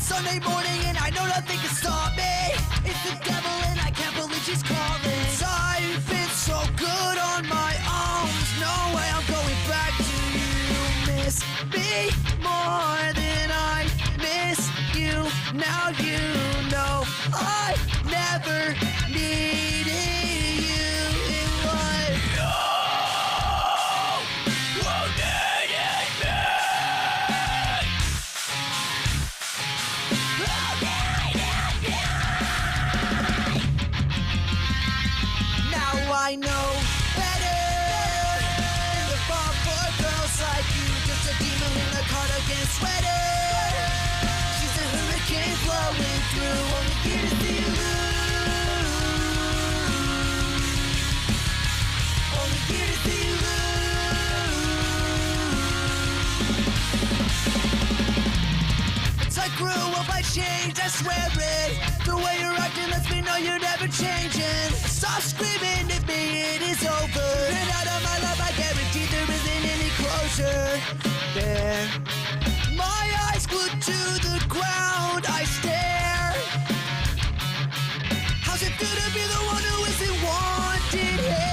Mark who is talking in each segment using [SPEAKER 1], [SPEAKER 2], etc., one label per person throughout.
[SPEAKER 1] Sunday morning and I know nothing can stop me. It's the devil and I can't believe she's calling. I've been so good on my own. There's no way I'm going back to you. Miss me more than I miss you. Now you know I never needed you in life. I know better than to fall for girls like you. Just a demon in a cardigan sweater. She's a hurricane flowing through. Only here to see you lose. Only here to see you lose. I grew up, I changed, I swear it. The way you're acting lets me know you're never changing. Stop screaming at me, it is over. Get out of my life, I guarantee there isn't any closure there. My eyes glued to the ground, I stare. How's it feel to be the one who isn't wanted here?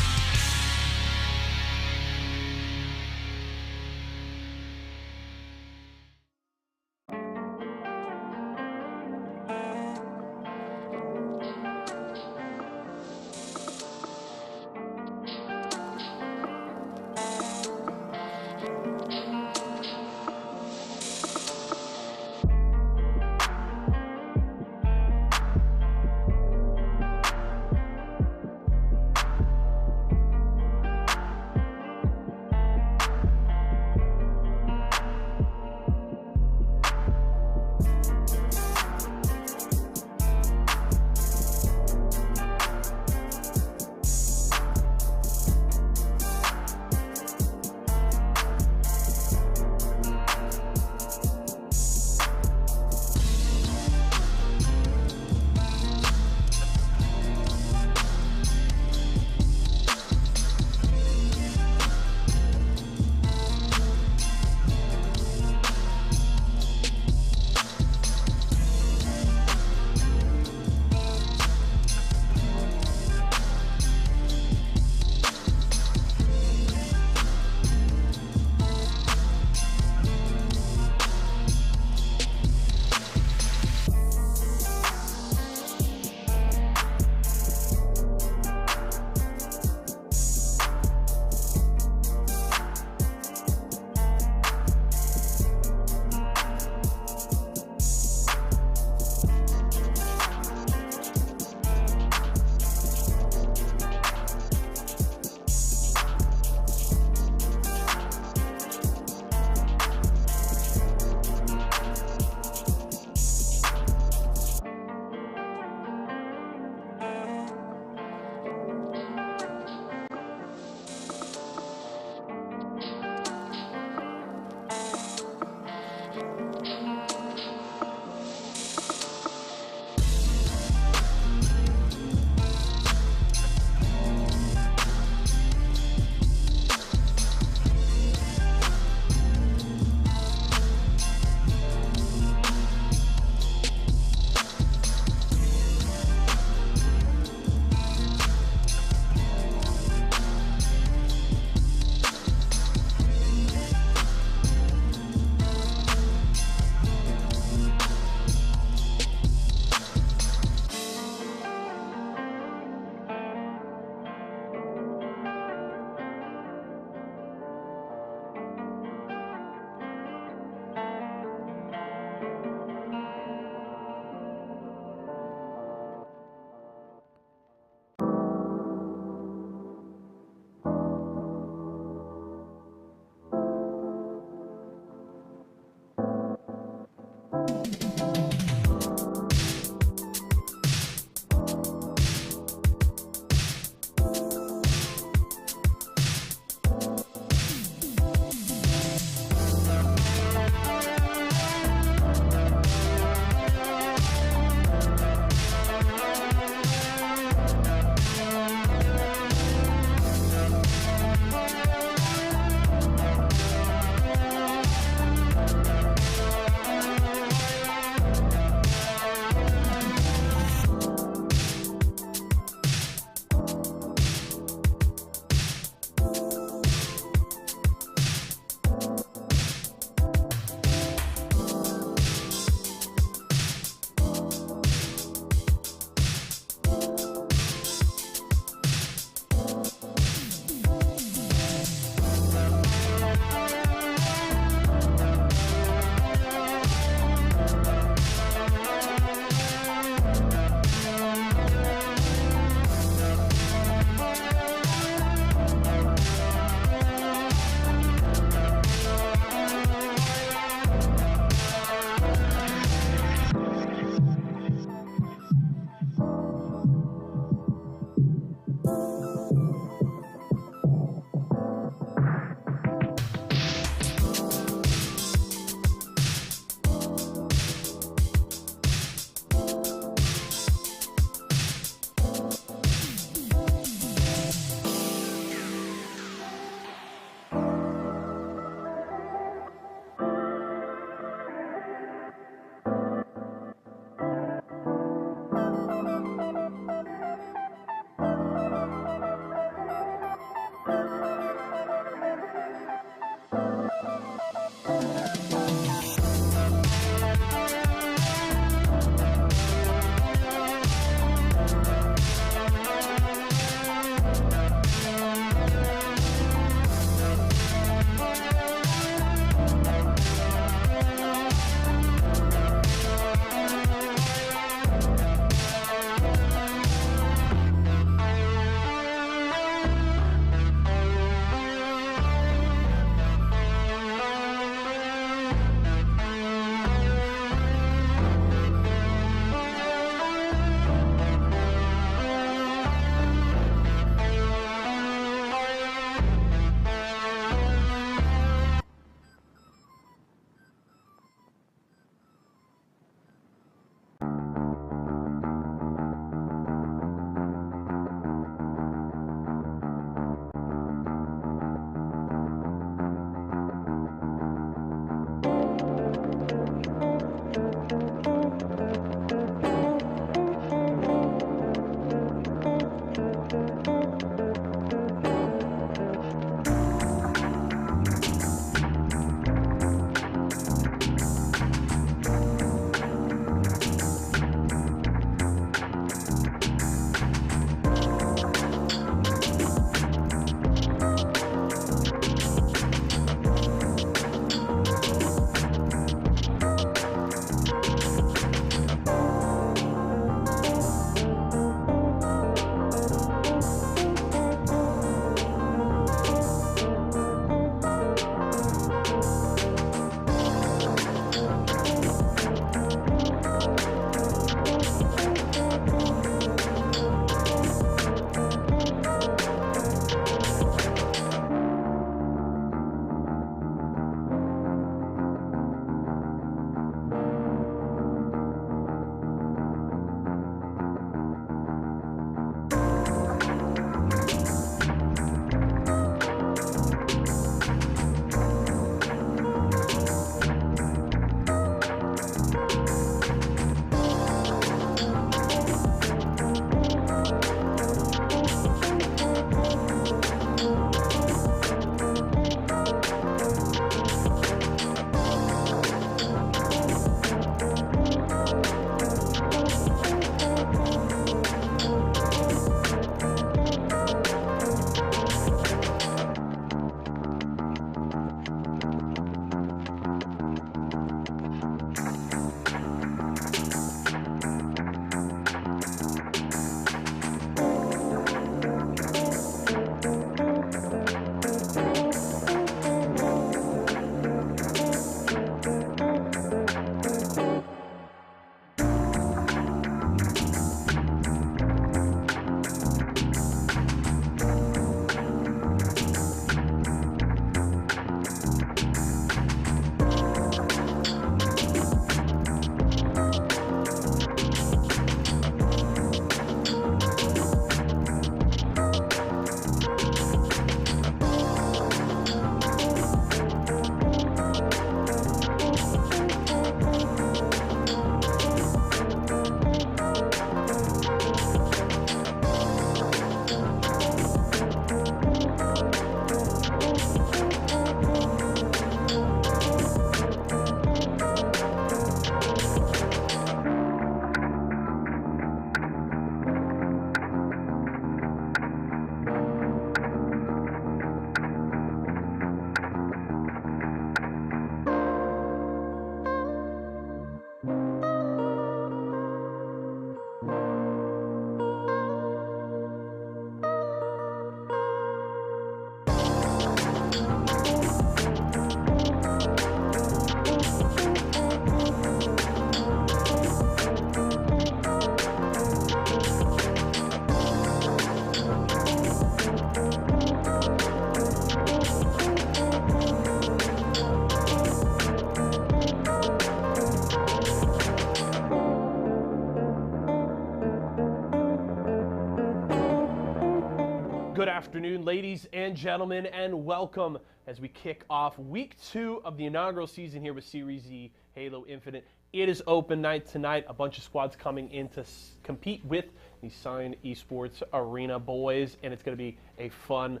[SPEAKER 2] Good afternoon, ladies and gentlemen, and welcome as we kick off week 2 of the inaugural season here with Series E Halo Infinite. It is open night tonight. A bunch of squads coming in to compete with the signed Esports Arena boys, and it's going to be a fun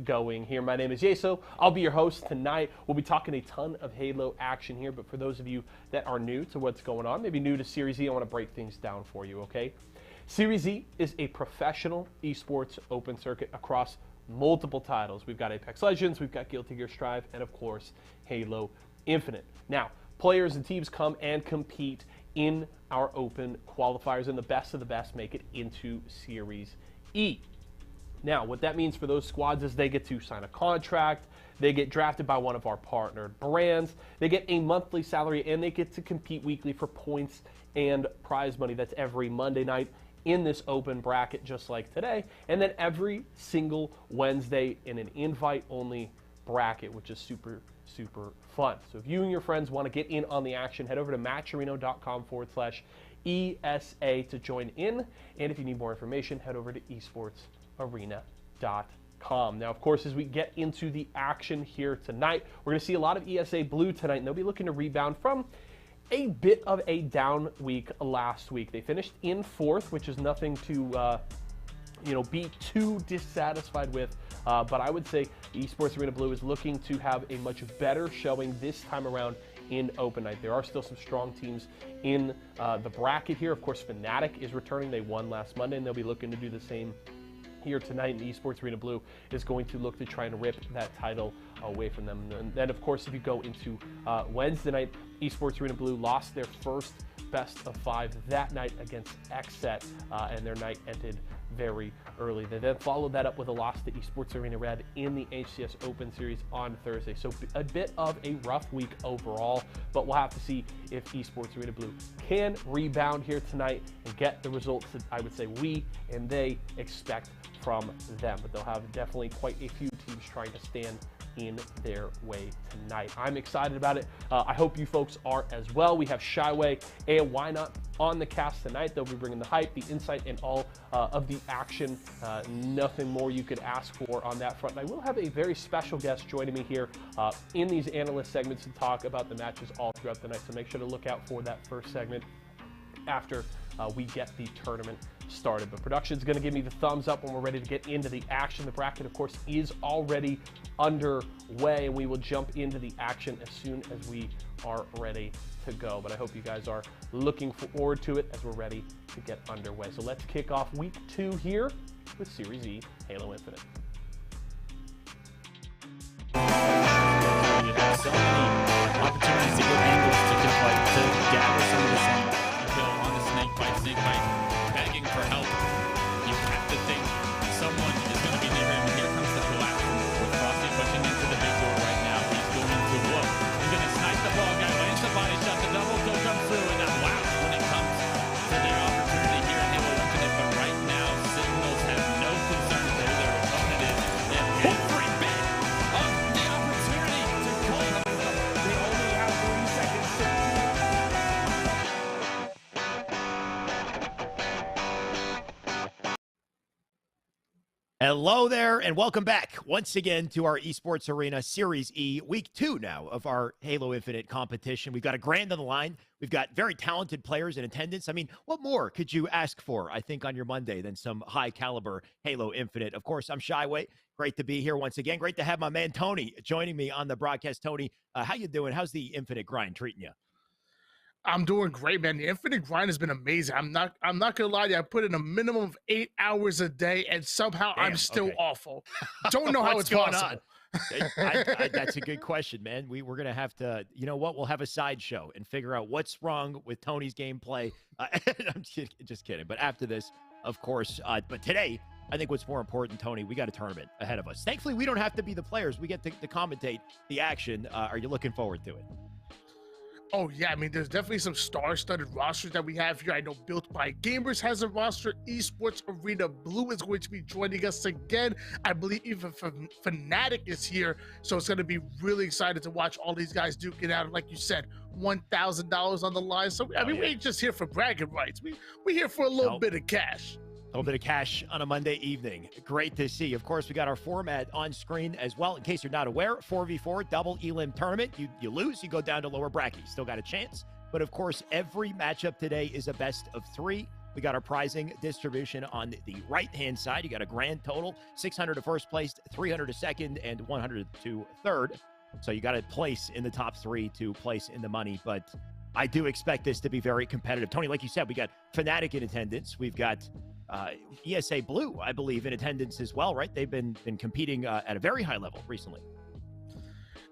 [SPEAKER 2] going here. My name is Yeso. I'll be your host tonight. We'll be talking a ton of Halo action here, but for those of you that are new to what's going on, maybe new to Series E, I want to break things down for you, okay? Series E is a professional esports open circuit across multiple titles. We've got Apex Legends, we've got Guilty Gear Strive, and of course, Halo Infinite. Now, players and teams come and compete in our open qualifiers, and the best of the best make it into Series E. Now, what that means for those squads is they get to sign a contract, they get drafted by one of our partnered brands, they get a monthly salary, and they get to compete weekly for points and prize money. That's every Monday night in this open bracket, just like today, and then every single Wednesday in an invite-only bracket, which is super fun. So if you and your friends want to get in on the action, head over to matchareno.com/ESA to join in, and if you need more information, head over to esportsarena.com. Now, of course, as we get into the action here tonight, we're going to see a lot of ESA Blue tonight, and they'll be looking to rebound from a bit of a down week last week. They finished in 4th, which is nothing to be too dissatisfied with. But I would say Esports Arena Blue is looking to have a much better showing this time around in Open Night. There are still some strong teams in the bracket here. Of course, Fnatic is returning. They won last Monday, and they'll be looking to do the same here tonight. And Esports Arena Blue is going to look to try and rip that title away from them. And then, of course, if you go into Wednesday night, Esports Arena Blue lost their first best of 5 that night against XSET, and their night ended very early. They then followed that up with a loss to Esports Arena Red in the HCS Open Series on Thursday. So a bit of a rough week overall, but we'll have to see if Esports Arena Blue can rebound here tonight and get the results that I would say we and they expect from them. But they'll have definitely quite a few teams trying to stand in their way tonight. I'm excited about it. I hope you folks are as well. We have Shyway and Why Not on the cast tonight. They'll be bringing the hype, the insight, and all of the action. Nothing more you could ask for on that front. And I will have a very special guest joining me here in these analyst segments to talk about the matches all throughout the night. So make sure to look out for that first segment after we get the tournament started. But production's going to give me the thumbs up when we're ready to get into the action. The bracket, of course, is already underway, and we will jump into the action as soon as we are ready to go. But I hope you guys are looking forward to it as we're ready to get underway. So let's kick off week 2 here with Series E Halo Infinite.
[SPEAKER 3] You have so many opportunities to get angles to just to gather some of the sand. You go on the snake bite, begging for help. You have to think someone is going to be near him. Here comes the collapse with Frosty pushing into the big door right now. He's going to look. He's going to snipe the ball guy, lands the body shot. The double kill comes through, and now wow, when it comes to their opportunity here in Halo Infinite. But right now, Signals have no concern for who their opponent is. And every bit of the opportunity to call them. They only have 3 seconds to
[SPEAKER 4] Hello there, and welcome back once again to our Esports Arena Series E, week 2 now of our Halo Infinite competition. We've got a grand on the line. We've got very talented players in attendance. I mean, what more could you ask for, I think, on your Monday than some high-caliber Halo Infinite? Of course, I'm Shyway. Great to be here once again. Great to have my man Tony joining me on the broadcast. Tony, how you doing? How's the Infinite grind treating you?
[SPEAKER 5] I'm doing great, man. The Infinite grind has been amazing. I'm not gonna lie to you. I put in a minimum of 8 hours a day, and somehow I'm still awful. Don't know how it's
[SPEAKER 4] going
[SPEAKER 5] possible.
[SPEAKER 4] on. That's a good question, man. We're gonna have to, you know what? We'll have a sideshow and figure out what's wrong with Tony's gameplay. I'm just kidding. But after this, of course. But today, I think what's more important, Tony, we got a tournament ahead of us. Thankfully, we don't have to be the players. We get to commentate the action. Are you looking forward to it?
[SPEAKER 5] Oh, yeah. I mean, there's definitely some star-studded rosters that we have here. I know Built by Gamers has a roster. Esports Arena Blue is going to be joining us again. I believe even Fnatic is here. So it's going to be really excited to watch all these guys duke it out. Like you said, $1,000 on the line. So, I mean, we ain't just here for bragging rights. We're here for a little bit of cash.
[SPEAKER 4] little bit of cash on a Monday evening. Great to see. Of course, we got our format on screen as well. In case you're not aware, 4v4 double elim tournament. You lose, you go down to lower bracket. You still got a chance. But of course, every matchup today is a best of 3. We got our prizing distribution on the right-hand side. You got a grand total, 600 to first place, 300 to second, and 100 to third. So you got to place in the top 3 to place in the money. But I do expect this to be very competitive. Tony, like you said, we got Fnatic in attendance. We've got ESA Blue, I believe, in attendance as well, right? They've been competing at a very high level recently.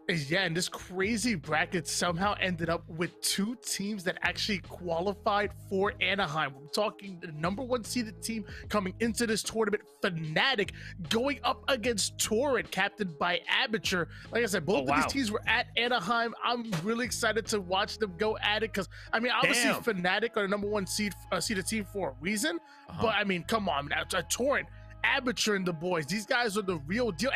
[SPEAKER 5] Yeah, and this crazy bracket somehow ended up with 2 teams that actually qualified for Anaheim. We're talking the number 1 seeded team coming into this tournament, Fnatic, going up against Torrent, captained by Aperture. Like I said, both of these teams were at Anaheim. I'm really excited to watch them go at it because, I mean, obviously Fnatic are the number 1 seeded team for a reason. But, I mean, come on, now, Torrent, Aperture, and the boys, these guys are the real deal.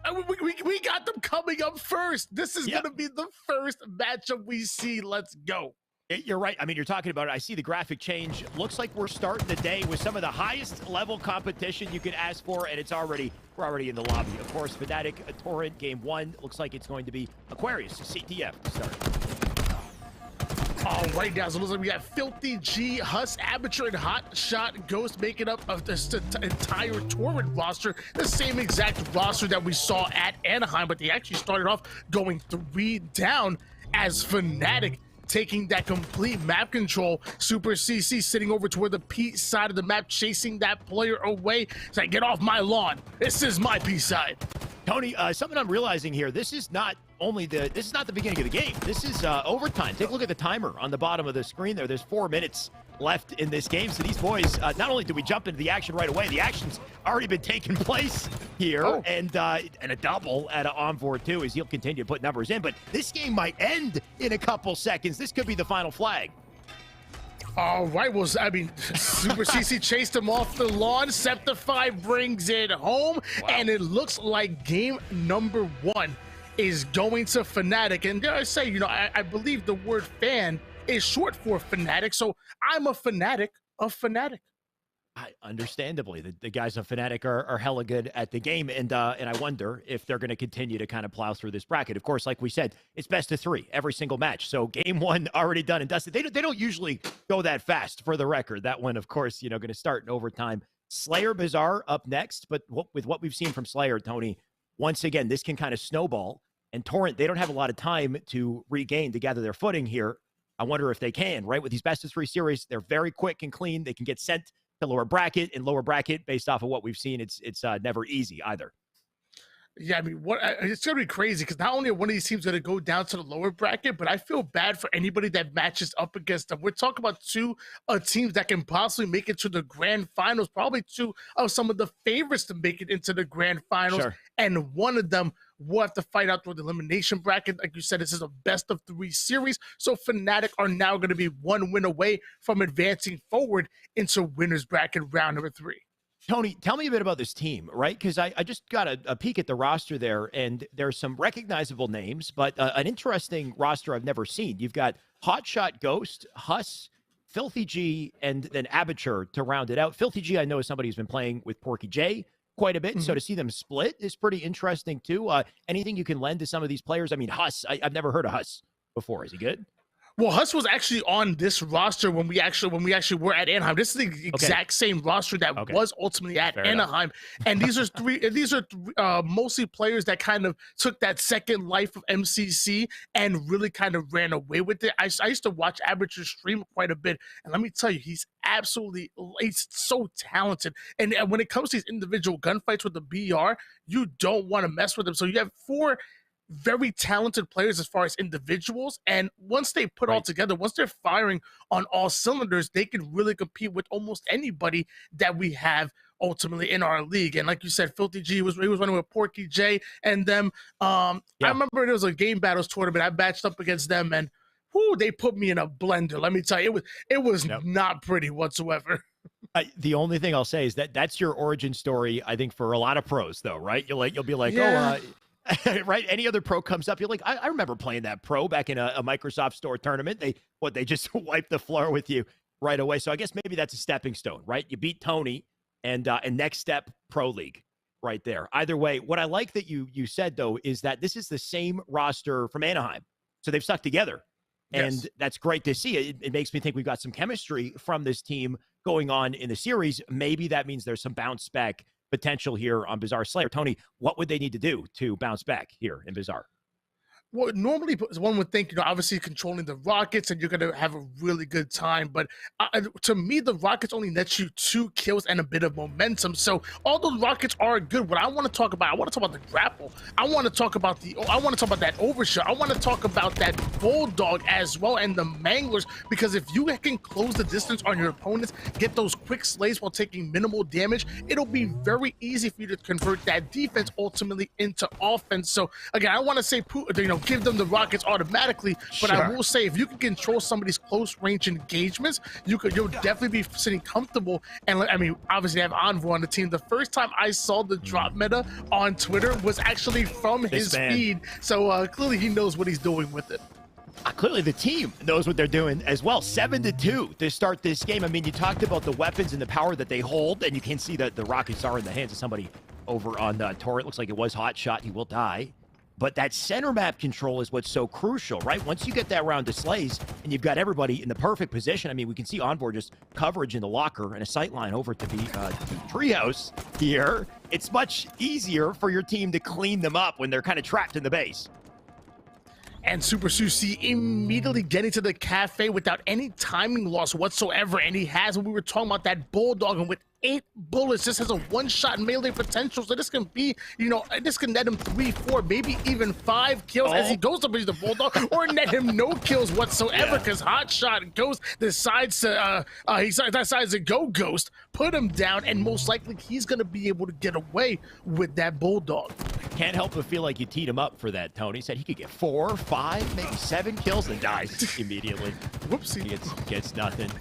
[SPEAKER 5] And we got them coming up first. This is going to be the first matchup we see. Let's go.
[SPEAKER 4] You're right. I mean, you're talking about it. I see the graphic change. Looks like we're starting the day with some of the highest level competition you could ask for, and we're already in the lobby. Of course, Fnatic, Torrent, game 1. Looks like it's going to be Aquarius, CTF to start.
[SPEAKER 5] All right, now, so it looks like we got Filthy G, Huss, Aperture, and Hot Shot Ghost making up of this entire Torrent roster. The same exact roster that we saw at Anaheim, but they actually started off going 3 down as Fnatic taking that complete map control. Super CC sitting over toward the P side of the map, chasing that player away. It's like, get off my lawn. This is my P side.
[SPEAKER 4] Tony, something I'm realizing here, this is not the beginning of the game. This is overtime. Take a look at the timer on the bottom of the screen there. There's 4 minutes left in this game. So these boys, not only do we jump into the action right away, the action's already been taking place here, and a double at an Envor too, as he'll continue to put numbers in. But this game might end in a couple seconds. This could be the final flag.
[SPEAKER 5] All right, well, I mean, Super CC chased him off the lawn. Septify brings it home, and it looks like game number 1 is going to Fnatic. And dare I say, you know, I believe the word fan is short for Fnatic, so I'm a fanatic of Fnatic.
[SPEAKER 4] Understandably, the guys on Fnatic are hella good at the game, and I wonder if they're going to continue to kind of plow through this bracket. Of course, like we said, it's best of 3 every single match. So game 1 already done and dusted. They don't usually go that fast, for the record. That one, of course, you know, going to start in overtime. Slayer Bazaar up next, but with what we've seen from Slayer, Tony, once again, this can kind of snowball. And Torrent, they don't have a lot of time to regain, to gather their footing here. I wonder if they can, right? With these best of 3 series, they're very quick and clean. They can get sent to lower bracket, and lower bracket, based off of what we've seen, it's never easy either.
[SPEAKER 5] Yeah, I mean, it's going to be crazy because not only are one of these teams going to go down to the lower bracket, but I feel bad for anybody that matches up against them. We're talking about 2 teams that can possibly make it to the grand finals, probably 2 of some of the favorites to make it into the grand finals. Sure. And one of them will have to fight out through the elimination bracket. Like you said, this is a best of 3 series. So Fnatic are now going to be 1 win away from advancing forward into winners bracket round number 3.
[SPEAKER 4] Tony, tell me a bit about this team, right? Because I just got a peek at the roster there, and there's some recognizable names, but an interesting roster I've never seen. You've got Hotshot Ghost, Huss, Filthy G, and then Aperture to round it out. Filthy G, I know, is somebody who's been playing with Porky J quite a bit, so to see them split is pretty interesting too. Anything you can lend to some of these players? I mean, Huss, I've never heard of Huss before. Is he good?
[SPEAKER 5] Well, Huss was actually on this roster when we actually were at Anaheim. This is the exact same roster that was ultimately at Anaheim. And these are mostly players that kind of took that second life of MCC and really kind of ran away with it. I used to watch Aperture stream quite a bit, and let me tell you, he's so talented. And when it comes to these individual gunfights with the BR, you don't want to mess with him. So you have 4 very talented players as far as individuals, and once they put all together, once they're firing on all cylinders, they can really compete with almost anybody that we have ultimately in our league. And like you said, Filthy G was running with Porky J and them. I remember there was a game battles tournament. I matched up against them, and they put me in a blender. Let me tell you, it was not pretty whatsoever.
[SPEAKER 4] The only thing I'll say is that's your origin story, I think, for a lot of pros, though, right? You'll be like, right? Any other pro comes up, you're like, I remember playing that pro back in a Microsoft Store tournament. They just wiped the floor with you. right away. So I guess maybe that's a stepping stone, right? You beat Tony, and next step, Pro League, right there. Either way, what I like that you said though is that this is the same roster from Anaheim, so they've stuck together, and that's great to see. It makes me think we've got some chemistry from this team going on in the series. Maybe that means there's some bounce back potential here on Bizarre Slayer. Tony, what would they need to do to bounce back here in Bizarre?
[SPEAKER 5] Well, normally one would think, obviously controlling the Rockets and you're going to have a really good time. But to me, the Rockets only net you 2 kills and a bit of momentum. So although the Rockets are good, what I want to talk about, the grapple. I want to talk about that overshot. I want to talk about that bulldog as well and the manglers, because if you can close the distance on your opponents, get those quick slays while taking minimal damage, it'll be very easy for you to convert that defense ultimately into offense. So again, I want to say, give them the Rockets automatically, but I will say if you can control somebody's close range engagements, you'll definitely be sitting comfortable. And I mean, obviously, I have Envoy on the team. The first time I saw the drop meta on Twitter was actually from his feed, so clearly he knows what he's doing with it.
[SPEAKER 4] Clearly the team knows what they're doing as well. 7-2 to start this game. I mean, you talked about the weapons and the power that they hold, and you can see that the Rockets are in the hands of somebody over on Torrent. Looks like it was hot shot. He will die. But that center map control is what's so crucial, right? Once you get that round to slays and you've got everybody in the perfect position, I mean, we can see Envoy just coverage in the locker and a sight line over to the treehouse here. It's much easier for your team to clean them up when they're kind of trapped in the base.
[SPEAKER 5] And Super Sushi immediately getting to the cafe without any timing loss whatsoever. And he has what we were talking about, that bulldog, and with 8 bullets, this has a one-shot melee potential. So this can be, this can net him 3, 4, maybe even 5 kills as he goes up against the bulldog, or net him no kills whatsoever, because Hotshot Ghost decides to go Ghost, put him down, and most likely he's going to be able to get away with that bulldog.
[SPEAKER 4] Can't help but feel like you teed him up for that, Tony. Said he could get 4, 5, maybe 7 kills and dies immediately.
[SPEAKER 5] Whoopsie.
[SPEAKER 4] He gets nothing.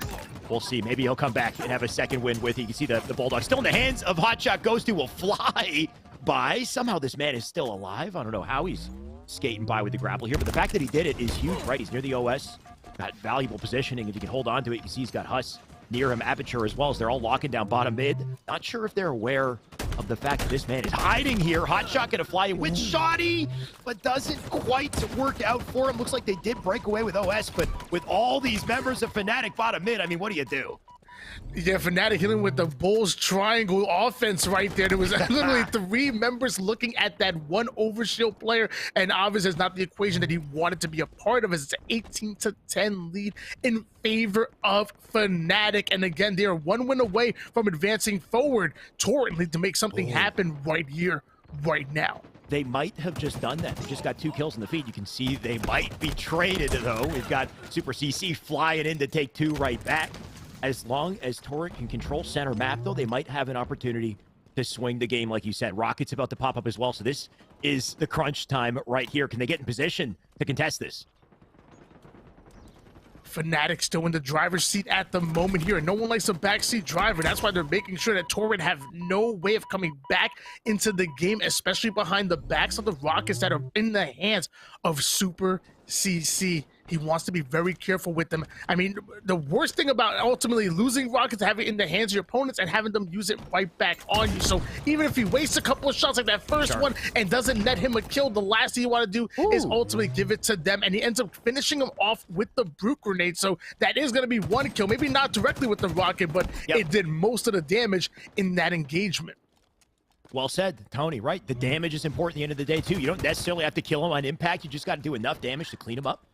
[SPEAKER 4] We'll see. Maybe he'll come back and have a second win with it. You can see the bulldog still in the hands of Hotshot Ghost, who will fly by. Somehow this man is still alive. I don't know how he's skating by with the grapple here, but the fact that he did it is huge, right? He's near the OS. Got valuable positioning. If you can hold on to it, you can see he's got Huss near him, Aperture as well, as they're all locking down bottom mid. Not sure if they're aware of the fact that this man is hiding here. Hotshot gonna fly in with Shoddy, but doesn't quite work out for him. Looks like they did break away with OS, but with all these members of Fnatic bottom mid, I mean, what do you do?
[SPEAKER 5] Yeah, Fnatic hitting with the Bulls triangle offense right there. There was literally 3 members looking at that one overshield player, and obviously it's not the equation that he wanted to be a part of. It's an 18-10 lead in favor of Fnatic, and again, they are 1 win away from advancing forward. Torrent need to make something happen right here, right now.
[SPEAKER 4] They might have just done that. They just got 2 kills in the feed. You can see they might be traded, though. We've got Super CC flying in to take 2 right back. As long as Torrent can control center map, though, they might have an opportunity to swing the game, like you said. Rocket's about to pop up as well, so this is the crunch time right here. Can they get in position to contest this?
[SPEAKER 5] Fnatic still in the driver's seat at the moment here, and no one likes a backseat driver. That's why they're making sure that Torrent have no way of coming back into the game, especially behind the backs of the Rockets that are in the hands of Super CC. He wants to be very careful with them. I mean, the worst thing about ultimately losing Rockets is having it in the hands of your opponents and having them use it right back on you. So even if he wastes a couple of shots like that first one and doesn't net him a kill, the last thing you want to do is ultimately give it to them. And he ends up finishing him off with the Brute Grenade. So that is going to be 1 kill. Maybe not directly with the Rocket, but it did most of the damage in that engagement.
[SPEAKER 4] Well said, Tony, right? The damage is important at the end of the day, too. You don't necessarily have to kill him on impact. You just got to do enough damage to clean him up.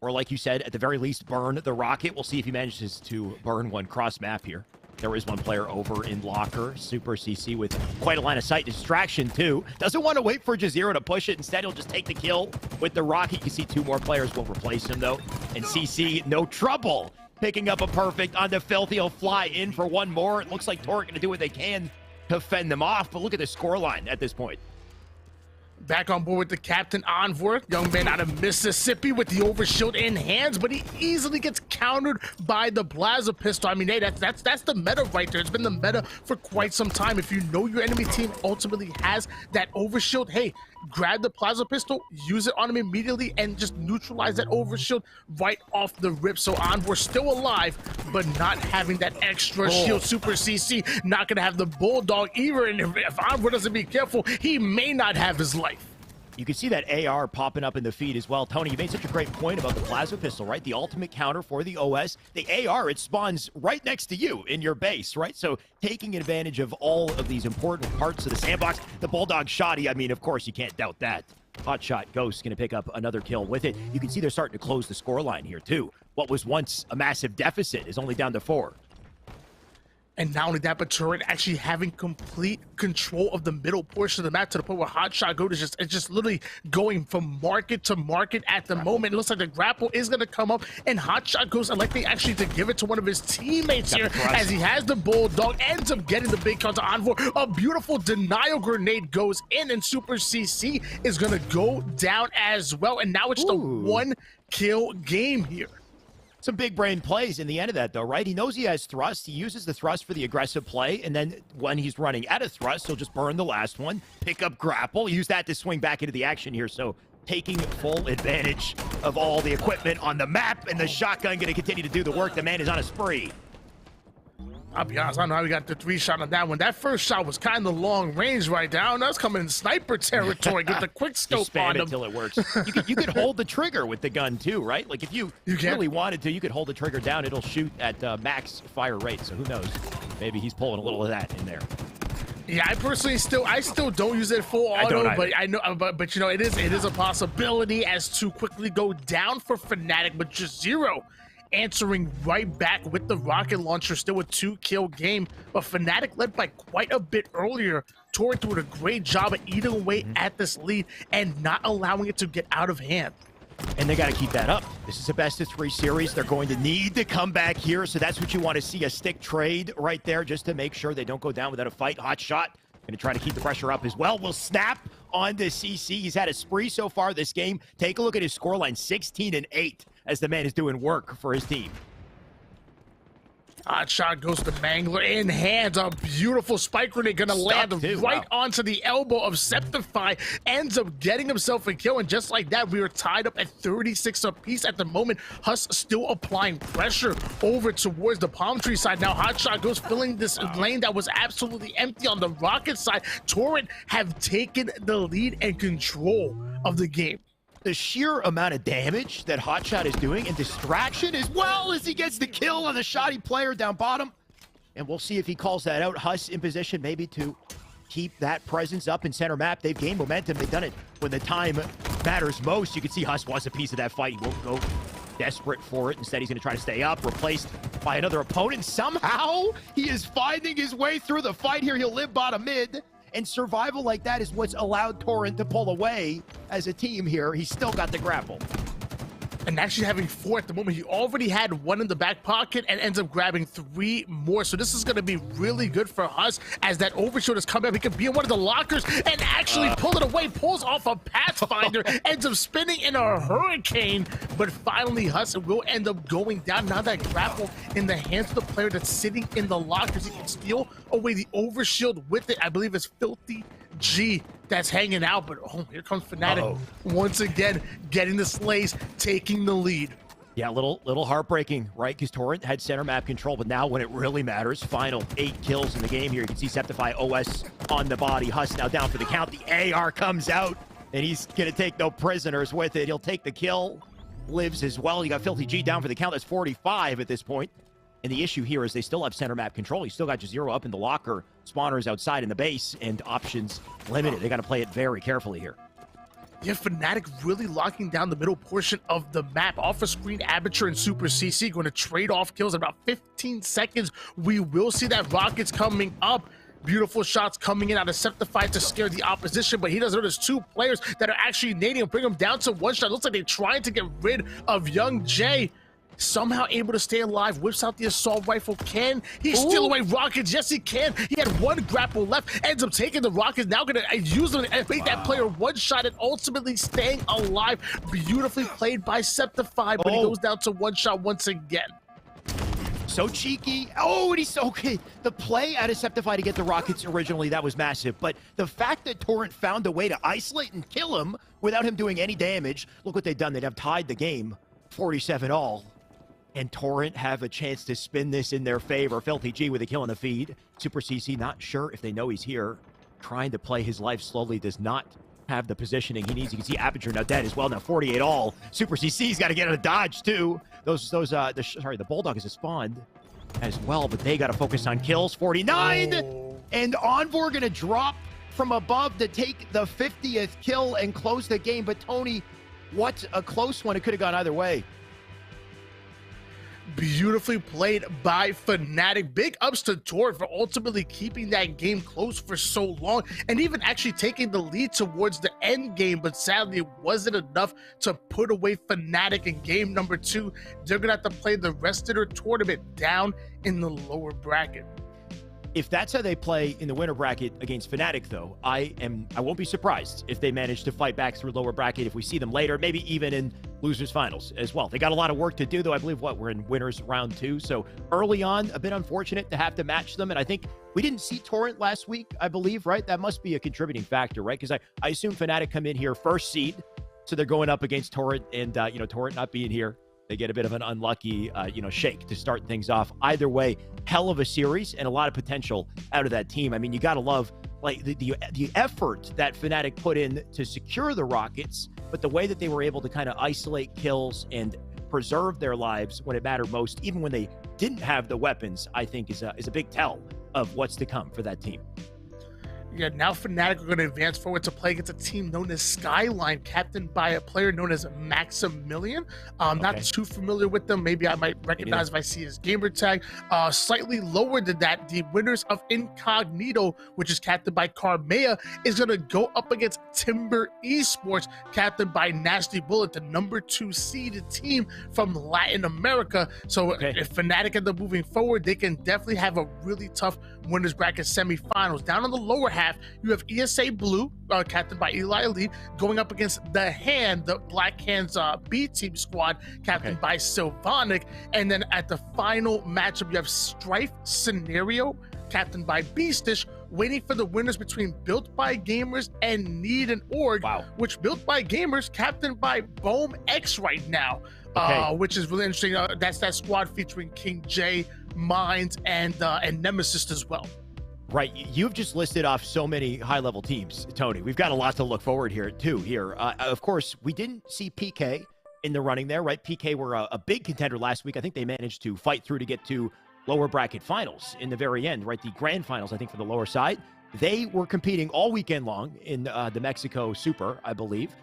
[SPEAKER 4] Or like you said, at the very least, burn the Rocket. We'll see if he manages to burn one cross-map here. There is one player over in locker. Super CC with quite a line of sight. Distraction, too. Doesn't want to wait for Jazeera to push it. Instead, he'll just take the kill with the Rocket. You can see 2 more players will replace him, though. And CC, no trouble picking up a perfect on the Filthy. He'll fly in for 1 more. It looks like Torrent going to do what they can to fend them off. But look at the scoreline at this point.
[SPEAKER 5] Back on board with the captain, Envoy, young man out of Mississippi with the overshield in hands, but he easily gets countered by the Blaza pistol. I mean, hey, that's the meta right there. It's been the meta for quite some time. If you know your enemy team ultimately has that overshield, hey, grab the plasma pistol, use it on him immediately, and just neutralize that overshield right off the rip. So Envor still alive, but not having that extra shield. Super CC not gonna have the bulldog either, and if Envor doesn't be careful, he may not have his life.
[SPEAKER 4] You can see that AR popping up in the feed as well. Tony, you made such a great point about the plasma pistol, right? The ultimate counter for the OS. The AR, it spawns right next to you in your base, right? So taking advantage of all of these important parts of the sandbox. The bulldog shotty, I mean, of course, you can't doubt that. Hotshot Ghost going to pick up another kill with it. You can see they're starting to close the scoreline here, too. What was once a massive deficit is only down to 4.
[SPEAKER 5] And not only that, but Turret actually having complete control of the middle portion of the map to the point where Hotshot Goat is just literally going from market to market at the moment. It looks like the grapple is going to come up, and Hotshot Goes electing actually to give it to one of his teammates here as he has the bulldog, ends up getting the big counter on for a beautiful denial grenade goes in, and Super CC is going to go down as well. And now it's the 1 kill game here.
[SPEAKER 4] Some big brain plays in the end of that, though, right? He knows he has thrust. He uses the thrust for the aggressive play, and then when he's running out of thrust, he'll just burn the last one, pick up grapple, use that to swing back into the action here. So taking full advantage of all the equipment on the map, and the shotgun going to continue to do the work. The man is on a spree.
[SPEAKER 5] I'll be honest, I don't know how we got the 3 shot on that one. That first shot was kind of long range right down. That's coming in sniper territory. Get the quick scope
[SPEAKER 4] Just spam
[SPEAKER 5] on
[SPEAKER 4] it
[SPEAKER 5] him.
[SPEAKER 4] till it works. You could hold the trigger with the gun too, right? Like if you really wanted to, you could hold the trigger down. It'll shoot at max fire rate. So who knows? Maybe he's pulling a little of that in there.
[SPEAKER 5] Yeah, I personally still don't use it full auto, but I know, but you know, it is a possibility as to quickly go down for Fnatic, but just Zero answering right back with the rocket launcher, still a 2-kill game, but Fnatic led by quite a bit earlier. Torrent doing a great job at eating away at this lead and not allowing it to get out of hand.
[SPEAKER 4] And they got to keep that up. This is a best-of-3 series. They're going to need to come back here, so that's what you want to see, a stick trade right there, just to make ssure they don't go down without a fight. Hot shot. Going to try to keep the pressure up as well. Will snap onto CC. He's had a spree so far this game. Take a look at his scoreline, 16-8, as the man is doing work for his team.
[SPEAKER 5] Hot shot goes to Mangler in hands. A beautiful spike grenade gonna land right onto the elbow of Septify. Ends up getting himself a kill, and just like that, we are tied up at 36 apiece at the moment. Huss still applying pressure over towards the palm tree side. Now Hot shot goes filling this lane that was absolutely empty on the rocket side. Torrent have taken the lead and control of the game.
[SPEAKER 4] The sheer amount of damage that Hotshot is doing, and distraction as well as he gets the kill on the shoddy player down bottom. And we'll see if he calls that out. Huss in position maybe to keep that presence up in center map. They've gained momentum. They've done it when the time matters most. You can see Huss wants a piece of that fight. He won't go desperate for it. Instead, he's going to try to stay up, replaced by another opponent. Somehow, he is finding his way through the fight here. He'll live bottom mid. And survival like that is what's allowed Torrent to pull away as a team here. He's still got the grapple.
[SPEAKER 5] And actually having 4 at the moment. He already had 1 in the back pocket and ends up grabbing 3 more. So this is going to be really good for Huss as that overshield has come up. He could be in one of the lockers and actually pull it away. Pulls off a Pathfinder, ends up spinning in a hurricane. But finally, Huss will end up going down. Now that grapple in the hands of the player that's sitting in the lockers, he can steal away the overshield with it. I believe it's Filthy G that's hanging out, but oh, here comes Fnatic once again, getting the slays, taking the lead.
[SPEAKER 4] Yeah, a little heartbreaking, right? Because Torrent had center map control, but now when it really matters, final 8 kills in the game here. You can see Septify OS on the body. Huss now down for the count. The AR comes out, and he's going to take no prisoners with it. He'll take the kill. Lives as well. You got Filthy G down for the count. That's 45 at this point. And the issue here is they still have center map control. You still got Jazero up in the locker, spawners outside in the base, and options limited. They got to play it very carefully here.
[SPEAKER 5] Yeah, Fnatic really locking down the middle portion of the map. Off a screen, Aperture and Super CC going to trade off kills in about 15 seconds. We will see that rockets coming up. Beautiful shots coming in out of Septify to scare the opposition, but he doesn't know there's 2 players that are actually nading and bring him down to 1 shot. Looks like they're trying to get rid of Young Jay. Somehow able to stay alive, whips out the assault rifle. Can he steal away rockets? Yes, he can. He had 1 grapple left, ends up taking the rockets, now gonna use them and make that player 1 shot and ultimately staying alive. Beautifully played by Septify, but he goes down to 1 shot once again.
[SPEAKER 4] So cheeky. Oh, and he's so okay. The play at Deceptify to get the rockets originally, that was massive. But the fact that Torrent found a way to isolate and kill him without him doing any damage, look what they've done. They'd have tied the game 47-all. And Torrent have a chance to spin this in their favor. Filthy G with a kill in the feed. Super CC not sure if they know he's here. Trying to play his life slowly, does not have the positioning he needs. You can see Aperture now dead as well. Now 48-all. Super CC's got to get out of dodge too. The Bulldog is a spawned as well, but they got to focus on kills. 49, and Envor gonna drop from above to take the 50th kill and close the game. But Tony, what a close one! It could have gone either way.
[SPEAKER 5] Beautifully played by Fnatic. Big ups to Torrent for ultimately keeping that game close for so long and even actually taking the lead towards the end game, but sadly it wasn't enough to put away Fnatic in game number 2. They're gonna have to play the rest of their tournament down in the lower bracket.
[SPEAKER 4] If that's how they play in the winner bracket against Fnatic, though, I won't be surprised if they manage to fight back through lower bracket, if we see them later, maybe even in losers finals as well. They got a lot of work to do, though. I believe we're in winners round 2. So early on, a bit unfortunate to have to match them. And I think we didn't see Torrent last week, I believe, right? That must be a contributing factor, right? Because I assume Fnatic come in here first seed. So they're going up against Torrent, and Torrent not being here, they get a bit of an unlucky, shake to start things off. Either way, hell of a series and a lot of potential out of that team. I mean, you got to love like the effort that Fnatic put in to secure the Rockets, but the way that they were able to kind of isolate kills and preserve their lives when it mattered most, even when they didn't have the weapons, I think is a big tell of what's to come for that team.
[SPEAKER 5] Yeah, now Fnatic are going to advance forward to play against a team known as Skyline, captained by a player known as Maximilian. Not too familiar with them. Maybe I might recognize if I see his gamer tag. Slightly lower than that, the winners of Incognito, which is captained by Carmea, is going to go up against Timber Esports, captained by Nasty Bullet, the number 2 seeded team from Latin America. So if Fnatic end up moving forward, they can definitely have a really tough winners bracket semifinals. Down on the lower half, you have ESA Blue, captained by Eli Elite, going up against the Black Hands B team squad, captained by Sylvanic. And then at the final matchup, you have Strife Scenario, captained by Beastish, waiting for the winners between Built by Gamers and Need an Org, which Built by Gamers, captained by Bohm X right now, which is really interesting. That's that squad featuring King J, Mines, and Nemesis as well.
[SPEAKER 4] Right. You've just listed off so many high-level teams, Tony. We've got a lot to look forward to. Of course, we didn't see PK in the running there, right? PK were a big contender last week. I think they managed to fight through to get to lower bracket finals in the very end, right? The grand finals, I think, for the lower side. They were competing all weekend long in the Mexico Super, I believe.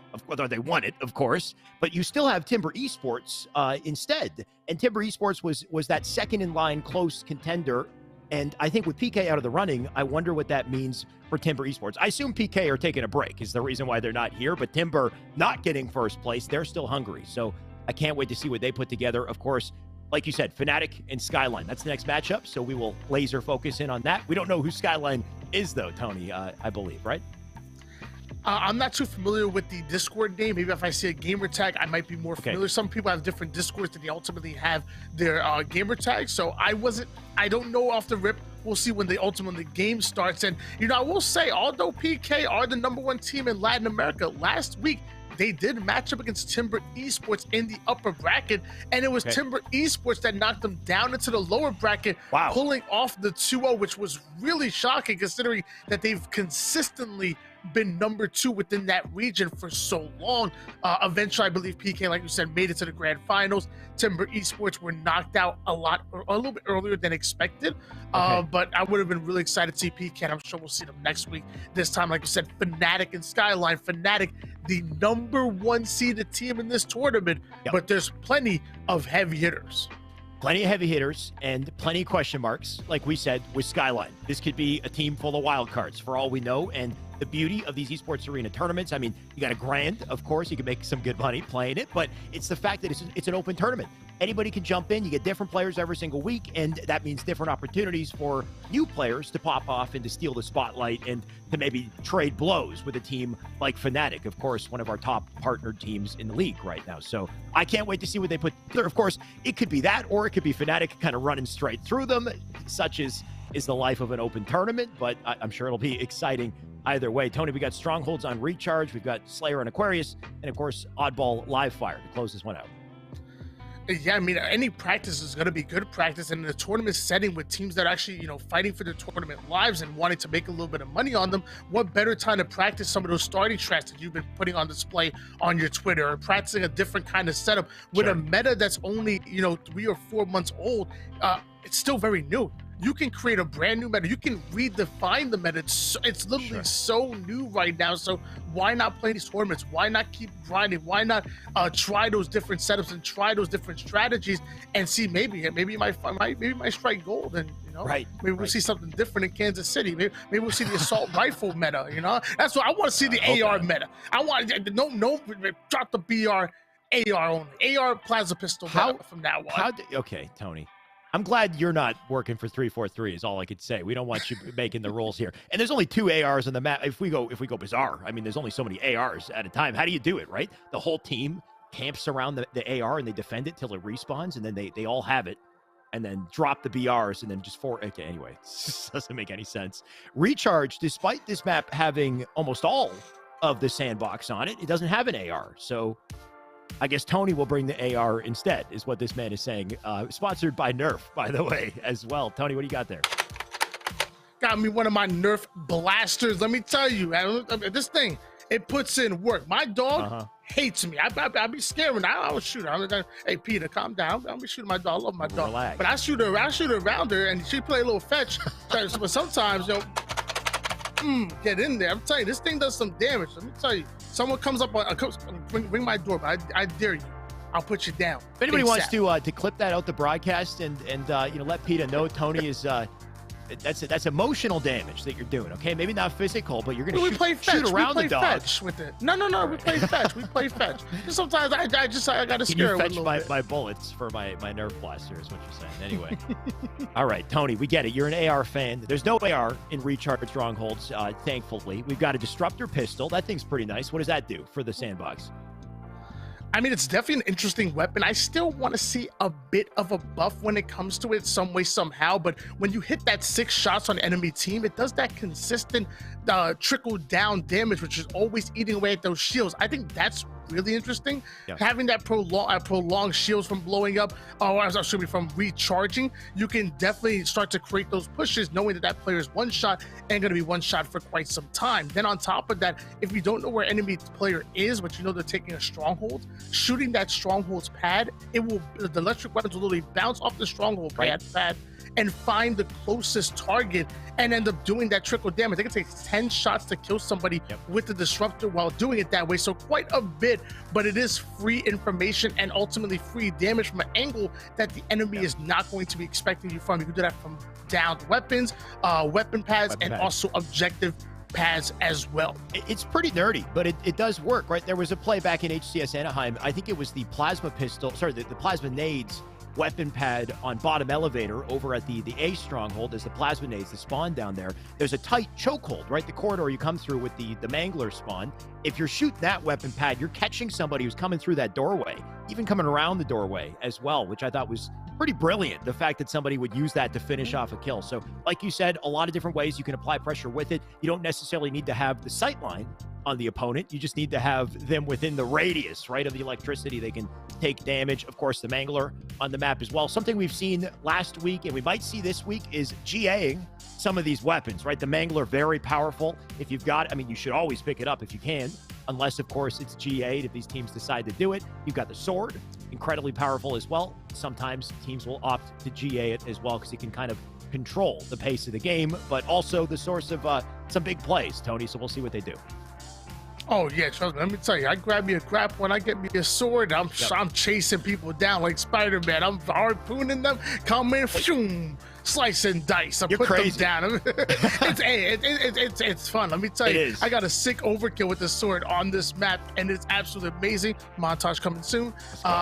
[SPEAKER 4] They won it, of course. But you still have Timber Esports instead. And Timber Esports was that second-in-line close contender. And I think with PK out of the running, I wonder what that means for Timber Esports. I assume PK are taking a break is the reason why they're not here. But Timber not getting first place, they're still hungry. So I can't wait to see what they put together. Of course, like you said, Fnatic and Skyline. That's the next matchup, so we will laser focus in on that. We don't know who Skyline is, though, Tony, I believe, right?
[SPEAKER 5] I'm not too familiar with the Discord name. Maybe if I see a gamer tag, I might be more familiar. Some people have different Discords that they ultimately have their gamer tags. So I don't know off the rip. We'll see when the game starts. And, I will say, although PK are the number 1 team in Latin America, last week, they did match up against Timber Esports in the upper bracket, and it was Timber Esports that knocked them down into the lower bracket, pulling off the 2-0, which was really shocking considering that they've consistently been number 2 within that region for so long. Eventually, I believe PK, like you said, made it to the grand finals. Timber Esports were knocked out a little bit earlier than expected. But I would have been really excited to see PK, and I'm sure we'll see them next week. This time, like you said, Fnatic and Skyline. Fnatic, the number 1 seeded team in this tournament, but there's plenty of heavy hitters.
[SPEAKER 4] Plenty of heavy hitters and plenty of question marks, like we said, with Skyline. This could be a team full of wild cards for all we know. And the beauty of these Esports Arena tournaments, I mean, you got a grand, of course, you can make some good money playing it, but it's the fact that it's an open tournament. anybody can jump in. You get different players every single week, and that means different opportunities for new players to pop off and to steal the spotlight and to maybe trade blows with a team like Fnatic, of course, one of our top partnered teams in the league right now. So I can't wait to see what they put there. Of course, it could be that, or it could be Fnatic kind of running straight through them, such as is the life of an open tournament, but I'm sure it'll be exciting either way. Tony, we got Strongholds on Recharge, we've got Slayer on Aquarius, and of course, Oddball Live Fire to close this one out.
[SPEAKER 5] Yeah, I mean, any practice is going to be good practice, and in a tournament setting with teams that are actually, fighting for their tournament lives and wanting to make a little bit of money on them, what better time to practice some of those starting strats that you've been putting on display on your Twitter, or practicing a different kind of setup with a meta that's only, 3 or 4 months old. It's still very new. You can create a brand new meta. You can redefine the meta. It's literally so new right now. So why not play these tournaments? Why not keep grinding? Why not try those different setups and try those different strategies and see maybe you might strike gold, and maybe we'll see something different in Kansas City. Maybe we'll see the assault rifle meta. That's what I want to see, the AR meta. I want no drop the BR AR only. AR plasma pistol meta from now on.
[SPEAKER 4] Okay, Tony. I'm glad you're not working for 343 is all I could say. We don't want you making the rules here. And there's only 2 ARs on the map. If we go bizarre, I mean, there's only so many ARs at a time. How do you do it, right? The whole team camps around the AR and they defend it till it respawns, and then they all have it, and then drop the BRs, and then just okay, anyway, it doesn't make any sense. Recharge, despite this map having almost all of the sandbox on it, it doesn't have an AR. So I guess Tony will bring the AR instead, is what this man is saying. Sponsored by Nerf, by the way, as well. Tony, what do you got there?
[SPEAKER 5] Got me one of my Nerf blasters. Let me tell you, this thing, it puts in work. My dog hates me. I be scaring. I don't shoot her. Hey, Peter, calm down. I don't be shooting my dog. I love my dog.
[SPEAKER 4] Relax.
[SPEAKER 5] But I shoot her around her, and she play a little fetch. But sometimes, get in there. I'm telling you, this thing does some damage. Let me tell you. Someone comes up, ring my doorbell. I dare you. I'll put you down.
[SPEAKER 4] If anybody wants to clip that out the broadcast and let PETA know Tony is that's emotional damage that you're doing. Okay, maybe not physical, but you're gonna shoot around the dog.
[SPEAKER 5] Fetch with it. No, we play fetch. We play fetch. Sometimes I gotta scare her with a little bit.
[SPEAKER 4] my bullets for my Nerf blaster is what you're saying. Anyway, all right, Tony, we get it. You're an AR fan. There's no AR in Recharge Strongholds. Thankfully, we've got a disruptor pistol. That thing's pretty nice. What does that do for the sandbox?
[SPEAKER 5] I mean, it's definitely an interesting weapon. I still want to see a bit of a buff when it comes to it some way, somehow. But when you hit that 6 shots on an enemy team, it does that consistent trickle down damage, which is always eating away at those shields. I think that's really interesting. Having that prolonged shields from blowing up, from recharging, you can definitely start to create those pushes, knowing that player is one shot and going to be one shot for quite some time. Then on top of that, if you don't know where enemy player is, but you know they're taking a stronghold, shooting that stronghold's pad, the electric weapons will literally bounce off the stronghold pad and find the closest target and end up doing that trickle damage. They can take 10 shots to kill somebody with the disruptor while doing it that way. So quite a bit, but it is free information and ultimately free damage from an angle that the enemy is not going to be expecting you from. You can do that from downed weapons, weapon pads, also objective pads as well.
[SPEAKER 4] It's pretty nerdy, but it does work, right? There was a play back in HCS Anaheim. I think it was the plasma plasma nades weapon pad on bottom elevator over at the A stronghold. There's the plasma nades, the spawn down there. There's a tight chokehold, right? The corridor you come through with the Mangler spawn. If you're shooting that weapon pad, you're catching somebody who's coming through that doorway, even coming around the doorway as well, which I thought was pretty brilliant. The fact that somebody would use that to finish off a kill. So like you said, a lot of different ways you can apply pressure with it. You don't necessarily need to have the sight line on the opponent. You just need to have them within the radius, right, of the electricity. They can take damage. Of course, the Mangler on the map as well. Something we've seen last week and we might see this week is GAing some of these weapons, right? The Mangler, very powerful. If you've got, you should always pick it up if you can, unless, of course, it's GA'd if these teams decide to do it. You've got the sword, incredibly powerful as well. Sometimes teams will opt to GA it as well because it can kind of control the pace of the game, but also the source of some big plays, Tony, so we'll see what they do.
[SPEAKER 5] Oh yeah, trust me. Let me tell you, I grab me a grapple and I get me a sword. I'm chasing people down like Spider-Man. I'm harpooning them, coming, phoom, slice and dice. I
[SPEAKER 4] You're
[SPEAKER 5] put
[SPEAKER 4] crazy.
[SPEAKER 5] them down. It's fun. Let me tell you, I got a sick overkill with the sword on this map, and it's absolutely amazing. Montage coming soon.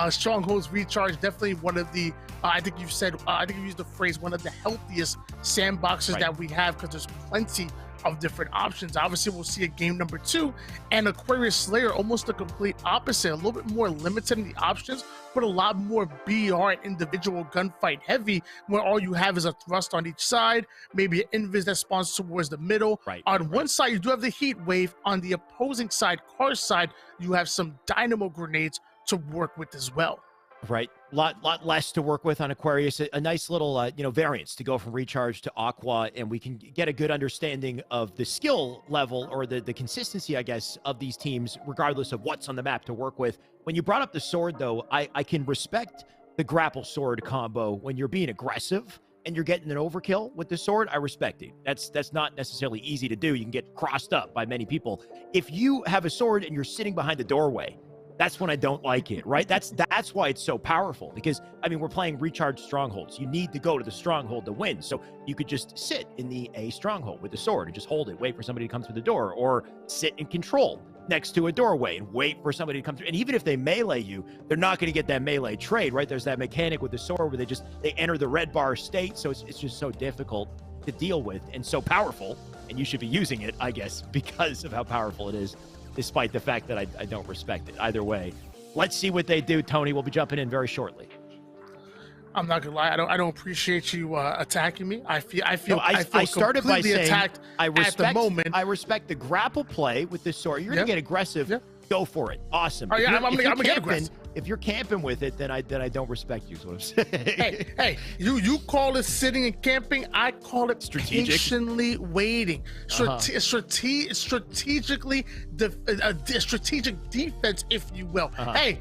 [SPEAKER 5] Strongholds Recharge, definitely one of the. I think you used the phrase one of the healthiest sandboxes that we have, because there's plenty of different options. Obviously, we'll see a game number 2, and Aquarius Slayer, almost the complete opposite, a little bit more limited in the options, but a lot more BR and individual gunfight heavy, where all you have is a thrust on each side, maybe an invis that spawns towards the middle. On one side, you do have the heat wave. On the opposing side, car side, you have some dynamo grenades to work with as well.
[SPEAKER 4] Right. Lot less to work with on Aquarius. A nice little, variance to go from Recharge to Aqua, and we can get a good understanding of the skill level, or the consistency, I guess, of these teams, regardless of what's on the map to work with. When you brought up the sword, though, I can respect the grapple sword combo when you're being aggressive and you're getting an overkill with the sword. I respect it. That's not necessarily easy to do. You can get crossed up by many people. If you have a sword and you're sitting behind the doorway, that's when I don't like it, right? That's why it's so powerful, because, I mean, we're playing Recharge Strongholds. You need to go to the stronghold to win. So you could just sit in the A stronghold with the sword and just hold it, wait for somebody to come through the door, or sit in control next to a doorway and wait for somebody to come through. And even if they melee you, they're not going to get that melee trade, right? There's that mechanic with the sword where they enter the red bar state. So it's just so difficult to deal with and so powerful. And you should be using it, I guess, because of how powerful it is, despite the fact that I don't respect it. Either way, let's see what they do, Tony. We'll be jumping in very shortly.
[SPEAKER 5] I'm not gonna lie, I don't appreciate you attacking me. I feel
[SPEAKER 4] I started by saying
[SPEAKER 5] attacked at the moment.
[SPEAKER 4] I respect the grapple play with this sword. You're gonna get aggressive. Go for it. Awesome.
[SPEAKER 5] Oh, yeah, I'm gonna get aggressive.
[SPEAKER 4] If you're camping with it, then I don't respect you. Is what I'm saying.
[SPEAKER 5] Hey, you call it sitting and camping. I call it
[SPEAKER 4] strategic,
[SPEAKER 5] patiently waiting. Strategically, strategic defense, if you will. Hey,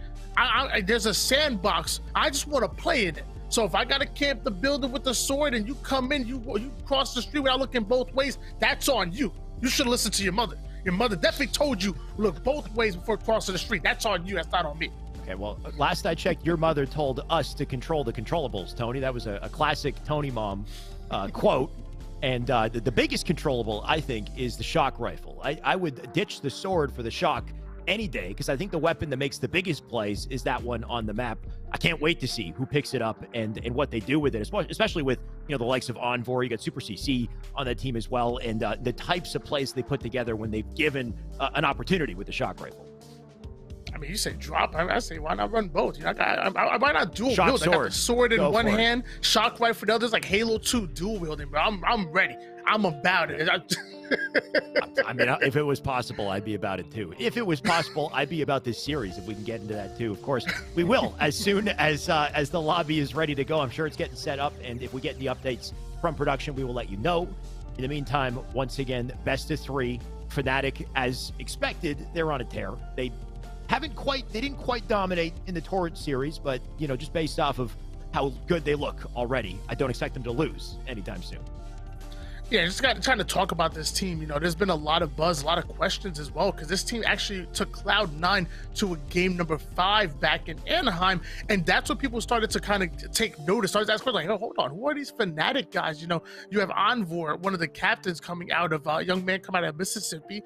[SPEAKER 5] there's a sandbox. I just want to play in it. So if I gotta camp the building with the sword and you come in, you cross the street without looking both ways, that's on you. You should listen to your mother. Your mother definitely told you look both ways before crossing the street. That's on you. That's not on me.
[SPEAKER 4] Okay, well, last I checked, your mother told us to control the controllables, Tony. That was a classic Tony mom quote. And the biggest controllable, I think, is the shock rifle. I would ditch the sword for the shock any day, because I think the weapon that makes the biggest plays is that one on the map. I can't wait to see who picks it up and what they do with it, especially with the likes of Envor. You got Super CC on that team as well, and the types of plays they put together when they've given an opportunity with the shock rifle.
[SPEAKER 5] I mean, you say drop. I say, why not run both? I might not dual wield.
[SPEAKER 4] Sword.
[SPEAKER 5] I got the sword in one hand, shock rifle for the other. It's like Halo 2 dual wielding, bro. I'm ready. I'm about it.
[SPEAKER 4] I mean, if it was possible, I'd be about it too. If it was possible, I'd be about this series, if we can get into that too. Of course, we will as soon as the lobby is ready to go. I'm sure it's getting set up, and if we get any updates from production, we will let you know. In the meantime, once again, best of 3. Fnatic, as expected, they're on a tear. They didn't quite dominate in the Torrent series, but just based off of how good they look already, I don't expect them to lose anytime soon.
[SPEAKER 5] Yeah, just trying to talk about this team. There's been a lot of buzz, a lot of questions as well, because this team actually took Cloud9 to a game number 5 back in Anaheim, and that's when people started to kind of take notice. Started asking, like, oh, hold on, who are these Fnatic guys? You have Envor, one of the captains coming out of young man coming out of Mississippi,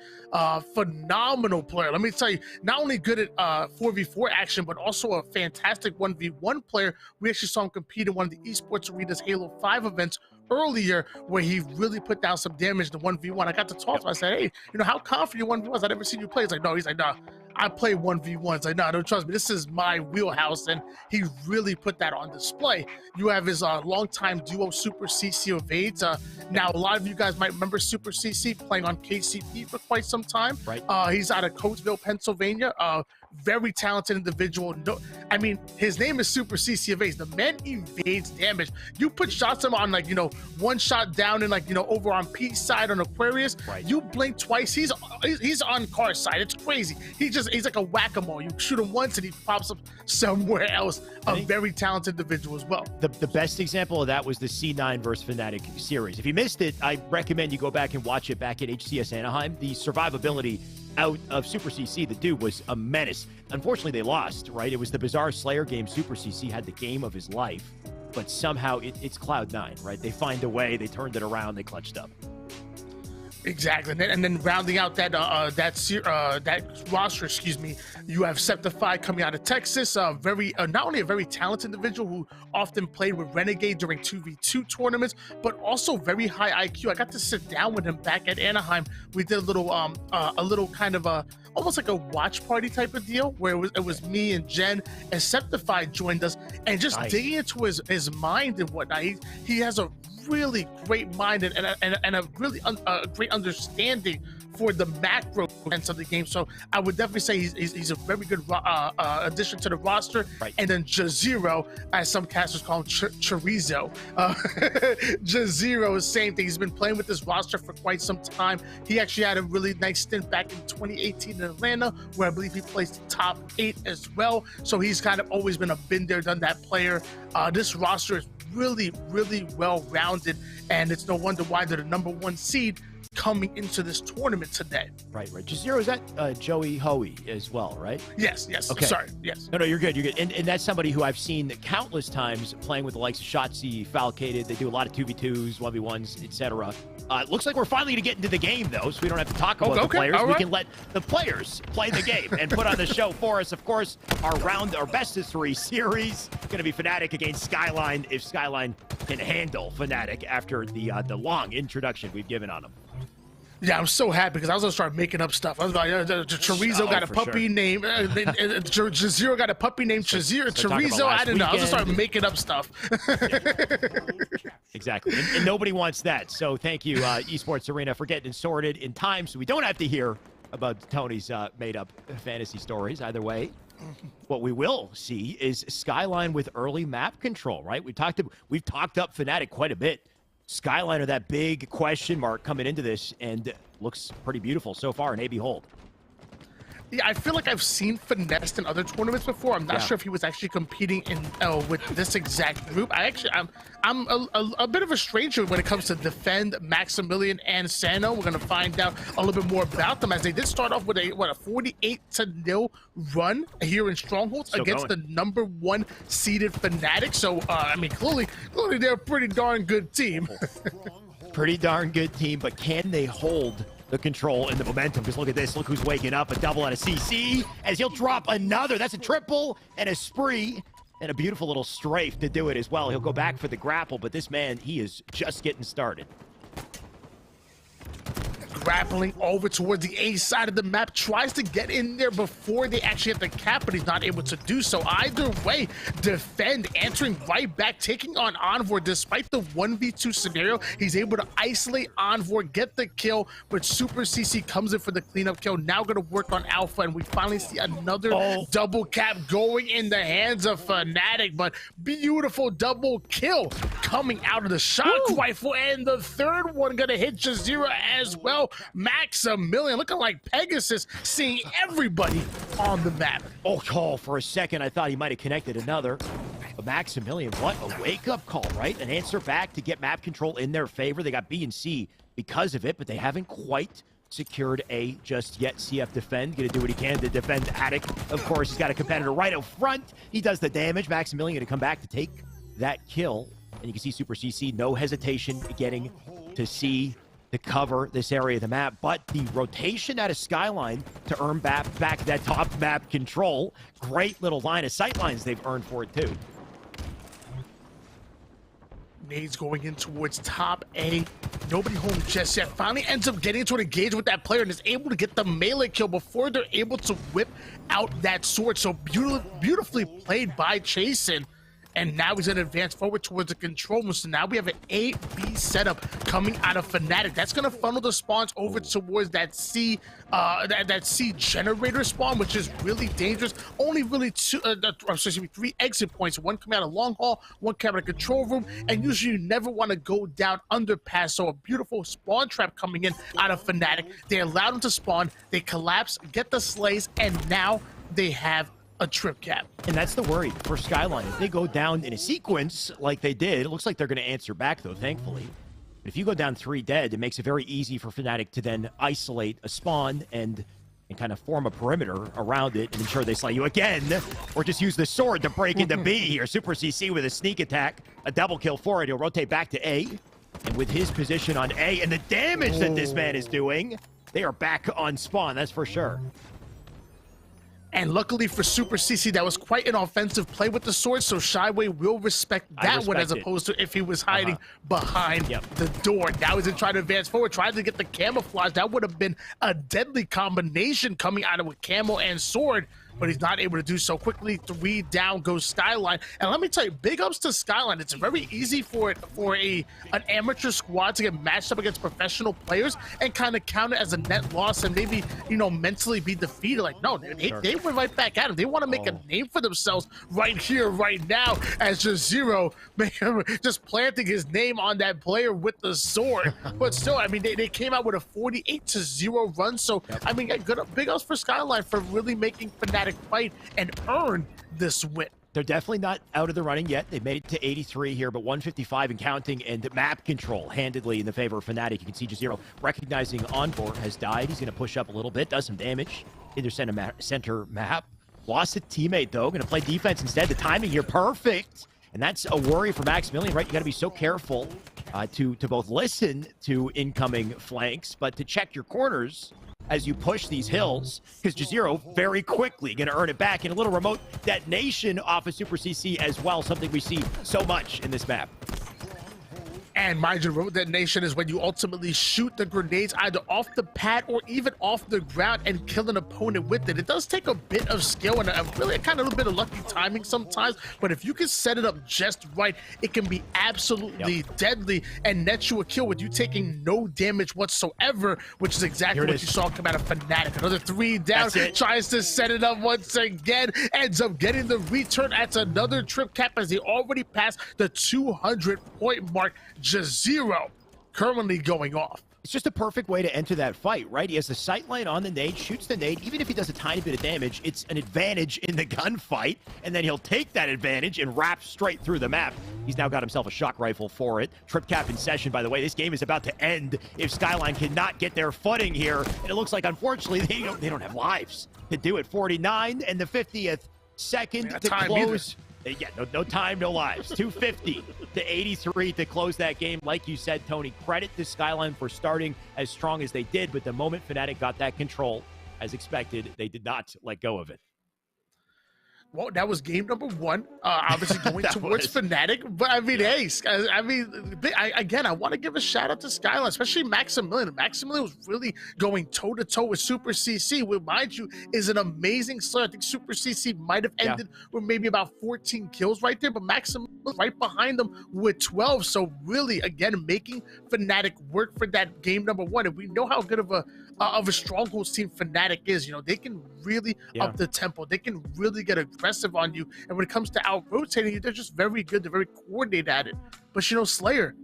[SPEAKER 5] phenomenal player. Let me tell you, not only good at 4v4 action, but also a fantastic 1v1 player. We actually saw him compete in one of the Esports Arena's Halo 5 events earlier, where he really put down some damage to 1v1. I got to talk to him. I said, hey, how confident 1v1s? I never seen you play. He's like, no. He's like, no, I play 1v1s. Like, no, don't trust me. This is my wheelhouse. And he really put that on display. You have his longtime duo, Super CC Evades. Now, a lot of you guys might remember Super CC playing on KCP for quite some time.
[SPEAKER 4] Right.
[SPEAKER 5] He's out of Coatesville, Pennsylvania. Very talented individual. I mean, his name is Super CC Evades. The man evades damage. You put shots him on, one shot down and over on P side on Aquarius.
[SPEAKER 4] Right.
[SPEAKER 5] You blink twice, he's on car side. It's crazy. He's like a whack-a-mole. You shoot him once and he pops up somewhere else. A very talented individual as well.
[SPEAKER 4] The best example of that was the C9 versus Fnatic series. If you missed it, I recommend you go back and watch it back at HCS Anaheim. The survivability out of Super CC. The dude was a menace. Unfortunately, they lost, right? It was the Bizarre Slayer game. Super CC had the game of his life, but somehow it's Cloud9, right? They find a way. They turned it around. They clutched up.
[SPEAKER 5] Exactly, and then rounding out that roster, you have Septify coming out of Texas. Very not only a very talented individual who often played with Renegade during 2v2 tournaments, but also very high IQ. I got to sit down with him back at Anaheim. We did a little kind of almost like a watch party type of deal where it was me and Jen, and Septify joined us, and just digging into his mind and whatnot. He has a really great mind and a really great understanding for the macro sense of the game. So I would definitely say he's a very good addition to the roster. Right. And then Jazero, as some casters call him, Chorizo. Jazero, same thing. He's been playing with this roster for quite some time. He actually had a really nice stint back in 2018 in Atlanta, where I believe he placed top 8 as well. So he's kind of always been a been there, done that player. This roster is really, really well-rounded, and it's no wonder why they're the #1 seed coming into this tournament today.
[SPEAKER 4] Right. Jazero, is that Joey Hoey as well, right?
[SPEAKER 5] Yes. Okay. Sorry, yes.
[SPEAKER 4] No, you're good. And that's somebody who I've seen countless times playing with the likes of Shotzi, Falcated. They do a lot of 2v2s, 1v1s, etc. It looks like we're finally going to get into the game, though, so we don't have to talk about the players. We can let the players play the game and put on the show for us. Of course, our best of 3 series going to be Fnatic against Skyline, if Skyline can handle Fnatic after the long introduction we've given on them.
[SPEAKER 5] Yeah, I'm so happy because I was gonna start making up stuff. I was like, Chorizo got a puppy named Jazero got a puppy named Chorizo. I don't know. I was gonna start making up stuff.
[SPEAKER 4] Exactly, and nobody wants that. So thank you, Esports Arena, for getting it sorted in time, so we don't have to hear about Tony's made-up fantasy stories. Either way, what we will see is Skyline with early map control. Right? We've talked up Fnatic quite a bit. Skyline are that big question mark coming into this, and looks pretty beautiful so far, and behold.
[SPEAKER 5] Yeah, I feel like I've seen Finesse in other tournaments before. I'm not sure if he was actually competing in with this exact group. I'm a bit of a stranger when it comes to Defend, Maximilian, and Sano. We're gonna find out a little bit more about them, as they did start off with a 48-0 run here in Strongholds against the #1 seeded Fnatic. So I mean, clearly they're a pretty darn good team.
[SPEAKER 4] Pretty darn good team, but can they hold the control and the momentum? Because look at this. Look who's waking up. A double out of CC as he'll drop another. That's a triple and a spree and a beautiful little strafe to do it as well. He'll go back for the grapple, but this man, he is just getting started.
[SPEAKER 5] Grappling over towards the A side of the map, tries to get in there before they actually have to cap, but he's not able to do so. Either way, Defend answering right back, taking on Envor. Despite the 1v2 scenario, he's able to isolate Envor, get the kill, but Super CC comes in for the cleanup kill. Now going to work on Alpha, and we finally see another double cap going in the hands of Fnatic, but beautiful double kill coming out of the shock rifle, and the third one going to hit Jazero as well. Maximilian looking like Pegasus, seeing everybody on the map.
[SPEAKER 4] Oh, for a second, I thought he might have connected another. But Maximilian, what a wake-up call, right? An answer back to get map control in their favor. They got B and C because of it, but they haven't quite secured A just yet. CF Defend going to do what he can to defend Attic. Of course, he's got a competitor right up front. He does the damage. Maximilian going to come back to take that kill. And you can see Super CC, no hesitation getting to C to cover this area of the map, but the rotation out of Skyline to earn back that top map control. Great little line of sight lines they've earned for it too.
[SPEAKER 5] Nades going in towards top A. Nobody home just yet. Finally ends up getting into an engage with that player and is able to get the melee kill before they're able to whip out that sword. So beautifully played by Chasen. And now he's going to advance forward towards the control room. So now we have an A-B setup coming out of Fnatic. That's going to funnel the spawns over towards that C generator spawn, which is really dangerous. Only really 3 exit points. One coming out of Long Hall, one coming out of control room. And usually you never want to go down underpass. So a beautiful spawn trap coming in out of Fnatic. They allowed them to spawn. They collapse, get the slays, and now they have a trip cap.
[SPEAKER 4] And that's the worry for Skyline. If they go down in a sequence like they did, it looks like they're going to answer back, though, thankfully. But if you go down 3 dead, it makes it very easy for Fnatic to then isolate a spawn and and kind of form a perimeter around it and ensure they slay you again, or just use the sword to break into B here. Super CC with a sneak attack, a double kill for it. He'll rotate back to A, and with his position on A and the damage that this man is doing, they are back on spawn, that's for sure.
[SPEAKER 5] And luckily for Super CC, that was quite an offensive play with the sword, so Shyway will respect that one as opposed to if he was hiding behind the door. Now he's trying to advance forward, trying to get the camouflage. That would have been a deadly combination coming out of with camo and sword, but he's not able to do so quickly. 3 down goes Skyline. And let me tell you, big ups to Skyline. It's very easy for an amateur squad to get matched up against professional players and kind of count it as a net loss and maybe, you know, mentally be defeated. Like, no, they went right back at him. They want to make a name for themselves right here, right now, as just Zero just planting his name on that player with the sword. But still, I mean, they came out with a 48-0 run. So, I mean, big ups for Skyline for really making Fnatic fight and earn this win.
[SPEAKER 4] They're definitely not out of the running yet. They've made it to 83 here, but 155 and counting, and map control handedly in the favor of Fnatic. You can see just Zero recognizing Envor has died. He's going to push up a little bit, does some damage in their center map. Lost a teammate, though. Going to play defense instead. The timing here, perfect. And that's a worry for Maximilian, right? You got to be so careful to both listen to incoming flanks, but to check your corners as you push these hills, because Jazero very quickly going to earn it back in a little remote detonation off of Super CC as well, something we see so much in this map.
[SPEAKER 5] And mind you, remote detonation is when you ultimately shoot the grenades either off the pad or even off the ground and kill an opponent with it. It does take a bit of skill and a little bit of lucky timing sometimes, but if you can set it up just right, it can be absolutely deadly and net you a kill with you taking no damage whatsoever, which is exactly what you saw come out of Fnatic. Another 3 down, tries to set it up once again, ends up getting the return. That's another trip cap as they already passed the 200-point mark. Jazero currently going off.
[SPEAKER 4] It's just a perfect way to enter that fight, right? He has the sight line on the nade, shoots the nade. Even if he does a tiny bit of damage, it's an advantage in the gunfight, and then he'll take that advantage and wrap straight through the map. He's now got himself a shock rifle for it. Trip cap in session, by the way. This game is about to end if Skyline cannot get their footing here, and it looks like, unfortunately, they don't have lives to do it. 49 and the 50th second to close. Yeah, no time, no lives. 250 to 83 to close that game. Like you said, Tony, credit to Skyline for starting as strong as they did, but the moment Fnatic got that control, as expected, they did not let go of it.
[SPEAKER 5] Well, that was game number 1. Obviously going towards Fnatic, but I mean, hey, I want to give a shout out to Skyline, especially Maximilian. Maximilian was really going toe-to-toe with Super CC, which, mind you, is an amazing slayer. I think Super CC might have ended with maybe about 14 kills right there, but Maximilian right behind them with 12. So really, again, making Fnatic work for that game number 1. And we know how good of a strongholds team Fnatic is. You know, they can really up the tempo. They can really get aggressive on you. And when it comes to out-rotating you, they're just very good. They're very coordinated at it. But, you know, Slayer,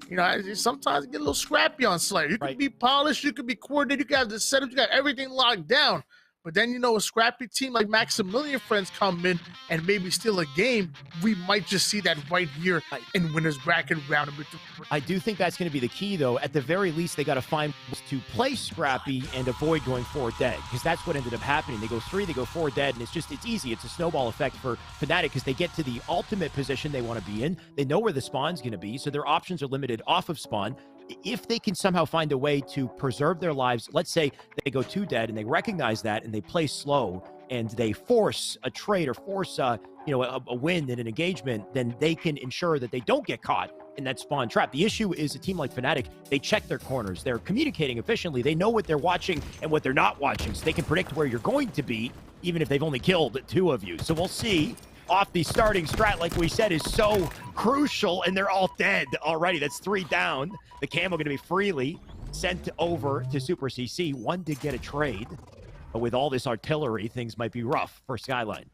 [SPEAKER 5] you know, sometimes you get a little scrappy on Slayer. You can be polished. You can be coordinated. You can have the setup. You got everything locked down. But then, you know, a scrappy team like Maximilian friends come in and maybe steal a game. We might just see that right here in winners bracket round number 2.
[SPEAKER 4] I do think that's going to be the key, though. At the very least, they got to find ways to play scrappy and avoid going 4 dead, because that's what ended up happening. They go 3, they go 4 dead, and it's easy. It's a snowball effect for Fnatic because they get to the ultimate position they want to be in. They know where the spawn's going to be, so their options are limited off of spawn. If they can somehow find a way to preserve their lives, let's say they go 2 dead and they recognize that and they play slow and they force a trade or force a win in an engagement, then they can ensure that they don't get caught in that spawn trap. The issue is a team like Fnatic, they check their corners. They're communicating efficiently. They know what they're watching and what they're not watching, so they can predict where you're going to be, even if they've only killed 2 of you. So we'll see. Off the starting strat, like we said, is so crucial, and they're all dead already. That's 3 down. The camo going to be freely sent over to Super CC. 1 did get a trade, but with all this artillery, things might be rough for Skyline.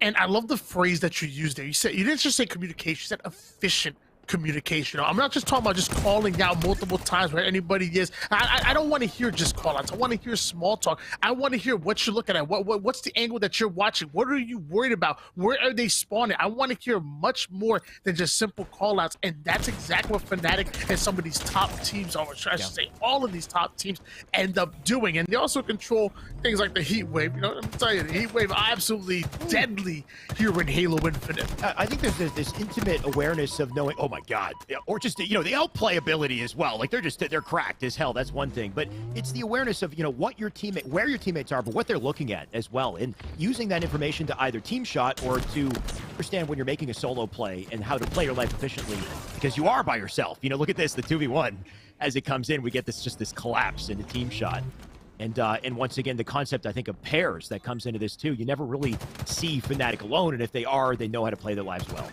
[SPEAKER 5] And I love the phrase that you used there. You didn't just say communication, you said efficient communication. I'm not just talking about just calling out multiple times where anybody is. I don't want to hear just call outs. I want to hear small talk. I want to hear what you're looking at. What's the angle that you're watching? What are you worried about? Where are they spawning? I want to hear much more than just simple call outs. And that's exactly what Fnatic and some of these top teams, or I should say all of these top teams, end up doing. And they also control things like the heat wave. You know, I'm telling you, the heat wave absolutely deadly here in Halo Infinite.
[SPEAKER 4] I think there's this intimate awareness of knowing, oh my God, or just, you know, the outplay ability as well. Like they're cracked as hell. That's one thing, but it's the awareness of, you know, what your teammate, where your teammates are, but what they're looking at as well. And using that information to either team shot or to understand when you're making a solo play and how to play your life efficiently, because you are by yourself. You know, look at this, the 2v1 as it comes in, we get this collapse in the team shot. And once again, the concept, I think, of pairs that comes into this too. You never really see Fnatic alone, and if they are, they know how to play their lives well.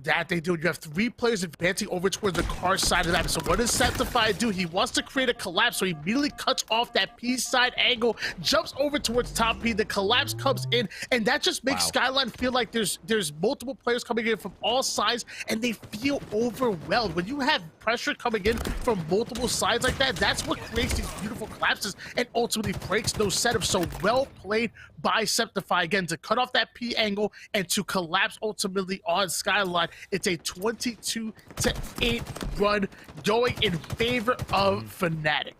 [SPEAKER 5] That they do. You have 3 players advancing over towards the car side of that. So what does Septify do? He wants to create a collapse, so he immediately cuts off that P side angle, jumps over towards top P. The collapse comes in, and that just makes Skyline feel like there's multiple players coming in from all sides, and they feel overwhelmed. When you have pressure coming in from multiple sides like that, that's what creates these beautiful collapses and ultimately breaks those setups. So well played by Septify again to cut off that P angle and to collapse ultimately on Skyline. It's a 22-8 run going in favor of Fnatic.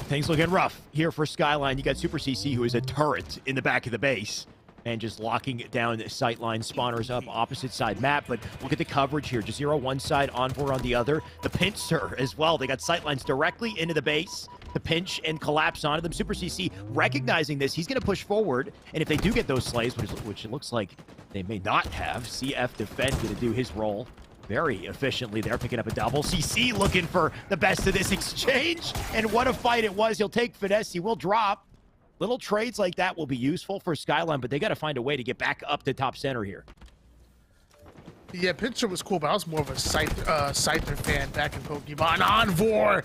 [SPEAKER 4] Things looking rough here for Skyline. You got Super CC, who is a turret in the back of the base and just locking down sightline spawners up opposite side map. But look at the coverage here. Just 0 one side, Envoy on the other. The pincer as well. They got sightlines directly into the base to pinch and collapse onto them. Super CC recognizing this, he's going to push forward. And if they do get those slays, which it looks like they may not have, CF Defend going to do his role very efficiently there, picking up a double. CC looking for the best of this exchange. And what a fight it was. He'll take finesse. He will drop. Little trades like that will be useful for Skyline, but they got to find a way to get back up to top center here.
[SPEAKER 5] Yeah, Pincher was cool, but I was more of a Scyther fan back in Pokemon. Envoy,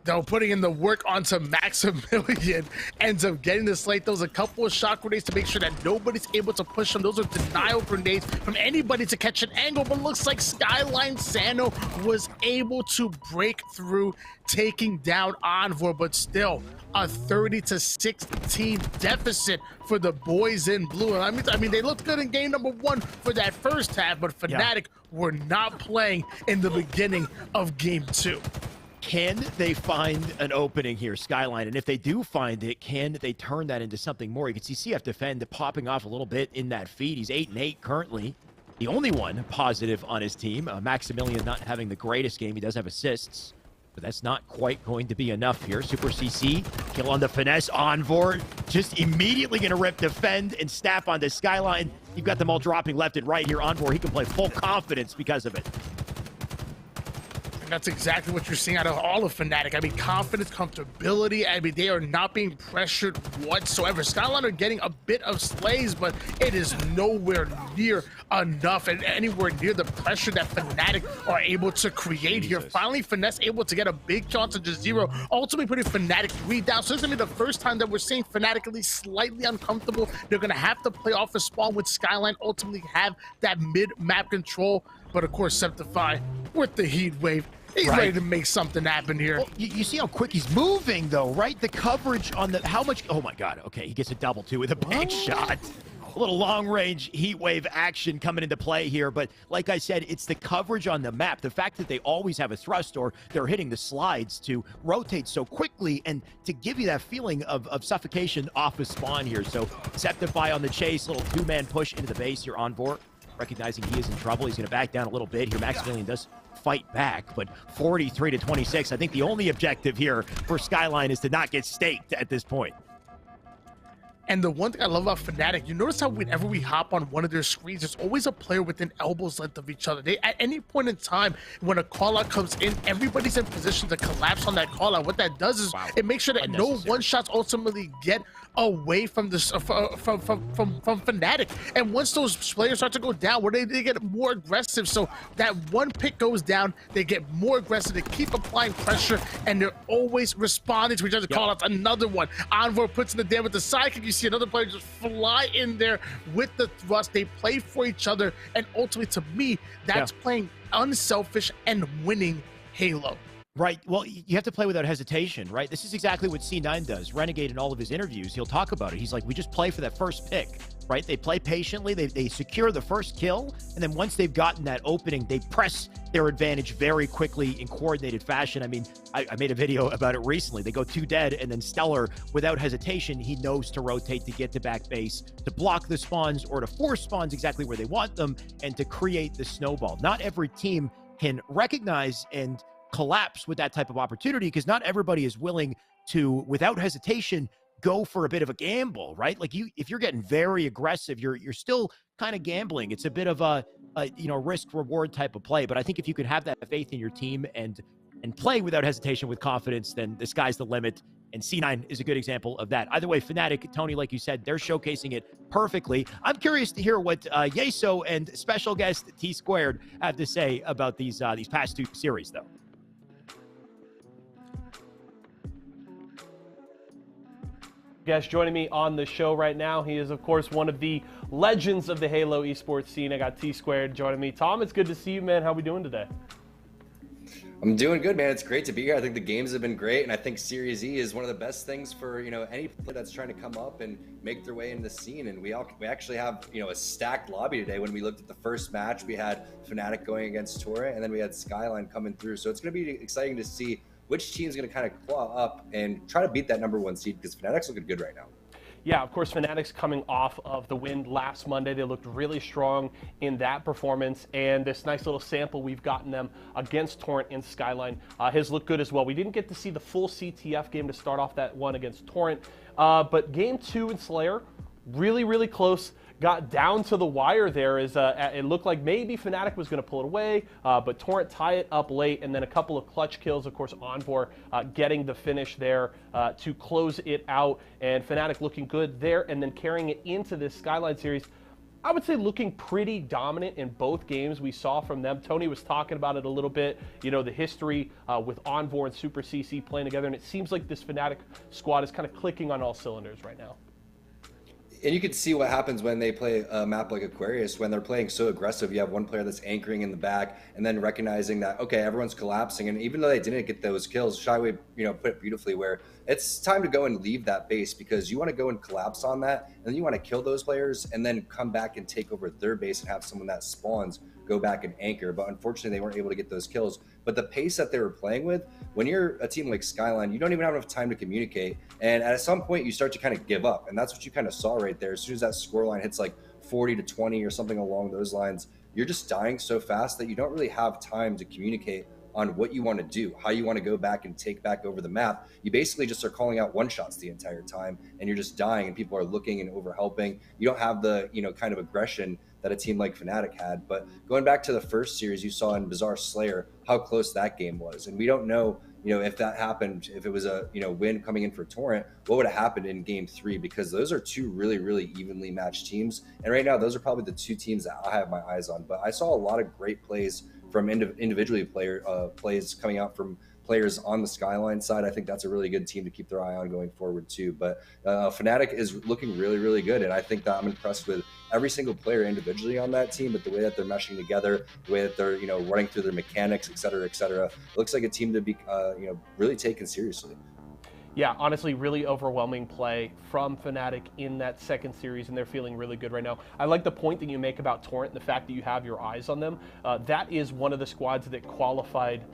[SPEAKER 5] though, putting in the work onto Maximilian, ends up getting the slate. Those a couple of shock grenades to make sure that nobody's able to push them. Those are denial grenades from anybody to catch an angle, but looks like Skyline Sano was able to break through, taking down Envoy, but still a 30-16 deficit for the boys in blue. I mean, they looked good in game number 1 for that first half, but Fnatic were not playing in the beginning of game 2.
[SPEAKER 4] Can they find an opening here, Skyline? And if they do find it, can they turn that into something more? You can see CF Defend popping off a little bit in that feed. He's 8-8 currently. The only one positive on his team. Maximilian not having the greatest game. He does have assists, but that's not quite going to be enough here. Super CC, kill on the finesse. Envoy just immediately going to rip Defend and staff onto Skyline. You've got them all dropping left and right here. Envoy, he can play full confidence because of it.
[SPEAKER 5] That's exactly what you're seeing out of all of Fnatic. I mean, confidence, comfortability. I mean, they are not being pressured whatsoever. Skyline are getting a bit of slays, but it is nowhere near enough and anywhere near the pressure that Fnatic are able to create here. Finally, Finesse able to get a big chance of just 0, ultimately putting Fnatic 3 down. So this is going to be the first time that we're seeing Fnatic at least slightly uncomfortable. They're going to have to play off a spawn with Skyline, ultimately have that mid-map control. But of course, Septify with the heat wave. He's ready to make something happen here.
[SPEAKER 4] Well, you see how quick he's moving, though, right? The coverage on the... How much... Oh, my God. Okay, he gets a double, too, with a big shot. A little long-range heat wave action coming into play here. But like I said, it's the coverage on the map. The fact that they always have a thrust or they're hitting the slides to rotate so quickly and to give you that feeling of suffocation off a spawn here. So Septify on the chase, little 2-man push into the base here. Envoy, recognizing he is in trouble. He's going to back down a little bit here. Maximilian does fight back, but 43-26. I think the only objective here for Skyline is to not get staked at this point.
[SPEAKER 5] And the one thing I love about Fnatic, you notice how whenever we hop on one of their screens, there's always a player within elbows length of each other. They, at any point in time, when a call-out comes in, everybody's in position to collapse on that call-out. What that does is it makes sure that no one-shots ultimately get away from this from Fnatic. And once those players start to go down, where they get more aggressive. So that one pick goes down, they get more aggressive, they keep applying pressure, and they're always responding to each other's call-outs. Another one. Envoy puts in the damn with the sidekick. You see another player just fly in there with the thrust. They play for each other, and ultimately, to me, that's playing unselfish and winning Halo.
[SPEAKER 4] Right. Well, you have to play without hesitation, right? This is exactly what C9 does. Renegade in all of his interviews, he'll talk about it. He's like, we just play for that first pick, right? They play patiently. They secure the first kill. And then once they've gotten that opening, they press their advantage very quickly in coordinated fashion. I mean, I made a video about it recently. They go 2 dead, and then Stellar, without hesitation, he knows to rotate to get to back base, to block the spawns or to force spawns exactly where they want them, and to create the snowball. Not every team can recognize and collapse with that type of opportunity, because not everybody is willing to, without hesitation, go for a bit of a gamble, right? Like if you're getting very aggressive, you're still kind of gambling. It's a bit of a risk reward type of play. But I think if you could have that faith in your team and play without hesitation with confidence, then the sky's the limit. And C9 is a good example of that. Either way, Fnatic, Tony, like you said, they're showcasing it perfectly. I'm curious to hear what Yeso and special guest T-Squared have to say about these past 2 series, though.
[SPEAKER 2] Guest joining me on the show right now. He is, of course, one of the legends of the Halo esports scene. I got T-Squared joining me. Tom, it's good to see you, man. How we doing today?
[SPEAKER 6] I'm doing good, man. It's great to be here. I think the games have been great, and I think Series E is one of the best things for any player that's trying to come up and make their way in the scene. And we actually have a stacked lobby today. When we looked at the first match, we had Fnatic going against Torrent, and then we had Skyline coming through. So it's going to be exciting to see which team's going to kind of claw up and try to beat that #1 seed, because Fnatic's looking good right now.
[SPEAKER 2] Yeah, of course, Fnatic's coming off of the win last Monday. They looked really strong in that performance, and this nice little sample we've gotten them against Torrent and Skyline has looked good as well. We didn't get to see the full CTF game to start off that one against Torrent, but game 2 in Slayer, really, really close. Got down to the wire there. It looked like maybe Fnatic was going to pull it away, but Torrent tie it up late, and then a couple of clutch kills, of course, Envor getting the finish there to close it out, and Fnatic looking good there, and then carrying it into this Skyline series. I would say looking pretty dominant in both games we saw from them. Tony was talking about it a little bit, the history with Envor and Super CC playing together, and it seems like this Fnatic squad is kind of clicking on all cylinders right now.
[SPEAKER 6] And you can see what happens when they play a map like Aquarius. When they're playing so aggressive, you have one player that's anchoring in the back, and then recognizing that, okay, everyone's collapsing. And even though they didn't get those kills, Shyway, put it beautifully, where it's time to go and leave that base, because you want to go and collapse on that, and then you want to kill those players and then come back and take over their base and have someone that spawns go back and anchor. But unfortunately, they weren't able to get those kills. But the pace that they were playing with, when you're a team like Skyline, you don't even have enough time to communicate. And at some point, you start to kind of give up. And that's what you kind of saw right there. As soon as that scoreline hits like 40-20 or something along those lines, you're just dying so fast that you don't really have time to communicate on what you want to do, how you want to go back and take back over the map. You basically just are calling out one-shots the entire time, and you're just dying, and people are looking and overhelping. You don't have the kind of aggression that a team like Fnatic had. But going back to the first series, you saw in Bizarre Slayer how close that game was, and we don't know if that happened, if it was a win coming in for Torrent, what would have happened in game 3, because those are 2 really, really evenly matched teams, and right now those are probably the 2 teams that I have my eyes on. But I saw a lot of great plays from individually plays coming out from players on the Skyline side. I think that's a really good team to keep their eye on going forward too. But Fnatic is looking really, really good, and I think that I'm impressed with every single player individually on that team, but the way that they're meshing together, the way that they're running through their mechanics, et cetera, it looks like a team to be really taken seriously.
[SPEAKER 2] Yeah, honestly, really overwhelming play from Fnatic in that second series, and they're feeling really good right now. I like the point that you make about Torrent, the fact that you have your eyes on them. That is one of the squads that qualified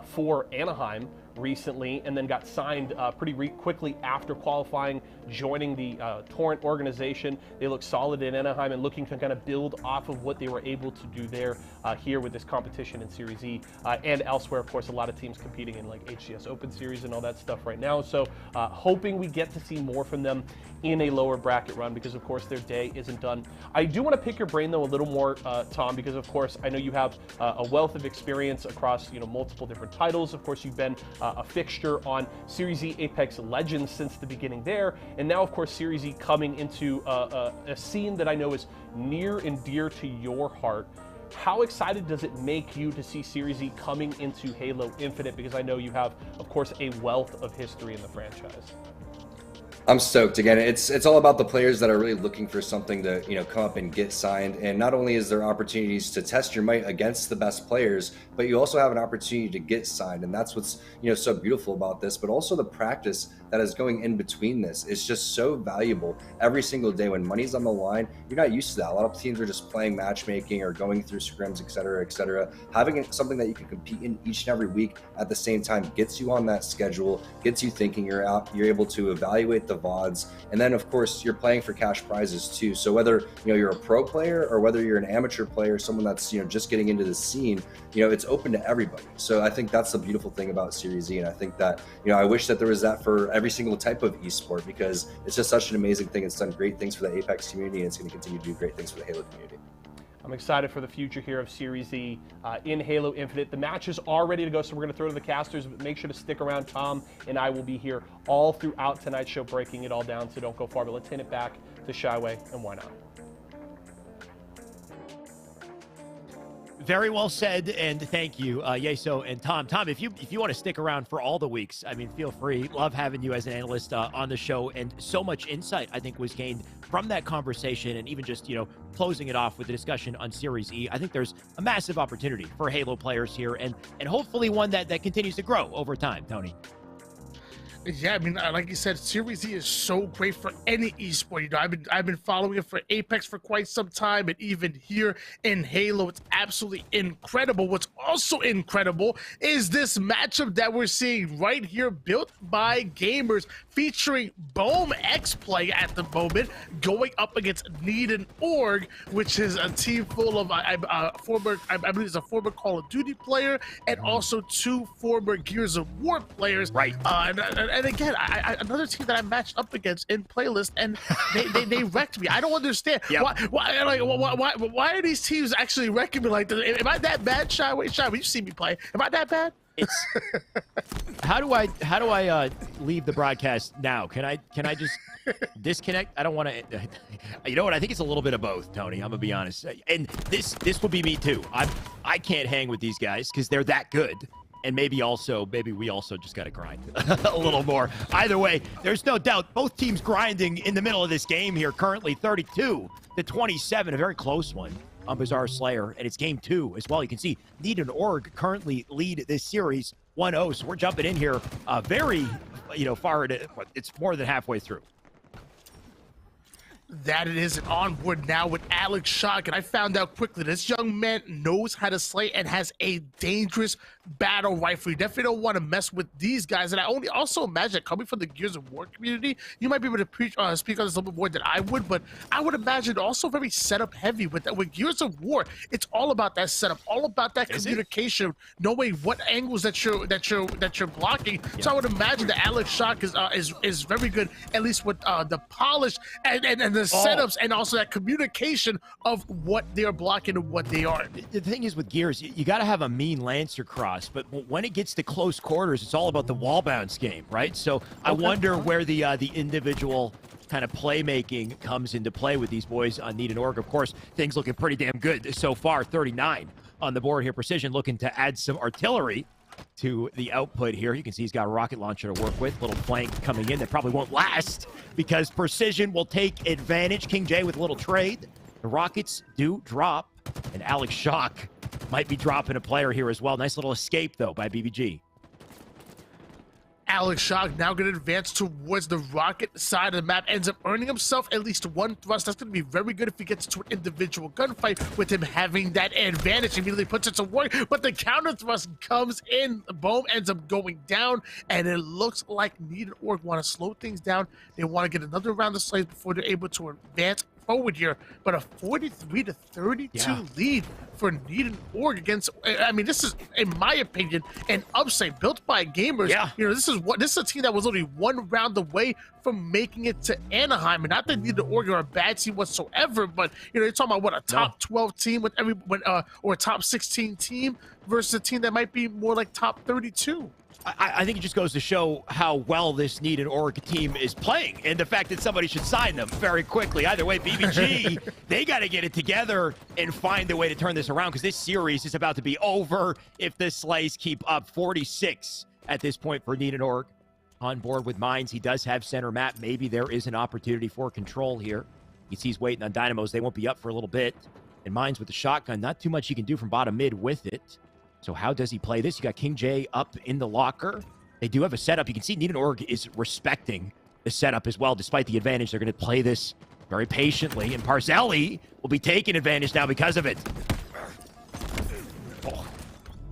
[SPEAKER 2] for Anaheim recently, and then got signed pretty quickly after qualifying, joining the Torrent organization. They look solid in Anaheim and looking to kind of build off of what they were able to do there here with this competition in Series E and elsewhere. Of course, a lot of teams competing in like HCS Open Series and all that stuff right now. So hoping we get to see more from them in a lower bracket run, because of course their day isn't done. I do want to pick your brain though a little more, Tom, because of course I know you have a wealth of experience across multiple different titles. Of course, you've been a fixture on Series E Apex Legends since the beginning there, and now of course Series E coming into a scene that I know is near and dear to your heart. How excited does it make you to see Series E coming into Halo Infinite? Because I know you have, of course, a wealth of history in the franchise.
[SPEAKER 6] I'm stoked. Again, it's all about the players that are really looking for something to, come up and get signed. And not only is there opportunities to test your might against the best players, but you also have an opportunity to get signed. And that's what's, so beautiful about this, but also the practice that is going in between this is just so valuable every single day. When money's on the line, you're not used to that. A lot of teams are just playing matchmaking or going through scrims, et cetera, et cetera. Having something that you can compete in each and every week at the same time gets you on that schedule, gets you thinking. You're able to evaluate the VODs, and then of course you're playing for cash prizes too. So whether you're a pro player or whether you're an amateur player, someone that's just getting into the scene, it's open to everybody. So I think that's the beautiful thing about Series E, and I think that I wish that there was that for every single type of esport, because it's just such an amazing thing. It's done great things for the Apex community, and it's going to continue to do great things for the Halo community.
[SPEAKER 2] I'm excited for the future here of Series E in Halo Infinite. The matches are ready to go, so we're going to throw to the casters, but make sure to stick around. Tom and I will be here all throughout tonight's show, breaking it all down, so don't go far. But let's hand it back to Shyway, and why not?
[SPEAKER 4] Very well said, and thank you, Yeso and Tom. Tom, if you want to stick around for all the weeks, I mean, feel free. Love having you as an analyst on the show, and so much insight I think was gained from that conversation, and even just closing it off with the discussion on Series E. I think there's a massive opportunity for Halo players here, and hopefully one that continues to grow over time. Tony.
[SPEAKER 5] Yeah, I mean, like you said, Series E is so great for any esport. I've been following it for Apex for quite some time, and even here in Halo, it's absolutely incredible. What's also incredible is this matchup that we're seeing right here, built by gamers, featuring Boom X Play at the moment, going up against Need and Org, which is a team full of I believe it's a former Call of Duty player and also 2 former Gears of War players.
[SPEAKER 4] Right.
[SPEAKER 5] And again, another team that I matched up against in playlist, and they wrecked me. I don't understand. Yep. Why are these teams actually wrecking me like this? Am I that bad, Shyway, you see me play. Am I that bad?
[SPEAKER 4] It's how do I leave the broadcast now? Can I just disconnect? I don't want to. You know what? I think it's a little bit of both, Tony. I'm gonna be honest. And this would be me too. I can't hang with these guys because they're that good. And maybe we also just got to grind a little more. Either way, there's no doubt both teams grinding in the middle of this game here. Currently 32-27, a very close one on Bizarre Slayer. And it's game 2 as well. You can see Need and Org currently lead this series 1-0. So we're jumping in here very, far. It's more than halfway through.
[SPEAKER 5] That it is on board now with Alex Shock, and I found out quickly this young man knows how to slay and has a dangerous battle rifle. You definitely don't want to mess with these guys. And I also imagine that coming from the Gears of War community, you might be able to speak on this a little bit more than I would, but I would imagine also very setup heavy with Gears of War. It's all about that setup, all about that communication, knowing what angles that you're blocking. Yeah. So I would imagine that Alex Shock is very good, at least with the polish and the setups, and also that communication of what they're blocking and what they are.
[SPEAKER 4] The thing is with Gears, you got to have a mean Lancer cross, but when it gets to close quarters, it's all about the wall bounce game, right? So I wonder where the individual kind of playmaking comes into play with these boys on Need and Org. Of course, things looking pretty damn good so far. 39 on the board here. Precision looking to add some artillery to the output here. You can see he's got a rocket launcher to work with. Little flank coming in that probably won't last because Precision will take advantage. King J with a little trade. The rockets do drop, and Alex Shock might be dropping a player here as well. Nice little escape, though, by BBG.
[SPEAKER 5] Alex Shock now going to advance towards the rocket side of the map, ends up earning himself at least 1 thrust. That's going to be very good if he gets to an individual gunfight with him having that advantage. Immediately puts it to work, but the counter thrust comes in. The bomb ends up going down, and it looks like Need and Org want to slow things down. They want to get another round of slays before they're able to advance forward here, but a 43-32 lead for Need and Org against. I mean, this is, in my opinion, an upset built by gamers.
[SPEAKER 4] Yeah.
[SPEAKER 5] This is a team that was literally 1 round away from making it to Anaheim, and not that Need and Org are a bad team whatsoever, but you're talking about what, a top 12 team with or a top 16 team versus a team that might be more like top 32.
[SPEAKER 4] I think it just goes to show how well this Need and Org team is playing, and the fact that somebody should sign them very quickly. Either way, BBG, they got to get it together and find a way to turn this around, because this series is about to be over if the slays keep up. 46 at this point for Need and Org. on board with Mines. He does have center map. Maybe there is an opportunity for control here. You see he's waiting on Dynamos. They won't be up for a little bit. And Mines with the shotgun. Not too much he can do from bottom mid with it. So how does he play this? You got King J up in the locker. They do have a setup. You can see Need Org is respecting the setup as well. Despite the advantage, they're going to play this very patiently. And Parzelli will be taking advantage now because of it.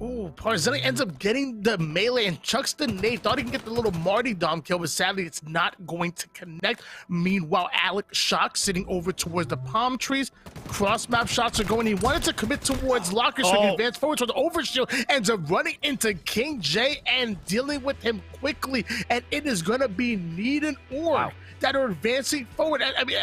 [SPEAKER 5] Ooh, Parzelli ends up getting the melee and chucks the nade. Thought he could get the little Marty Dom kill, but sadly it's not going to connect. Meanwhile, Alec Shock sitting over towards the palm trees. Cross-map shots are going. He wanted to commit towards Locker, so he advanced forward towards the overshield. Ends up running into King J and dealing with him quickly. And it is going to be Need and Org that are advancing forward. I mean,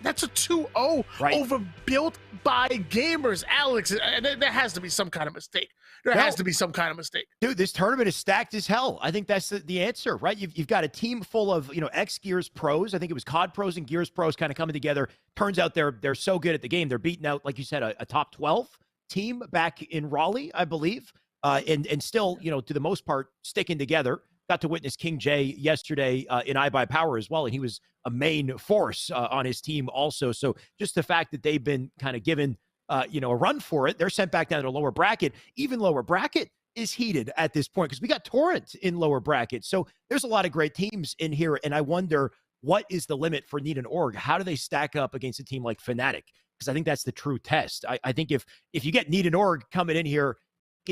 [SPEAKER 5] that's a 2-0 over Built by Gamers, Alex. There has to be some kind of mistake. There has to be some kind of mistake.
[SPEAKER 4] Dude, this tournament is stacked as hell. I think that's the answer, right? You've got a team full of, ex-Gears pros. I think it was COD pros and Gears pros kind of coming together. Turns out they're so good at the game. They're beating out, like you said, a top 12 team back in Raleigh, I believe. And still, to the most part, sticking together. Got to witness King J yesterday in iBuyPower as well, and he was a main force on his team also. So just the fact that they've been kind of given, a run for it, they're sent back down to the lower bracket. Even lower bracket is heated at this point because we got Torrent in lower bracket. So there's a lot of great teams in here, and I wonder what is the limit for Need and Org? How do they stack up against a team like Fnatic? Because I think that's the true test. I think if you get Need and Org coming in here,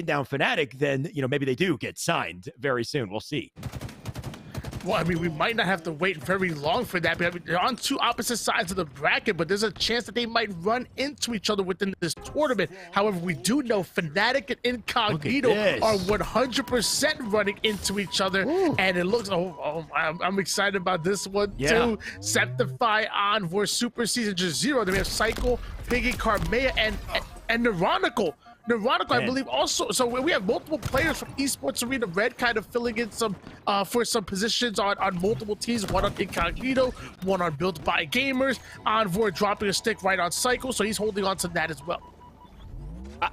[SPEAKER 4] down Fnatic, then maybe they do get signed very soon. We'll see.
[SPEAKER 5] Well, I mean, we might not have to wait very long for that. But they're on two opposite sides of the bracket, but there's a chance that they might run into each other within this tournament. However, we do know Fnatic and Incognito are 100% running into each other. Ooh. And it looks, I'm excited about this one too. Septify on for Super Season just 0. Then we have Cycle, Piggy, Carmea, and Neuronical. I believe also. So we have multiple players from Esports Arena Red kind of filling in some for some positions on multiple teams. One on Incognito, one on Built by Gamers. Envoy dropping a stick right on Cycle, so he's holding on to that as well.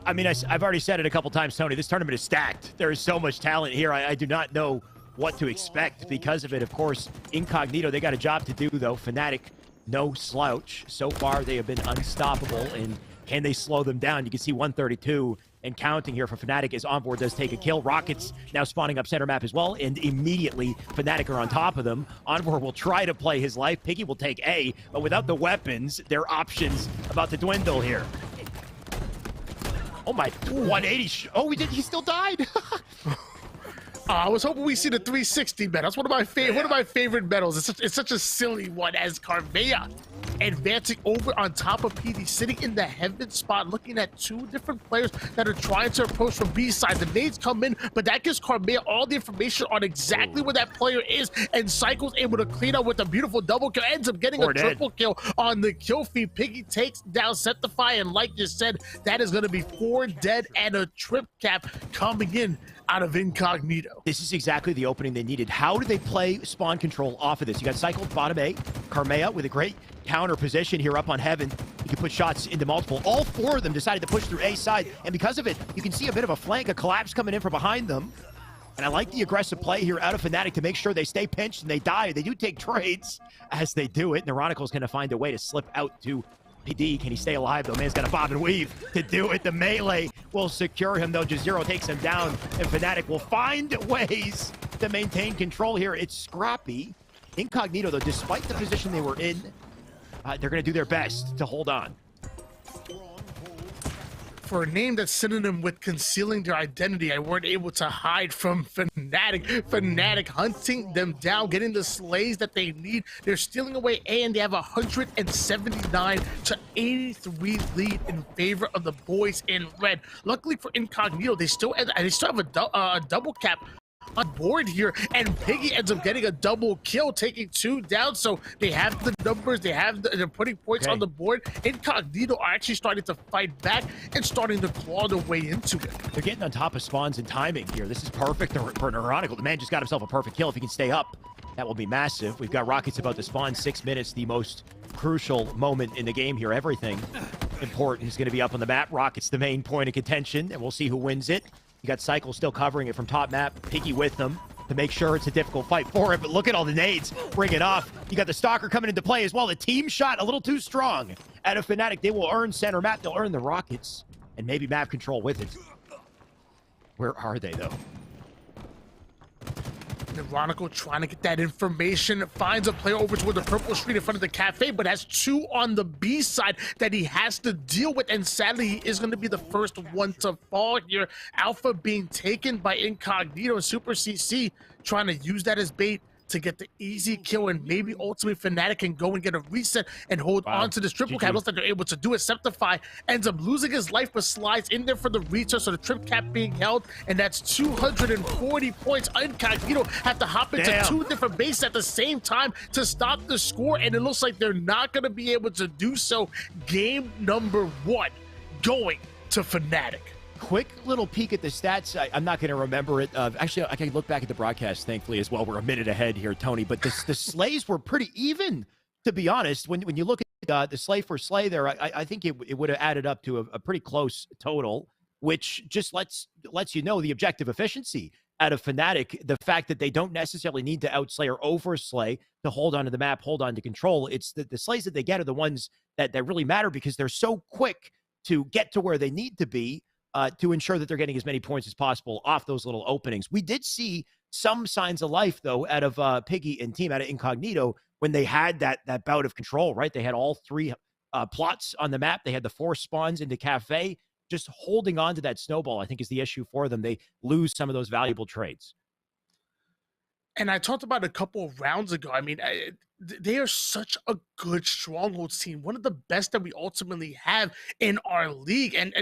[SPEAKER 4] I mean, I've already said it a couple times, Tony. This tournament is stacked. There is so much talent here. I do not know what to expect because of it. Of course, Incognito, they got a job to do, though. Fnatic, no slouch. So far, they have been unstoppable, and can they slow them down? You can see 132 and counting here for Fnatic as Onboard does take a kill. Rockets now spawning up center map as well, and immediately Fnatic are on top of them. Onboard will try to play his life. Piggy will take A, but without the weapons, their options about to dwindle here. Oh my, 180. Oh, he still died.
[SPEAKER 5] I was hoping we see the 360 medal. That's one of my favorite medals. It's such a silly one as Carmea advancing over on top of PD, sitting in the heaven spot, looking at two different players that are trying to approach from B side. The nades come in, but that gives Carmea all the information on exactly where that player is, and Cycle's able to clean up with a beautiful double kill, ends up getting a triple kill on the kill feed. Piggy takes down Septify, and like you said, that is going to be 4 dead and a trip cap coming in out of Incognito.
[SPEAKER 4] This is exactly the opening they needed. How do they play spawn control off of this? You got Cycle, bottom A, Carmea with a great counter position here up on Heaven. You can put shots into multiple. All 4 of them decided to push through A side, and because of it, you can see a bit of a flank, a collapse coming in from behind them. And I like the aggressive play here out of Fnatic to make sure they stay pinched and they die. They do take trades as they do it. Neuronical's going to find a way to slip out to PD. Can he stay alive, though? Man's got a bob and weave to do it. The melee will secure him, though. Jazero takes him down, and Fnatic will find ways to maintain control here. It's scrappy. Incognito, though, despite the position they were in, they're going to do their best to hold on.
[SPEAKER 5] For a name that's synonym with concealing their identity, I weren't able to hide from Fnatic. Fnatic hunting them down, getting the slays that they need. They're stealing away A, and they have 179 to 83 lead in favor of the boys in red. Luckily for Incognito, they still have a double cap on board here, and Piggy ends up getting a double kill, taking 2 down. So they have the numbers, they're putting points on the board. Incognito are actually starting to fight back and starting to claw their way into it.
[SPEAKER 4] They're getting on top of spawns and timing here. This is perfect for Neuronical. The man just got himself a perfect kill. If he can stay up, that will be massive. We've got Rockets about to spawn. 6 minutes, the most crucial moment in the game here. Everything important is going to be up on the map. Rockets the main point of contention, and we'll see who wins it. You got Cycle still covering it from top map. Piggy with them. to make sure it's a difficult fight for him. But look at all the nades. Bring it off. You got the Stalker coming into play as well. The team shot a little too strong out of Fnatic. They will earn center map. They'll earn the rockets and maybe map control with it. Where are they, though?
[SPEAKER 5] Veronica trying to get that information, finds a player over toward the purple screen in front of the cafe, but has two on the B side that he has to deal with, and sadly he is going to be the first one to fall here. Alpha being taken by Incognito, and Super CC trying to use that as bait to get the easy kill, and maybe ultimately Fnatic can go and get a reset and hold on to this triple cap. Looks like they're able to do it. Septify ends up losing his life, but slides in there for the reset, so the trip cap being held, and that's 240 points. Incognito have to hop into two different bases at the same time to stop the score, and it looks like they're not going to be able to do so. Game number 1 going to Fnatic.
[SPEAKER 4] Quick little peek at the stats. I'm not going to remember it. Actually, I can look back at the broadcast, thankfully, as well. We're a minute ahead here, Tony. But the slays were pretty even, to be honest. When you look at the slay for slay there, I think it would have added up to a pretty close total, which just lets you know the objective efficiency out of Fnatic. The fact that they don't necessarily need to outslay or overslay to hold on to the map, hold on to control. It's the slays that they get are the ones that really matter, because they're so quick to get to where they need to be. To ensure that they're getting as many points as possible off those little openings. We did see some signs of life, though, out of Piggy and team, out of Incognito, when they had that bout of control, right? They had all 3 plots on the map. They had the 4 spawns into Cafe. Just holding on to that snowball, I think, is the issue for them. They lose some of those valuable trades.
[SPEAKER 5] And I talked about a couple of rounds ago. I mean, they are such a good strongholds team, one of the best that we ultimately have in our league, and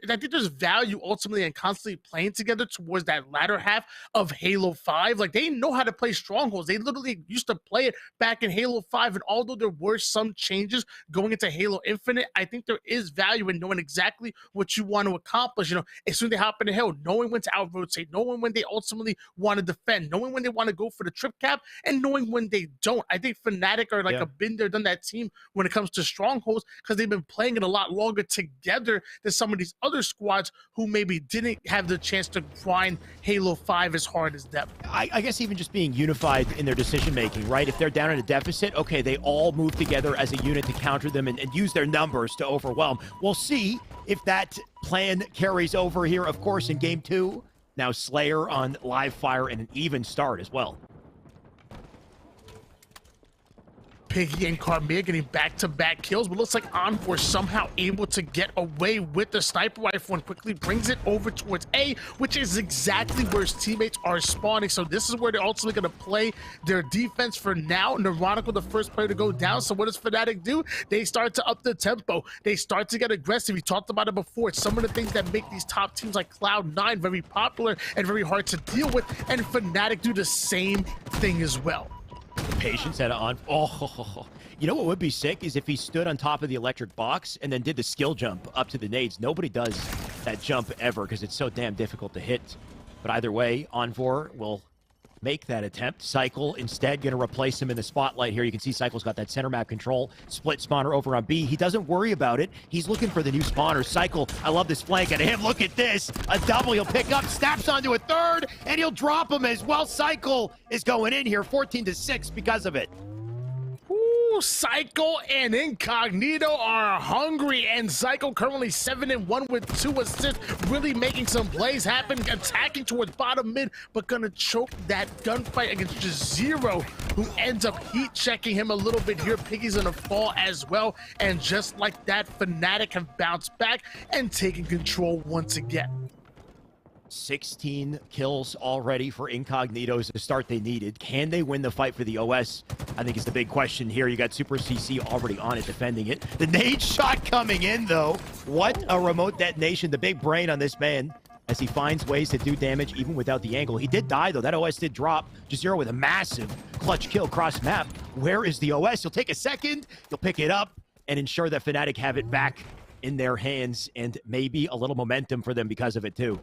[SPEAKER 5] I think there's value ultimately in constantly playing together towards that latter half of Halo 5. Like, they know how to play strongholds. They literally used to play it back in Halo 5, and although there were some changes going into Halo Infinite, I think there is value in knowing exactly what you want to accomplish. You know, as soon as they hop in the hill, knowing when to out rotate, knowing when they ultimately want to defend, knowing when they want to go for the trip cap, and knowing when they don't. I think Fnatic are like a been there, done that team when it comes to strongholds, because they've been playing it a lot longer together than some of these other squads who maybe didn't have the chance to grind Halo 5 as hard as them.
[SPEAKER 4] I guess even just being unified in their decision making, right? If they're down in a deficit, okay, they all move together as a unit to counter them and use their numbers to overwhelm. We'll see if that plan carries over here, of course, in game 2. Now Slayer on live fire and an even start as well.
[SPEAKER 5] Piggy and Carmere getting back-to-back kills, but looks like Envor somehow able to get away with the sniper rifle and quickly brings it over towards A, which is exactly where his teammates are spawning. So this is where they're ultimately going to play their defense for now. Neurotic, the first player to go down. So what does Fnatic do? They start to up the tempo. They start to get aggressive. We talked about it before. It's some of the things that make these top teams like Cloud9 very popular and very hard to deal with, and Fnatic do the same thing as well.
[SPEAKER 4] Patience at on. Oh, you know what would be sick is if he stood on top of the electric box and then did the skill jump up to the nades. Nobody does that jump ever because it's so damn difficult to hit. But either way, Envor will make that attempt. Cycle instead going to replace him in the spotlight here. You can see Cycle's got that center map control. Split spawner over on B. He doesn't worry about it. He's looking for the new spawner. Cycle, I love this flank at him. Look at this. A double he'll pick up, snaps onto a third, and he'll drop him as well. Cycle is going in here 14-6 because of it.
[SPEAKER 5] Psycho and Incognito are hungry, and Psycho currently 7-1 with 2 assists, really making some plays happen, attacking towards bottom mid, but gonna choke that gunfight against just Zero, who ends up heat checking him a little bit here. Piggy's gonna fall as well, and just like that, Fnatic have bounced back and taken control once again.
[SPEAKER 4] 16 kills already for Incognitos, the start they needed. Can they win the fight for the OS? I think is the big question here. You got Super CC already on it, defending it. The nade shot coming in, though. What a remote detonation. The big brain on this man as he finds ways to do damage even without the angle. He did die, though. That OS did drop. Jazero with a massive clutch kill cross map. Where is the OS? He'll take a second. He'll pick it up and ensure that Fnatic have it back in their hands, and maybe a little momentum for them because of it, too.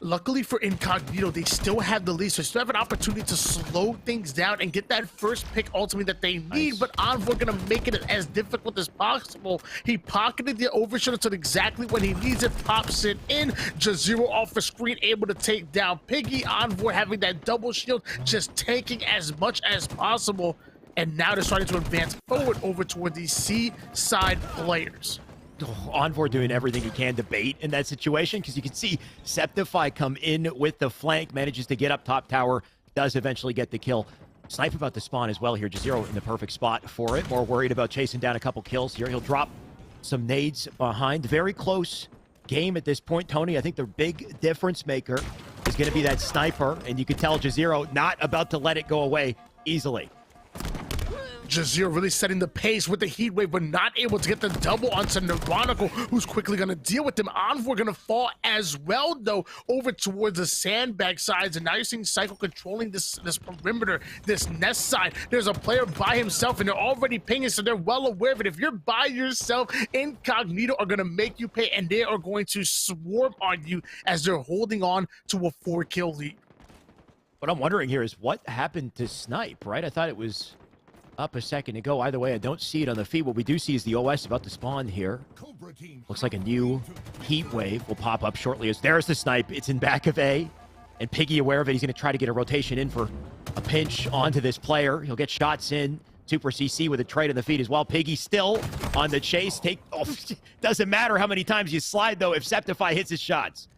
[SPEAKER 5] Luckily for Incognito, they still have the lead, so they still have an opportunity to slow things down and get that first pick ultimately that they need.
[SPEAKER 3] Nice.
[SPEAKER 5] But Envoy gonna make it as difficult as possible. He pocketed the overshot until exactly when he needs it, pops it in. Jazero off the screen, able to take down Piggy. Envoy having that double shield, just taking as much as possible. And now they're starting to advance forward over toward the C side players.
[SPEAKER 4] Envoy doing everything he can to bait in that situation, because you can see Septify come in with the flank, manages to get up top tower, does eventually get the kill. Snipe about to spawn as well here. Jazero in the perfect spot for it. More worried about chasing down a couple kills here. He'll drop some nades behind. Very close game at this point, Tony. I think the big difference maker is going to be that sniper, and you can tell Jazero not about to let it go away easily.
[SPEAKER 5] Jazero really setting the pace with the heat wave, but not able to get the double onto Neuronical, who's quickly going to deal with him. Envoy going to fall as well, though, over towards the sandbag sides. And now you're seeing Cycle controlling this perimeter, this nest side. There's a player by himself, and they're already pinging, so they're well aware of it. If you're by yourself, Incognito are going to make you pay, and they are going to swarm on you as they're holding on to a 4-kill lead.
[SPEAKER 4] What I'm wondering here is what happened to Snipe, right? I thought it was up a second ago. Either way, I don't see it on the feed. What we do see is the OS about to spawn here. Looks like a new heat wave will pop up shortly. As there's the snipe. It's in back of A. And Piggy aware of it. He's going to try to get a rotation in for a pinch onto this player. He'll get shots in. Super CC with a trade on the feed as well. Piggy still on the chase. Doesn't matter how many times you slide, though, if Septify hits his shots.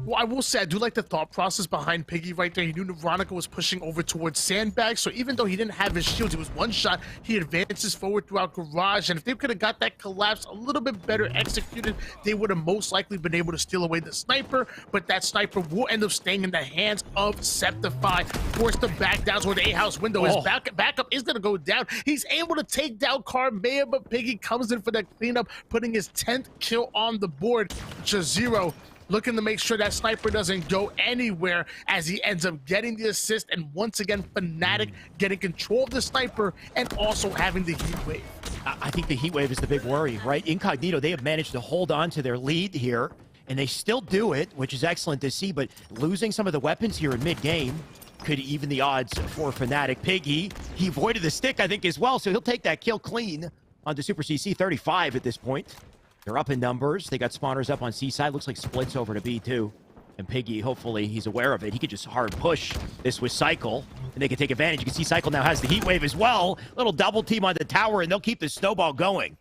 [SPEAKER 5] Well, I will say, I do like the thought process behind Piggy right there. He knew Neuronical was pushing over towards Sandbag, so even though he didn't have his shields, it was one shot. He advances forward throughout Garage, and if they could have got that collapse a little bit better executed, they would have most likely been able to steal away the sniper, but that sniper will end up staying in the hands of Septify, forced to back down toward the A-house window. His backup is going to go down. He's able to take down Carmea, but Piggy comes in for that cleanup, putting his 10th kill on the board. Jazero looking to make sure that sniper doesn't go anywhere as he ends up getting the assist, and once again Fnatic getting control of the sniper and also having the heat wave.
[SPEAKER 4] I think the heat wave is the big worry, right? Incognito, they have managed to hold on to their lead here, and they still do it, which is excellent to see, but losing some of the weapons here in mid-game could even the odds for Fnatic. Piggy, he avoided the stick, I think, as well, so he'll take that kill clean onto Super CC, 35 at this point. They're up in numbers. They got spawners up on C side. Looks like splits over to B2. And Piggy, hopefully, he's aware of it. He could just hard push this with Cycle, and they can take advantage. You can see Cycle now has the heat wave as well. Little double team on the tower, and they'll keep the snowball going.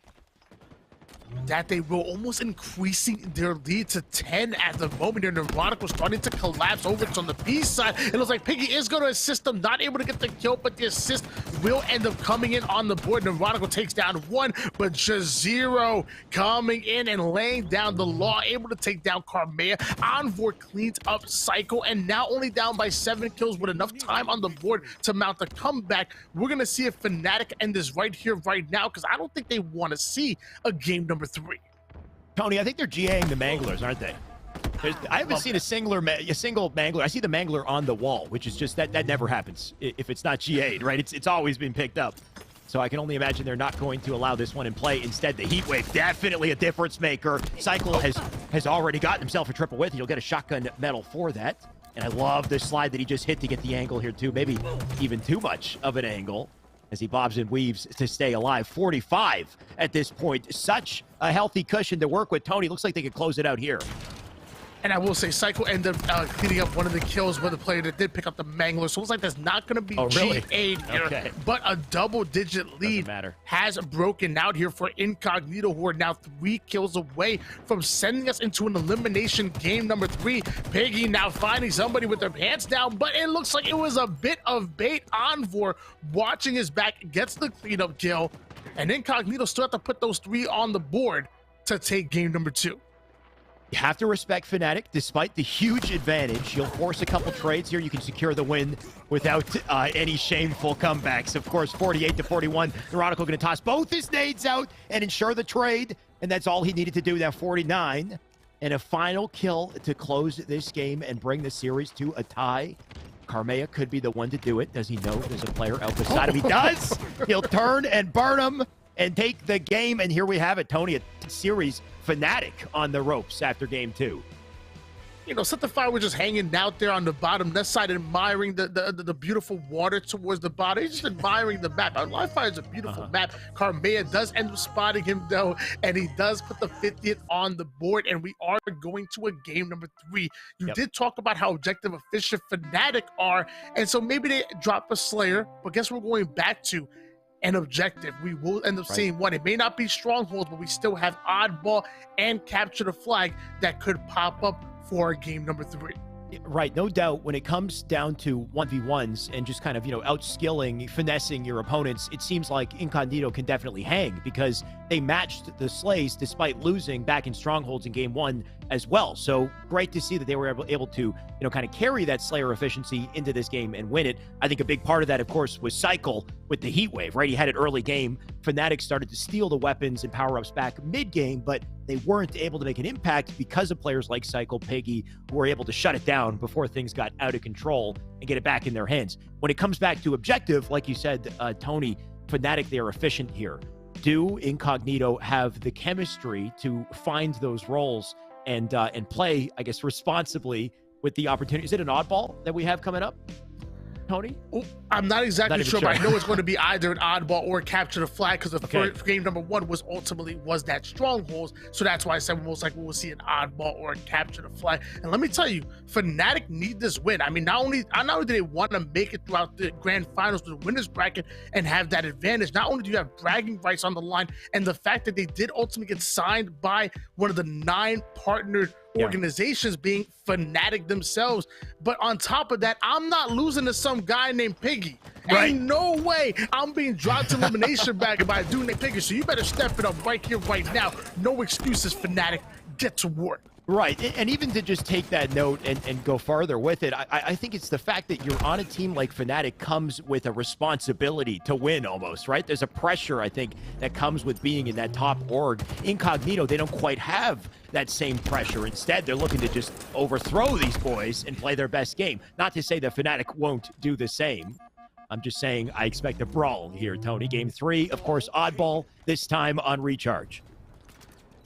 [SPEAKER 5] That they will, almost increasing their lead to 10 at the moment. Their Neuronical starting to collapse over to on the B side. It looks like Piggy is going to assist them, not able to get the kill, but the assist will end up coming in on the board. Neuronical takes down one, but Jazero coming in and laying down the law, able to take down Carmea. Envoy cleans up Cycle, and now only down by 7 kills with enough time on the board to mount a comeback. We're going to see if Fnatic end this right here, right now, because I don't think they want to see a game number 3.
[SPEAKER 4] Tony, I think they're GAing the Manglers, aren't they? I haven't seen a single Mangler. I see the Mangler on the wall, which is just, that never happens if it's not GA'd, right? It's always been picked up. So I can only imagine they're not going to allow this one in play. Instead, the heat wave, definitely a difference maker. Cycle has already gotten himself a triple with. He'll get a shotgun medal for that. And I love the slide that he just hit to get the angle here, too. Maybe even too much of an angle as he bobs and weaves to stay alive. 45 at this point. Such a healthy cushion to work with. Tony, looks like they could close it out here.
[SPEAKER 5] And I will say, Cycle ended up cleaning up one of the kills with a player that did pick up the Mangler. So it looks like there's not going to be GA'd here.
[SPEAKER 4] Okay.
[SPEAKER 5] But a double-digit lead has broken out here for Incognito, who are now 3 kills away from sending us into an elimination game number 3. Piggy now finding somebody with their pants down, but it looks like it was a bit of bait. Envoy watching his back, gets the cleanup kill, and Incognito still have to put those 3 on the board to take game number 2.
[SPEAKER 4] You have to respect Fnatic. Despite the huge advantage, you'll force a couple trades here. You can secure the win without any shameful comebacks. Of course, 48-41. Neuronical going to toss both his nades out and ensure the trade, and that's all he needed to do. Now 49, and a final kill to close this game and bring the series to a tie. Carmea could be the one to do it. Does he know there's a player out beside him? He does! He'll turn and burn him and take the game, and here we have it, Tony, a series Fnatic on the ropes after game 2.
[SPEAKER 5] Certified was just hanging out there on the bottom left side, admiring the beautiful water towards the bottom. He's just admiring the map. Wi-Fi is a beautiful map. Carmea does end up spotting him though, and he does put the 50th on the board, and we are going to a game number 3. You did talk about how objective efficient Fnatic are, and so maybe they drop a Slayer, but guess we're going back to an objective. We will end up seeing one. It may not be strongholds, but we still have oddball and capture the flag that could pop up for game number 3.
[SPEAKER 4] Right, no doubt. When it comes down to 1v1s and just kind of, outskilling, finessing your opponents, it seems like Incognito can definitely hang because they matched the Slays despite losing back in Strongholds in game 1 as well. So great to see that they were able to, kind of carry that Slayer efficiency into this game and win it. I think a big part of that, of course, was Cycle with the heat wave, right? He had it early game. Fnatic started to steal the weapons and power-ups back mid-game, but they weren't able to make an impact because of players like Cycle, Piggy, who were able to shut it down before things got out of control and get it back in their hands. When it comes back to objective, like you said, Tony, Fnatic, they're efficient here. Do Incognito have the chemistry to find those roles and play, I guess, responsibly with the opportunity? Is it an oddball that we have coming up, Tony?
[SPEAKER 5] I'm not exactly sure, but I know it's going to be either an oddball or capture the flag because the first game number 1 was that strongholds. So that's why I said most likely we'll see an oddball or a capture the flag. And let me tell you, Fnatic need this win. I mean, not only do they want to make it throughout the grand finals to the winners bracket and have that advantage, not only do you have bragging rights on the line, and the fact that they did ultimately get signed by one of the 9 partnered organizations being Fnatic themselves. But on top of that, I'm not losing to some guy named Piggy. Ain't no way I'm being dropped to elimination bag by a dude named Piggy. So you better step it up right here, right now. No excuses, Fnatic. Get to work.
[SPEAKER 4] Right, and even to just take that note and go farther with it, I think it's the fact that you're on a team like Fnatic comes with a responsibility to win almost, right? There's a pressure, I think, that comes with being in that top org. Incognito, they don't quite have that same pressure. Instead, they're looking to just overthrow these boys and play their best game. Not to say that Fnatic won't do the same. I'm just saying I expect a brawl here, Tony. Game 3, of course, oddball, this time on recharge.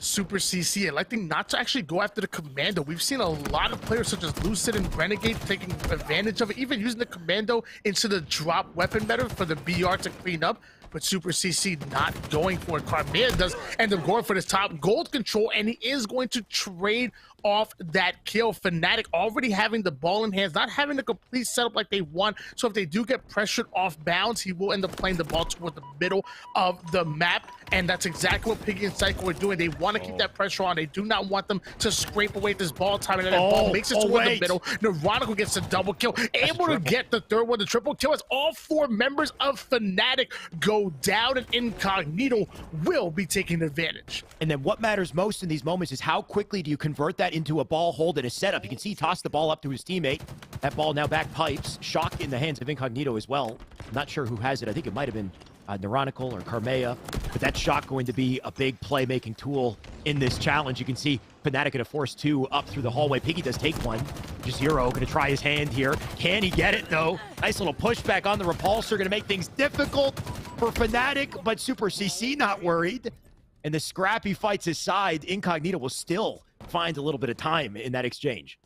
[SPEAKER 5] Super CC electing not to actually go after the Commando. We've seen a lot of players such as Lucid and Renegade taking advantage of it, even using the Commando into the drop weapon meta for the BR to clean up. But Super CC not going for it. Carmea does end up going for this top gold control, and he is going to trade off that kill. Fnatic already having the ball in hands, not having the complete setup like they want. So if they do get pressured off bounds, he will end up playing the ball toward the middle of the map. And that's exactly what Piggy and Psycho are doing. They want to keep that pressure on. They do not want them to scrape away this ball time. And that ball makes it toward the middle. Neurotical gets a double kill, able to get the third one, the triple kill, as all 4 members of Fnatic go down, and Incognito will be taking advantage.
[SPEAKER 4] And then what matters most in these moments is how quickly do you convert that into a ball hold and a setup. You can see he tossed the ball up to his teammate. That ball now back pipes. Shock in the hands of Incognito as well. I'm not sure who has it. I think it might have been Neuronical or Carmea. But that Shock going to be a big playmaking tool in this challenge. You can see Fnatic going to force 2 up through the hallway. Piggy does take one. Zero going to try his hand here. Can he get it, though? Nice little pushback on the repulsor. Going to make things difficult for Fnatic, but Super CC not worried. And the scrappy fights aside, Incognito will still find a little bit of time in that exchange.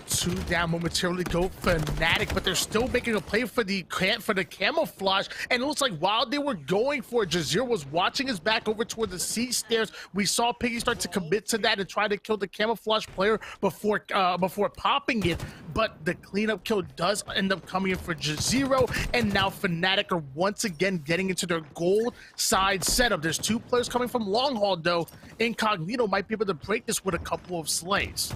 [SPEAKER 5] 2 down momentarily go Fnatic, but they're still making a play for the camouflage. And it looks like while they were going for it, Jazeer was watching his back over toward the C stairs. We saw Piggy start to commit to that and try to kill the camouflage player before popping it. But the cleanup kill does end up coming in for Jazeer, and now Fnatic are once again getting into their gold side setup. There's 2 players coming from long haul though. Incognito might be able to break this with a couple of slays.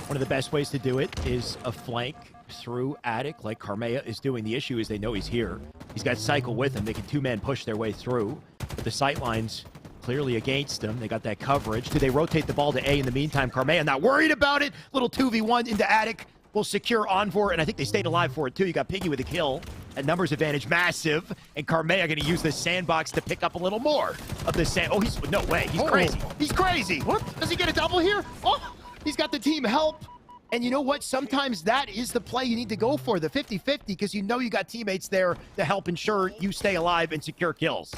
[SPEAKER 4] One of the best ways to do it is a flank through Attic like Carmea is doing. The issue is they know he's here. He's got Cycle with him. They can 2-man push their way through. But the sightlines clearly against them. They got that coverage. Do they rotate the ball to A in the meantime? Carmea not worried about it. Little 2v1 into Attic. Will secure Envor, and I think they stayed alive for it too. You got Piggy with a kill. That numbers advantage massive. And Carmea going to use the sandbox to pick up a little more of the sand. Oh, no way. He's crazy. He's crazy. What? Does he get a double here? Oh! He's got the team help. And you know what? Sometimes that is the play you need to go for, the 50-50, because you know you got teammates there to help ensure you stay alive and secure kills.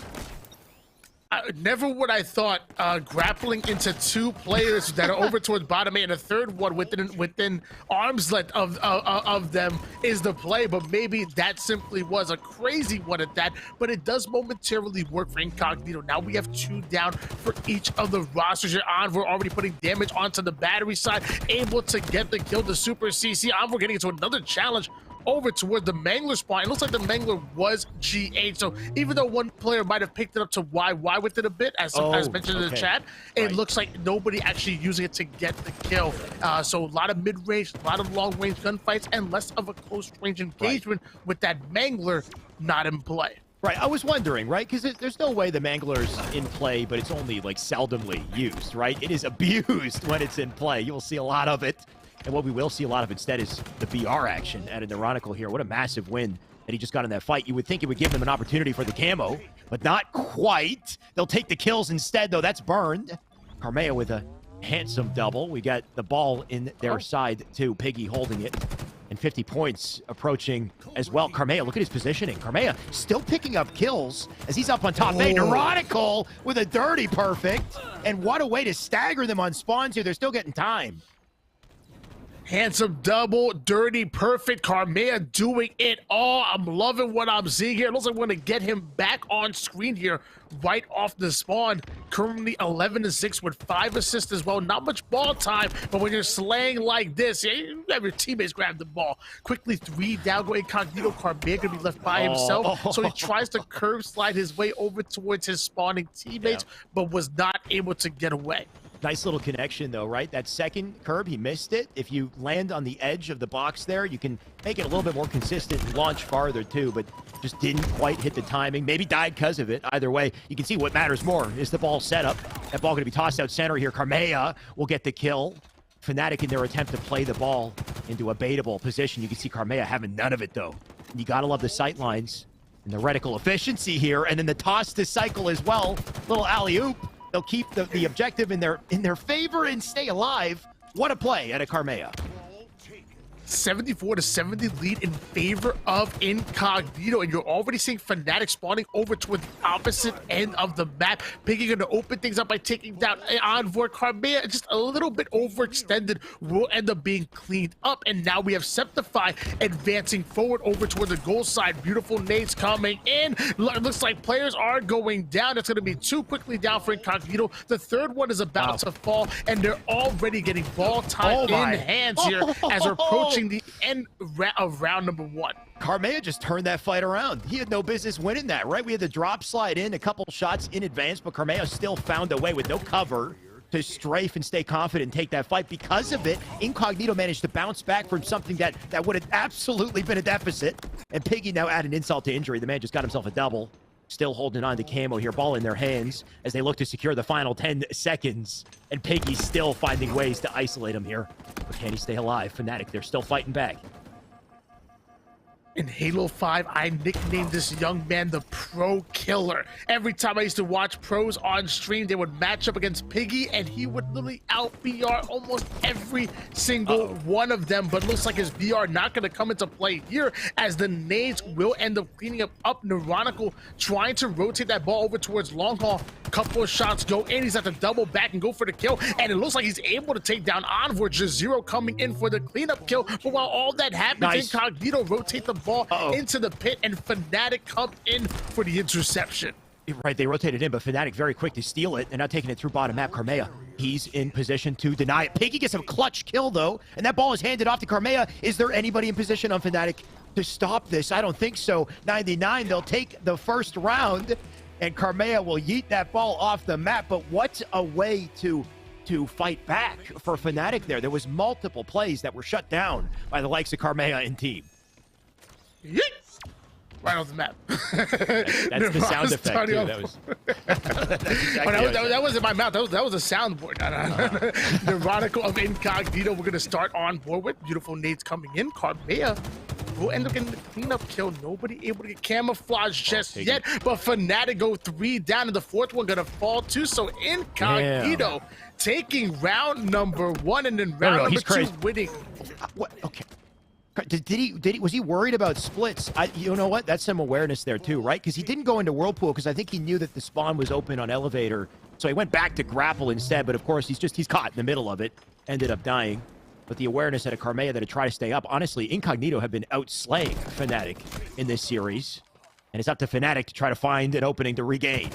[SPEAKER 5] Never would I thought grappling into 2 players that are over towards bottom 8 and a third one within arm's length of them is the play, but maybe that simply was a crazy one at that, but it does momentarily work for Incognito. Now we have 2 down for each of the rosters. You're on, we're already putting damage onto the battery side, able to get the kill, the Super CC. We're getting into another challenge over toward the Mangler spawn. It looks like the Mangler was G8, so even though one player might have picked it up to YY with it a bit, as mentioned in the chat, it looks like nobody actually using it to get the kill. So a lot of mid-range, a lot of long-range gunfights, and less of a close-range engagement with that Mangler not in play.
[SPEAKER 4] Right, I was wondering, right? Because there's no way the Mangler's in play, but it's only like seldomly used, right? It is abused when it's in play. You will see a lot of it. And what we will see a lot of instead is the BR action at Neurotical here. What a massive win that he just got in that fight. You would think it would give them an opportunity for the camo, but not quite. They'll take the kills instead, though. That's burned. Carmea with a handsome double. We got the ball in their side, too. Piggy holding it. And 50 points approaching as well. Carmea, look at his positioning. Carmea still picking up kills as he's up on top. Neurotical with a dirty perfect. And what a way to stagger them on spawns here. They're still getting time.
[SPEAKER 5] Handsome double, dirty, perfect. Carmea doing it all. I'm loving what I'm seeing here. It looks like we're going to get him back on screen here right off the spawn. Currently 11-6 with 5 assists as well. Not much ball time, but when you're slaying like this, you have your teammates grab the ball. Quickly 3 down, go Incognito. Carmea going to be left by himself. So he tries to curve slide his way over towards his spawning teammates, but was not able to get away.
[SPEAKER 4] Nice little connection, though, right? That second curb, he missed it. If you land on the edge of the box there, you can make it a little bit more consistent and launch farther, too, but just didn't quite hit the timing. Maybe died because of it. Either way, you can see what matters more is the ball setup. That ball going to be tossed out center here. Carmea will get the kill. Fnatic in their attempt to play the ball into a baitable position. You can see Carmea having none of it, though. And you got to love the sight lines and the reticle efficiency here, and then the toss to cycle as well. Little alley-oop. They'll keep the objective in their favor and stay alive. What a play at a Carmea.
[SPEAKER 5] 74-70 lead in favor of Incognito, and you're already seeing Fnatic spawning over toward the opposite end of the map. Piggy going to open things up by taking down Envoy. Carmea just a little bit overextended, will end up being cleaned up, and now we have Septify advancing forward over toward the goal side. Beautiful nades coming in. Looks like players are going down. It's going to be 2 quickly down for Incognito. The third one is about to fall, and they're already getting ball time in hands here as we're approaching the end of round number 1.
[SPEAKER 4] Carmea just turned that fight around. He had no business winning that, right? We had the drop slide in, a couple shots in advance, but Carmea still found a way with no cover to strafe and stay confident and take that fight. Because of it, Incognito managed to bounce back from something that would have absolutely been a deficit. And Piggy now add an insult to injury. The man just got himself a double. Still holding on to camo here, ball in their hands as they look to secure the final 10 seconds. And Piggy's still finding ways to isolate him here. But can he stay alive? Fnatic, they're still fighting back.
[SPEAKER 5] In Halo 5, I nicknamed this young man the Pro Killer. Every time I used to watch pros on stream, they would match up against Piggy, and he would literally out-BR almost every single one of them. But looks like his BR not going to come into play here, as the nades will end up cleaning up Neurotical, trying to rotate that ball over towards long haul. Couple of shots go in. He's at the double back and go for the kill, and it looks like he's able to take down Envoy. Just Zero coming in for the cleanup kill. But while all that happens, Incognito rotate the ball into the pit, and Fnatic come in for the interception.
[SPEAKER 4] Right, they rotated in, but Fnatic very quick to steal it. They're now taking it through bottom map. Carmea, he's in position to deny it. Piggy gets a clutch kill, though, and that ball is handed off to Carmea. Is there anybody in position on Fnatic to stop this? I don't think so. 99, they'll take the first round, and Carmea will yeet that ball off the map. But what a way to fight back for Fnatic there. There was multiple plays that were shut down by the likes of Carmea and team.
[SPEAKER 5] Yeet! Right off the map.
[SPEAKER 4] That's the sound effect, too. That was, that's exactly
[SPEAKER 5] that wasn't my mouth. That was a soundboard. Neurotical of Incognito. We're going to start on board with. Beautiful nades coming in. Carmea will end up getting the cleanup kill. Nobody able to get camouflage just yet, but Fnatic go 3 down, and the fourth one going to fall too. So Incognito taking round number 1, and then round number 2 winning.
[SPEAKER 4] What? Okay. Was he worried about splits? You know what? That's some awareness there too, right? Because he didn't go into Whirlpool because I think he knew that the spawn was open on Elevator. So he went back to grapple instead, but of course he's caught in the middle of it. Ended up dying. But the awareness at a Carmea that had tried to stay up. Honestly, Incognito have been outslaying Fnatic in this series. And it's up to Fnatic to try to find an opening to regain.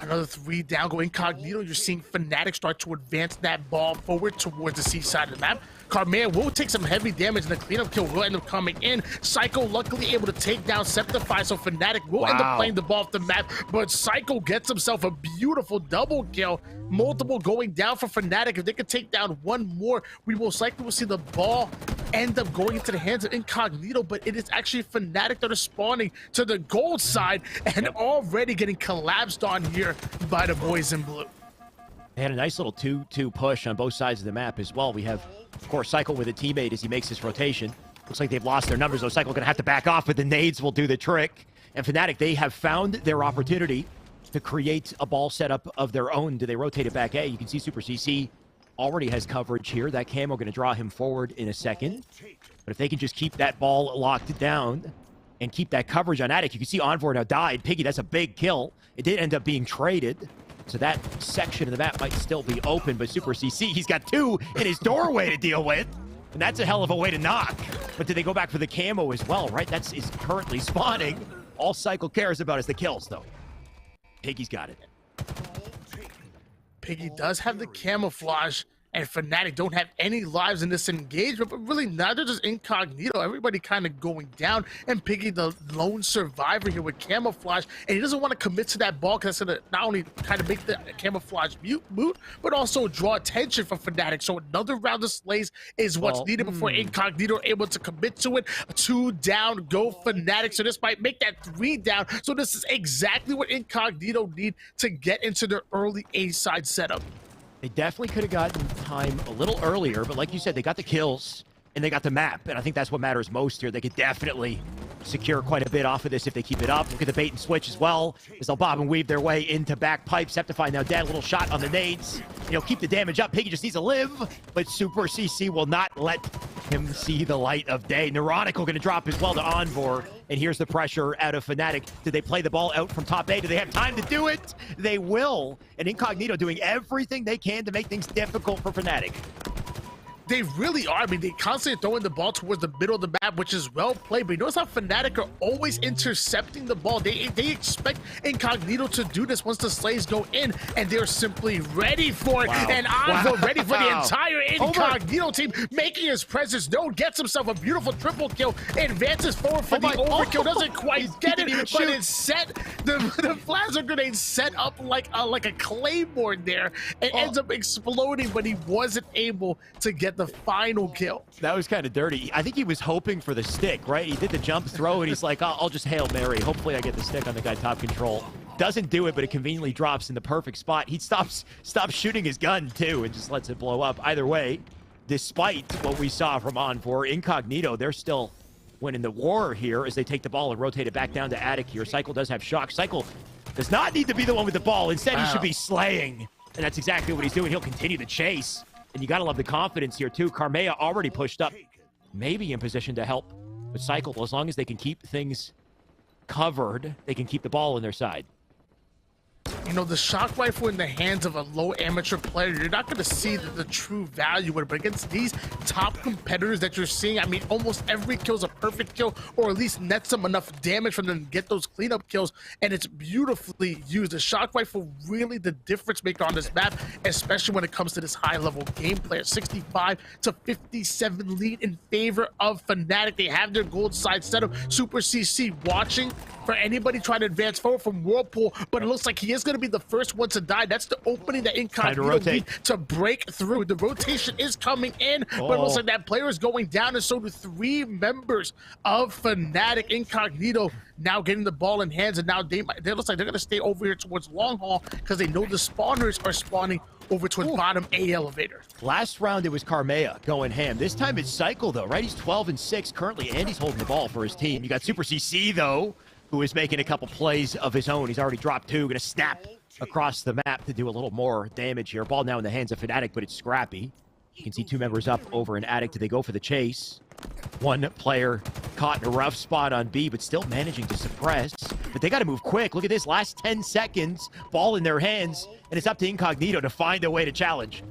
[SPEAKER 5] Another 3 down, go Incognito. You're seeing Fnatic start to advance that ball forward towards the C side of the map. Carmea will take some heavy damage, and the cleanup kill will end up coming in. Psycho luckily able to take down Septify, so Fnatic will end up playing the ball off the map, but Psycho gets himself a beautiful double kill. Multiple going down for Fnatic. If they could take down one more, we most likely will see the ball end up going into the hands of Incognito, but it is actually Fnatic that are spawning to the gold side and already getting collapsed on here by the boys in blue.
[SPEAKER 4] They had a nice little 2-2 push on both sides of the map as well. We have, of course, Cycle with a teammate as he makes his rotation. Looks like they've lost their numbers, though. Cycle going to have to back off, but the nades will do the trick. And Fnatic, they have found their opportunity to create a ball setup of their own. Do they rotate it back A? You can see Super CC already has coverage here. That camo going to draw him forward in a second. But if they can just keep that ball locked down and keep that coverage on Attic, you can see Envor now died. Piggy, that's a big kill. It did end up being traded. So that section of the map might still be open, but Super CC, he's got 2 in his doorway to deal with. And that's a hell of a way to knock. But did they go back for the camo as well, right? That's is currently spawning. All Cycle cares about is the kills, though. Piggy's got it.
[SPEAKER 5] Piggy does have the camouflage, and Fnatic don't have any lives in this engagement, but really neither does Incognito. Everybody kind of going down, and Piggy the lone survivor here with camouflage, and he doesn't want to commit to that ball because that's going to not only kind of make the camouflage moot, but also draw attention from Fnatic. So another round of slays is what's needed before Incognito are able to commit to it. 2 down, go Fnatic. So this might make that 3 down. So this is exactly what Incognito need to get into their early A-side setup.
[SPEAKER 4] They definitely could have gotten time a little earlier, but like you said, they got the kills and they got the map, and I think that's what matters most here. They could definitely secure quite a bit off of this if they keep it up. Look at the bait and switch as well, as they'll bob and weave their way into back pipe. Septify now dead, a little shot on the nades. Keep the damage up. Piggy just needs to live, but Super CC will not let him see the light of day. Neuronical going to drop as well to Envor, and here's the pressure out of Fnatic. Did they play the ball out from top A? Do they have time to do it? They will, and Incognito doing everything they can to make things difficult for Fnatic.
[SPEAKER 5] They really are. I mean, they constantly throwing the ball towards the middle of the map, which is well played. But you notice how Fnatic are always intercepting the ball. They expect Incognito to do this once the slays go in, and they're simply ready for it. And Envor ready for the entire Incognito team, making his presence known. Gets himself a beautiful triple kill, advances forward for the overkill. Doesn't quite get it, but it's set. The plasma grenade set up like a claymore there, and ends up exploding, but he wasn't able to get the final kill.
[SPEAKER 4] That was kind of dirty. I think he was hoping for the stick, right? He did the jump throw, and he's like, I'll just Hail Mary. Hopefully I get the stick on the guy top control. Doesn't do it, but it conveniently drops in the perfect spot. He stops shooting his gun, too, and just lets it blow up. Either way, despite what we saw from Envor, Incognito, they're still winning the war here as they take the ball and rotate it back down to Attic here. Cycle does have shock. Cycle does not need to be the one with the ball. Instead, he should be slaying. And that's exactly what he's doing. He'll continue the chase. And you got to love the confidence here, too. Carmea already pushed up, maybe in position to help with Cycle. As long as they can keep things covered, they can keep the ball on their side.
[SPEAKER 5] The shock rifle in the hands of a low amateur player, you're not going to see the true value of it. But against these top competitors that you're seeing, I mean, almost every kill is a perfect kill, or at least nets them enough damage for them to get those cleanup kills. And it's beautifully used. The shock rifle really the difference maker on this map, especially when it comes to this high-level gameplay. 65 to 57 lead in favor of Fnatic. They have their gold side set up. Super CC watching for anybody trying to advance forward from Whirlpool, but it looks like he is going to be the first one to die. That's the opening that Incognito need to break through. The rotation is coming in, but it looks like that player is going down, and so do 3 members of Fnatic. Incognito now getting the ball in hands, and now they looks like they're going to stay over here towards long haul because they know the spawners are spawning over towards bottom A elevator.
[SPEAKER 4] Last round, it was Carmea going ham. This time it's Cycle, though, right? He's 12-6 currently, and he's holding the ball for his team. You got Super CC, though, who is making a couple plays of his own. He's already dropped 2, going to snap across the map to do a little more damage here. Ball now in the hands of Fnatic, but it's scrappy. You can see two members up over an attic. Do they go for the chase? One player caught in a rough spot on B, but still managing to suppress. But they got to move quick. Look at this, last 10 seconds, ball in their hands, and it's up to Incognito to find a way to challenge.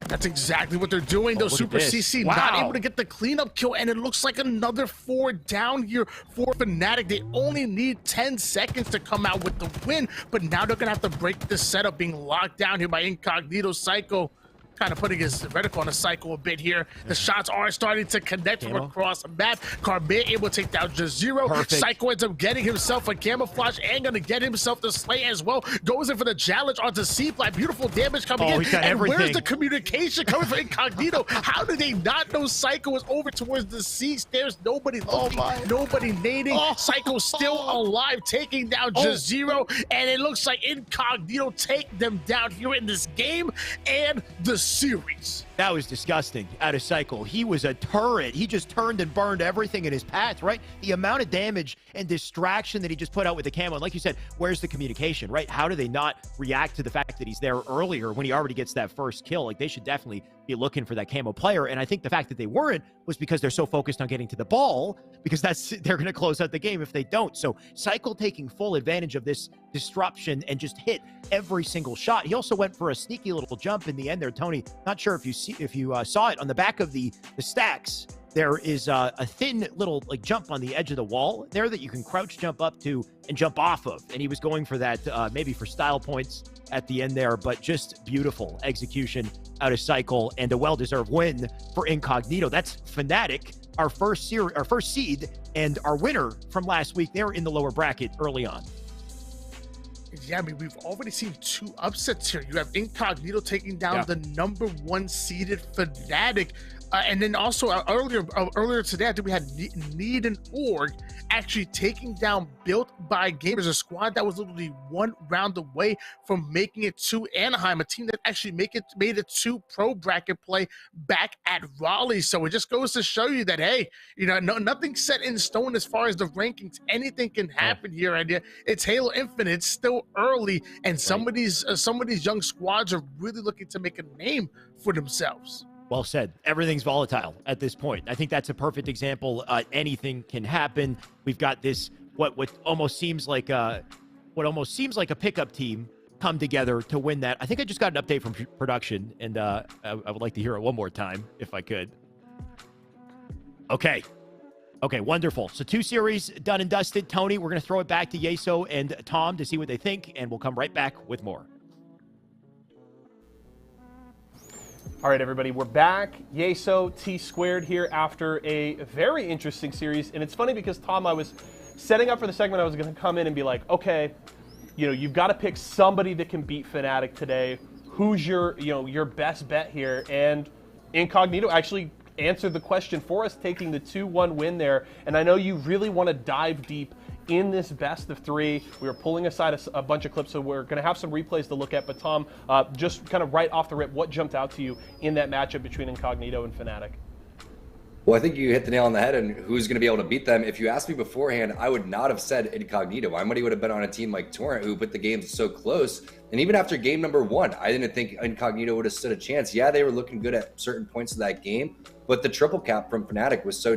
[SPEAKER 5] That's exactly what they're doing, though. Super CC not able to get the cleanup kill, and it looks like another 4 down here for Fnatic. They only need 10 seconds to come out with the win, but now they're gonna have to break this setup, being locked down here by Incognito. Psycho kind of putting his reticle on a cycle a bit here. The shots are starting to connect from across the map. Carbe able to take down Jazero. Psycho ends up getting himself a camouflage and gonna get himself the slay as well. Goes in for the challenge onto C-Fly. Beautiful damage coming in. And where's the communication coming from Incognito? How did they not know Psycho was over towards the C? There's nobody looking, nobody nading. Psycho still alive, taking down Jazero, and it looks like Incognito take them down here in this game and the series.
[SPEAKER 4] That was disgusting out of Cycle. He was a turret. He just turned and burned everything in his path, right? The amount of damage and distraction that he just put out with the camo. And like you said, where's the communication, right? How do they not react to the fact that he's there earlier when he already gets that first kill? Like, they should definitely be looking for that camo player. And I think the fact that they weren't was because they're so focused on getting to the ball, because they're going to close out the game if they don't. So Cycle taking full advantage of this disruption and just hit every single shot. He also went for a sneaky little jump in the end there, Tony. Not sure if you saw it on the back of the stacks. There is a thin little jump on the edge of the wall there that you can crouch jump up to and jump off of. And he was going for that maybe for style points at the end there, but just beautiful execution out of Cycle and a well-deserved win for Incognito. That's Fnatic, our first seed, and our winner from last week. They're in the lower bracket early on.
[SPEAKER 5] Yeah, I mean, we've already seen 2 upsets here. You have Incognito taking down the #1 seeded Fnatic. And then also earlier today, I think we had Need and Org actually taking down Built by Gamers, a squad that was literally 1 round away from making it to Anaheim, a team that actually made it to pro bracket play back at Raleigh. So it just goes to show you that, hey, nothing's set in stone as far as the rankings. Anything can happen here. And it's Halo Infinite. It's still early, and some of these young squads are really looking to make a name for themselves.
[SPEAKER 4] Well said. Everything's volatile at this point. I think that's a perfect example. Anything can happen. We've got this what almost seems like a pickup team come together to win that. I think I just got an update from production, and I would like to hear it one more time if I could. Okay, wonderful. So 2 series done and dusted. Tony, we're going to throw it back to Yeso and Tom to see what they think, and we'll come right back with more.
[SPEAKER 2] All right, everybody, we're back. Yeso, T-Squared here after a very interesting series. And it's funny because, Tom, I was setting up for the segment. I was going to come in and be like, okay, you've got to pick somebody that can beat Fnatic today. Who's your best bet here? And Incognito actually answered the question for us, taking the 2-1 win there. And I know you really want to dive deep in this best of 3. We were pulling aside a bunch of clips, so we're going to have some replays to look at. But Tom, just kind of right off the rip, what jumped out to you in that matchup between Incognito and Fnatic?
[SPEAKER 6] Well, I think you hit the nail on the head and who's going to be able to beat them. If you asked me beforehand, I would not have said Incognito. I would have been on a team like Torrent, who put the games so close. And even after game #1, I didn't think Incognito would have stood a chance. Yeah, they were looking good at certain points of that game, but the triple cap from Fnatic was so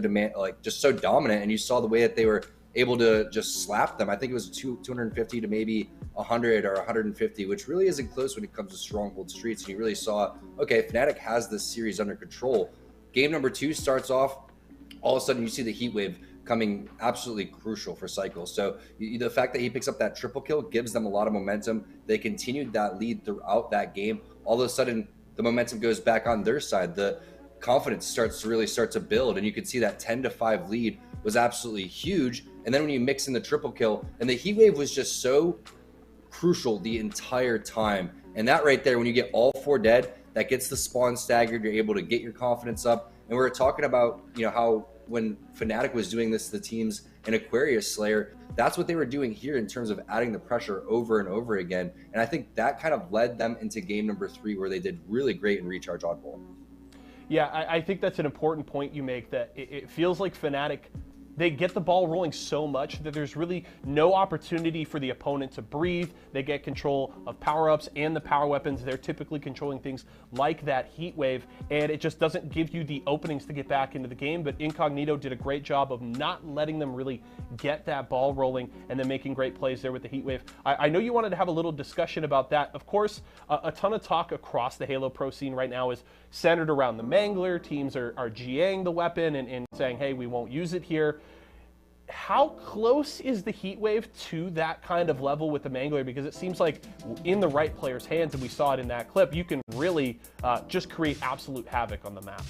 [SPEAKER 6] just so dominant, and you saw the way that they were able to just slap them. I think it was 250 to maybe 100 or 150, which really isn't close when it comes to Stronghold Streets. And you really saw, okay, Fnatic has this series under control. Game #2 starts off, all of a sudden you see the heat wave coming absolutely crucial for Cycle. So the fact that he picks up that triple kill gives them a lot of momentum. They continued that lead throughout that game. All of a sudden, the momentum goes back on their side. The confidence starts to build, and you could see that 10-5 lead was absolutely huge. And then when you mix in the triple kill, and the heat wave was just so crucial the entire time. And that right there, when you get all 4 dead, that gets the spawn staggered, you're able to get your confidence up. And we were talking about, how when Fnatic was doing this to the teams in Aquarius Slayer, that's what they were doing here in terms of adding the pressure over and over again. And I think that kind of led them into game #3, where they did really great in recharge oddball.
[SPEAKER 2] Yeah, I think that's an important point you make, that it feels like Fnatic they get the ball rolling so much that there's really no opportunity for the opponent to breathe. They get control of power-ups and the power weapons. They're typically controlling things like that heat wave, and it just doesn't give you the openings to get back into the game. But Incognito did a great job of not letting them really get that ball rolling and then making great plays there with the heat wave. I know you wanted to have a little discussion about that. Of course, a ton of talk across the Halo Pro scene right now is centered around the Mangler. Teams are GAing the weapon and saying, hey, we won't use it here. How close is the heat wave to that kind of level with the Mangler? Because it seems like in the right player's hands, and we saw it in that clip, you can really just create absolute havoc on the map.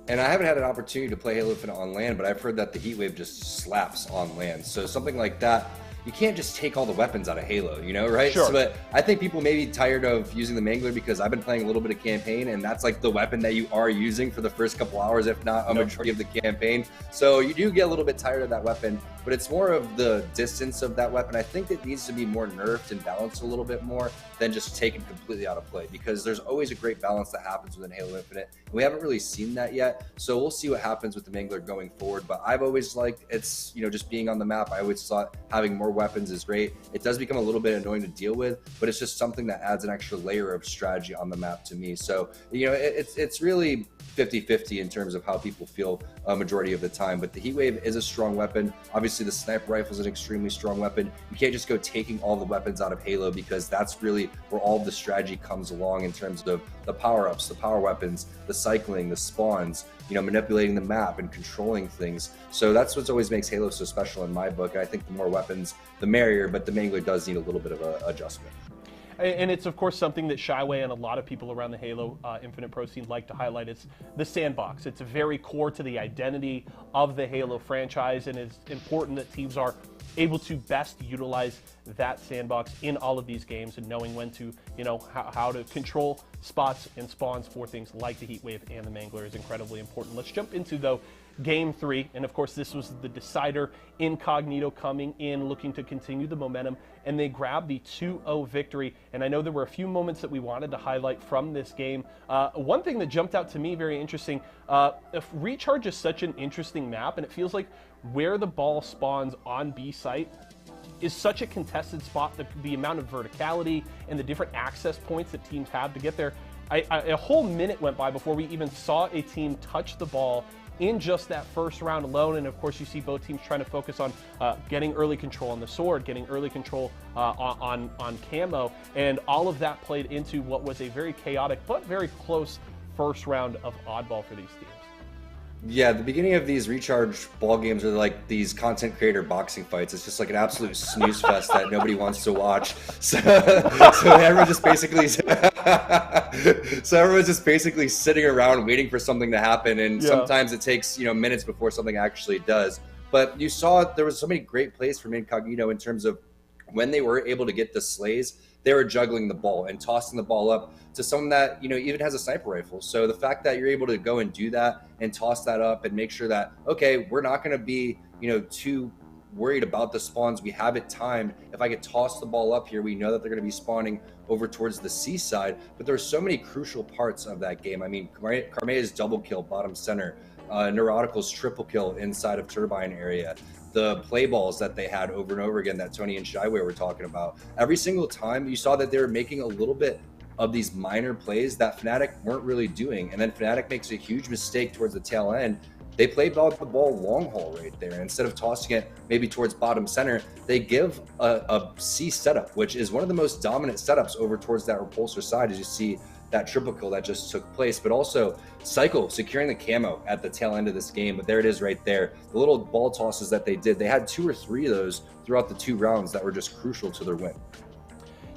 [SPEAKER 6] And I haven't had an opportunity to play Halo Infinite on land, but I've heard that the heat wave just slaps on land. So something like that, you can't just take all the weapons out of Halo, you know, right?
[SPEAKER 2] Sure.
[SPEAKER 6] So, but I think people may be tired of using the Mangler because I've been playing a little bit of campaign, and that's like the weapon that you are using for the first couple hours, if not a majority of the campaign. So you do get a little bit tired of that weapon, but it's more of the distance of that weapon. I think it needs to be more nerfed and balanced a little bit more than just taken completely out of play, because there's always a great balance that happens within Halo Infinite. We haven't really seen that yet, so we'll see what happens with the Mangler going forward. But I've always liked it's, you know, just being on the map. I always thought having more weapons is great. It does become a little bit annoying to deal with, but it's just something that adds an extra layer of strategy on the map to me. So, you know, it's really 50-50 in terms of how people feel a majority of the time. But the heat wave is a strong weapon. Obviously, the sniper rifle is an extremely strong weapon. You can't just go taking all the weapons out of Halo, because that's really where all of the strategy comes along in terms of the power-ups, the power weapons, the cycling, the spawns, you know, manipulating the map and controlling things. So that's what always makes Halo so special in my book. And I think the more weapons, the merrier, but the Mangler does need a little bit of an adjustment.
[SPEAKER 2] And it's, of course, something that Shyway and a lot of people around the Halo Infinite Pro scene like to highlight. It's the sandbox. It's very core to the identity of the Halo franchise, and it's important that teams are able to best utilize that sandbox in all of these games, and knowing when to, you know, how to control spots and spawns for things like the heat wave and the Mangler is incredibly important. Let's jump into, though, Game 3, and of course this was the decider. Incognito coming in, looking to continue the momentum, and they grabbed the 2-0 victory. And I know there were a few moments that we wanted to highlight from this game. One thing that jumped out to me, very interesting, if Recharge is such an interesting map, and it feels like where the ball spawns on B site is such a contested spot, the amount of verticality and the different access points that teams have to get there. A whole minute went by before we even saw a team touch the ball in just that first round alone. And of course, you see both teams trying to focus on getting early control on the sword, getting early control on camo, and all of that played into what was a very chaotic but very close first round of oddball for these teams.
[SPEAKER 6] Yeah, the beginning of these Recharge ball games are like these content creator boxing fights. It's just like an absolute snooze fest that nobody wants to watch. So everyone's just basically sitting around waiting for something to happen, and sometimes it takes, you know, minutes before something actually does. But you saw there was so many great plays from Incognito in terms of when they were able to get the slays. They were juggling the ball and tossing the ball up to someone that, you know, even has a sniper rifle. So the fact that you're able to go and do that and toss that up and make sure that, okay, we're not going to be, you know, too worried about the spawns. We have it timed. If I could toss the ball up here, we know that they're going to be spawning over towards the seaside. But there's so many crucial parts of that game. I mean, Carmea's double kill, bottom center, Neurotical's triple kill inside of Turbine area, the play balls that they had over and over again that Tony and Shyway were talking about. Every single time you saw that they were making a little bit of these minor plays that Fnatic weren't really doing. And then Fnatic makes a huge mistake towards the tail end. They play the ball long haul right there. Instead of tossing it maybe towards bottom center, they give a C setup, which is one of the most dominant setups over towards that repulsor side, as you see that triple kill that just took place. But also Cycle securing the camo at the tail end of this game. But there it is right there. The little ball tosses that they did, they had 2 or 3 of those throughout the 2 rounds that were just crucial to their win.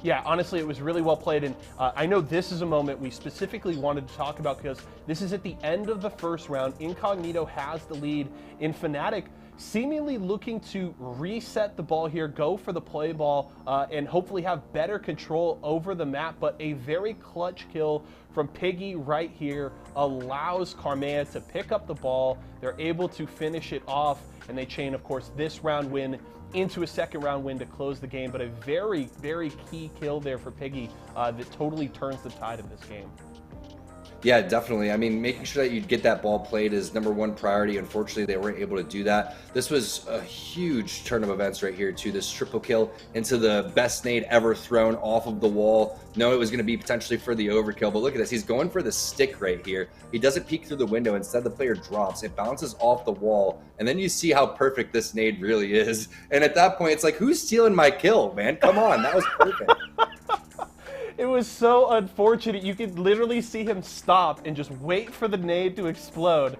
[SPEAKER 2] Yeah, honestly, it was really well played, and I know this is a moment we specifically wanted to talk about because this is at the end of the first round. Incognito has the lead in Fnatic, seemingly looking to reset the ball here, go for the play ball, and hopefully have better control over the map. But a very clutch kill from Piggy right here allows Carmea to pick up the ball. They're able to finish it off, and they chain, of course, this round win into a second round win to close the game. But a very, very key kill there for Piggy that totally turns the tide in this game.
[SPEAKER 6] Yeah, definitely. I mean, making sure that you get that ball played is number one priority. Unfortunately, they weren't able to do that. This was a huge turn of events right here, too. This triple kill into the best nade ever thrown off of the wall. No, it was going to be potentially for the overkill, but look at this. He's going for the stick right here. He doesn't peek through the window. Instead, the player drops. It bounces off the wall, and then you see how perfect this nade really is. And at that point, it's like, who's stealing my kill, man? Come on, that was perfect.
[SPEAKER 2] It was so unfortunate. You could literally see him stop and just wait for the nade to explode.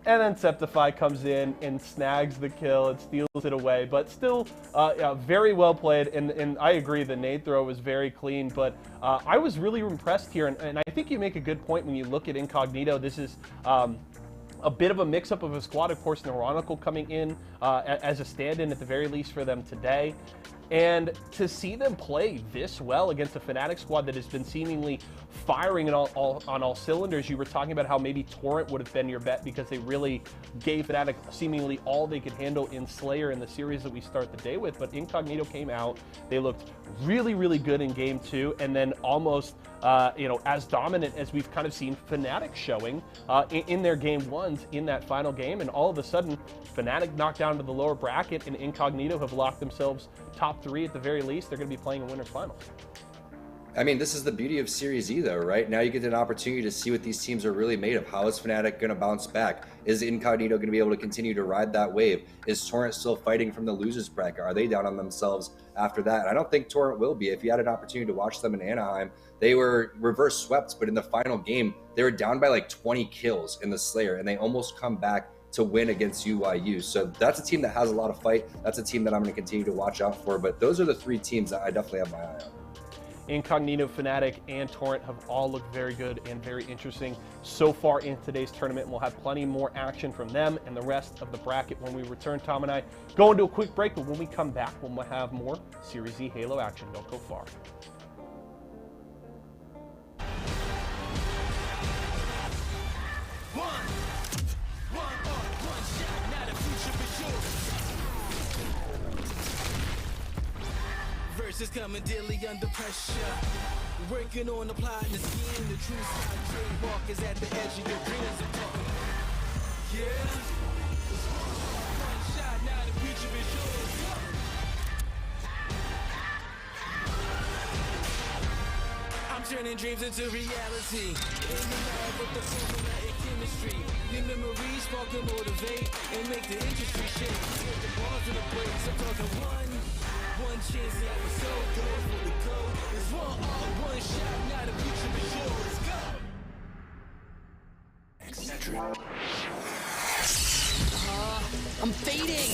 [SPEAKER 2] And then Septify comes in and snags the kill and steals it away. But still, yeah, very well played. And I agree, the nade throw was very clean. But I was really impressed here. And I think you make a good point when you look at Incognito. This is a bit of a mix-up of a squad. Of course, Neuronical coming in as a stand-in at the very least for them today. And to see them play this well against a Fnatic squad that has been seemingly firing on all cylinders. You were talking about how maybe Torrent would have been your bet because they really gave Fnatic seemingly all they could handle in Slayer in the series that we start the day with. But Incognito came out. They looked really, really good in game 2, and then almost as dominant as we've kind of seen Fnatic showing in their game 1s in that final game. And all of a sudden, Fnatic knocked down to the lower bracket, and Incognito have locked themselves top 3 at the very least. They're going to be playing a winners finals.
[SPEAKER 6] I mean, this is the beauty of Series E, though, right? Now you get an opportunity to see what these teams are really made of. How is Fnatic going to bounce back? Is Incognito going to be able to continue to ride that wave? Is Torrent still fighting from the losers bracket? Are they down on themselves after that? I don't think Torrent will be. If you had an opportunity to watch them in Anaheim, they were reverse swept, but in the final game, they were down by like 20 kills in the Slayer, and they almost come back to win against UYU. So that's a team that has a lot of fight. That's a team that I'm going to continue to watch out for. But those are the 3 teams that I definitely have my eye on.
[SPEAKER 2] Incognito, Fnatic, and Torrent have all looked very good and very interesting so far in today's tournament. And we'll have plenty more action from them and the rest of the bracket when we return. Tom and I go into a quick break, but when we come back, we'll have more Series E Halo action. Don't go far.
[SPEAKER 1] Verses coming daily under pressure. Working on the plot and the scheme. The true side trademark is at the edge of your dreams. I'm talking. Yeah. One shot, now the future is yours. I'm turning dreams into reality. In the lab with the formula and chemistry. Your memories spark and motivate and make the industry shake. With the bars and the breaks, I'm talking one chance at the soul, go for the goal. It's one shot, now the future is yours. Go. Etc. I'm fading.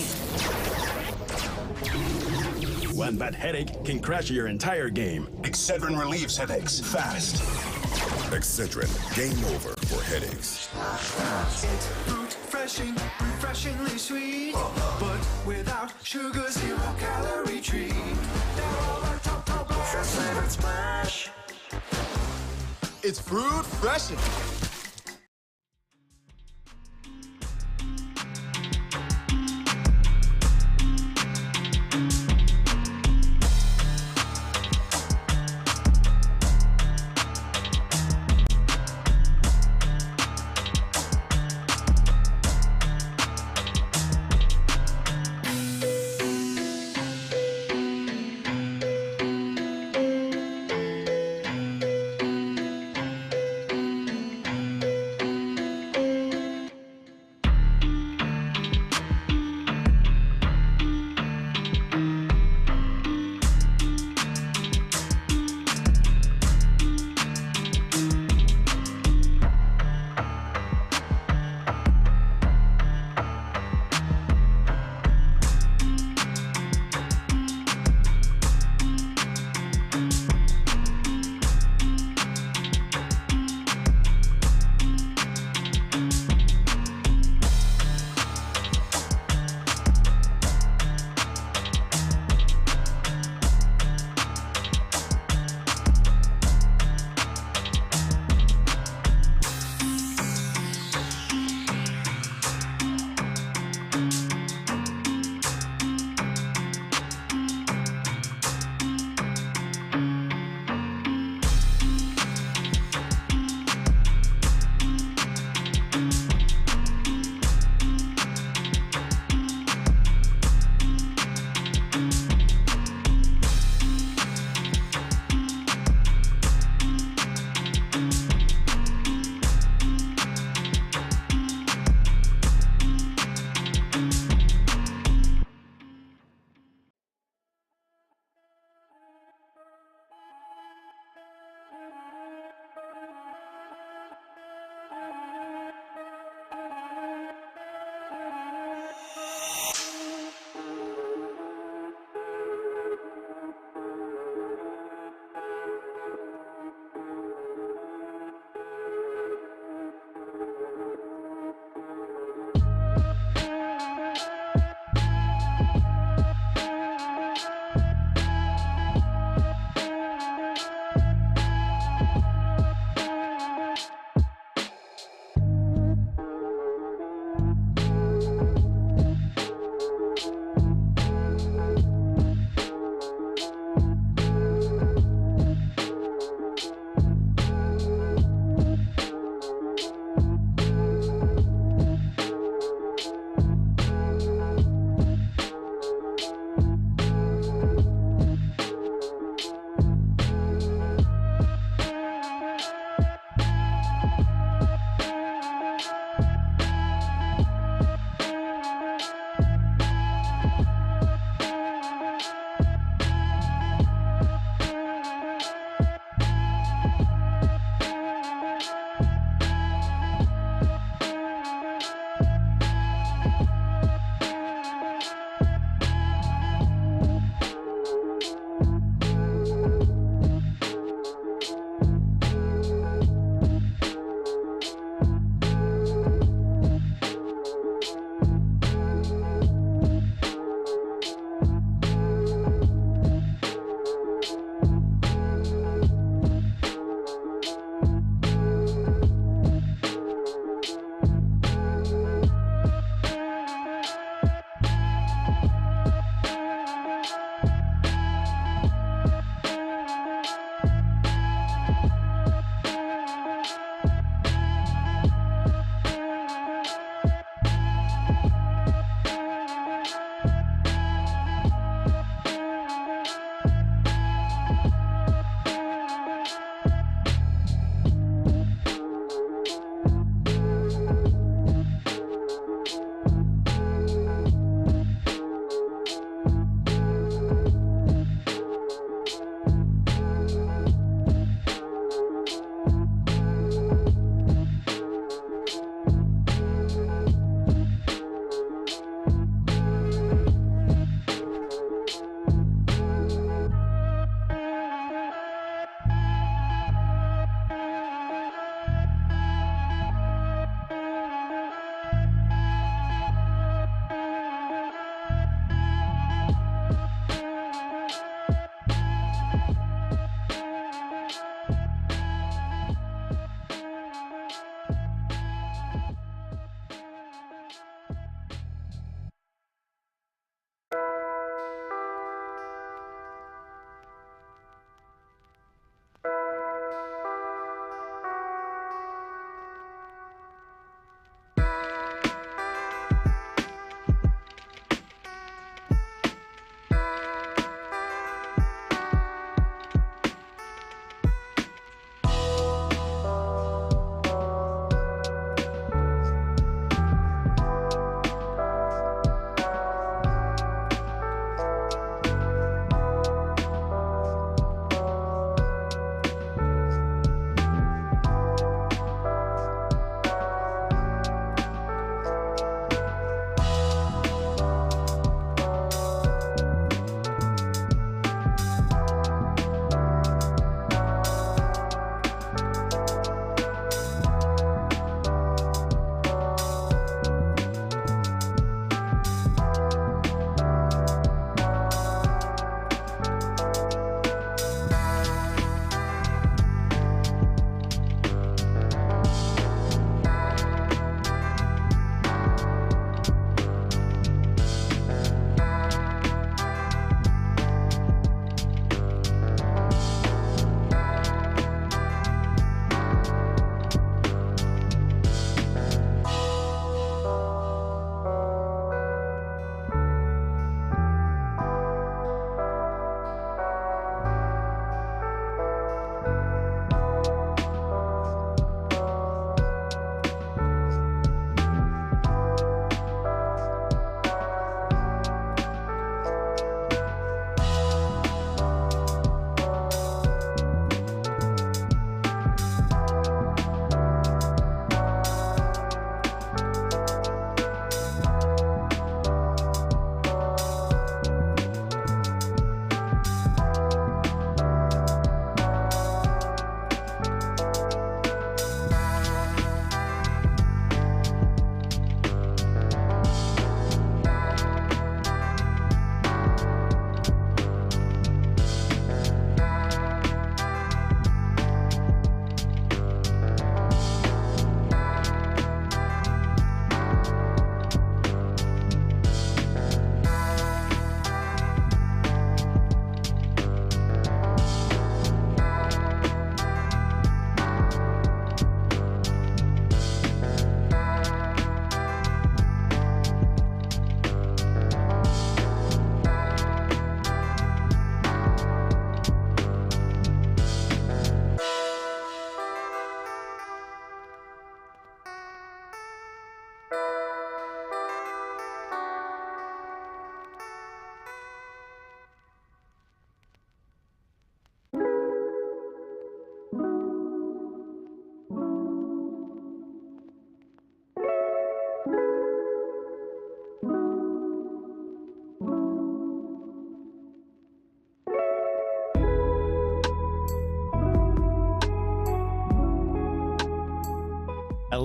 [SPEAKER 7] One bad headache can crash your entire game.
[SPEAKER 8] Excedrin relieves headaches fast. Excedrin, game over for headaches.
[SPEAKER 9] It's fruit refreshingly sweet, but without sugar, 0 calorie treat. Now all our top just let it splash.
[SPEAKER 8] It's fruit freshen.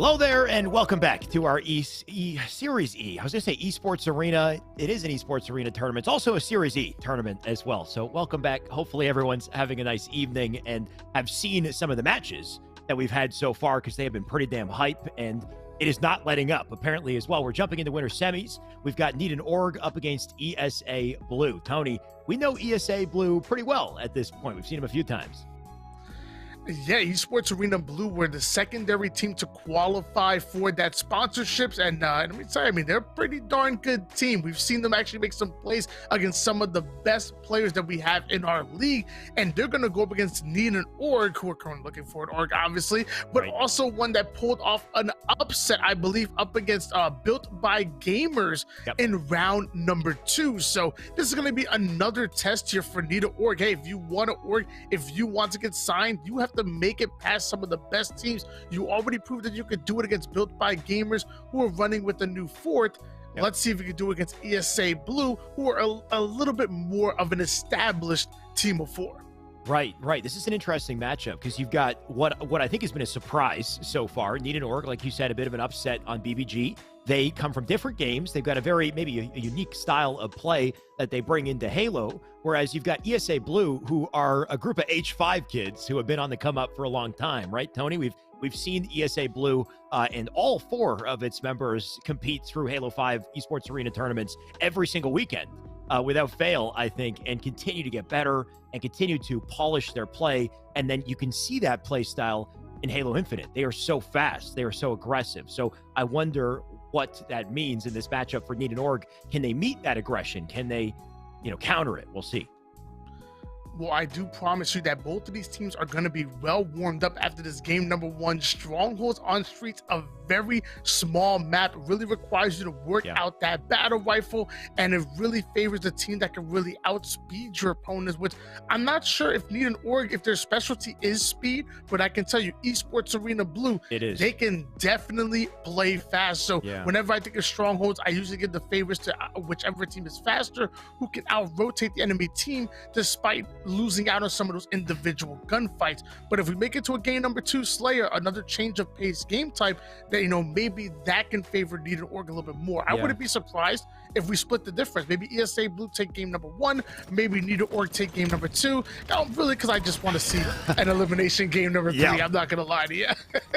[SPEAKER 4] Hello there, and welcome back to our Series E. I was going to say Esports Arena. It is an Esports Arena tournament. It's also a Series E tournament as well. So welcome back. Hopefully everyone's having a nice evening and have seen some of the matches that we've had so far because they have been pretty damn hype, and it is not letting up, apparently, as well. We're jumping into winter semis. We've got Need and Org up against ESA Blue. Tony, we know ESA Blue pretty well at this point. We've seen them a few times.
[SPEAKER 5] Yeah, Esports Arena Blue were the secondary team to qualify for that sponsorships, and let me tell you, they're a pretty darn good team. We've seen them actually make some plays against some of the best players that we have in our league, and they're going to go up against Need and Org, who are currently looking for an Org, obviously, but also one that pulled off an upset, I believe, up against Built by Gamers in round number 2. So this is going to be another test here for Need and Org. Hey, if you want to Org, if you want to get signed, you have to make it past some of the best teams. You already proved that you could do it against Built by Gamers, who are running with a new fourth. Let's see if we can do it against ESA Blue, who are a little bit more of an established team of 4.
[SPEAKER 4] Right. This is an interesting matchup because you've got what I think has been a surprise so far. Need and Org, like you said, a bit of an upset on BBG. They come from different games. They've got a very, maybe a unique style of play that they bring into Halo, whereas you've got ESA Blue, who are a group of H5 kids who have been on the come up for a long time, right, Tony? We've seen ESA Blue and all 4 of its members compete through Halo 5 Esports Arena tournaments every single weekend without fail, I think, and continue to get better and continue to polish their play. And then you can see that play style in Halo Infinite. They are so fast. They are so aggressive. So I wonder what that means in this matchup for Need and Org. Can they meet that aggression? Can they, counter it? We'll see.
[SPEAKER 5] Well, I do promise you that both of these teams are going to be well warmed up after this game number 1. Strongholds on Streets, a very small map, really requires you to work out that battle rifle, and it really favors the team that can really outspeed your opponents, which I'm not sure if Need and Org, if their specialty is speed, but I can tell you Esports Arena Blue,
[SPEAKER 4] it is.
[SPEAKER 5] They can definitely play fast. So whenever I think of Strongholds, I usually give the favors to whichever team is faster, who can out-rotate the enemy team despite losing out on some of those individual gunfights. But if we make it to a game number 2, Slayer, another change of pace game type, that maybe that can favor Need and Org a little bit more. I wouldn't be surprised if we split the difference. Maybe ESA Blue take game number 1, maybe Need and Org take game number 2. No, really, because I just want to see an elimination game number 3. I'm not gonna lie to you.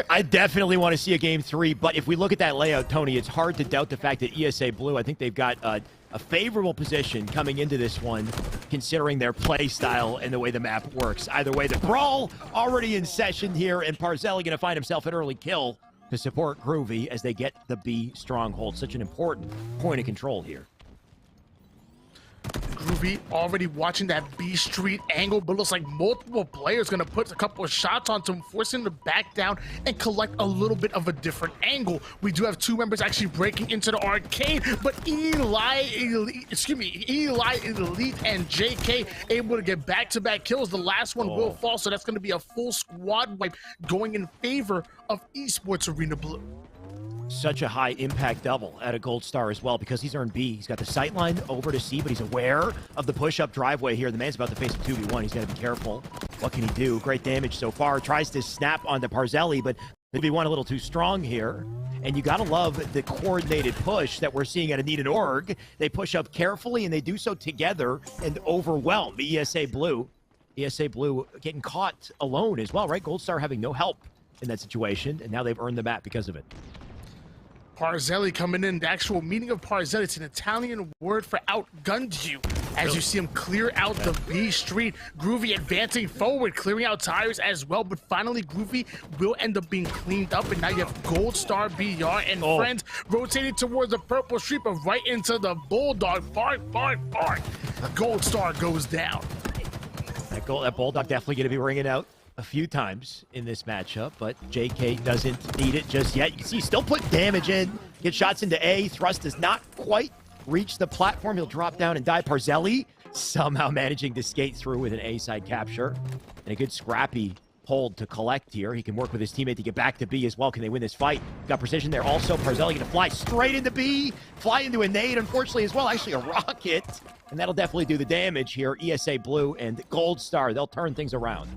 [SPEAKER 4] I definitely want to see a game 3, but if we look at that layout, Tony, it's hard to doubt the fact that ESA Blue, I think they've got a favorable position coming into this one, considering their play style and the way the map works. Either way, the brawl already in session here, and Parzelli going to find himself an early kill to support Groovy as they get the B stronghold. Such an important point of control here.
[SPEAKER 5] Groovy already watching that B Street angle, but looks like multiple players going to put a couple of shots onto him, forcing him to back down and collect a little bit of a different angle. We do have 2 members actually breaking into the arcade, but Eli Elite and JK able to get back-to-back kills. The last one will fall, so that's going to be a full squad wipe going in favor of Esports Arena Blue.
[SPEAKER 4] Such a high impact double at a gold star as well because he's earned B. He's got the sight line over to C, but he's aware of the push-up driveway here. The man's about to face a 2v1. He's got to be careful. What can he do? Great damage so far. Tries to snap onto Parzelli, but maybe one a little too strong here. And you got to love the coordinated push that we're seeing at a Need and Org. They push up carefully, and they do so together and overwhelm the ESA Blue. ESA Blue getting caught alone as well, right? Gold Star having no help in that situation, and now they've earned the map because of it.
[SPEAKER 5] Parzelli coming in. The actual meaning of Parzelli, it's an Italian word for outgunned you. As you see him clear out the B Street. Groovy advancing forward, clearing out tires as well. But finally, Groovy will end up being cleaned up. And now you have Gold Star, BR, and friends rotating towards the purple street, but right into the Bulldog. Bark. Gold Star goes down.
[SPEAKER 4] That Bulldog definitely going to be ringing out a few times in this matchup, but JK doesn't need it just yet. You can see he's still put damage in. Get shots into A. Thrust does not quite reach the platform. He'll drop down and die. Parzelli somehow managing to skate through with an A side capture. And a good scrappy hold to collect here. He can work with his teammate to get back to B as well. Can they win this fight? Got precision there. Also, Parzelli going to fly straight into B. Fly into a nade, unfortunately, as well. Actually, a rocket. And that'll definitely do the damage here. ESA Blue and Gold Star, they'll turn things around.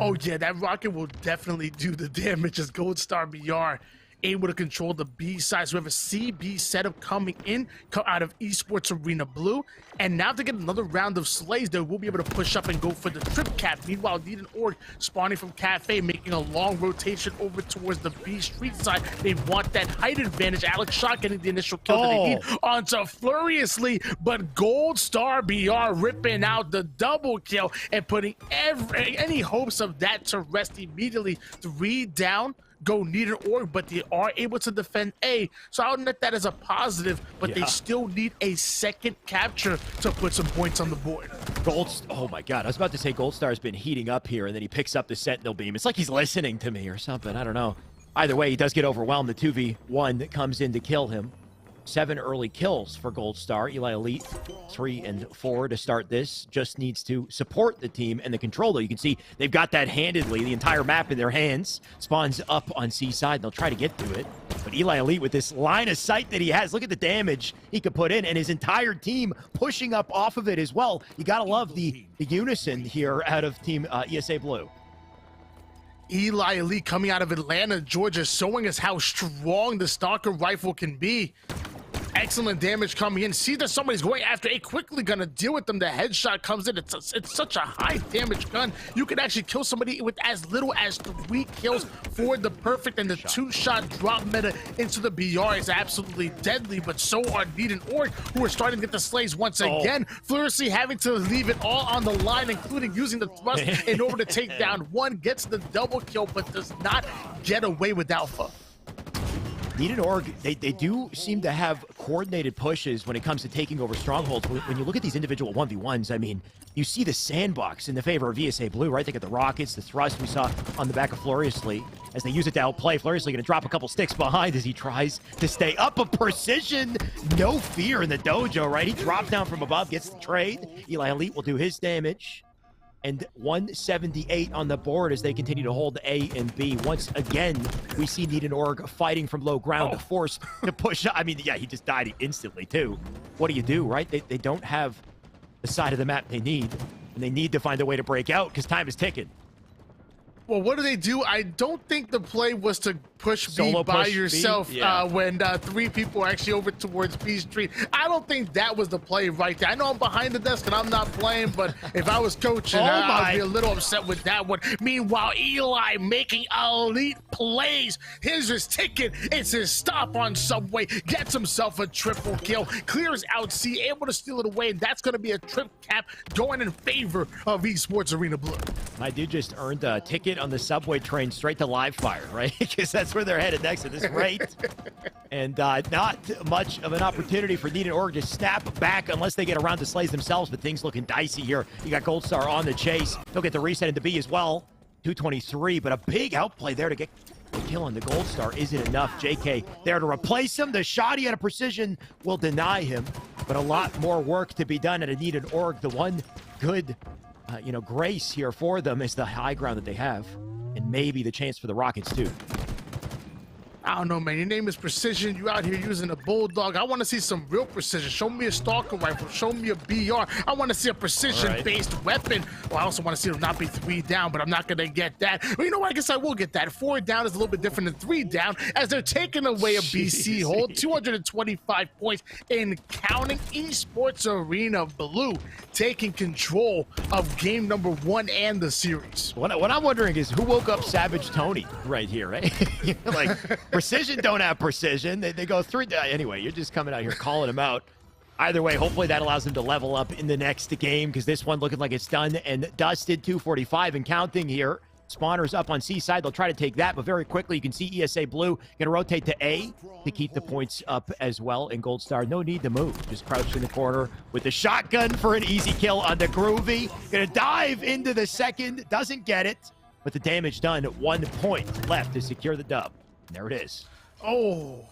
[SPEAKER 5] Oh yeah, that rocket will definitely do the damage as Gold Star BR able to control the B side. So we have a CB setup coming in, out of Esports Arena Blue. And now to get another round of slays, they will be able to push up and go for the trip cap. Meanwhile, Need and Org spawning from Cafe, making a long rotation over towards the B street side. They want that height advantage. Alex Shot getting the initial kill that they need onto Furiously, but Gold Star BR ripping out the double kill and putting any hopes of that to rest immediately. 3 down. Go Need an Org, but they are able to defend A. So I'll net that as a positive, but they still need a second capture to put some points on the board.
[SPEAKER 4] Oh my God, I was about to say Gold Star's been heating up here, and then he picks up the Sentinel Beam. It's like he's listening to me or something. I don't know. Either way, he does get overwhelmed. The 2v1 that comes in to kill him. 7 early kills for Gold Star. Eli Elite 3 and 4 to start this. Just needs to support the team and the controller. You can see they've got that handedly, the entire map in their hands. Spawns up on C side. They'll try to get to it. But Eli Elite with this line of sight that he has, look at the damage he could put in, and his entire team pushing up off of it as well. You got to love the unison here out of Team ESA Blue.
[SPEAKER 5] Eli Elite coming out of Atlanta, Georgia, showing us how strong the Stalker rifle can be. Excellent damage coming in. See that somebody's going after A, quickly gonna deal with them. The headshot comes in. It's such a high damage gun. You can actually kill somebody with as little as 3 kills for the perfect, and the 2-shot drop meta into the BR is absolutely deadly, but so are Need and Org, who are starting to get the slays once again. Furiously having to leave it all on the line, including using the thrust in order to take down one, gets the double kill, but does not get away with Alpha.
[SPEAKER 4] Need and Org, they do seem to have coordinated pushes when it comes to taking over strongholds. When you look at these individual 1v1s, I mean, you see the sandbox in the favor of ESA Blue, right? Think of the rockets, the thrust we saw on the back of Furiously. As they use it to outplay, Furiously going to drop a couple sticks behind as he tries to stay up. A precision, no fear in the dojo, right? He drops down from above, gets the trade. Eli Elite will do his damage. And 178 on the board as they continue to hold A and B. Once again, we see Need and Org fighting from low ground, forced to push up. I mean, yeah, he just died instantly, too. What do you do, right? They don't have the side of the map they need, and they need to find a way to break out because time is ticking.
[SPEAKER 5] Well, what do? I don't think the play was to push B by yourself when 3 people are actually over towards B Street. I don't think that was the play right there. I know I'm behind the desk and I'm not playing, but if I was coaching, I'd be a little upset with that one. Meanwhile, Eli making elite plays. Here's his ticket. It's his stop on Subway. Gets himself a triple kill. Clears out C, able to steal it away. And that's going to be a trip cap going in favor of Esports Arena Blue.
[SPEAKER 4] I did just earn a ticket on the subway train straight to live fire, right? Because that's where they're headed next at this rate. And not much of an opportunity for Need and Org to snap back unless they get around to slays themselves, but things looking dicey here. You got Gold Star on the chase. He'll get the reset into B as well. 223, but a big outplay there to get the kill on the Gold Star isn't enough. JK there to replace him. The shot he had a precision will deny him, but a lot more work to be done at a Need and Org. The one good grace here for them is the high ground that they have, and maybe the chance for the Rockets too.
[SPEAKER 5] I don't know, man. Your name is Precision. You out here using a Bulldog. I want to see some real precision. Show me a Stalker rifle. Show me a BR. I want to see a precision-based weapon. Well, I also want to see them not be 3 down, but I'm not going to get that. Well, you know what? I guess I will get that. 4 down is a little bit different than 3 down, as they're taking away a BC hold. 225 points in counting. Esports Arena Blue taking control of game number 1 and the series.
[SPEAKER 4] What I'm wondering is who woke up Savage Tony right here, right? Like, precision don't have precision. They go through. Anyway, you're just coming out here calling them out. Either way, hopefully that allows them to level up in the next game, because this one looking like it's done and dusted. 245 and counting here. Spawners up on C side. They'll try to take that, but very quickly you can see ESA Blue going to rotate to A to keep the points up as well. And Gold Star, no need to move. Just crouched in the corner with the shotgun for an easy kill on the Groovy. Going to dive into the second. Doesn't get it, but the damage done. 1 point left to secure the dub. And there it is.
[SPEAKER 5] Oh,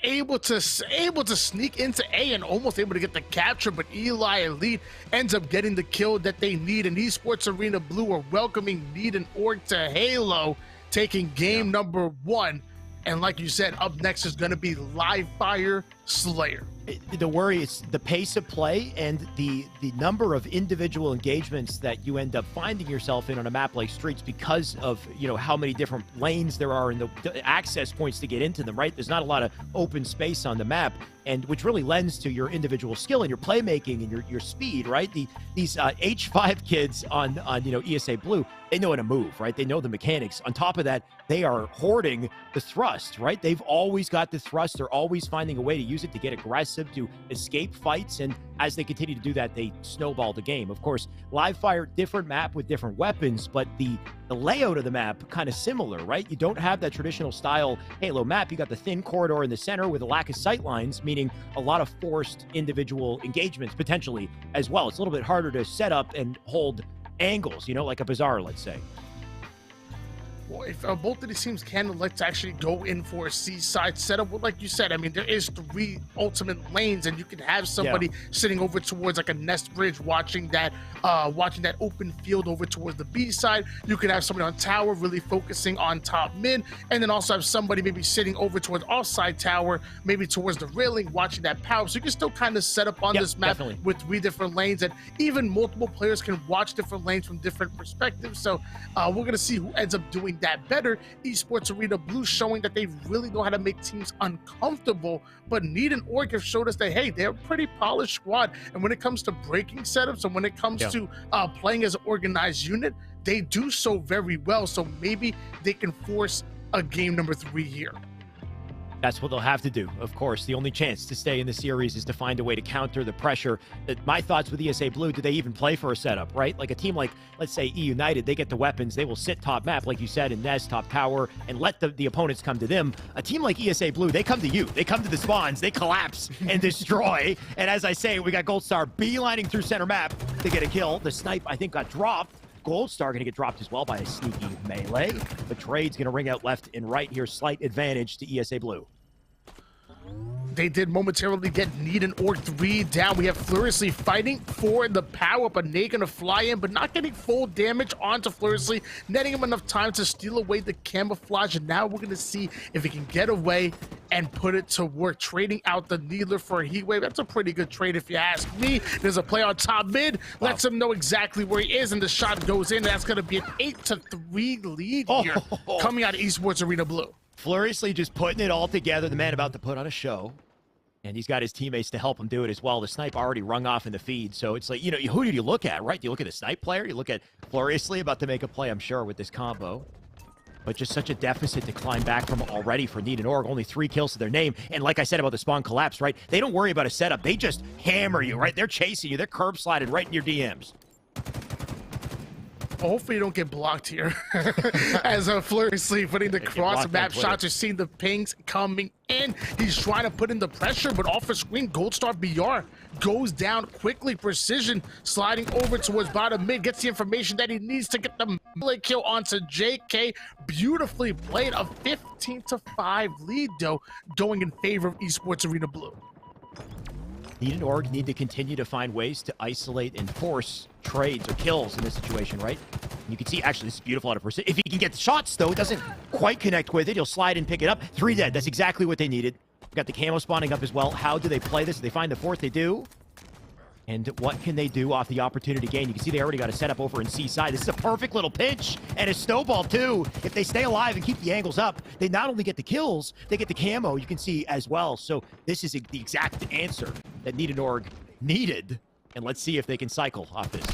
[SPEAKER 5] able to sneak into A and almost able to get the capture, but Eli Elite ends up getting the kill that they need. And Esports Arena Blue are welcoming Need and Org to Halo, taking game number 1. And like you said, up next is going to be Live Fire Slayer.
[SPEAKER 4] The worry is the pace of play and the number of individual engagements that you end up finding yourself in on a map like Streets because of, how many different lanes there are and the access points to get into them, right? There's not a lot of open space on the map, and which really lends to your individual skill and your playmaking and your speed, right? These H5 kids on ESA Blue, they know how to move, right? They know the mechanics. On top of that, they are hoarding the thrust, right? They've always got the thrust. They're always finding a way to use it to get aggressive, to escape fights, and as they continue to do that, they snowball the game. Of course, Live Fire, different map with different weapons, but the layout of the map kind of similar, right? You don't have that traditional style Halo map. You got the thin corridor in the center with a lack of sight lines, meaning a lot of forced individual engagements potentially as well. It's a little bit harder to set up and hold angles, like a Bazaar, let's say.
[SPEAKER 5] Well, if both of these teams can elect to actually go in for a seaside setup, well, like you said, I mean, there is 3 ultimate lanes, and you can have somebody sitting over towards like a nest bridge, watching that open field over towards the B side. You could have somebody on tower really focusing on top mid, and then also have somebody maybe sitting over towards offside tower, maybe towards the railing, watching that power. So you can still kind of set up on this map with 3 different lanes, and even multiple players can watch different lanes from different perspectives. So we're gonna see who ends up doing that better. Esports Arena Blue showing that they really know how to make teams uncomfortable, but Need and Org have showed us that, hey, they're a pretty polished squad, and when it comes to breaking setups and when it comes to playing as an organized unit, they do so very well. So maybe they can force a game number 3 here.
[SPEAKER 4] That's what they'll have to do. Of course, the only chance to stay in the series is to find a way to counter the pressure. My thoughts with ESA Blue, do they even play for a setup, right? Like a team like, let's say, E United, they get the weapons. They will sit top map, like you said, in Nest, top tower, and let the opponents come to them. A team like ESA Blue, they come to you. They come to the spawns. They collapse and destroy. And as I say, we got Gold Star beelining through center map to get a kill. The snipe, I think, got dropped. Gold Star going to get dropped as well by a sneaky melee. The trade's going to ring out left and right here. Slight advantage to ESA Blue.
[SPEAKER 5] They did momentarily get Need and Org 3 down. We have Furiously fighting for the power, but Nate gonna fly in, but not getting full damage onto Furiously, netting him enough time to steal away the camouflage. And now we're gonna see if he can get away and put it to work, trading out the Needler for a Heat Wave. That's a pretty good trade if you ask me. There's a play on top mid, lets him know exactly where he is, and the shot goes in. That's gonna be an 8-3 lead here, coming out of Esports Arena Blue.
[SPEAKER 4] Furiously just putting it all together. The man about to put on a show. And he's got his teammates to help him do it as well. The snipe already rung off in the feed. So it's like, who did you look at, right? Do you look at the snipe player? You look at Furiously about to make a play, I'm sure, with this combo. But just such a deficit to climb back from already for Need and Org. Only 3 kills to their name. And like I said about the spawn collapse, right? They don't worry about a setup. They just hammer you, right? They're chasing you. They're curb sliding right in your DMs.
[SPEAKER 5] Well, hopefully you don't get blocked here. As Furiously putting the cross map shots, you're seeing the pings coming in. He's trying to put in the pressure, but off the screen, Gold Star BR goes down quickly. Precision sliding over towards bottom mid, gets the information that he needs to get the melee kill onto JK. Beautifully played. A 15-5 lead, though, going in favor of Esports Arena Blue.
[SPEAKER 4] Need and Org need to continue to find ways to isolate and force trades or kills in this situation, right? And you can see, actually, this is beautiful out of precision. If he can get the shots, though, it doesn't quite connect with it. He'll slide and pick it up. 3 dead. That's exactly what they needed. We've got the camo spawning up as well. How do they play this? If they find the 4th, they do. And what can they do off the opportunity gain? You can see they already got a setup over in C side. This is a perfect little pinch and a snowball, too. If they stay alive and keep the angles up, they not only get the kills, they get the camo, you can see, as well. So this is the exact answer that Need and Org needed. And let's see if they can cycle off this.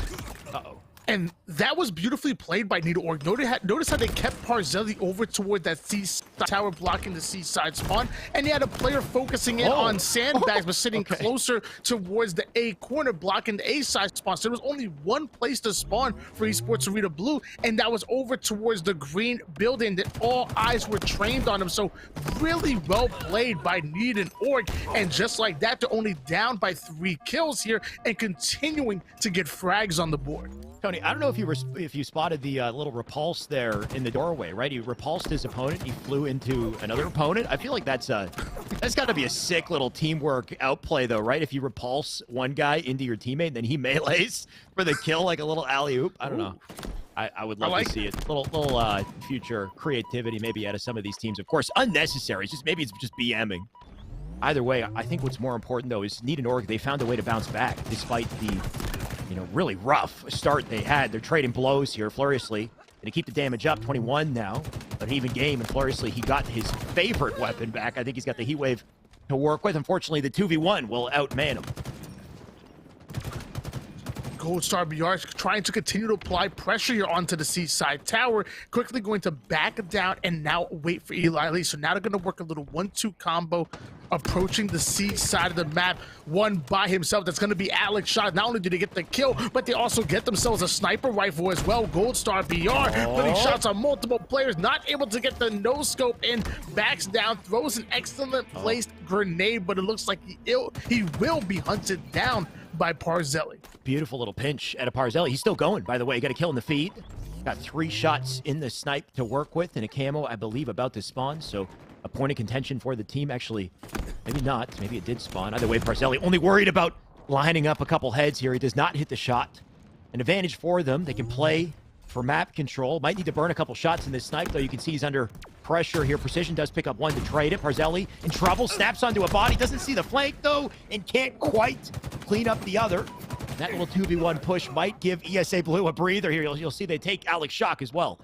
[SPEAKER 4] Uh-oh.
[SPEAKER 5] And that was beautifully played by Need and Org. Notice how they kept Parzelli over toward that C tower, blocking the C side spawn. And he had a player focusing in on sandbags, but sitting closer towards the A corner, blocking the A side spawn. So there was only one place to spawn for Esports Arena Blue, and that was over towards the green building that all eyes were trained on him. So really well played by Need and Org. And just like that, they're only down by 3 kills here and continuing to get frags on the board.
[SPEAKER 4] Tony, I don't know if you spotted the little repulse there in the doorway, right? He repulsed his opponent. He flew into another opponent. I feel like that's got to be a sick little teamwork outplay, though, right? If you repulse one guy into your teammate, then he melees for the kill, like a little alley-oop. I don't know. I would love to see it. Little future creativity maybe out of some of these teams. Of course, unnecessary. Maybe it's just BMing. Either way, I think what's more important, though, is Need and Org, they found a way to bounce back despite the, really rough start they had. They're trading blows here, Furiously. Going to keep the damage up, 21 now. An even game, and Furiously, he got his favorite weapon back. I think he's got the Heat Wave to work with. Unfortunately, the 2v1 will outman him.
[SPEAKER 5] Gold Star BR is trying to continue to apply pressure here onto the seaside tower, quickly going to back down and now wait for Eli Lee. So now they're going to work a little 1-2 combo approaching the C side of the map, one by himself. That's going to be Alex Shot. Not only do they get the kill, but they also get themselves a sniper rifle as well. Gold Star BR putting shots on multiple players, not able to get the no scope in, backs down, throws an excellent placed grenade, but it looks like he will be hunted down by Parzelli.
[SPEAKER 4] Beautiful little pinch at a Parzelli. He's still going, by the way. Got a kill in the feed. Got 3 shots in the snipe to work with, and a camo, I believe, about to spawn. So a point of contention for the team. Actually, maybe not. Maybe it did spawn. Either way, Parzelli only worried about lining up a couple heads here. He does not hit the shot. An advantage for them. They can play for map control. Might need to burn a couple shots in this snipe, though. You can see he's under pressure here. Precision does pick up one to trade it. Parzelli in trouble. Snaps onto a body. Doesn't see the flank, though, and can't quite clean up the other. That little 2v1 push might give ESA Blue a breather here. You'll see they take Alex Shock as well.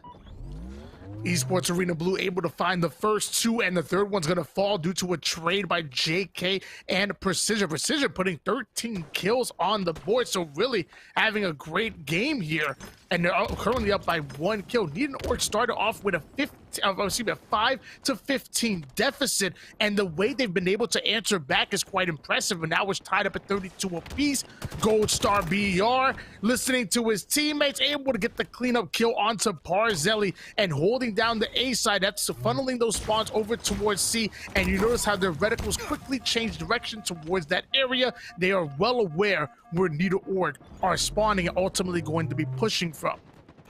[SPEAKER 5] Esports Arena Blue able to find the first 2, and the third one's going to fall due to a trade by JK and Precision. Precision putting 13 kills on the board, so really having a great game here. And they're currently up by 1 kill. Need and Orc started off with a 5 to 15 deficit, and the way they've been able to answer back is quite impressive. And now it's tied up at 32 apiece. Gold Star BR listening to his teammates, able to get the cleanup kill onto Parzelli and holding down the A side. That's funneling those spawns over towards C, and you notice how their reticles quickly change direction towards that area. They are well aware where Needle Org are spawning and ultimately going to be pushing from.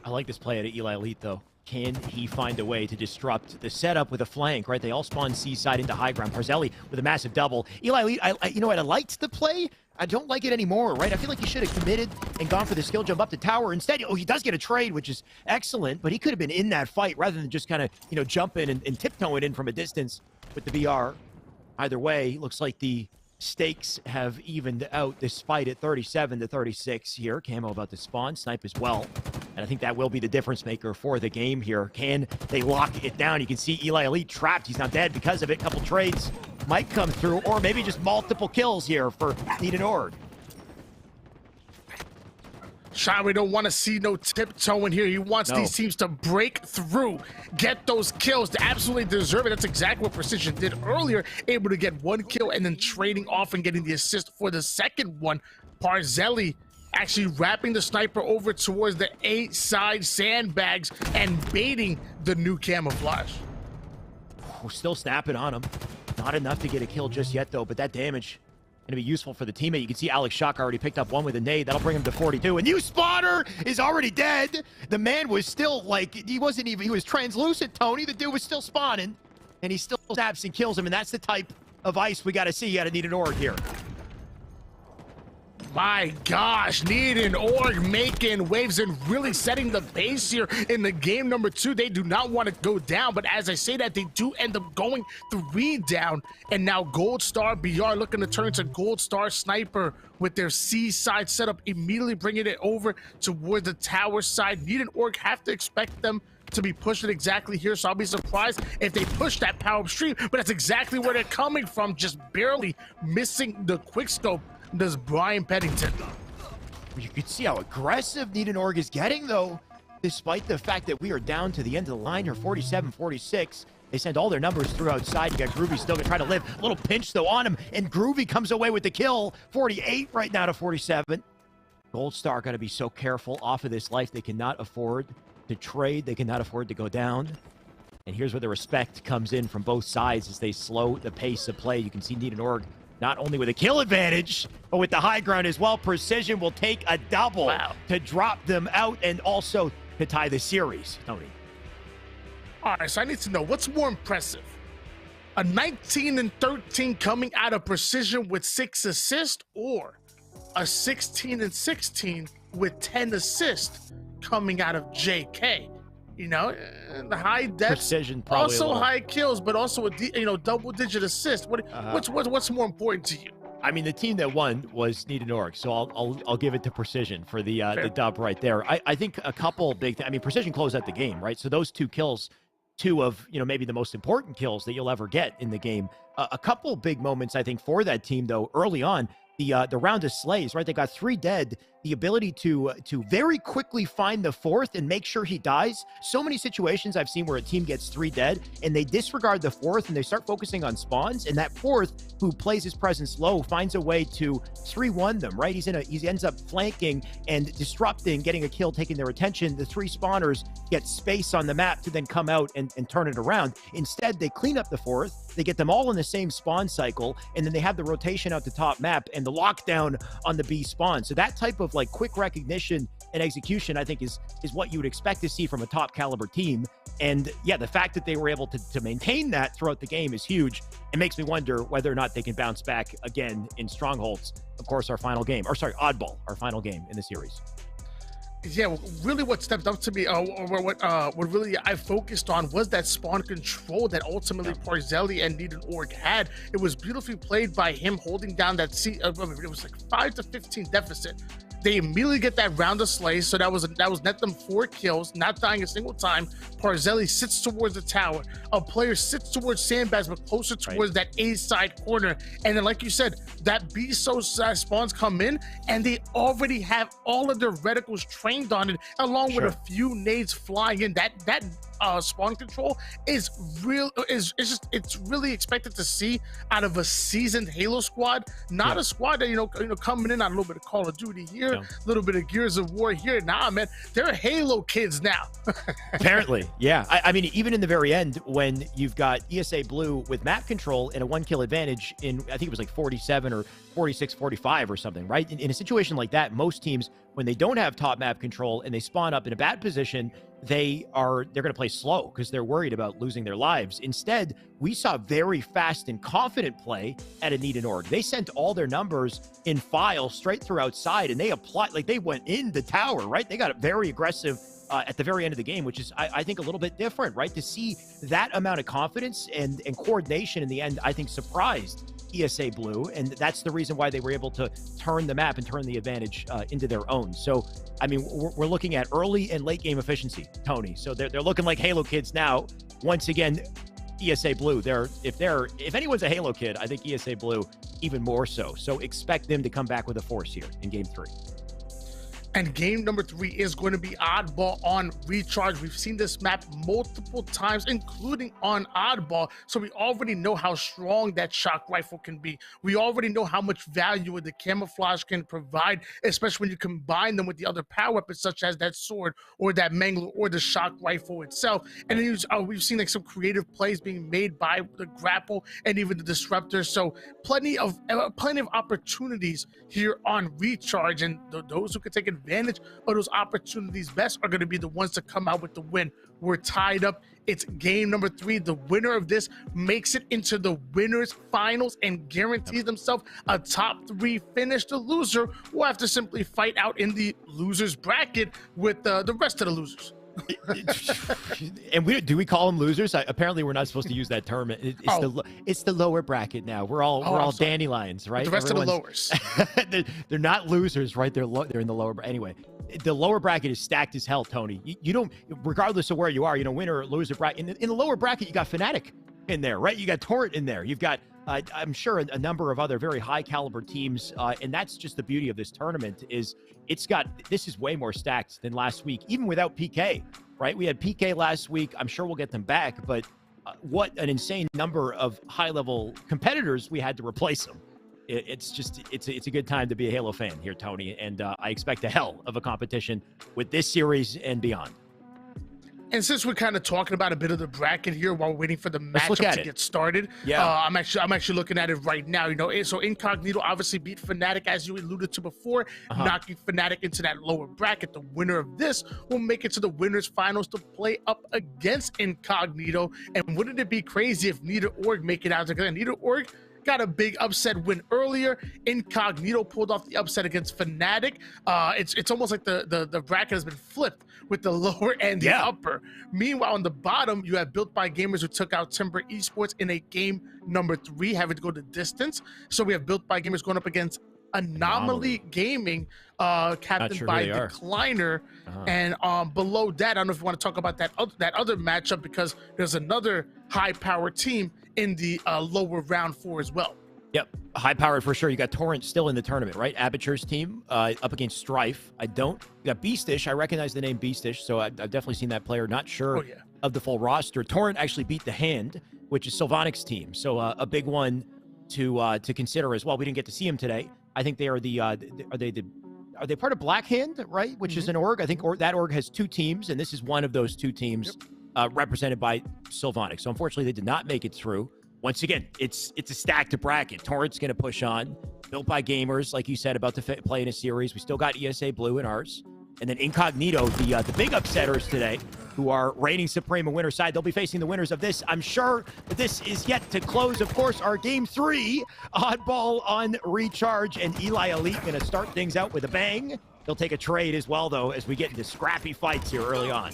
[SPEAKER 4] I like this play at Eli Elite, though. Can he find a way to disrupt the setup with a flank, right? They all spawn C-side into high ground. Parzelli with a massive double. Eli Elite, you know what? I liked the play. I don't like it anymore, right? I feel like he should have committed and gone for the skill jump up the tower. Instead, he does get a trade, which is excellent, but he could have been in that fight rather than just kind of, jump in and tiptoe it in from a distance with the VR. Either way, looks like the stakes have evened out this fight at 37 to 36 here. Camo about to spawn, snipe as well. And I think that will be the difference maker for the game here. Can they lock it down? You can see Eli Elite trapped. He's not dead because of it. Couple trades might come through, or maybe just multiple kills here for Need and Org.
[SPEAKER 5] Shaway don't want to see no tiptoeing here. He wants these teams to break through, get those kills. They absolutely deserve it. That's exactly what Precision did earlier, able to get 1 kill and then trading off and getting the assist for the second one. Parzelli actually wrapping the sniper over towards the A side sandbags and baiting the new camouflage.
[SPEAKER 4] We're still snapping on him. Not enough to get a kill just yet, though, but that damage going to be useful for the teammate. You can see Alex Shock already picked up one with a nade. That'll bring him to 42. And U-Spotter is already dead. The man was still, he was translucent, Tony. The dude was still spawning, and he still snaps and kills him, and that's the type of ice we got to see out of Need an Org here.
[SPEAKER 5] My gosh, Need and Org making waves and really setting the pace here in the game number 2. They do not want to go down, but as I say that, they do end up going 3 down. And now Gold Star BR looking to turn to Gold Star Sniper with their C side setup, immediately bringing it over towards the tower side. Need and Org have to expect them to be pushing exactly here, so I'll be surprised if they push that power up stream, but that's exactly where they're coming from, just barely missing the quickscope. Does Brian Pennington.
[SPEAKER 4] You can see how aggressive Need and Org is getting, though, despite the fact that we are down to the end of the line here, 47-46. They send all their numbers through outside. You got Groovy still gonna try to live. A little pinch, though, on him, and Groovy comes away with the kill. 48 right now to 47. Gold Star got to be so careful off of this life. They cannot afford to trade. They cannot afford to go down. And here's where the respect comes in from both sides as they slow the pace of play. You can see Need and Org not only with a kill advantage, but with the high ground as well. Precision will take a double to drop them out and also to tie the series, Tony.
[SPEAKER 5] All right, so I need to know, what's more impressive? A 19-13 coming out of Precision with 6 assists, or a 16-16 with 10 assists coming out of JK? You know, the high deaths,
[SPEAKER 4] Precision, probably a
[SPEAKER 5] also
[SPEAKER 4] little.
[SPEAKER 5] high kills, but also a double-digit assist. What's more important to you?
[SPEAKER 4] I mean, the team that won was Need and Org, so I'll give it to Precision for the dub right there. I think a couple big I mean, Precision closed out the game, right? So those two kills, two of maybe the most important kills that you'll ever get in the game. A couple big moments I think for that team though early on. The round of slays, right? They got 3 dead. The ability to very quickly find the 4th and make sure he dies. So many situations I've seen where a team gets 3 dead and they disregard the 4th and they start focusing on spawns. And that 4th, who plays his presence low, finds a way to 3-1 them, right? He ends up flanking and disrupting, getting a kill, taking their attention. The 3 spawners get space on the map to then come out and turn it around. Instead, they clean up the 4th. They get them all in the same spawn cycle, and then they have the rotation out the top map and the lockdown on the B spawn. So that type of like quick recognition and execution, I think, is what you would expect to see from a top caliber team. And yeah, the fact that they were able to maintain that throughout the game is huge. It makes me wonder whether or not they can bounce back again in Strongholds. Of course, Oddball, our final game in the series.
[SPEAKER 5] Yeah, really what stepped up to me, or what really I focused on was that spawn control that ultimately Parzelli and Need and Org had. It was beautifully played by him holding down that it was like 5 to 15 deficit. They immediately get that round of slays, so that was net them 4 kills, not dying a single time. Parzelli sits towards the tower. A player sits towards sandbags, but closer towards that A side corner. And then, like you said, that B so spawns come in, and they already have all of their reticles trained on it, along with a few nades flying in. That spawn control is real. It's really expected to see out of a seasoned Halo squad, not a squad that coming in on a little bit of Call of Duty here, a little bit of Gears of War here. Nah, man, they're Halo kids now.
[SPEAKER 4] Apparently, yeah. I mean, even in the very end, when you've got ESA Blue with map control and a 1-kill advantage in, I think it was like 47 or 46, 45 or something, right? In a situation like that, most teams, when they don't have top map control and they spawn up in a bad position, they're going to play slow because they're worried about losing their lives. Instead, we saw very fast and confident play at a Need and Org. They sent all their numbers in file straight through outside, and they applied, like they went in the tower, right? They got very aggressive at the very end of the game, which is, I think, a little bit different, right? To see that amount of confidence and coordination in the end, I think surprised ESA Blue, and that's the reason why they were able to turn the map and turn the advantage into their own. So, I mean, we're looking at early and late game efficiency, Tony. So they're looking like Halo kids now. Once again, ESA Blue, if anyone's a Halo kid, I think ESA Blue even more so. So expect them to come back with a force here in game 3.
[SPEAKER 5] And game number 3 is going to be Oddball on Recharge. We've seen this map multiple times, including on Oddball. So we already know how strong that shock rifle can be. We already know how much value the camouflage can provide, especially when you combine them with the other power weapons, such as that sword or that mangler or the shock rifle itself. And then we've seen like some creative plays being made by the grapple and even the disruptor. So plenty of opportunities here on Recharge, and those who can take advantage of those opportunities best are going to be the ones to come out with the win. We're tied up. It's game number 3. The winner of this makes it into the winners finals and guarantees themselves a top 3 finish. The loser will have to simply fight out in the losers bracket with the rest of the losers.
[SPEAKER 4] And do we call them losers? Apparently, we're not supposed to use that term. It's the lower bracket now. We're all dandelions, right?
[SPEAKER 5] But the rest of the lowers.
[SPEAKER 4] they're not losers, right? They're in the lower. Anyway, the lower bracket is stacked as hell, Tony. You don't, regardless of where you are, winner or loser bracket. In the lower bracket, you got Fnatic in there, right? You got Torrent in there. You've got I'm sure a number of other very high caliber teams, and that's just the beauty of this tournament. This is way more stacked than last week, even without PK, right? We had PK last week. I'm sure we'll get them back, but what an insane number of high level competitors we had to replace them. It's a good time to be a Halo fan here, Tony, and I expect a hell of a competition with this series and beyond.
[SPEAKER 5] And since we're kind of talking about a bit of the bracket here while we're waiting for the matchup to get started, I'm actually looking at it right now. So Incognito obviously beat Fnatic, as you alluded to before, knocking Fnatic into that lower bracket. The winner of this will make it to the winners finals to play up against Incognito. And wouldn't it be crazy if Need and Org make it out? Because Need and Org got a big upset win earlier. Incognito pulled off the upset against Fnatic. It's almost like the bracket has been flipped with the lower and the upper. Meanwhile, on the bottom, you have Built by Gamers who took out Timber Esports in a game number 3, having to go the distance. So we have Built by Gamers going up against Anomaly Gaming, captained
[SPEAKER 4] sure
[SPEAKER 5] by
[SPEAKER 4] who they are.
[SPEAKER 5] Decliner. And below that, I don't know if you want to talk about that other matchup, because there's another high-powered team in the lower round 4 as well.
[SPEAKER 4] Yep, high-powered for sure. You got Torrent still in the tournament, right? Aperture's team up against Strife. You got Beastish. I recognize the name Beastish, so I've definitely seen that player. Not sure of the full roster. Torrent actually beat The Hand, which is Sylvanic's team, so a big one to consider as well. We didn't get to see him today. I think they are are they part of Black Hand, right? Which is an org. I think that org has 2 teams, and this is one of those 2 teams represented by Sylvanic. So unfortunately, they did not make it through. Once again, it's a stacked bracket. Torrent's going to push on. Built by Gamers, like you said, about to play in a series. We still got ESA Blue in ours. And then Incognito, the big upsetters today, who are reigning supreme and winner side. They'll be facing the winners of this. I'm sure that this is yet to close. Of course, our Game 3, Oddball on Recharge, and Eli Elite going to start things out with a bang. They'll take a trade as well, though, as we get into scrappy fights here early on.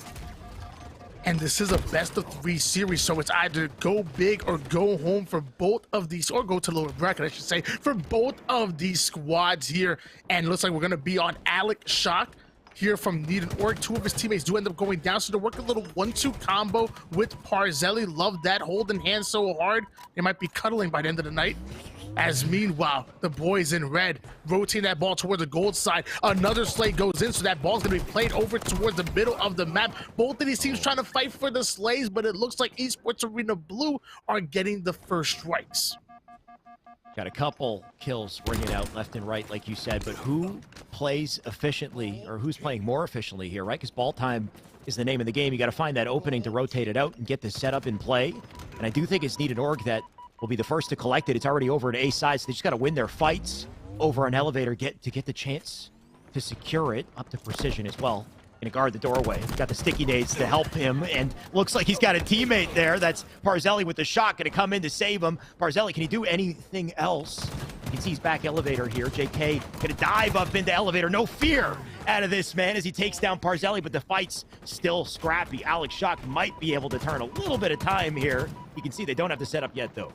[SPEAKER 5] And this is a best-of-3 series, so it's either go big or go home for both of these, or go to lower bracket, I should say, for both of these squads here. And it looks like we're going to be on Alec Shock here from Need and Org. 2 of his teammates do end up going down, so they're working a little 1-2 combo with Parzelli. Love that, holding hands so hard. They might be cuddling by the end of the night. As meanwhile, the boys in red rotating that ball towards the gold side. Another slay goes in, so that ball's going to be played over towards the middle of the map. Both of these teams trying to fight for the slays, but it looks like Esports Arena Blue are getting the first strikes.
[SPEAKER 4] Got a couple kills ringing out left and right, like you said, but who plays efficiently, or who's playing more efficiently here, right? Because ball time is the name of the game. You got to find that opening to rotate it out and get the setup in play. And I do think it's Need an Org that will be the first to collect it. It's already over at A side, so they just got to win their fights over an elevator to get the chance to secure it up to Precision as well. Gonna guard the doorway. Got the sticky nades to help him, and looks like he's got a teammate there. That's Parzelli with the shot, gonna come in to save him. Parzelli, can he do anything else? You can see he's back elevator here. JK gonna dive up into elevator. No fear out of this man as he takes down Parzelli, but the fight's still scrappy. Alex Shock might be able to turn a little bit of time here. You can see they don't have the setup yet, though.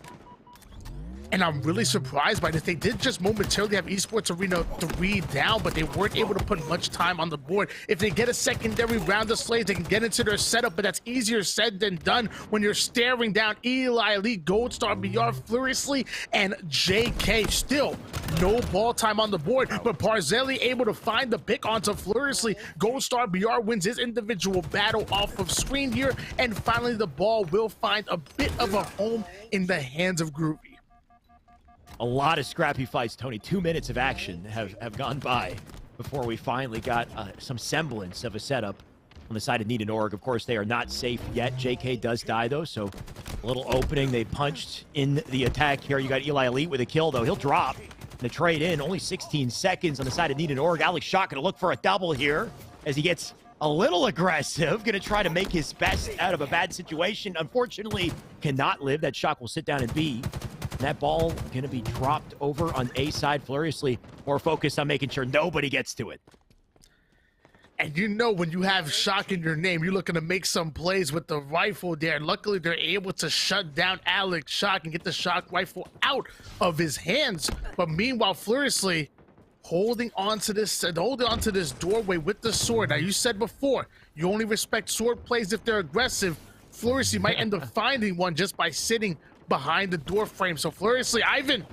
[SPEAKER 5] And I'm really surprised by this. They did just momentarily have Esports Arena 3 down, but they weren't able to put much time on the board. If they get a secondary round of slays, they can get into their setup, but that's easier said than done when you're staring down Eli Elite, Gold Star, BR, Furiously, and JK. Still, no ball time on the board, but Parzelli able to find the pick onto Furiously. Gold Star, BR wins his individual battle off of screen here, and finally the ball will find a bit of a home in the hands of Groovy.
[SPEAKER 4] A lot of scrappy fights, Tony. 2 minutes of action have gone by before we finally got some semblance of a setup on the side of Need an Org. Of course, they are not safe yet. JK does die, though, so a little opening. They punched in the attack here. You got Eli Elite with a kill, though. He'll drop the trade in. Only 16 seconds on the side of Need an Org. Alex Shock going to look for a double here as he gets a little aggressive. Going to try to make his best out of a bad situation. Unfortunately, cannot live. That Shock will sit down and B. That ball going to be dropped over on A side. Furiously more focused on making sure nobody gets to it.
[SPEAKER 5] And you know, when you have Shock in your name, you're looking to make some plays with the rifle there. Luckily, they're able to shut down Alex Shock and get the Shock rifle out of his hands. But meanwhile, Furiously holding on to this doorway with the sword. Now, you said before, you only respect sword plays if they're aggressive. Furiously might end up finding one just by sitting behind the door frame. So Furiously, Ivan,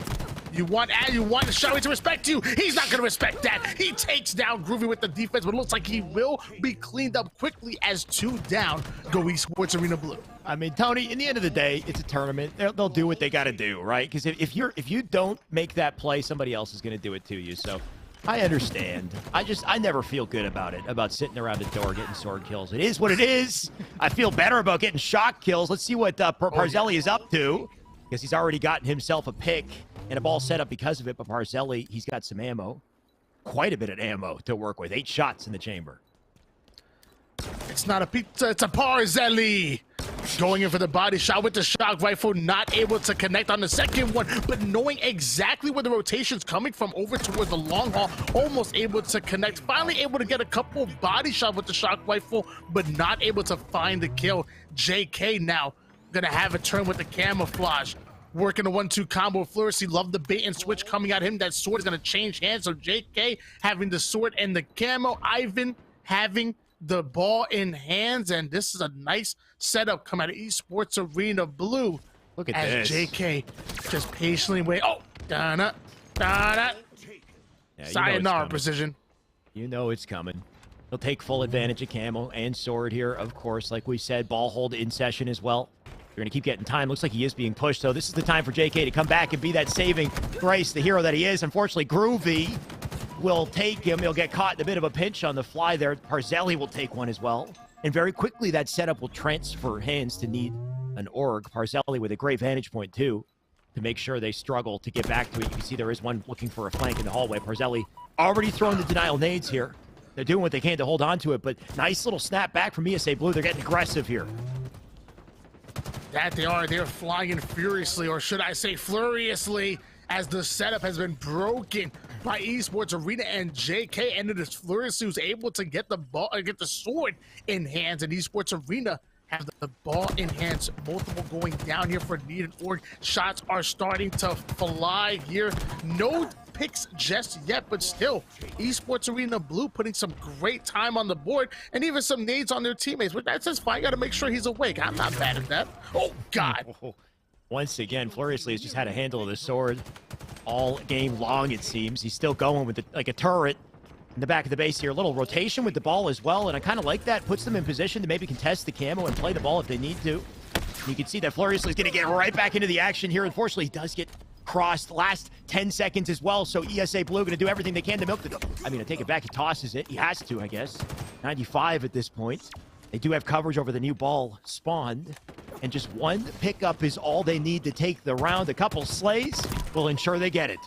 [SPEAKER 5] you want Shawty to respect you. He's not going to respect that. He takes down Groovy with the defense, but it looks like he will be cleaned up quickly as 2 down go Esports Arena Blue.
[SPEAKER 4] I mean, Tony, in the end of the day, it's a tournament. They'll do what they got to do, right? Because if you don't make that play, somebody else is going to do it to you. So I understand. I never feel good about it, about sitting around a door getting sword kills. It is what it is. I feel better about getting Shock kills. Let's see what Parzelli is up to, because he's already gotten himself a pick and a ball set up because of it. But Parzelli, he's got some ammo, quite a bit of ammo to work with. 8 shots in the chamber.
[SPEAKER 5] It's not a pizza, it's a Parzelli. Going in for the body shot with the shock rifle, not able to connect on the second one, but knowing exactly where the rotation's coming from over towards the long haul, almost able to connect, finally able to get a couple body shots with the shock rifle, but not able to find the kill. JK now gonna have a turn with the camouflage. Working a 1-2 combo. Flurry, love the bait and switch coming at him. That sword is gonna change hands, so JK having the sword and the camo, Ivan having the ball in hands, and this is a nice setup coming out of Esports Arena Blue.
[SPEAKER 4] Look at
[SPEAKER 5] as
[SPEAKER 4] this.
[SPEAKER 5] JK just patiently wait. Oh, da-na, da-na.
[SPEAKER 4] Yeah,
[SPEAKER 5] Sayonara precision.
[SPEAKER 4] You know it's coming. He'll take full advantage of camo and sword here, of course. Like we said, ball hold in session as well. You're going to keep getting time. Looks like he is being pushed, so this is the time for JK to come back and be that saving grace, the hero that he is. Unfortunately, Groovy will take him. He'll get caught in a bit of a pinch on the fly there. Parzelli will take one as well. And very quickly, that setup will transfer hands to need an org. Parzelli with a great vantage point, too, to make sure they struggle to get back to it. You can see there is one looking for a flank in the hallway. Parzelli already throwing the denial nades here. They're doing what they can to hold on to it, but nice little snap back from ESA Blue. They're getting aggressive here.
[SPEAKER 5] That they are. They're flying furiously, or should I say furiously, as the setup has been broken by Esports Arena, and JK ended his furiously, was able to get the ball, get the sword in hands, and Esports Arena have the ball in hands. Multiple going down here for Need and Org. Shots are starting to fly here. No picks just yet, but still, Esports Arena Blue putting some great time on the board, and even some nades on their teammates. But that's just fine. You gotta make sure he's awake. I'm not bad at that. Oh, God.
[SPEAKER 4] Once again, Furiously has just had a handle of the sword all game long, it seems. He's still going with like a turret in the back of the base here. A little rotation with the ball as well, and I kind of like that. Puts them in position to maybe contest the camo and play the ball if they need to. You can see that Furiously is going to get right back into the action here. Unfortunately, he does get crossed last 10 seconds as well, so ESA Blue going to do everything they can to milk the... I mean, I take it back, he tosses it. He has to, I guess. 95 at this point. They do have coverage over the new ball spawned, and just one pickup is all they need to take the round. A couple slays will ensure they get it.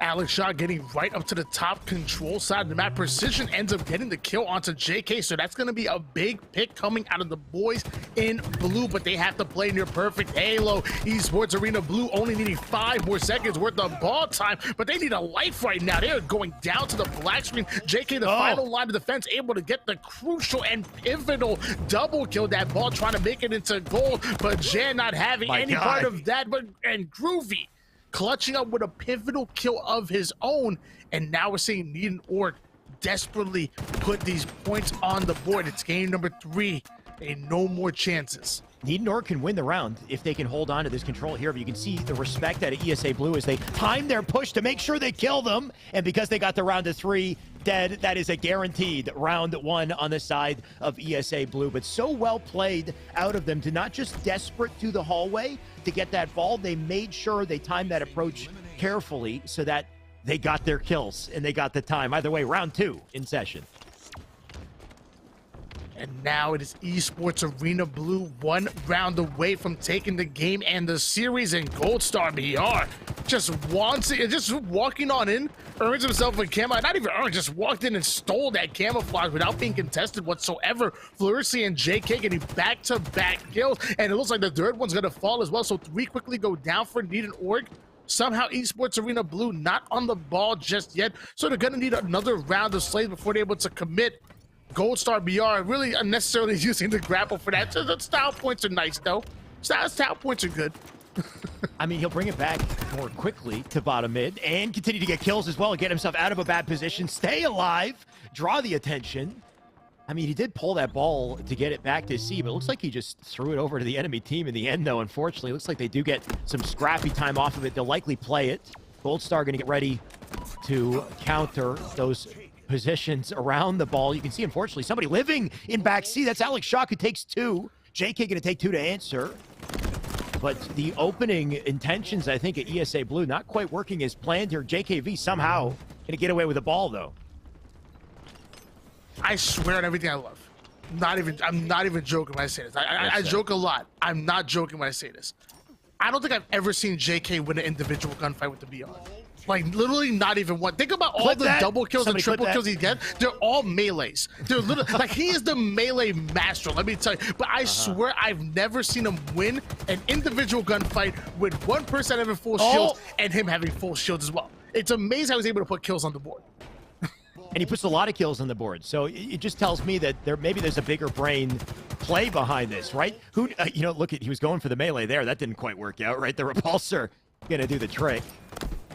[SPEAKER 5] Alex Shaw getting right up to the top control side of the map. Precision ends up getting the kill onto JK, so that's going to be a big pick coming out of the boys in blue, but they have to play near perfect Halo. Esports Arena Blue only needing 5 more seconds worth of ball time, but they need a life right now. They are going down to the black screen. JK, the final line of defense, able to get the crucial and pivotal double kill. That ball trying to make it into goal, but Jan not having any part of that, and Groovy clutching up with a pivotal kill of his own, and now we're seeing Need and Org desperately put these points on the board. It's game number 3. Ain't no more chances.
[SPEAKER 4] Need and Org can win the round if they can hold on to this control here, but you can see the respect out of ESA Blue as they time their push to make sure they kill them, and because they got the round of 3 dead, that is a guaranteed round 1 on the side of ESA Blue. But so well played out of them to not just desperate to the hallway to get that ball, they made sure they timed that approach carefully so that they got their kills and they got the time. Either way, round 2 in session.
[SPEAKER 5] And now it is Esports Arena Blue, 1 round away from taking the game and the series, and Gold Star BR just wants it, just walking on in, earns himself a camo, not even earned, just walked in and stole that camouflage without being contested whatsoever. Flurry and JK getting back-to-back kills, and it looks like the third one's gonna fall as well, so 3 quickly go down for Need and Org. Somehow Esports Arena Blue not on the ball just yet, so they're gonna need another round of slays before they're able to commit. Gold Star BR really unnecessarily using the grapple for that. So the style points are nice, though. Style points are good.
[SPEAKER 4] I mean, he'll bring it back more quickly to bottom mid and continue to get kills as well and get himself out of a bad position, stay alive, draw the attention. I mean, he did pull that ball to get it back to C, but it looks like he just threw it over to the enemy team in the end, though, unfortunately. It looks like they do get some scrappy time off of it. They'll likely play it. Gold Star going to get ready to counter those positions around the ball. You can see, unfortunately, somebody living in back C. That's Alex Shock, who takes 2. JK going to take 2 to answer. But the opening intentions, I think, at ESA Blue not quite working as planned here. JKV somehow going to get away with the ball, though.
[SPEAKER 5] I swear on everything I love. I'm not even joking when I say this. I joke a lot. I'm not joking when I say this. I don't think I've ever seen JK win an individual gunfight with the BR. Like literally not even one. Think about all
[SPEAKER 4] Clip
[SPEAKER 5] the
[SPEAKER 4] that.
[SPEAKER 5] double kills
[SPEAKER 4] Somebody
[SPEAKER 5] and triple
[SPEAKER 4] clip
[SPEAKER 5] kills he gets. They're all melees. They're literally like he is the melee master. Let me tell you. But I swear I've never seen him win an individual gunfight with one person having full shields and him having full shields as well. It's amazing how he's able to put kills on the board.
[SPEAKER 4] And he puts a lot of kills on the board. So it just tells me that maybe there's a bigger brain play behind this, right? Who, you know, look at, he was going for the melee there. That didn't quite work out, right? The repulsor gonna do the trick.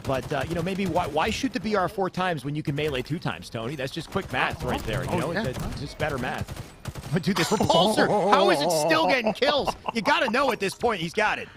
[SPEAKER 4] But, you know, maybe why shoot the BR 4 times when you can melee 2 times, Tony? That's just quick math right there. You know, it's just better math. But dude, this repulsor, how is it still getting kills? You got to know at this point he's got it.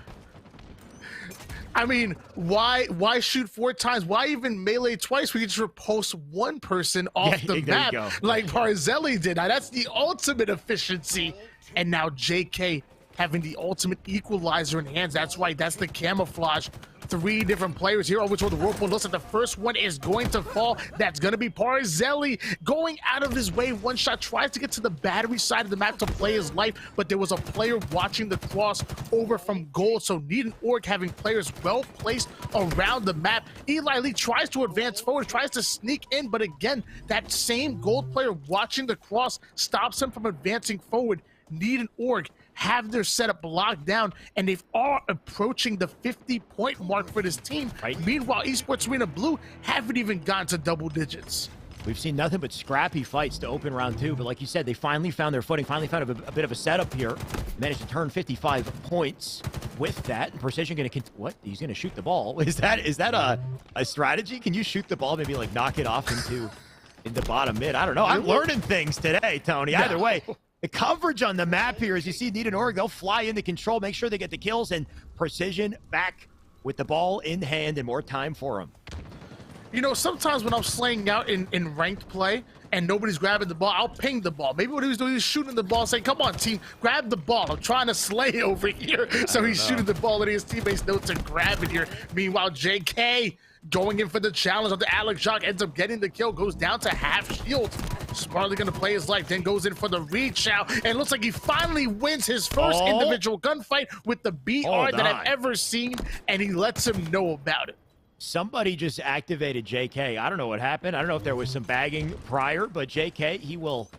[SPEAKER 5] I mean, why shoot 4 times? Why even melee twice? We could just repulse one person off the map like Barzeli did. Now, that's the ultimate efficiency. And now JK having the ultimate equalizer in hands. That's right. That's the camouflage. 3 different players here over toward the rope. Looks like the first one is going to fall. That's going to be Barzeli going out of his way. One shot tries to get to the battery side of the map to play his life, but there was a player watching the cross over from gold. So Need and Org having players well placed around the map. Eli Lee tries to advance forward, tries to sneak in, but again, that same gold player watching the cross stops him from advancing forward. Need and Org have their setup locked down, and they are approaching the 50-point mark for this team. Meanwhile, Esports Arena Blue haven't even gotten to double digits.
[SPEAKER 4] We've seen nothing but scrappy fights to open round 2, but like you said, they finally found their footing, finally found a bit of a setup here. Managed to turn 55 points with that. Precision going to what? He's going to shoot the ball. Is that a strategy? Can you shoot the ball, maybe like knock it off into bottom mid? I don't know. I'm learning things today, Tony. Either way. The coverage on the map here, as you see Need and Org, they'll fly into control, make sure they get the kills, and Precision back with the ball in hand and more time for him.
[SPEAKER 5] You know, sometimes when I'm slaying out in ranked play and nobody's grabbing the ball, I'll ping the ball. Maybe what he was doing, he was shooting the ball, saying, come on, team, grab the ball. I'm trying to slay over here. So he's shooting the ball, letting his teammates know to grab it here. Meanwhile, JK going in for the challenge on the Alex Jacques, ends up getting the kill, goes down to half shield. Smartly going to play his life, then goes in for the reach out, and looks like he finally wins his first individual gunfight with the BR that I've ever seen, and he lets him know about it.
[SPEAKER 4] Somebody just activated JK. I don't know what happened. I don't know if there was some bagging prior, but JK, he will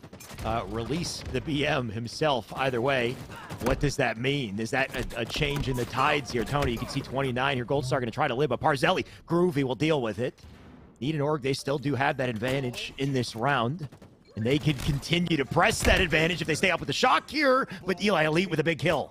[SPEAKER 4] release the BM himself. Either way, what does that mean? Is that a change in the tides here? Tony, you can see 29 here. Goldstar going to try to live, but Barzeli, Groovy will deal with it. Need and Org, they still do have that advantage in this round, and they can continue to press that advantage if they stay up with the shock here, but Eli Elite with a big kill.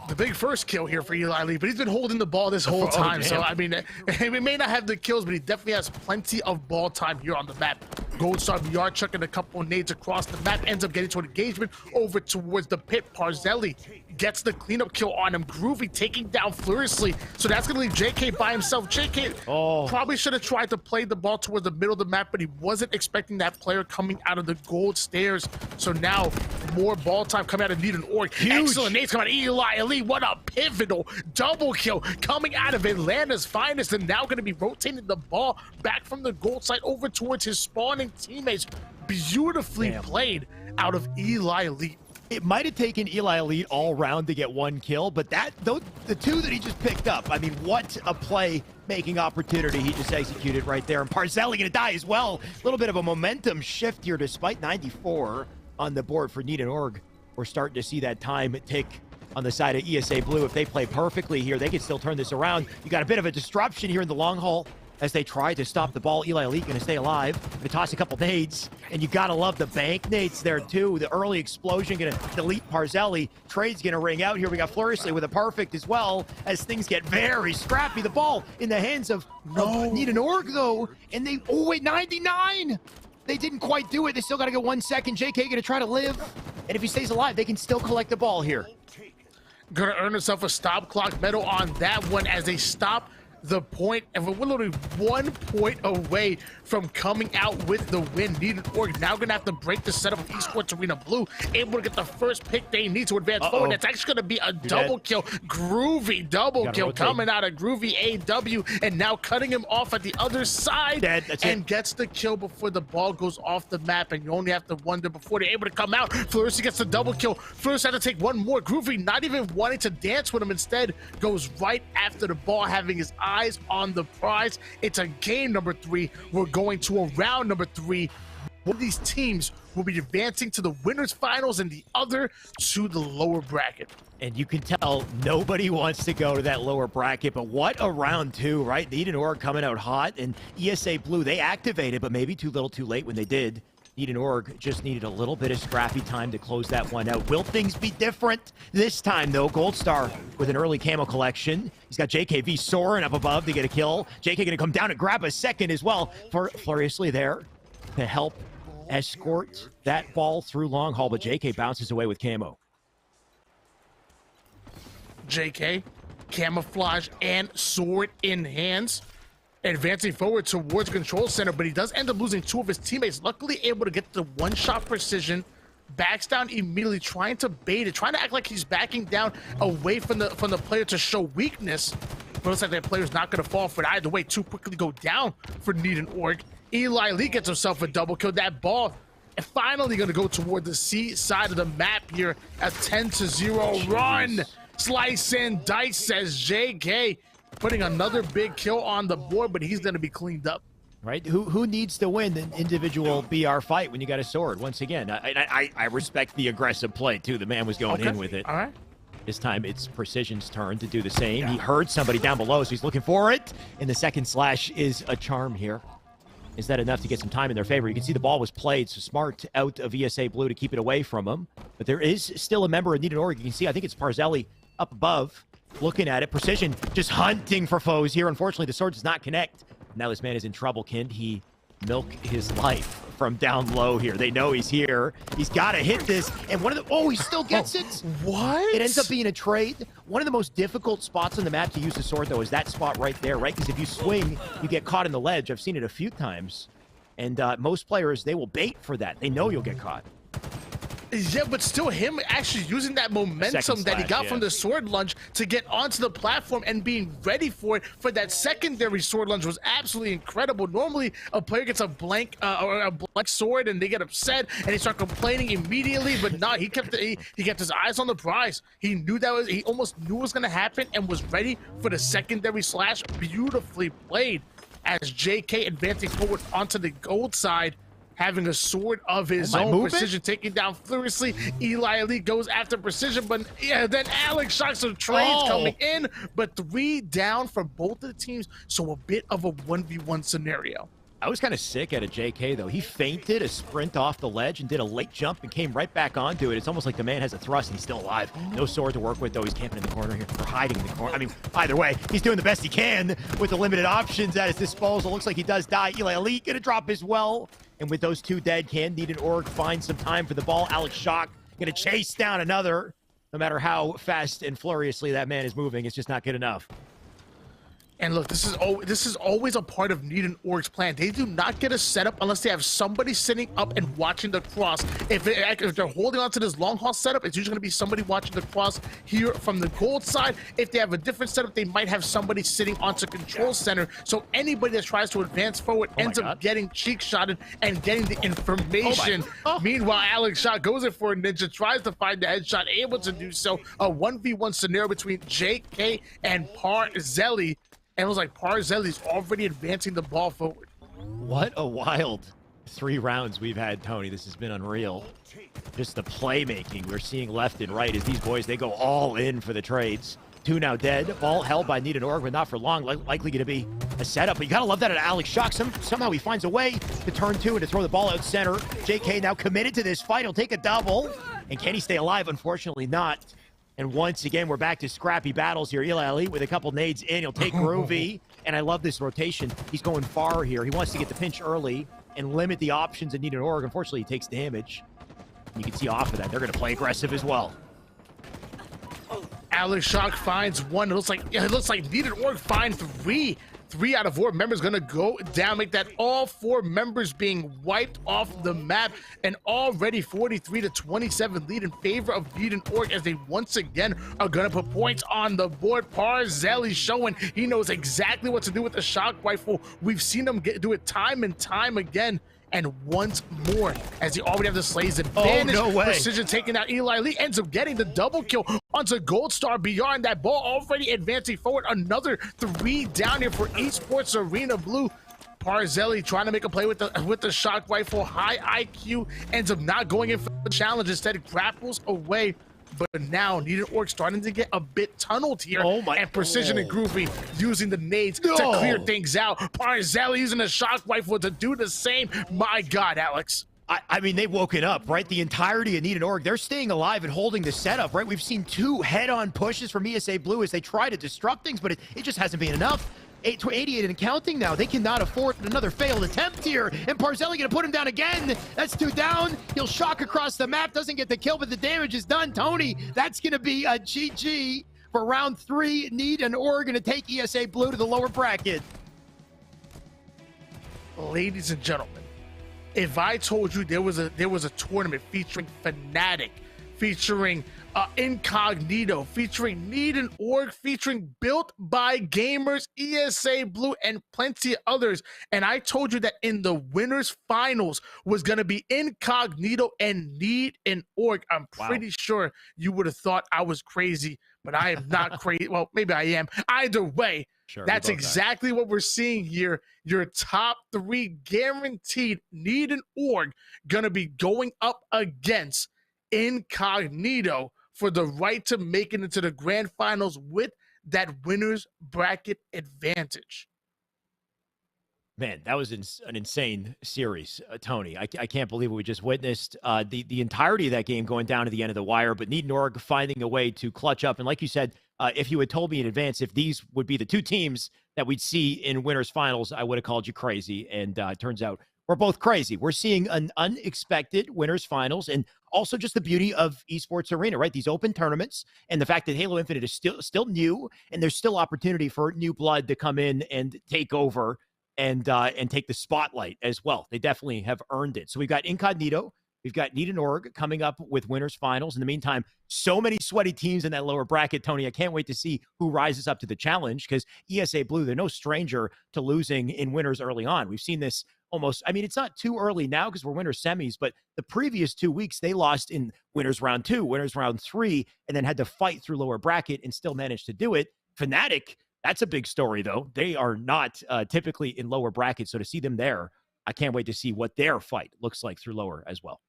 [SPEAKER 5] The big first kill here for Eli Lee, but he's been holding the ball this whole time. So, I mean, he may not have the kills, but he definitely has plenty of ball time here on the map. Goldstar BR chucking a couple of nades across the map, ends up getting to an engagement over towards the pit. Barzeli gets the cleanup kill on him. Groovy taking down Furiously. So that's going to leave JK by himself. JK probably should have tried to play the ball towards the middle of the map, but he wasn't expecting that player coming out of the gold stairs. So now more ball time coming out of Need and Org. Excellent nades coming out of Eli Elite. What a pivotal double kill coming out of Atlanta's finest, and now going to be rotating the ball back from the gold side over towards his spawning teammates. Beautifully played out of Eli Elite.
[SPEAKER 4] It might have taken Eli Elite all round to get one kill, but the 2 that he just picked up, I mean, what a play-making opportunity he just executed right there. And Barzeli going to die as well. A little bit of a momentum shift here despite 94 on the board for Need and Org. We're starting to see that time tick on the side of ESA Blue. If they play perfectly here, they can still turn this around. You got a bit of a disruption here in the long haul as they try to stop the ball. Eli Elite going to stay alive. Going to toss a couple nades, and you got to love the bank nades there too. The early explosion going to delete Barzeli. Trade's going to ring out here. We got Furiously with a perfect as well as things get very scrappy. The ball in the hands of Need and Org though, and they, oh wait, 99! They didn't quite do it. They still got to go 1 second. JK going to try to live, and if he stays alive, they can still collect the ball here.
[SPEAKER 5] Gonna earn himself a stop clock medal on that one as they stop the point, and we're literally 1 point away from coming out with the win. Need and Org now gonna have to break the setup of Esports Arena Blue, able to get the first pick they need to advance forward. It's actually gonna be a double kill. Groovy double kill coming out of Groovy AW, and now cutting him off at the other side, and gets the kill before the ball goes off the map. And you only have to wonder before they're able to come out. Flursy gets the double kill. Flursy had to take one more. Groovy not even wanting to dance with him, instead goes right after the ball, having his eyes on the prize. It's a game number 3. We're going to a round number 3. One of these teams will be advancing to the winners finals and the other to the lower bracket.
[SPEAKER 4] And you can tell nobody wants to go to that lower bracket, but what a round 2, right? Need and Org coming out hot, and ESA Blue, they activated, but maybe too little too late when they did. Need and Org just needed a little bit of scrappy time to close that one out. Will things be different this time, though? Gold Star with an early camo collection. He's got JKV soaring up above to get a kill. JK going to come down and grab a second as well for Furiously there to help escort that ball through long haul, but JK bounces away with camo.
[SPEAKER 5] JK, camouflage and sword in hands, advancing forward towards control center, but he does end up losing 2 of his teammates. Luckily able to get the one-shot precision, backs down immediately, trying to bait it, trying to act like he's backing down away from the player to show weakness. But looks like that player's not going to fall for it either way. Too quickly go down for Need and Org. Eli Lee gets himself a double kill. That ball and finally going to go toward the C side of the map here. A 10-0 run. Slice and dice, says JK, putting another big kill on the board, but he's going to be cleaned up.
[SPEAKER 4] Right? Who needs to win an individual BR fight when you got a sword? Once again, I respect the aggressive play, too. The man was going in with it.
[SPEAKER 5] All right.
[SPEAKER 4] This time, it's Precision's turn to do the same. He heard somebody down below, so he's looking for it. And the second slash is a charm here. Is that enough to get some time in their favor? You can see the ball was played, so smart out of ESA Blue to keep it away from him. But there is still a member of Need and Org. You can see, I think it's Parzelli up above, looking at it. Precision just hunting for foes here. Unfortunately, the sword does not connect. Now this man is in trouble. Can he milk his life from down low here? They know he's here. He's got to hit this. And one of the... Oh, he still gets it.
[SPEAKER 5] What?
[SPEAKER 4] It ends up being a trade. One of the most difficult spots on the map to use the sword, though, is that spot right there, right? Because if you swing, you get caught in the ledge. I've seen it a few times. And most players, they will bait for that. They know you'll get caught.
[SPEAKER 5] Yeah, but still him actually using that momentum that he got from the sword lunge to get onto the platform and being ready for it for that secondary sword lunge was absolutely incredible. Normally, a player gets a blank sword and they get upset and they start complaining immediately, but not. He kept his eyes on the prize. He knew he almost knew what was going to happen and was ready for the secondary slash. Beautifully played as JK advancing forward onto the gold side, having a sword of his own. Precision taking down furiously. Eli Lee goes after Precision, but yeah, then Alex shocks some trades coming in, but 3 down for both of the teams, so a bit of a 1v1 scenario.
[SPEAKER 4] I was kind of sick at a JK, though. He feinted a sprint off the ledge and did a late jump and came right back onto it. It's almost like the man has a thrust and he's still alive. No sword to work with, though. He's camping in the corner here, or hiding in the corner. I mean, either way, he's doing the best he can with the limited options at his disposal. Looks like he does die. Eli Elite gonna drop as well. And with those 2 dead, can Need and Org find some time for the ball? Alex Shock gonna chase down another. No matter how fast and furiously that man is moving, it's just not good enough.
[SPEAKER 5] And look, this is always a part of Need and Org's plan. They do not get a setup unless they have somebody sitting up and watching the cross. If they're holding on to this long haul setup, it's usually going to be somebody watching the cross here from the gold side. If they have a different setup, they might have somebody sitting onto control center. So anybody that tries to advance forward ends up getting cheek shotted and getting the information. Meanwhile, Alex Shot goes in for a ninja, tries to find the headshot, able to do so. A 1v1 scenario between JK and Parzelli. And it was like Parzelli's already advancing the ball forward.
[SPEAKER 4] What a wild 3 rounds we've had, Tony. This has been unreal. Just the playmaking we're seeing left and right as these boys, they go all in for the trades. 2 now dead. Ball held by Need and Org, but not for long. Likely going to be a setup. But you got to love that at Alex Shock. Somehow he finds a way to turn 2 and to throw the ball out center. JK now committed to this fight. He'll take a double. And can he stay alive? Unfortunately not. And once again, we're back to scrappy battles here. Eli Elite with a couple nades in. He'll take Groovy. And I love this rotation. He's going far here. He wants to get the pinch early and limit the options in Need and Org. Unfortunately, he takes damage. You can see off of that, they're going to play aggressive as well.
[SPEAKER 5] Alex Shock finds 1. It looks like Need and Org find 3. 3 out of 4 members gonna go down, make that all 4 members being wiped off the map. And already 43-27 lead in favor of Need and Org as they once again are gonna put points on the board. Parzelli showing he knows exactly what to do with the shock rifle. We've seen him do it time and time again And once more, as he already have the Slay's advantage.
[SPEAKER 4] no way.
[SPEAKER 5] Precision taking out Eli Lee, ends up getting the double kill onto Gold Star beyond that ball, already advancing forward. Another 3 down here for Esports Arena Blue. Parzelli trying to make a play with the shock rifle. High IQ, ends up not going in for the challenge. Instead, grapples away. But now Need and Orc starting to get a bit tunneled here. And Precision and Groovy using the nades to clear things out. Parzelli using a shock rifle to do the same. My God, Alex.
[SPEAKER 4] I mean, they've woken up, right? The entirety of Need and Org, they're staying alive and holding the setup, right? We've seen 2 head-on pushes from ESA Blue as they try to disrupt things, but it just hasn't been enough. 88 and counting now. They cannot afford another failed attempt here. And Parzelli gonna put him down again. That's 2 down. He'll shock across the map. Doesn't get the kill, but the damage is done. Tony, that's gonna be a GG for round 3. Need and Org gonna take ESA Blue to the lower bracket.
[SPEAKER 5] Ladies and gentlemen, if I told you there was a tournament featuring Fnatic, featuring Incognito, featuring Need and Org, featuring Built by Gamers, ESA Blue, and plenty of others, and I told you that in the winners finals was going to be Incognito and Need and Org, I'm pretty sure you would have thought I was crazy, but I am not crazy. Well, maybe I am. Either way, that's exactly what we're seeing here. Your top 3 guaranteed Need and Org going to be going up against Incognito for the right to make it into the grand finals with that winner's bracket advantage.
[SPEAKER 4] Man, that was an insane series, Tony. I can't believe what we just witnessed. The entirety of that game going down to the end of the wire, but Need and Org finding a way to clutch up. And like you said, if you had told me in advance if these would be the 2 teams that we'd see in winners finals, I would have called you crazy. And it turns out we're both crazy. We're seeing an unexpected winners finals, and also just the beauty of Esports Arena, right? These open tournaments and the fact that Halo Infinite is still new, and there's still opportunity for new blood to come in and take over and take the spotlight as well. They definitely have earned it. So we've got Incognito, we've got Need and Org coming up with winners finals. In the meantime, so many sweaty teams in that lower bracket, Tony. I can't wait to see who rises up to the challenge, because ESA Blue, they're no stranger to losing in winners early on. We've seen this almost, I mean, it's not too early now because we're winners semis, but the previous 2 weeks, they lost in winners round 2, winners round 3, and then had to fight through lower bracket and still managed to do it. Fnatic, that's a big story, though. They are not typically in lower brackets, so to see them there, I can't wait to see what their fight looks like through lower as well.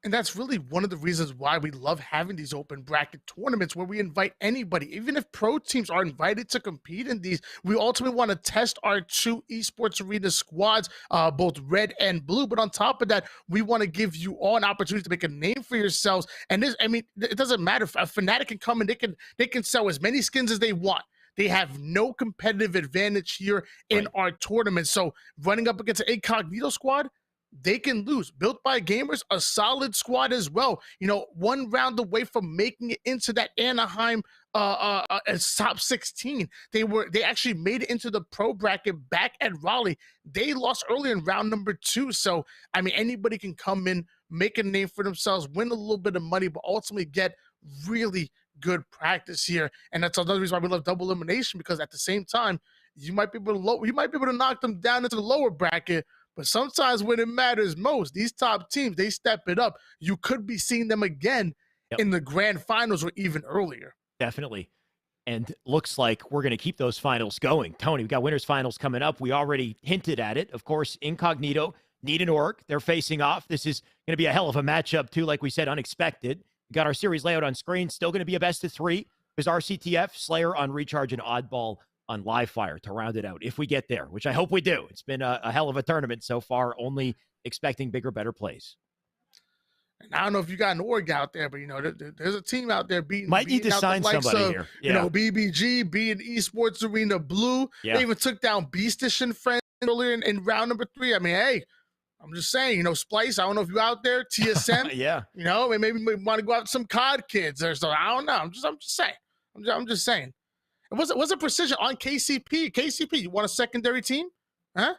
[SPEAKER 5] And that's really one of the reasons why we love having these open bracket tournaments where we invite anybody. Even if pro teams are invited to compete in these, we ultimately want to test our 2 Esports Arena squads, both red and blue. But on top of that, we want to give you all an opportunity to make a name for yourselves. And this, I mean, it doesn't matter. If a Fnatic can come and they can sell as many skins as they want. They have no competitive advantage here in our tournament. So running up against an Incognito squad, they can lose. Built by Gamers, a solid squad as well. You know, 1 round away from making it into that Anaheim top 16. They actually made it into the pro bracket back at Raleigh. They lost early in round number 2. So, I mean, anybody can come in, make a name for themselves, win a little bit of money, but ultimately get really good practice here. And that's another reason why we love double elimination, because at the same time, you might be able to knock them down into the lower bracket. But sometimes when it matters most, these top teams, they step it up. You could be seeing them again in the grand finals or even earlier.
[SPEAKER 4] Definitely. And looks like we're going to keep those finals going. Tony, we got winners finals coming up. We already hinted at it. Of course, Incognito, Need and Org, they're facing off. This is going to be a hell of a matchup too. Like we said, unexpected. We got our series layout on screen. Still going to be a best of 3. There's RCTF, Slayer on Recharge, and Oddball on Live Fire to round it out, if we get there, which I hope we do. It's been a hell of a tournament so far, only expecting bigger, better plays.
[SPEAKER 5] And I don't know if you got an org out there, but, you know, there's a team out there beating.
[SPEAKER 4] Might need to sign somebody here.
[SPEAKER 5] Yeah. You know, BBG, being Esports Arena Blue. Yeah. They even took down Beastish and Friends earlier in round number 3. I mean, hey, I'm just saying, you know, Splice, I don't know if you're out there, TSM.
[SPEAKER 4] Yeah.
[SPEAKER 5] You know, maybe we want to go out with some COD kids or something. I don't know. I'm just saying. I'm just saying. Was it Precision on KCP? KCP, you want a secondary team? Huh?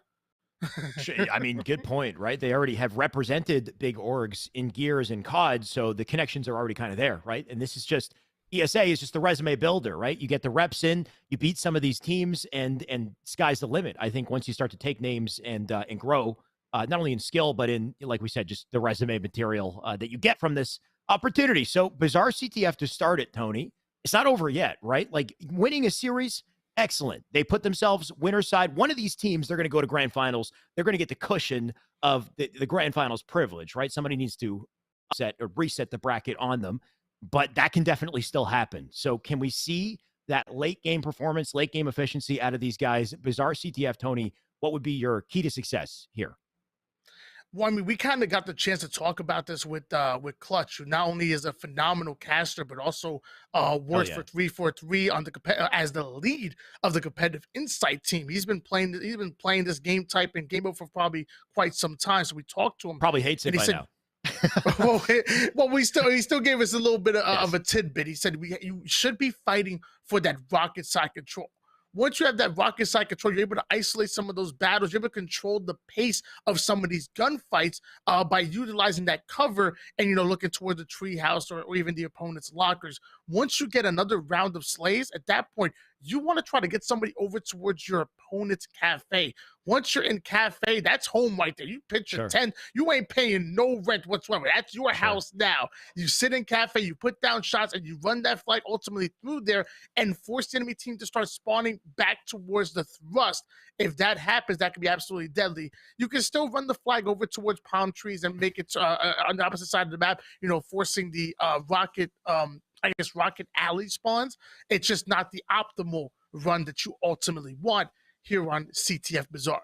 [SPEAKER 4] I mean, good point, right? They already have represented big orgs in Gears and COD, so the connections are already kind of there, right? And this is just, ESA is just the resume builder, right? You get the reps in, you beat some of these teams, and sky's the limit. I think once you start to take names and grow, not only in skill, but in, like we said, just the resume material that you get from this opportunity. So bizarre CTF to start it, Tony. It's not over yet, right? Like winning a series, excellent. They put themselves winner's side. One of these teams, they're going to go to grand finals. They're going to get the cushion of the grand finals privilege, right? Somebody needs to set or reset the bracket on them, but that can definitely still happen. So can we see that late game performance, late game efficiency out of these guys? Bizarre CTF, Tony, what would be your key to success here?
[SPEAKER 5] Well, I mean, we kind of got the chance to talk about this with Clutch, who not only is a phenomenal caster, but also works for 343 on the as the lead of the competitive insight team. He's been playing this game type and game mode for probably quite some time. So we talked to him.
[SPEAKER 4] Probably hates it by now.
[SPEAKER 5] well, he still gave us a little bit of a tidbit. He said you should be fighting for that rocket side control. Once you have that rocket side control, you're able to isolate some of those battles. You're able to control the pace of some of these gunfights by utilizing that cover and, looking toward the treehouse or even the opponent's lockers. Once you get another round of slays, at that point, you want to try to get somebody over towards your opponent's cafe. Once you're in cafe, that's home right there. You pitch your 10, you ain't paying no rent whatsoever. That's your house now. You sit in cafe, you put down shots, and you run that flight ultimately through there and force the enemy team to start spawning back towards the thrust. If that happens, that could be absolutely deadly. You can still run the flag over towards palm trees and make it on the opposite side of the map, forcing the rocket alley spawns. It's just not the optimal run that you ultimately want here on CTF Bizarre.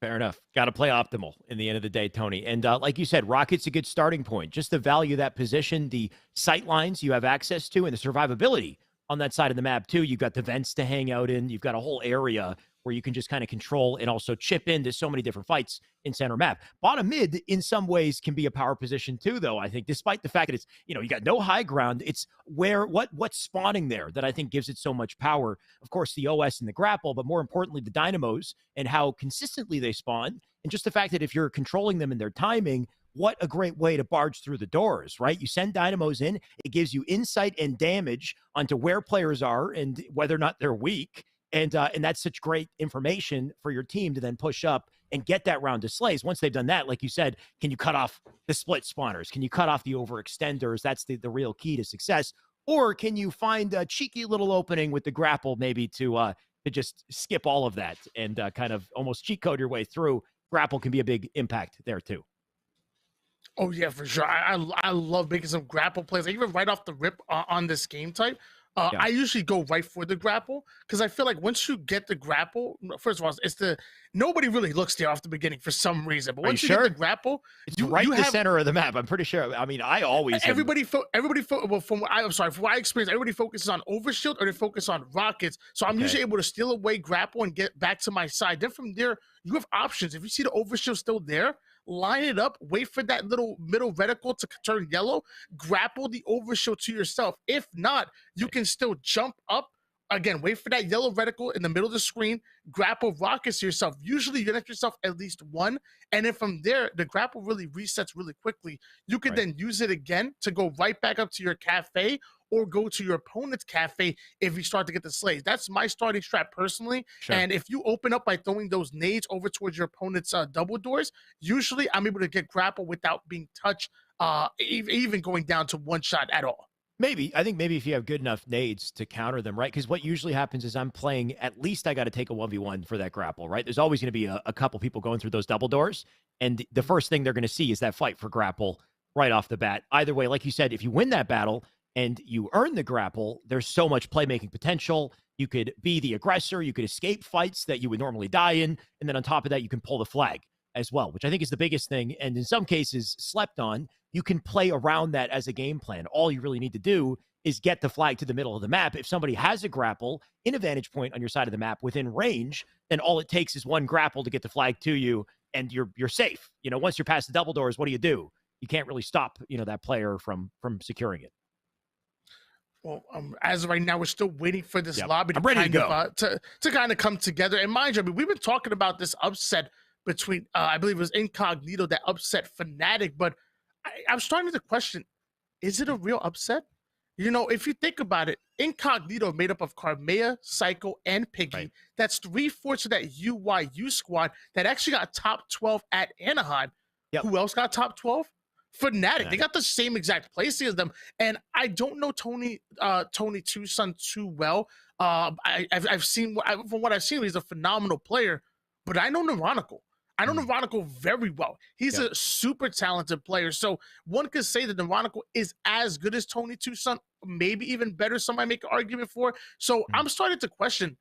[SPEAKER 4] Fair enough. Got to play optimal in the end of the day, Tony. And like you said, Rocket's a good starting point. Just the value of that position, the sight lines you have access to, and the survivability on that side of the map, too. You've got the vents to hang out in. You've got a whole area where you can just kind of control and also chip into so many different fights in center map. Bottom mid, in some ways, can be a power position too, though, I think, despite the fact that it's, you got no high ground. It's what's spawning there that I think gives it so much power. Of course, the OS and the grapple, but more importantly, the dynamos and how consistently they spawn. And just the fact that if you're controlling them in their timing, what a great way to barge through the doors, right? You send dynamos in, it gives you insight and damage onto where players are and whether or not they're weak. And that's such great information for your team to then push up and get that round of slays. Once they've done that, like you said, can you cut off the split spawners? Can you cut off the overextenders? That's the real key to success. Or can you find a cheeky little opening with the grapple maybe to just skip all of that and kind of almost cheat code your way through? Grapple can be a big impact there too.
[SPEAKER 5] Oh, yeah, for sure. I love making some grapple plays. Even right off the rip on this game type, I usually go right for the grapple because I feel like once you get the grapple, first of all, nobody really looks there off the beginning for some reason. But once you get the grapple,
[SPEAKER 4] it's right in the center of the map. I'm pretty sure. I mean, I always
[SPEAKER 5] well, from what I experienced, everybody focuses on overshield or they focus on rockets. So I'm usually able to steal away grapple and get back to my side. Then from there, you have options. If you see the overshield still there, line it up, wait for that little middle reticle to turn yellow, grapple the overshield to yourself. If not, you can still jump up. Again, wait for that yellow reticle in the middle of the screen, grapple rockets to yourself. Usually you get yourself at least one, and then from there, the grapple really resets really quickly. You can then use it again to go right back up to your cafe or go to your opponent's cafe if you start to get the slays. That's my starting strat personally. Sure. And if you open up by throwing those nades over towards your opponent's double doors, usually I'm able to get grapple without being touched, even going down to one shot at all.
[SPEAKER 4] I think maybe if you have good enough nades to counter them, right? Because what usually happens is I'm playing, at least I got to take a 1v1 for that grapple, right? There's always going to be a couple people going through those double doors. And the first thing they're going to see is that fight for grapple right off the bat. Either way, like you said, if you win that battle and you earn the grapple, there's so much playmaking potential. You could be the aggressor. You could escape fights that you would normally die in. And then on top of that, you can pull the flag as well, which I think is the biggest thing. And in some cases slept on. You can play around that as a game plan. All you really need to do is get the flag to the middle of the map. If somebody has a grapple in a vantage point on your side of the map within range, then all it takes is one grapple to get the flag to you and you're safe. Once you're past the double doors, what do? You can't really stop, that player from securing it.
[SPEAKER 5] Well, as of right now, we're still waiting for this lobby
[SPEAKER 4] to
[SPEAKER 5] kind of come together. And mind you, we've been talking about this upset between, I believe it was Incognito that upset Fnatic, but I'm starting to question, is it a real upset? if you think about it, Incognito made up of Carmea, Psycho, and Piggy.
[SPEAKER 4] Right.
[SPEAKER 5] That's 3/4 of that UYU squad that actually got top 12 at Anaheim.
[SPEAKER 4] Yep.
[SPEAKER 5] Who else got top 12? Fnatic. They
[SPEAKER 4] Fnatic.
[SPEAKER 5] got the same exact placing as them. And I don't know Tony Tucson too well. I've seen from what I've seen, he's a phenomenal player. But I know Neronical. I know Neronical very well. He's a super talented player. So one could say that Neronical is as good as Tony Tucson, maybe even better. Some might make an argument for. So I'm starting to question,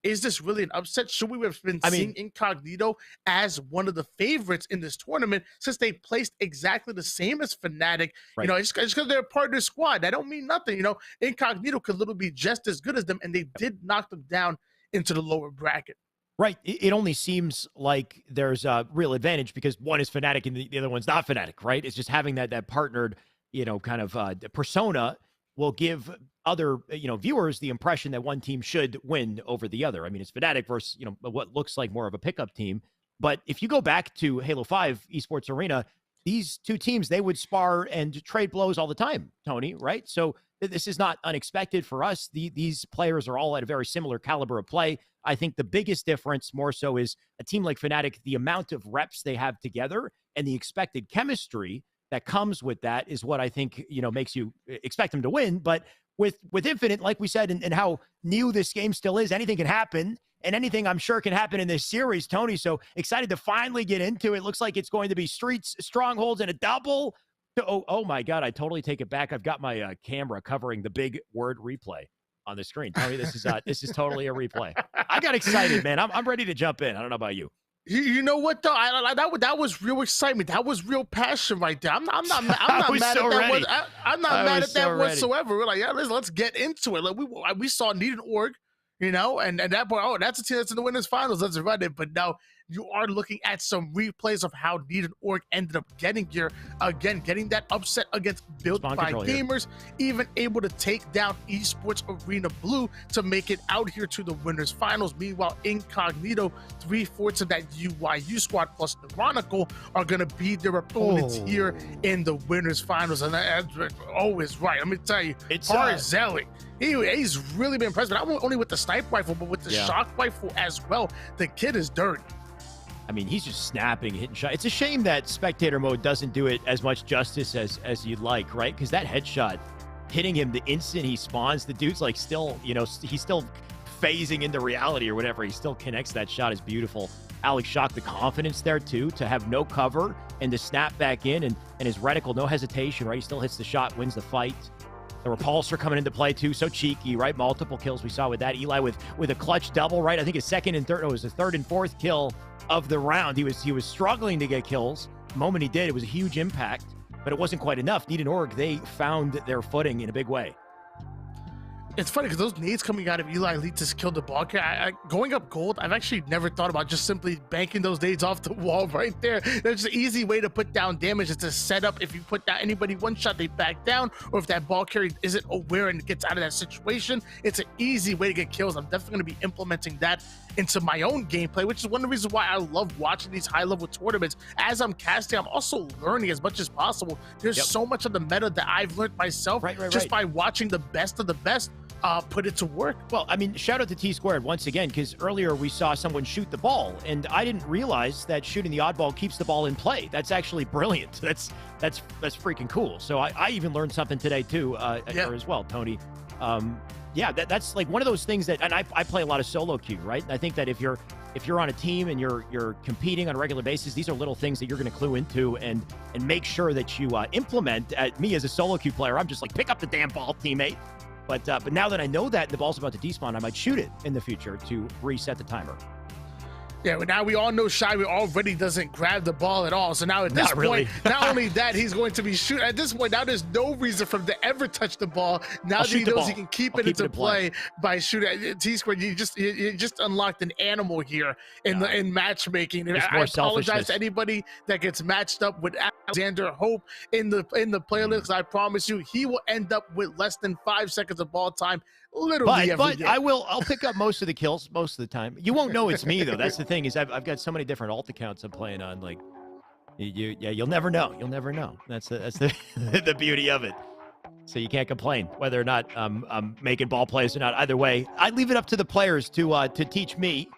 [SPEAKER 5] is this really an upset? Should we have been seeing Incognito as one of the favorites in this tournament since they placed exactly the same as Fnatic?
[SPEAKER 4] Right.
[SPEAKER 5] Just because they're a part of the squad, that don't mean nothing. Incognito could literally be just as good as them, and they did knock them down into the lower bracket.
[SPEAKER 4] Right. It only seems like there's a real advantage because one is Fnatic and the other one's not Fnatic, right? It's just having that partnered, kind of persona will give other, viewers the impression that one team should win over the other. I mean, it's Fnatic versus, what looks like more of a pickup team. But if you go back to Halo 5 Esports Arena, these two teams, they would spar and trade blows all the time, Tony, right? So this is not unexpected for us. These players are all at a very similar caliber of play. I think the biggest difference more so is a team like Fnatic, the amount of reps they have together and the expected chemistry that comes with that is what I think, makes you expect them to win. But with Infinite, like we said, and how new this game still is, anything can happen. And anything I'm sure can happen in this series, Tony. So excited to finally get into it. Looks like it's going to be Streets, Strongholds, and a double. Oh my God, I totally take it back. I've got my camera covering the big word replay on the screen. Tony, this is totally a replay. I got excited, man. I'm ready to jump in. I don't know about you.
[SPEAKER 5] You know what though? That was real excitement. That was real passion right there. I'm not mad at that whatsoever. We're like, yeah, let's get into it. Like we saw Need an Org, and that point, that's a team that's in the winners finals. Let's run it. But now you are looking at some replays of how Need an Org ended up getting here. Again, getting that upset against Built by Gamers, even able to take down Esports Arena Blue to make it out here to the winners finals. Meanwhile, Incognito, 3/4 of that UYU squad plus Neronical are going to be their opponents here in the winners finals. And that's always right. Let me tell you,
[SPEAKER 4] it's
[SPEAKER 5] Barzeli. He's really been impressed, but not only with the sniper rifle, but with the shock rifle as well. The kid is dirty.
[SPEAKER 4] I mean, he's just snapping, hitting shots. It's a shame that spectator mode doesn't do it as much justice as you'd like, right? Because that headshot hitting him the instant he spawns, the dude's like still, he's still phasing into reality or whatever. He still connects. That shot is beautiful. Alex Shock, the confidence there too, to have no cover and to snap back in and his reticle, no hesitation, right? He still hits the shot, wins the fight. The repulsor coming into play too, so cheeky, right? Multiple kills we saw with that. Eli with a clutch double, right? I think his second and third, it was his third and fourth kill of the round. He was struggling to get kills. The moment he did, it was a huge impact, but it wasn't quite enough. Need an Org, they found their footing in a big way.
[SPEAKER 5] It's funny because those nades coming out of Eli Lee just killed the ball carrier. Going up gold, I've actually never thought about just simply banking those nades off the wall right there. There's an easy way to put down damage. It's a setup. If you put down anybody one shot, they back down. Or if that ball carrier isn't aware and gets out of that situation, it's an easy way to get kills. I'm definitely going to be implementing that into my own gameplay, which is one of the reasons why I love watching these high-level tournaments. As I'm casting, I'm also learning as much as possible. There's so much of the meta that I've learned myself just by watching the best of the best put it to work.
[SPEAKER 4] Well, I mean, shout out to T-Squared once again, because earlier we saw someone shoot the ball, and I didn't realize that shooting the oddball keeps the ball in play. That's actually brilliant. That's freaking cool. So I even learned something today too, as well, Tony. That's like one of those things that, and I play a lot of solo queue, right? And I think that if you're on a team and you're competing on a regular basis, these are little things that you're going to clue into and make sure that you implement. At me as a solo queue player, I'm just like, pick up the damn ball, teammate. But now that I know that the ball's about to despawn, I might shoot it in the future to reset the timer.
[SPEAKER 5] Yeah, but now we all know Shy already doesn't grab the ball at all. So now at this point, not only that, he's going to be shooting. At this point, now there's no reason for him to ever touch the ball. Now that he knows he can keep it into play by shooting. T-Squared, you just unlocked an animal here in matchmaking. And I apologize to anybody that gets matched up with Alexander Hope in the playlist. I promise you, he will end up with less than 5 seconds of ball time. Literally every day.
[SPEAKER 4] I'll pick up most of the kills most of the time. You won't know it's me though. That's the thing, is I've got so many different alt accounts I'm playing on. Like, you'll never know. You'll never know. That's the the beauty of it. So you can't complain whether or not I'm making ball plays or not. Either way, I leave it up to the players to teach me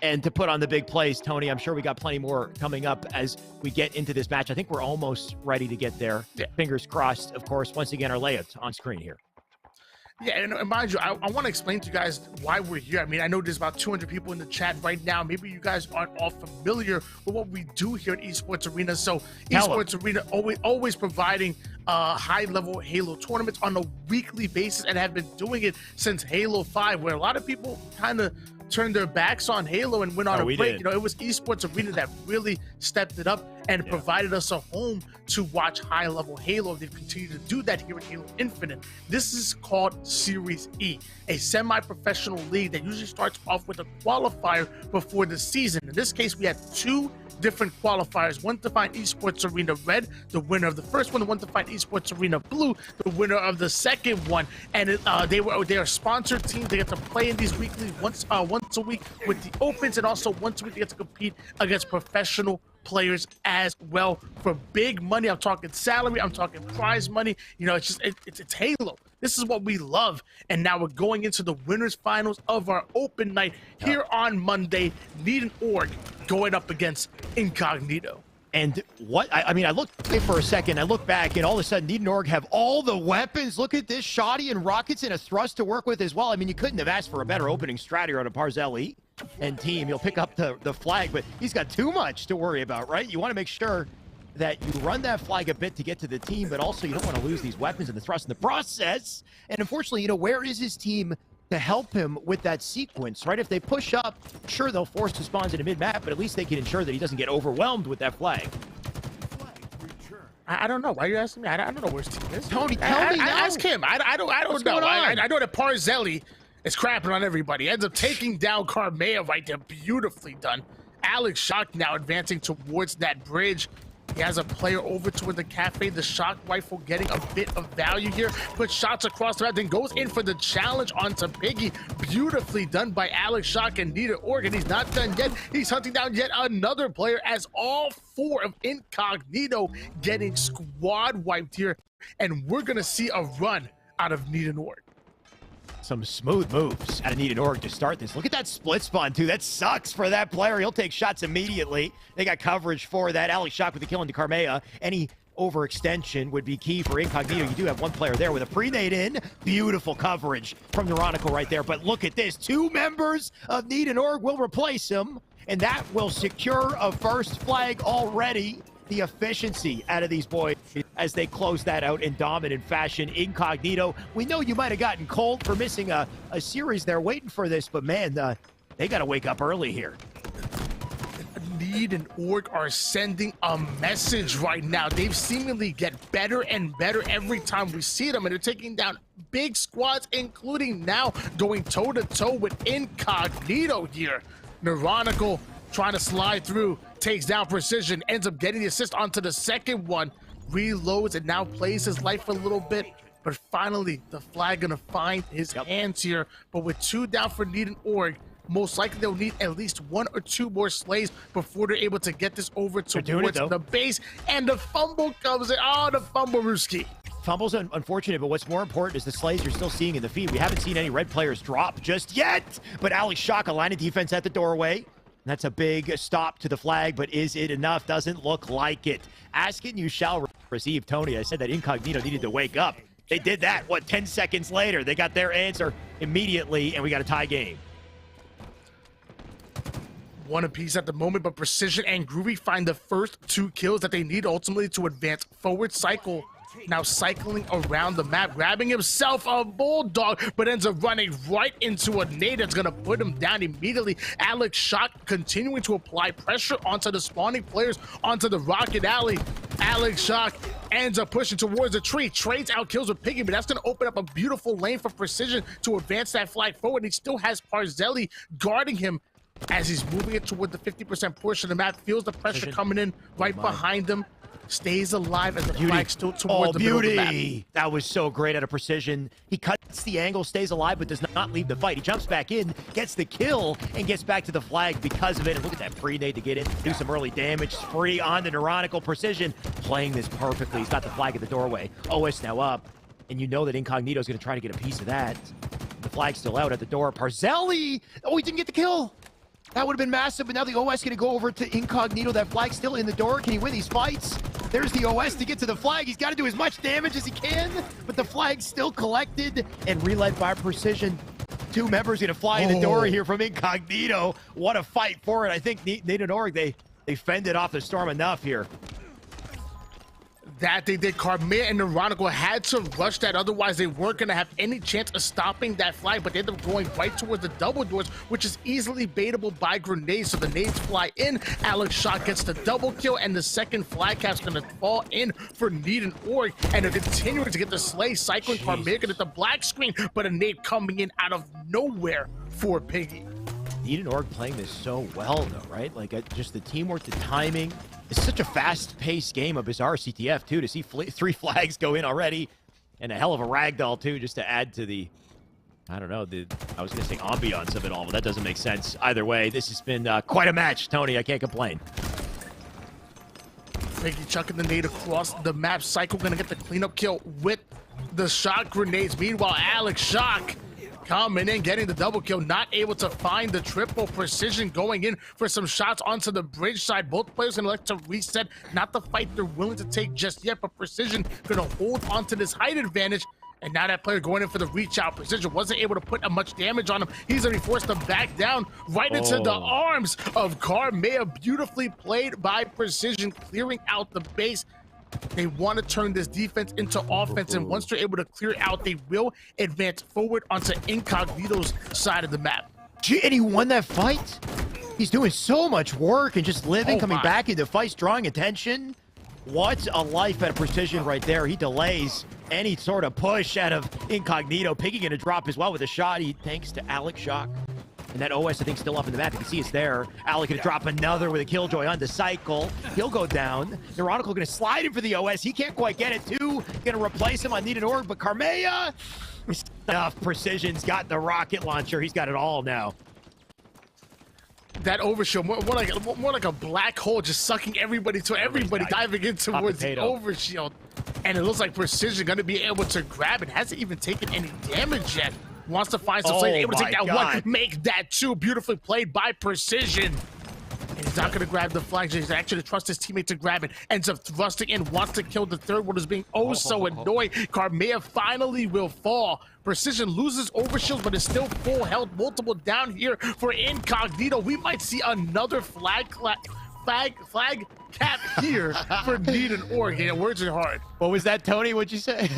[SPEAKER 4] and to put on the big plays, Tony. I'm sure we got plenty more coming up as we get into this match. I think we're almost ready to get there.
[SPEAKER 5] Yeah.
[SPEAKER 4] Fingers crossed, of course. Once again, our layouts on screen here.
[SPEAKER 5] Yeah, and mind you, I want to explain to you guys why we're here. I mean, I know there's about 200 people in the chat right now. Maybe you guys aren't all familiar with what we do here at Esports Arena. So Esports Arena always providing high-level Halo tournaments on a weekly basis, and have been doing it since Halo 5, where a lot of people kind of turned their backs on Halo and went on a break. You know, it was Esports Arena that really stepped it up and provided us a home to watch high-level Halo. They've continued to do that here at Halo Infinite. This is called Series E, a semi-professional league that usually starts off with a qualifier before the season. In this case, we had 2 different qualifiers, one to find Esports Arena Red, the winner of the first one, the one to find Esports Arena Blue, the winner of the second one. And they are sponsored teams. They get to play in these weekly once a week with the opens, and also once a week they get to compete against professional players as well for big money. I'm talking salary, I'm talking prize money. You know, it's Halo. This is what we love. And now we're going into the winners finals of our open night here on Monday. Need an org going up against Incognito.
[SPEAKER 4] And what I mean, I looked for a second, I look back, and all of a sudden Need and Org have all the weapons. Look at this, shoddy and rockets and a thrust to work with as well. I mean, you couldn't have asked for a better opening strat here on a Parzelli and team. He'll pick up the flag, but he's got too much to worry about, right? You want to make sure that you run that flag a bit to get to the team, but also you don't want to lose these weapons and the thrust in the process. And unfortunately, you know, where is his team to help him with that sequence, right? If they push up, sure, they'll force the spawns into mid-map, but at least they can ensure that he doesn't get overwhelmed with that flag.
[SPEAKER 5] I don't know. Why are you asking me? I don't know where his team is.
[SPEAKER 4] Tony, tell me now.
[SPEAKER 5] Ask him. I don't know. I know that Parzelli is crapping on everybody. Ends up taking down Carmea right there. Beautifully done. Alex Shock now advancing towards that bridge. He has a player over toward the cafe. The shock rifle getting a bit of value here. Puts shots across the map, then goes in for the challenge onto Piggy. Beautifully done by Alex Shock and Nita Organ. He's not done yet. He's hunting down yet another player as all 4 of Incognito getting squad wiped here. And we're going to see a run out of Nita Org.
[SPEAKER 4] Some smooth moves out of Need an Org to start this. Look at that split spawn, too. That sucks for that player. He'll take shots immediately. They got coverage for that. Alex Shock with the kill into Carmea. Any overextension would be key for Incognito. You do have one player there with a pre-nade in. Beautiful coverage from Neuronical right there. But look at this. 2 members of Need an Org will replace him, and that will secure a first flag already. The efficiency out of these boys as they close that out in dominant fashion. Incognito, we know you might have gotten cold for missing a series there waiting for this, but man, they got to wake up early here.
[SPEAKER 5] Need and Org are sending a message right now. They've seemingly get better and better every time we see them, and they're taking down big squads, including now going toe-to-toe with Incognito here. Neuronical trying to slide through, takes down Precision, ends up getting the assist onto the second one, reloads and now plays his life a little bit, but finally the flag gonna find his hands here. But with 2 down for Need an Org, most likely they'll need at least 1 or 2 more slays before they're able to get this over towards the base. And the fumble comes in. Oh, the fumble, Ruski.
[SPEAKER 4] Fumble's unfortunate, but what's more important is the slays you're still seeing in the feed. We haven't seen any red players drop just yet, but Alex Shock, a line of defense at the doorway. That's a big stop to the flag, but is it enough? Doesn't look like it. Ask it and you shall receive, Tony. I said that Incognito needed to wake up. They did that, 10 seconds later? They got their answer immediately, and we got a tie game.
[SPEAKER 5] 1 apiece at the moment, but Precision and Groovy find the first 2 kills that they need ultimately to advance forward. Cycle now cycling around the map, grabbing himself a bulldog, but ends up running right into a nade that's gonna put him down immediately. Alex Shock continuing to apply pressure onto the spawning players onto the Rocket Alley. Alex Shock ends up pushing towards the tree, trades out kills with Piggy, but that's gonna open up a beautiful lane for Precision to advance that flag forward. He still has Parzelli guarding him as he's moving it toward the 50% portion of the map, feels the pressure coming in right behind him. Stays alive as the flag still towards the middle of the map.
[SPEAKER 4] That was so great out of Precision. He cuts the angle, stays alive, but does not leave the fight. He jumps back in, gets the kill, and gets back to the flag because of it. And look at that pre-nade to get in, do some early damage. Spree on the Neuronical. Precision playing this perfectly. He's got the flag at the doorway. OS now up. and you know that Incognito's going to try to get a piece of that. The flag's still out at the door. Parzelli! Oh, he didn't get the kill! That would have been massive, but now the OS going to go over to Incognito. That flag's still in the door. Can he win these fights? There's the OS to get to the flag. He's got to do as much damage as he can, but the flag's still collected and relayed by Precision. 2 members going to fly in the door here from Incognito. What a fight for it. I think Nate and Org, they fended off the storm enough here.
[SPEAKER 5] That they did. Carmea and Neronico had to rush that, otherwise they weren't going to have any chance of stopping that flag, but they ended up going right towards the double doors, which is easily baitable by grenades. So the nades fly in, Alex Shot gets the double kill, and the second flag cap's going to fall in for Need and Org, and they're continuing to get the slay cycling. Carmea going to get the black screen, but a nade coming in out of nowhere for Piggy.
[SPEAKER 4] Need and Org playing this so well, though, right? Like, just the teamwork, the timing. It's such a fast-paced game of Bizarre CTF, too, to see 3 flags go in already. And a hell of a ragdoll, too, just to add to the, I don't know, I was going to say ambiance of it all, but that doesn't make sense. Either way, this has been quite a match, Tony. I can't complain.
[SPEAKER 5] Piggy chucking the nade across the map. Cycle going to get the cleanup kill with the shot grenades. Meanwhile, Alex Shock coming in, getting the double kill, not able to find the triple. Precision going in for some shots onto the bridge side. Both players gonna like to reset, not the fight they're willing to take just yet, but Precision gonna hold onto this height advantage. And now that player going in for the reach out. Precision wasn't able to put much damage on him. He's gonna be forced to back down right into the arms of Carmea. Beautifully played by Precision, clearing out the base. They want to turn this defense into offense, and once they're able to clear out, they will advance forward onto Incognito's side of the map.
[SPEAKER 4] Gee, and he won that fight? He's doing so much work and just living, coming back into fights, drawing attention. What a life at Precision right there. He delays any sort of push out of Incognito. Piggy going to drop as well with a shot, thanks to Alex Shock. And that OS, I think, still up in the map. You can see it's there. Alec going to drop another with a Killjoy on the cycle. He'll go down. Neronico going to slide in for the OS. He can't quite get it, too. Going to replace him on Need and Org, but Carmea, enough. Precision's got the rocket launcher. He's got it all now.
[SPEAKER 5] That overshield, more like a black hole, just sucking everybody diving in towards the overshield. And it looks like Precision going to be able to grab it. Hasn't even taken any damage yet. Wants to find some slay, able to take that one, make that 2. Beautifully played by Precision. And he's not going to grab the flag. He's actually trust his teammate to grab it. Ends up thrusting in, wants to kill the third one, is being so annoyed. Carmea finally will fall. Precision loses overshield, but is still full health. Multiple down here for Incognito. We might see another flag cap here for Need and Org. Yeah, words are hard.
[SPEAKER 4] What was that, Tony? What'd you say?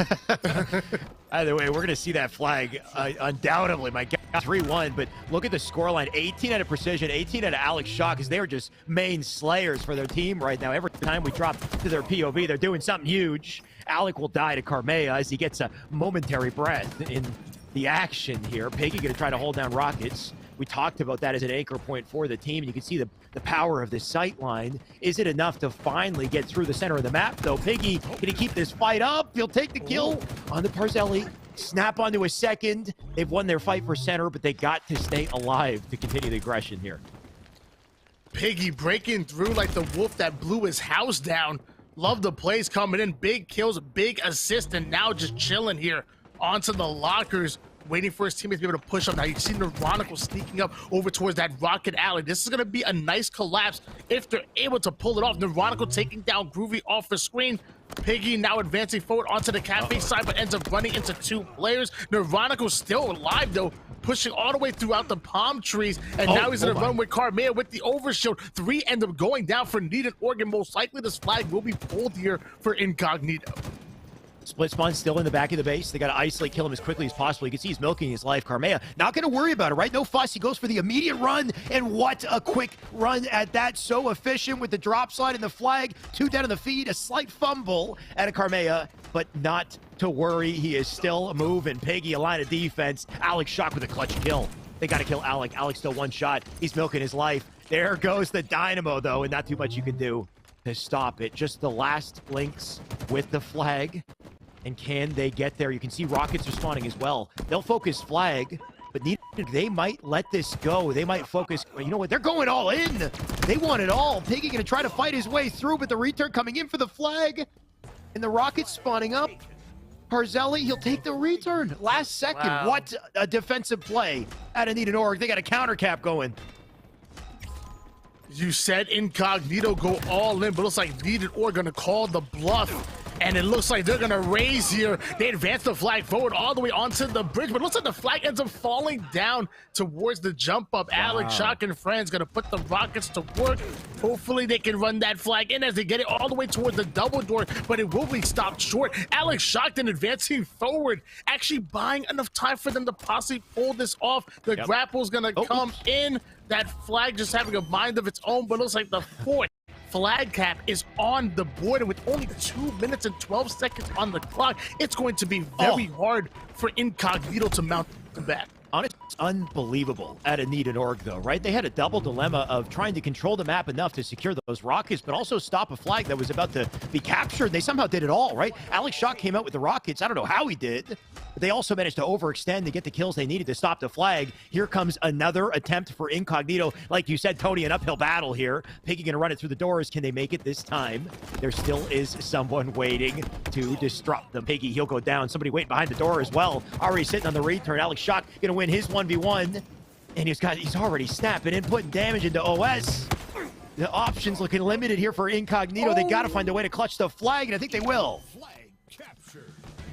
[SPEAKER 4] Either way, we're going to see that flag undoubtedly. My God, 3-1. But look at the scoreline. 18 out of Precision, 18 out of Alex Shock, because they're just main slayers for their team right now. Every time we drop to their POV, they're doing something huge. Alec will die to Carmea as he gets a momentary breath in the action here. Piggy going to try to hold down Rockets. We talked about that as an anchor point for the team. You can see the power of this sight line. Is it enough to finally get through the center of the map, though? Piggy, can he keep this fight up? He'll take the kill on the Parzelli. Snap onto a second. They've won their fight for center, but they got to stay alive to continue the aggression here.
[SPEAKER 5] Piggy breaking through like the wolf that blew his house down. Love the plays coming in. Big kills, big assist, and now just chilling here onto the lockers, waiting for his teammates to be able to push up. Now you see Neronico sneaking up over towards that rocket alley. This is going to be a nice collapse if they're able to pull it off. Neronico taking down Groovy off the screen. Piggy now advancing forward onto the cafe side, but ends up running into 2 players. Neronico still alive, though, pushing all the way throughout the palm trees, and now he's going to run with Carmea with the overshield. 3 end up going down for Need and Org. Most likely this flag will be pulled here for Incognito.
[SPEAKER 4] Split spawn still in the back of the base. They got to isolate, kill him as quickly as possible. You can see he's milking his life. Carmea not going to worry about it, right? No fuss. He goes for the immediate run, and what a quick run at that. So efficient with the drop slide and the flag. 2 down on the feed. A slight fumble out of Carmea, but not to worry. He is still a move, and Piggy a line of defense. Alex Shock with a clutch kill. They got to kill Alec. Alex still 1 shot. He's milking his life. There goes the dynamo, though, and not too much you can do to stop it. Just the last links with the flag. And can they get there? You can see rockets are spawning as well. They'll focus flag, but they might let this go. They might focus. You know what? They're going all in. They want it all. Piggy going to try to fight his way through, but the return coming in for the flag. And the rockets spawning up. Parzelli, he'll take the return. Last second.
[SPEAKER 5] Wow.
[SPEAKER 4] What a defensive play out of Need and Org. They got a counter cap going.
[SPEAKER 5] You said Incognito go all in, but it looks like Need and Org gonna call the bluff. And it looks like they're gonna raise here. They advance the flag forward all the way onto the bridge, but it looks like the flag ends up falling down towards the jump up. Alex Shock and friends gonna put the rockets to work. Hopefully they can run that flag in as they get it all the way towards the double door, but it will be stopped short. Alex Shock then advancing forward, actually buying enough time for them to possibly pull this off. The grapple's gonna come in. That flag just having a mind of its own, but it looks like the fourth flag cap is on the board, and with only 2 minutes and 12 seconds on the clock, it's going to be very hard for Incognito to mount the back.
[SPEAKER 4] Honestly, it's unbelievable at a Need and Org, though, right? They had a double dilemma of trying to control the map enough to secure those rockets, but also stop a flag that was about to be captured. They somehow did it all, right? Alex Shock came out with the rockets. I don't know how he did, but they also managed to overextend to get the kills they needed to stop the flag. Here comes another attempt for Incognito. Like you said, Tony, an uphill battle here. Piggy going to run it through the doors. Can they make it this time? There still is someone waiting to disrupt them. Piggy, he'll go down. Somebody waiting behind the door as well. Already sitting on the return. Alex Shock going to win his 1v1, and he's already snapping and putting damage into OS. The options looking limited here for Incognito. They got to find a way to clutch the flag, and I think they will.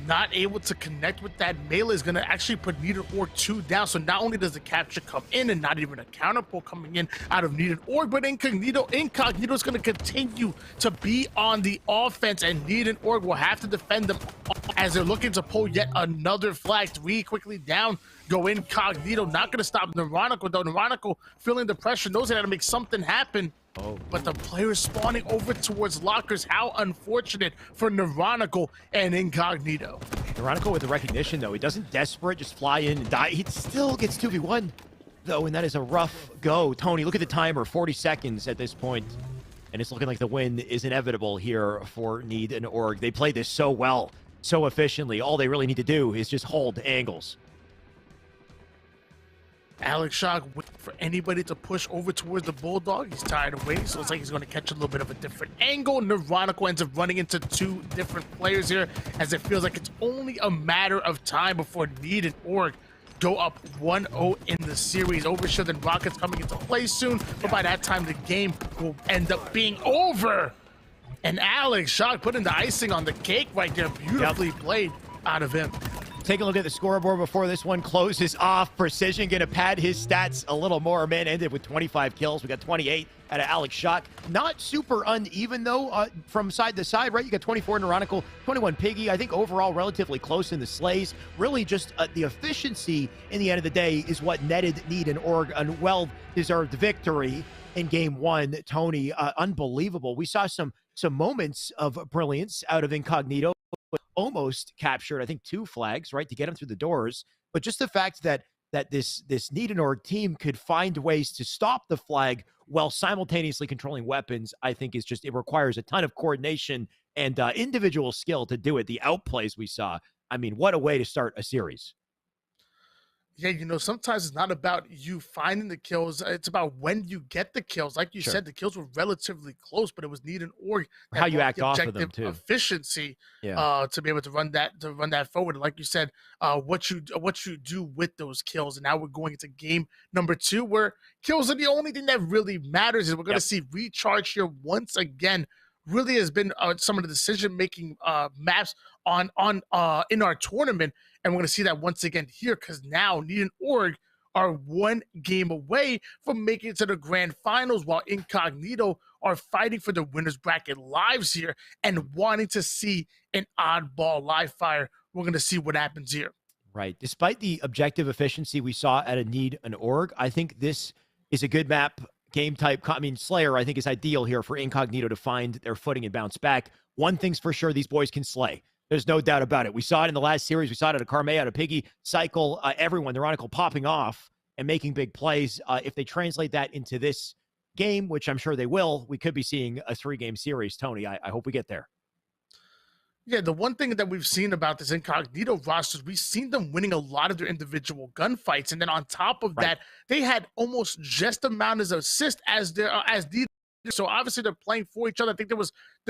[SPEAKER 5] Not able to connect with that melee is going to actually put Need and Org 2 down. So not only does the capture come in and not even a counter pull coming in out of Need and Org, but Incognito is going to continue to be on the offense, and Need and Org will have to defend them as they're looking to pull yet another flag. 3 quickly down. Go Incognito, not going to stop Neurotical, though. Neurotical feeling the pressure, knows they got to make something happen. But the players spawning over towards lockers. How unfortunate for Neurotical and Incognito.
[SPEAKER 4] Neurotical with the recognition, though. He doesn't desperate, just fly in and die. He still gets 2v1, though, and that is a rough go. Tony, look at the timer, 40 seconds at this point. And it's looking like the win is inevitable here for Need and Org. They played this so well, so efficiently. All they really need to do is just hold angles.
[SPEAKER 5] Alex Shock waiting for anybody to push over towards the Bulldog. He's tired of waiting, so it's like he's going to catch a little bit of a different angle. Neurotical ends up running into 2 different players here, as it feels like it's only a matter of time before Need and Org go up 1-0 in the series. Overshield and Rockets coming into play soon, but by that time the game will end up being over. And Alex Shock putting the icing on the cake right there. Beautifully played out of him.
[SPEAKER 4] Take a look at the scoreboard before this one closes off. Precision going to pad his stats a little more. Man ended with 25 kills. We got 28 out of Alex Shock. Not super uneven, though, from side to side, right? You got 24 Neurotical, 21 Piggy. I think overall relatively close in the slays. Really just the efficiency in the end of the day is what netted Need and Org a well-deserved victory in Game 1. Tony, unbelievable. We saw some moments of brilliance out of Incognito. Almost captured, I think, 2 flags, right, to get him through the doors. But just the fact that this Need and Org team could find ways to stop the flag while simultaneously controlling weapons, I think is just, it requires a ton of coordination and individual skill to do it. The outplays we saw, I mean, what a way to start a series.
[SPEAKER 5] Yeah, you know, sometimes it's not about you finding the kills. It's about when you get the kills. Like you said, the kills were relatively close, but it was Need and Org
[SPEAKER 4] how you act off of them too.
[SPEAKER 5] Efficiency, to be able to run that forward. Like you said, what you do with those kills. And now we're going into game number 2, where kills are the only thing that really matters. Is we're going to see Recharge here once again. Really has been some of the decision-making maps on in our tournament, and we're going to see that once again here, because now Need and Org are 1 game away from making it to the grand finals, while Incognito are fighting for the winners bracket lives here and wanting to see an oddball live fire. We're going to see what happens here.
[SPEAKER 4] Right. Despite the objective efficiency we saw at a Need and Org, I think this is a good map. Game type, I mean, Slayer, I think, is ideal here for Incognito to find their footing and bounce back. One thing's for sure, these boys can slay. There's no doubt about it. We saw it in the last series. We saw it at a Carme, out of Piggy, Cycle, everyone, Neurotical popping off and making big plays. If they translate that into this game, which I'm sure they will, we could be seeing a 3-game series. Tony, I hope we get there.
[SPEAKER 5] Yeah, the one thing that we've seen about this Incognito roster is we've seen them winning a lot of their individual gunfights, and then on top of that, they had almost just amount as assist as their so obviously they're playing for each other. I think there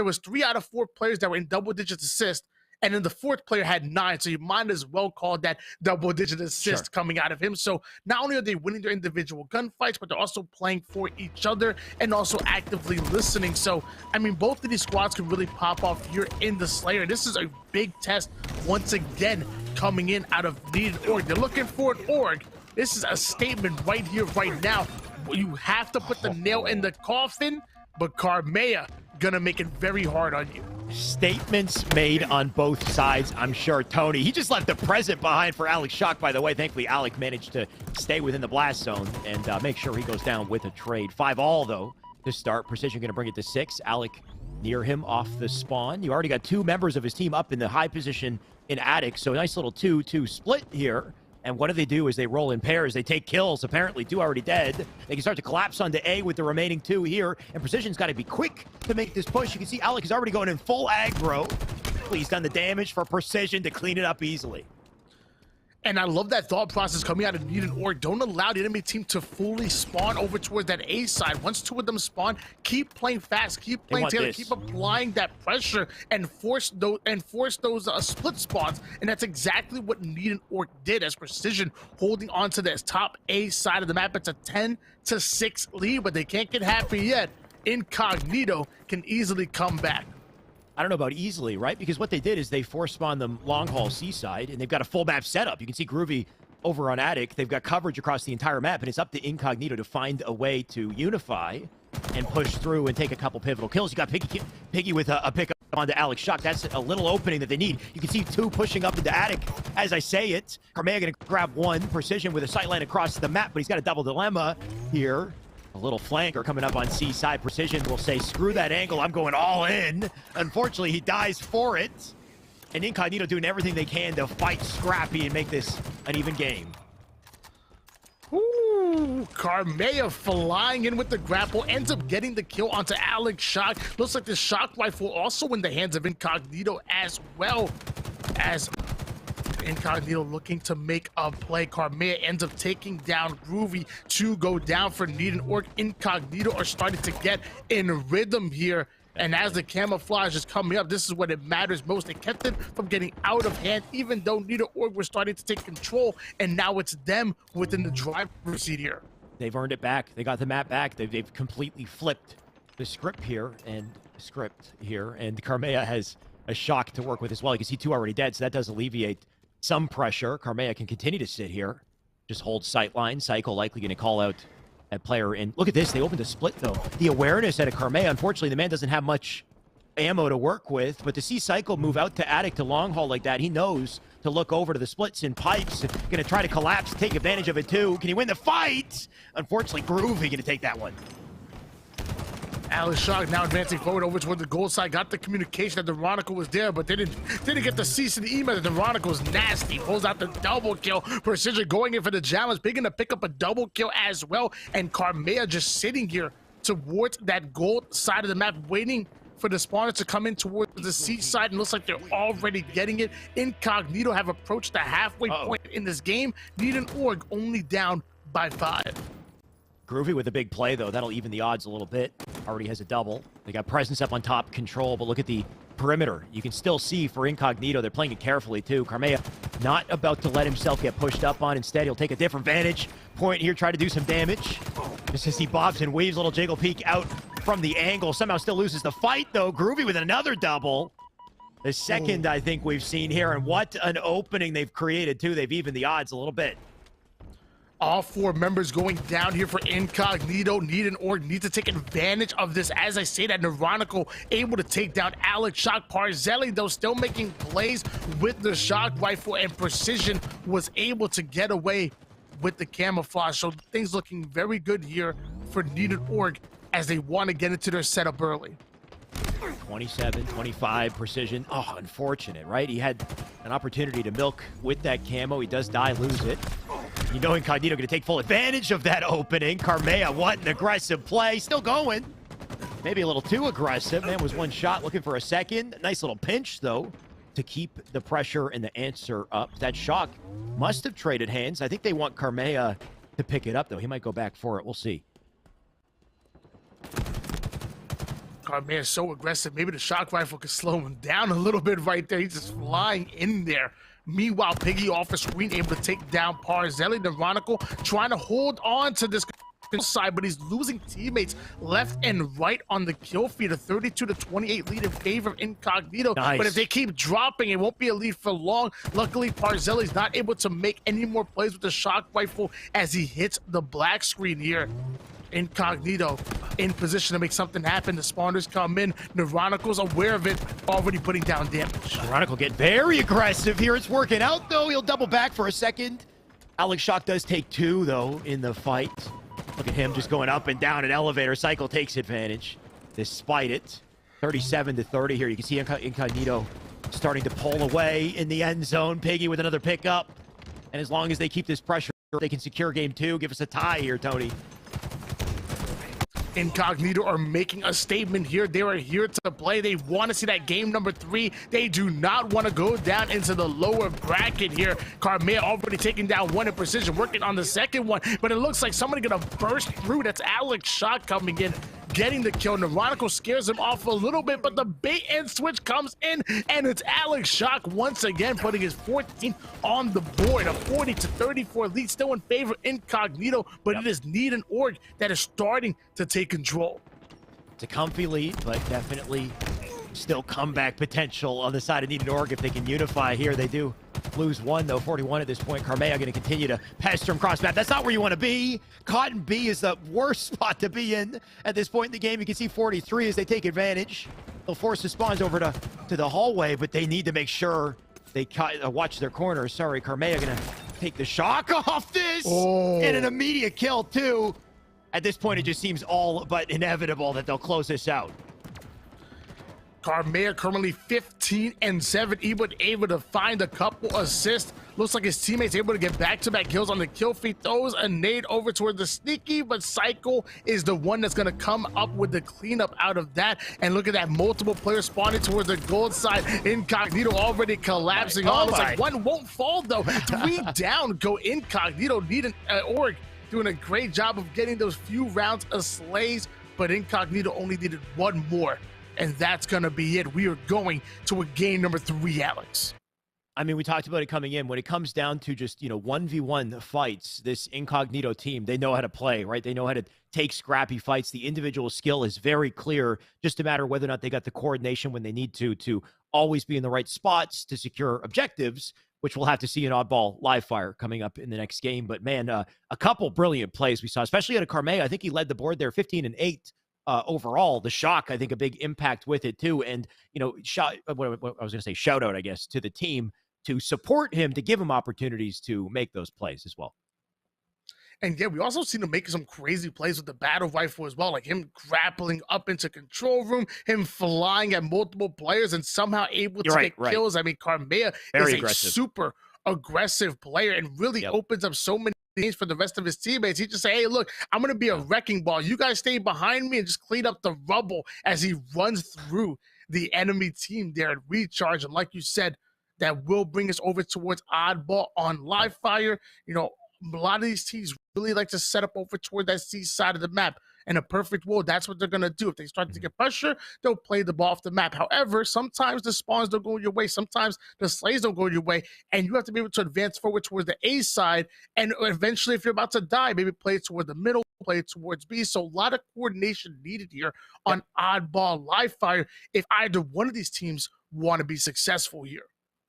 [SPEAKER 5] was 3 out of 4 players that were in double digits assist, and then the fourth player had 9. So you might as well call that double-digit assist coming out of him. So not only are they winning their individual gunfights, but they're also playing for each other and also actively listening. So, I mean, both of these squads can really pop off here in the Slayer. This is a big test once again coming in out of Needed Org. They're looking for an Org. This is a statement right here, right now. You have to put the nail in the coffin, but Karmea gonna make it very hard on you.
[SPEAKER 4] Statements made on both sides, I'm sure. Tony, he just left the present behind for Alec Shock, by the way. Thankfully, Alec managed to stay within the blast zone and make sure he goes down with a trade. 5-all, though, to start. Precision going to bring it to 6. Alec near him off the spawn. You already got 2 members of his team up in the high position in Attic, so a nice little 2-2 split here. And what do? Is they roll in pairs. They take kills. Apparently, 2 already dead. They can start to collapse onto A with the remaining 2 here. And Precision's got to be quick to make this push. You can see Alec is already going in full aggro. He's done the damage for Precision to clean it up easily.
[SPEAKER 5] And I love that thought process coming out of Needed Org. Don't allow the enemy team to fully spawn over towards that A side. Once 2 of them spawn, keep playing fast, keep playing together, keep applying that pressure, and force those split spawns. And that's exactly what Needed Org did, as Precision holding on to this top A side of the map. It's a 10-6 lead, but they can't get happy yet. Incognito can easily come back.
[SPEAKER 4] I don't know about easily, right? Because what they did is they force spawned them long haul seaside, and they've got a full map setup. You can see Groovy over on Attic. They've got coverage across the entire map, and it's up to Incognito to find a way to unify and push through and take a couple pivotal kills. You got Piggy with a pickup onto Alex Shock. That's a little opening that they need. You can see 2 pushing up into Attic as I say it. Karmea going to grab 1. Precision with a sightline across the map, but he's got a double dilemma here. A little flanker coming up on C side. Precision will say, screw that angle, I'm going all in. Unfortunately, he dies for it. And Incognito doing everything they can to fight Scrappy and make this an even game.
[SPEAKER 5] Ooh, Karmea flying in with the grapple, ends up getting the kill onto Alex Shock. Looks like the shock rifle also in the hands of Incognito as well, as Incognito looking to make a play. Karmea ends up taking down Groovy to go down for Needed Org. Incognito are starting to get in rhythm here. And as the camouflage is coming up, this is what it matters most. They kept it from getting out of hand, even though Needed Org was starting to take control. And now it's them within the driver's seat here.
[SPEAKER 4] They've earned it back. They got the map back. They've completely flipped the script here. And Karmea has a shock to work with as well. You can see 2 already dead, so that does alleviate some pressure. Karmea can continue to sit here. Just hold sightline. Cycle likely going to call out that player in. Look at this. They opened a split, though. The awareness out of Karmea. Unfortunately, the man doesn't have much ammo to work with. But to see Cycle move out to Attic to long haul like that, he knows to look over to the splits and pipes. Going to try to collapse, take advantage of it, too. Can he win the fight? Unfortunately, Groovy going to take that one.
[SPEAKER 5] Alex Shock now advancing forward over toward the goal side. Got the communication that the Veronica was there, but they didn't get the cease and the email that the Veronica was nasty. Pulls out the double kill. Precision going in for the challenge. Picking to pick up a double kill as well. And Karmea just sitting here towards that gold side of the map, waiting for the spawners to come in towards the C side, and looks like they're already getting it. Incognito have approached the halfway point in this game. Needed Org only down by 5.
[SPEAKER 4] Groovy with a big play, though. That'll even the odds a little bit. Already has a double. They got presence up on top, control, but look at the perimeter. You can still see for Incognito, they're playing it carefully, too. Karmea not about to let himself get pushed up on. Instead, he'll take a different vantage point here, try to do some damage. Just as he bobs and weaves, little jiggle peek out from the angle. Somehow still loses the fight, though. Groovy with another double. The second, I think, we've seen here. And what an opening they've created, too. They've evened the odds a little bit.
[SPEAKER 5] All 4 members going down here for Incognito. Needed Org need to take advantage of this. As I say that, Neronico able to take down Alex Shock. Parzelli, though, still making plays with the shock rifle, and Precision was able to get away with the camouflage. So things looking very good here for Needed Org as they want to get into their setup early.
[SPEAKER 4] 27, 25, Precision. Oh, unfortunate, right? He had an opportunity to milk with that camo. He does die, lose it. You know Incognito going to take full advantage of that opening. Karmea, what an aggressive play. Still going. Maybe a little too aggressive. Man was 1 shot looking for a second. Nice little pinch, though, to keep the pressure and the answer up. That shock must have traded hands. I think they want Karmea to pick it up, though. He might go back for it. We'll see.
[SPEAKER 5] Carmea is so aggressive. Maybe the shock rifle could slow him down a little bit right there. He's just flying in there. Meanwhile, Piggy off the screen, able to take down Parzelli. Neronical trying to hold on to this side, but he's losing teammates left and right on the kill feed. A 32-28 lead in favor of Incognito.
[SPEAKER 4] Nice.
[SPEAKER 5] But if they keep dropping, it won't be a lead for long. Luckily, Parzelli's not able to make any more plays with the shock rifle as he hits the black screen here. Incognito in position to make something happen. The spawners come in. Neuronical's aware of it, already putting down damage.
[SPEAKER 4] Neronical get very aggressive here. It's working out, though. He'll double back for a second. Alex Shock does take 2, though, in the fight. Look at him just going up and down an elevator. Cycle takes advantage despite it. 37-30 here. You can see Incognito starting to pull away in the end zone. Piggy with another pickup. And as long as they keep this pressure, they can secure game 2. Give us a tie here, Tony.
[SPEAKER 5] Incognito are making a statement here. They are here to play. They want to see that game number 3. They do not want to go down into the lower bracket here. Carmea already taking down 1 in precision, working on the second one, but it looks like somebody gonna burst through. That's Alex Shock coming in, getting the kill. Neronical scares him off a little bit, but the bait and switch comes in, and it's Alex Shock once again putting his 14th on the board. A 40-34 lead, still in favor of Incognito, but it is Need and Org that is starting to take control.
[SPEAKER 4] It's a comfy lead, but definitely still comeback potential on the side of Need and Org if they can unify here. They do lose 1, though. 41 at this point. Carmea going to continue to pester him cross map. That's not where you want to be. Cotton B is the worst spot to be in at this point in the game. You can see 43 as they take advantage. They'll force the spawns over to the hallway, but they need to make sure they watch their corners. Sorry, Carmea going to take the shock off this. And an immediate kill, too. At this point, it just seems all but inevitable that they'll close this out.
[SPEAKER 5] Carmea currently 15-7, able to find a couple assists. Looks like his teammates able to get back-to-back kills on the kill feed. Throws a nade over toward the sneaky, but Cycle is the one that's going to come up with the cleanup out of that. And look at that, multiple players spawning towards the gold side. Incognito already collapsing. Looks like 1 won't fall, though. 3 down go Incognito. Need an Org doing a great job of getting those few rounds of slays, but Incognito only needed 1 more. And that's going to be it. We are going to a game number 3, Alex.
[SPEAKER 4] I mean, we talked about it coming in. When it comes down to just, 1v1 fights, this Incognito team, they know how to play, right? They know how to take scrappy fights. The individual skill is very clear, just a matter of whether or not they got the coordination when they need to always be in the right spots to secure objectives, which we'll have to see in Oddball Live Fire coming up in the next game. But, man, a couple brilliant plays we saw, especially out of Carmea. I think he led the board there, 15-8. Overall, the shock, I think, a big impact with it too. And, shout out, I guess, to the team to support him, to give him opportunities to make those plays as well.
[SPEAKER 5] And yeah, we also seen him making some crazy plays with the battle rifle as well, like him grappling up into control room, him flying at multiple players and somehow able to get kills. I mean, Carmea is a super aggressive player and really opens up so many things for the rest of his teammates. He just say, hey, look, I'm going to be a wrecking ball. You guys stay behind me and just clean up the rubble as he runs through the enemy team there and recharge. And like you said, that will bring us over towards Oddball on Live Fire. A lot of these teams really like to set up over toward that C side of the map. In a perfect world, that's what they're going to do. If they start to get pressure, they'll play the ball off the map. However, sometimes the spawns don't go your way. Sometimes the slays don't go your way. And you have to be able to advance forward towards the A side. And eventually, if you're about to die, maybe play toward the middle, play towards B. So a lot of coordination needed here on Oddball Live Fire if either one of these teams want to be successful here.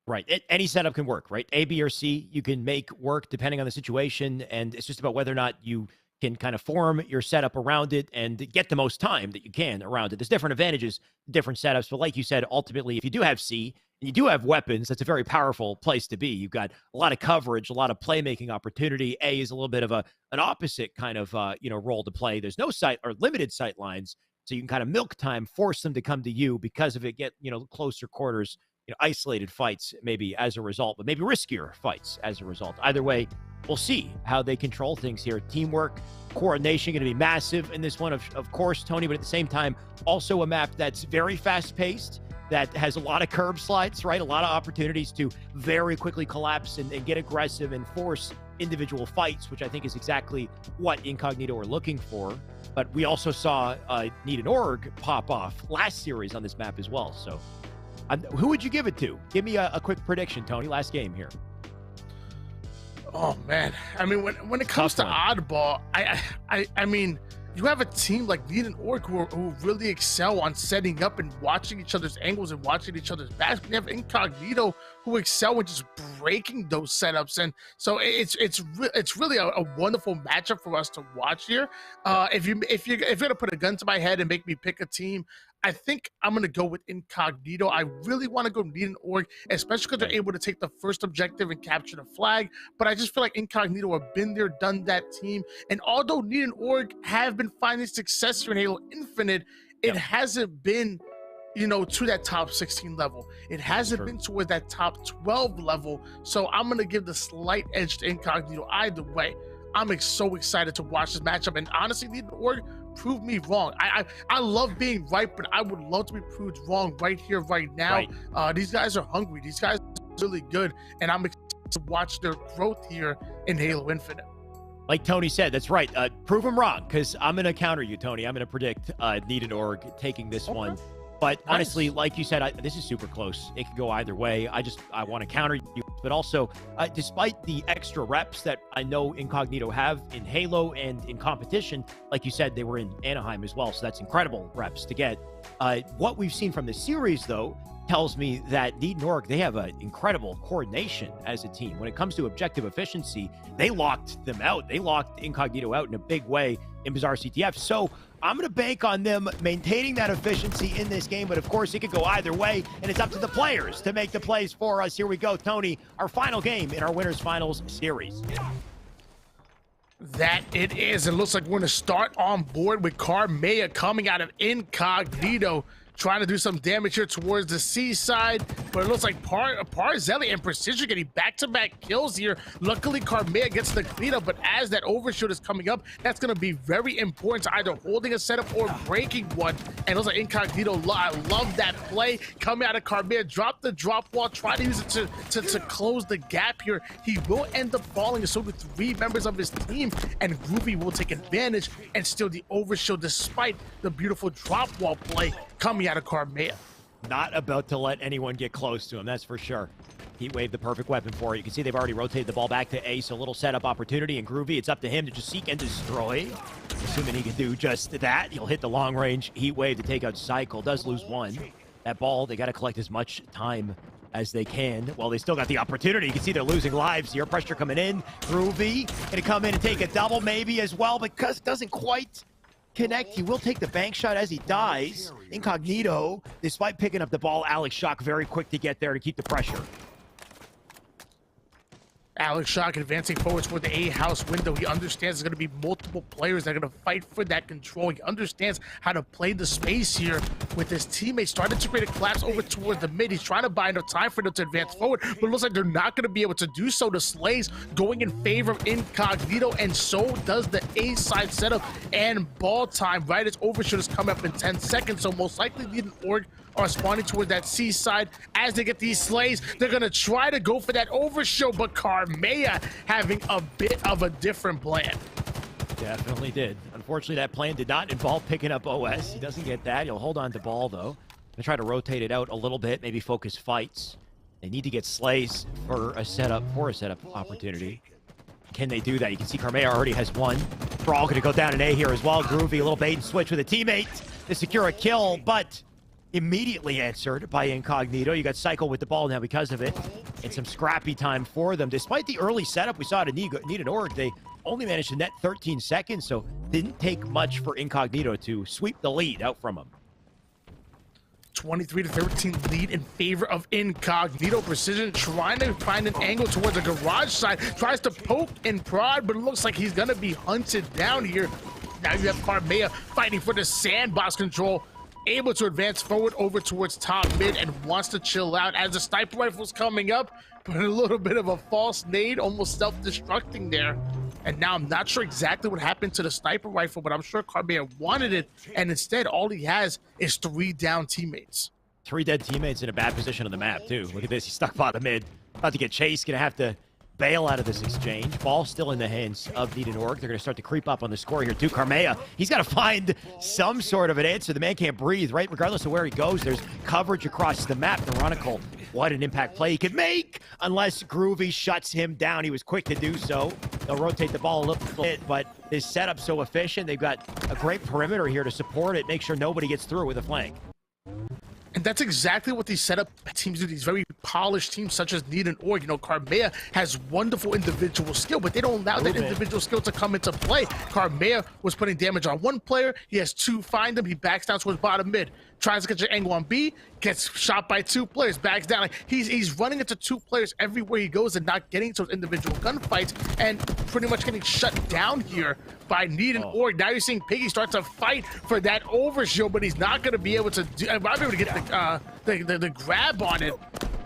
[SPEAKER 4] Right. Any setup can work, right? A, B, or C, you can make work depending on the situation. And it's just about whether or not you can kind of form your setup around it and get the most time that you can around it. There's different advantages, different setups. But like you said, ultimately, if you do have C and you do have weapons, that's a very powerful place to be. You've got a lot of coverage, a lot of playmaking opportunity. A is a little bit of an opposite kind of, role to play. There's no sight or limited sight lines. So you can kind of milk time, force them to come to you because of it, get, closer quarters, isolated fights maybe as a result, but maybe riskier fights as a result. Either way, we'll see how they control things here. Teamwork, coordination going to be massive in this one, of course, Tony, but at the same time, also a map that's very fast-paced, that has a lot of curb slides, right? A lot of opportunities to very quickly collapse and get aggressive and force individual fights, which I think is exactly what Incognito are looking for. But we also saw Need an Org pop off last series on this map as well. So who would you give it to? Give me a quick prediction, Tony. Last game here.
[SPEAKER 5] Oh man, I mean, when it comes to oddball, I mean, you have a team like Need and Orc who really excel on setting up and watching each other's angles and watching each other's backs. You have Incognito who excel in just breaking those setups, and so it's really a wonderful matchup for us to watch here. If you're gonna put a gun to my head and make me pick a team, I think I'm going to go with Incognito. I really want to go Need an Org, especially because they're able to take the first objective and capture the flag. But I just feel like Incognito have been there, done that team. And although Need an Org have been finding success here in Halo Infinite, it hasn't been, to that top 16 level. It hasn't been toward that top 12 level. So I'm going to give the slight edge to Incognito either way. I'm so excited to watch this matchup. And honestly, Need an Org prove me wrong. I love being right, but I would love to be proved wrong right here, right now. These guys are hungry. These guys are really good, and I'm excited to watch their growth here in Halo Infinite.
[SPEAKER 4] Like Tony said, that's right. Prove them wrong, because I'm going to counter you, Tony. I'm going to predict Need an Org taking this one. But honestly, like you said, this is super close. It could go either way. I want to counter you. But also, despite the extra reps that I know Incognito have in Halo and in competition, like you said, they were in Anaheim as well. So that's incredible reps to get. What we've seen from the series, though, tells me that Need and Org, they have an incredible coordination as a team. When it comes to objective efficiency, they locked them out. They locked Incognito out in a big way in Bizarre CTF. So I'm going to bank on them maintaining that efficiency in this game, but of course it could go either way, and it's up to the players to make the plays for us. Here we go, Tony, our final game in our Winners Finals series.
[SPEAKER 5] That it is. It looks like we're going to start on board with Carmea coming out of Incognito, trying to do some damage here towards the seaside, but it looks like Parzelli and Precision getting back-to-back kills here. Luckily, Carmea gets the cleanup, but as that overshoot is coming up, that's going to be very important to either holding a setup or breaking one. And it looks like Incognito, I love that play coming out of Carmea. Drop the drop wall, try to use it to close the gap here. He will end up falling, so do 3 members of his team, and Groovy will take advantage and steal the overshoot despite the beautiful drop wall play coming out of Carmea.
[SPEAKER 4] Not about to let anyone get close to him, that's for sure. Heatwave, the perfect weapon for it. You can see they've already rotated the ball back to Ace, a little setup opportunity, and Groovy, it's up to him to just seek and destroy. Assuming he can do just that, he'll hit the long range Heatwave to take out Cycle. Does lose 1. That ball, they got to collect as much time as they can. Well, they still got the opportunity. You can see they're losing lives here. Pressure coming in. Groovy gonna come in and take a double maybe as well, but doesn't quite connect. He will take the bank shot as he dies. Incognito, despite picking up the ball, Alex Shock very quick to get there to keep the pressure.
[SPEAKER 5] Alex Shock advancing forward toward the A-house window. He understands there's going to be multiple players that are going to fight for that control. He understands how to play the space here with his teammates. Starting to create a collapse over towards the mid. He's trying to buy enough time for them to advance forward, but it looks like they're not going to be able to do so. The Slays going in favor of Incognito, and so does the A-side setup and ball time. Right as overshoot is coming up in 10 seconds, so most likely Need an Org are spawning towards that seaside. As they get these Slays, they're going to try to go for that overshoot, but Carmea having a bit of a different plan.
[SPEAKER 4] Definitely did. Unfortunately, that plan did not involve picking up OS. He doesn't get that. He'll hold on to ball, though. Gonna try to rotate it out a little bit, maybe focus fights. They need to get Slays for a setup opportunity. Can they do that? You can see Carmea already has 1. Brawl gonna go down an A here as well. Groovy, a little bait and switch with a teammate to secure a kill, but immediately answered by Incognito. You got Cycle with the ball now because of it, and some scrappy time for them. Despite the early setup we saw to Need an Org, they only managed to net 13 seconds, so didn't take much for Incognito to sweep the lead out from him.
[SPEAKER 5] 23-13 lead in favor of Incognito. Precision trying to find an angle towards the garage side, tries to poke and prod, but it looks like he's gonna be hunted down here. Now you have Carmea fighting for the sandbox control, able to advance forward over towards top mid, and wants to chill out as the sniper rifle's coming up, but a little bit of a false nade, almost self-destructing there. And now I'm not sure exactly what happened to the sniper rifle, but I'm sure Carmea wanted it, and instead all he has is 3 down teammates.
[SPEAKER 4] 3 dead teammates in a bad position on the map, too. Look at this, he's stuck by the mid. About to get chased, gonna have to bail out of this exchange. Ball still in the hands of Need and Org. They're going to start to creep up on the score here too. Carmea, he's got to find some sort of an answer. The man can't breathe, right? Regardless of where he goes, there's coverage across the map. Veronical, what an impact play he could make unless Groovy shuts him down. He was quick to do so. They'll rotate the ball a little bit, but this setup's so efficient. They've got a great perimeter here to support it, make sure nobody gets through with a flank.
[SPEAKER 5] And that's exactly what these setup teams do. These very polished teams such as Need and Org. You know, Carmea has wonderful individual skill, but they don't allow that individual skill to come into play. Carmea was putting damage on one player. He has two, find him. He backs down towards bottom mid. Tries to get your angle on B, gets shot by two players, backs down. Like he's running into two players everywhere he goes and not getting to individual gunfights and pretty much getting shut down here by Need and Org. Now you're seeing Piggy start to fight for that overshield, but he's not going to be able to do. I'll be able to get the grab on it.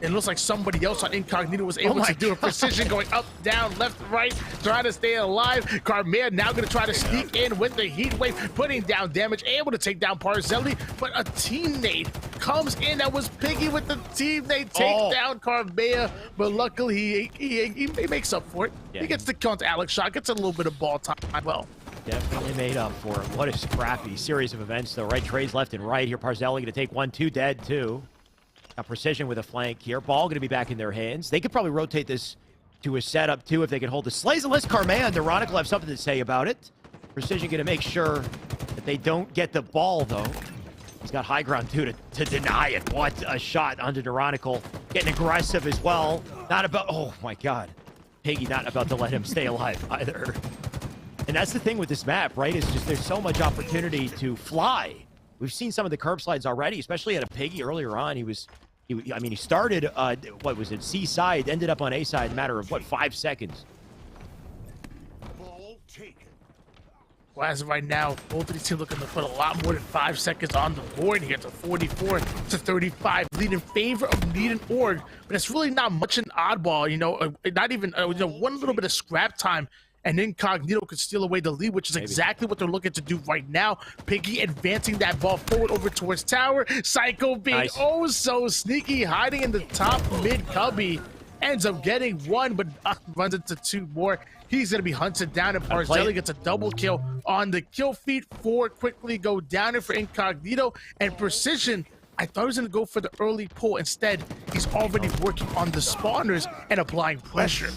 [SPEAKER 5] It looks like somebody else on Incognito was able to do a precision going up, down, left, right, trying to stay alive. Carmea now going to try to sneak in with the heat wave, putting down damage, able to take down Parzelli, but a teammate comes in. That was Piggy with the teammate take down Carmea, but luckily he makes up for it. Yeah. He gets the kill onto Alex Shot, gets a little bit of ball time as well.
[SPEAKER 4] Definitely made up for it. What a scrappy series of events, though, right? Trades left and right here. Parzelli going to take 1, 2 dead, 2. Got precision with a flank here. Ball going to be back in their hands. They could probably rotate this to a setup, too, if they could hold the slays. Unless Carmea and Neurotic will have something to say about it. Precision going to make sure that they don't get the ball, though. He's got high ground, too, to deny it. What a shot onto Neurotical. Getting aggressive as well. Not about... Oh, my God. Piggy not about to let him stay alive either. And that's the thing with this map, right? It's just there's so much opportunity to fly. We've seen some of the curb slides already, especially at a Piggy earlier on. He started, what was it, C side, ended up on A side in a matter of, 5 seconds.
[SPEAKER 5] Well, as of right now, both of these teams looking to put a lot more than 5 seconds on the board here to 44 to 35, lead in favor of Need and Org. But it's really not much an oddball, not even one little bit of scrap time. And Incognito could steal away the lead, which is exactly what they're looking to do right now. Piggy advancing that ball forward over towards tower. Psycho being oh so sneaky, hiding in the top mid cubby. Ends up getting one, but runs into two more. He's going to be hunted down, and Parzelli gets a double kill on the kill feed. 4 quickly go down for Incognito. And Precision, I thought he was going to go for the early pull. Instead, he's already working on the spawners and applying pressure.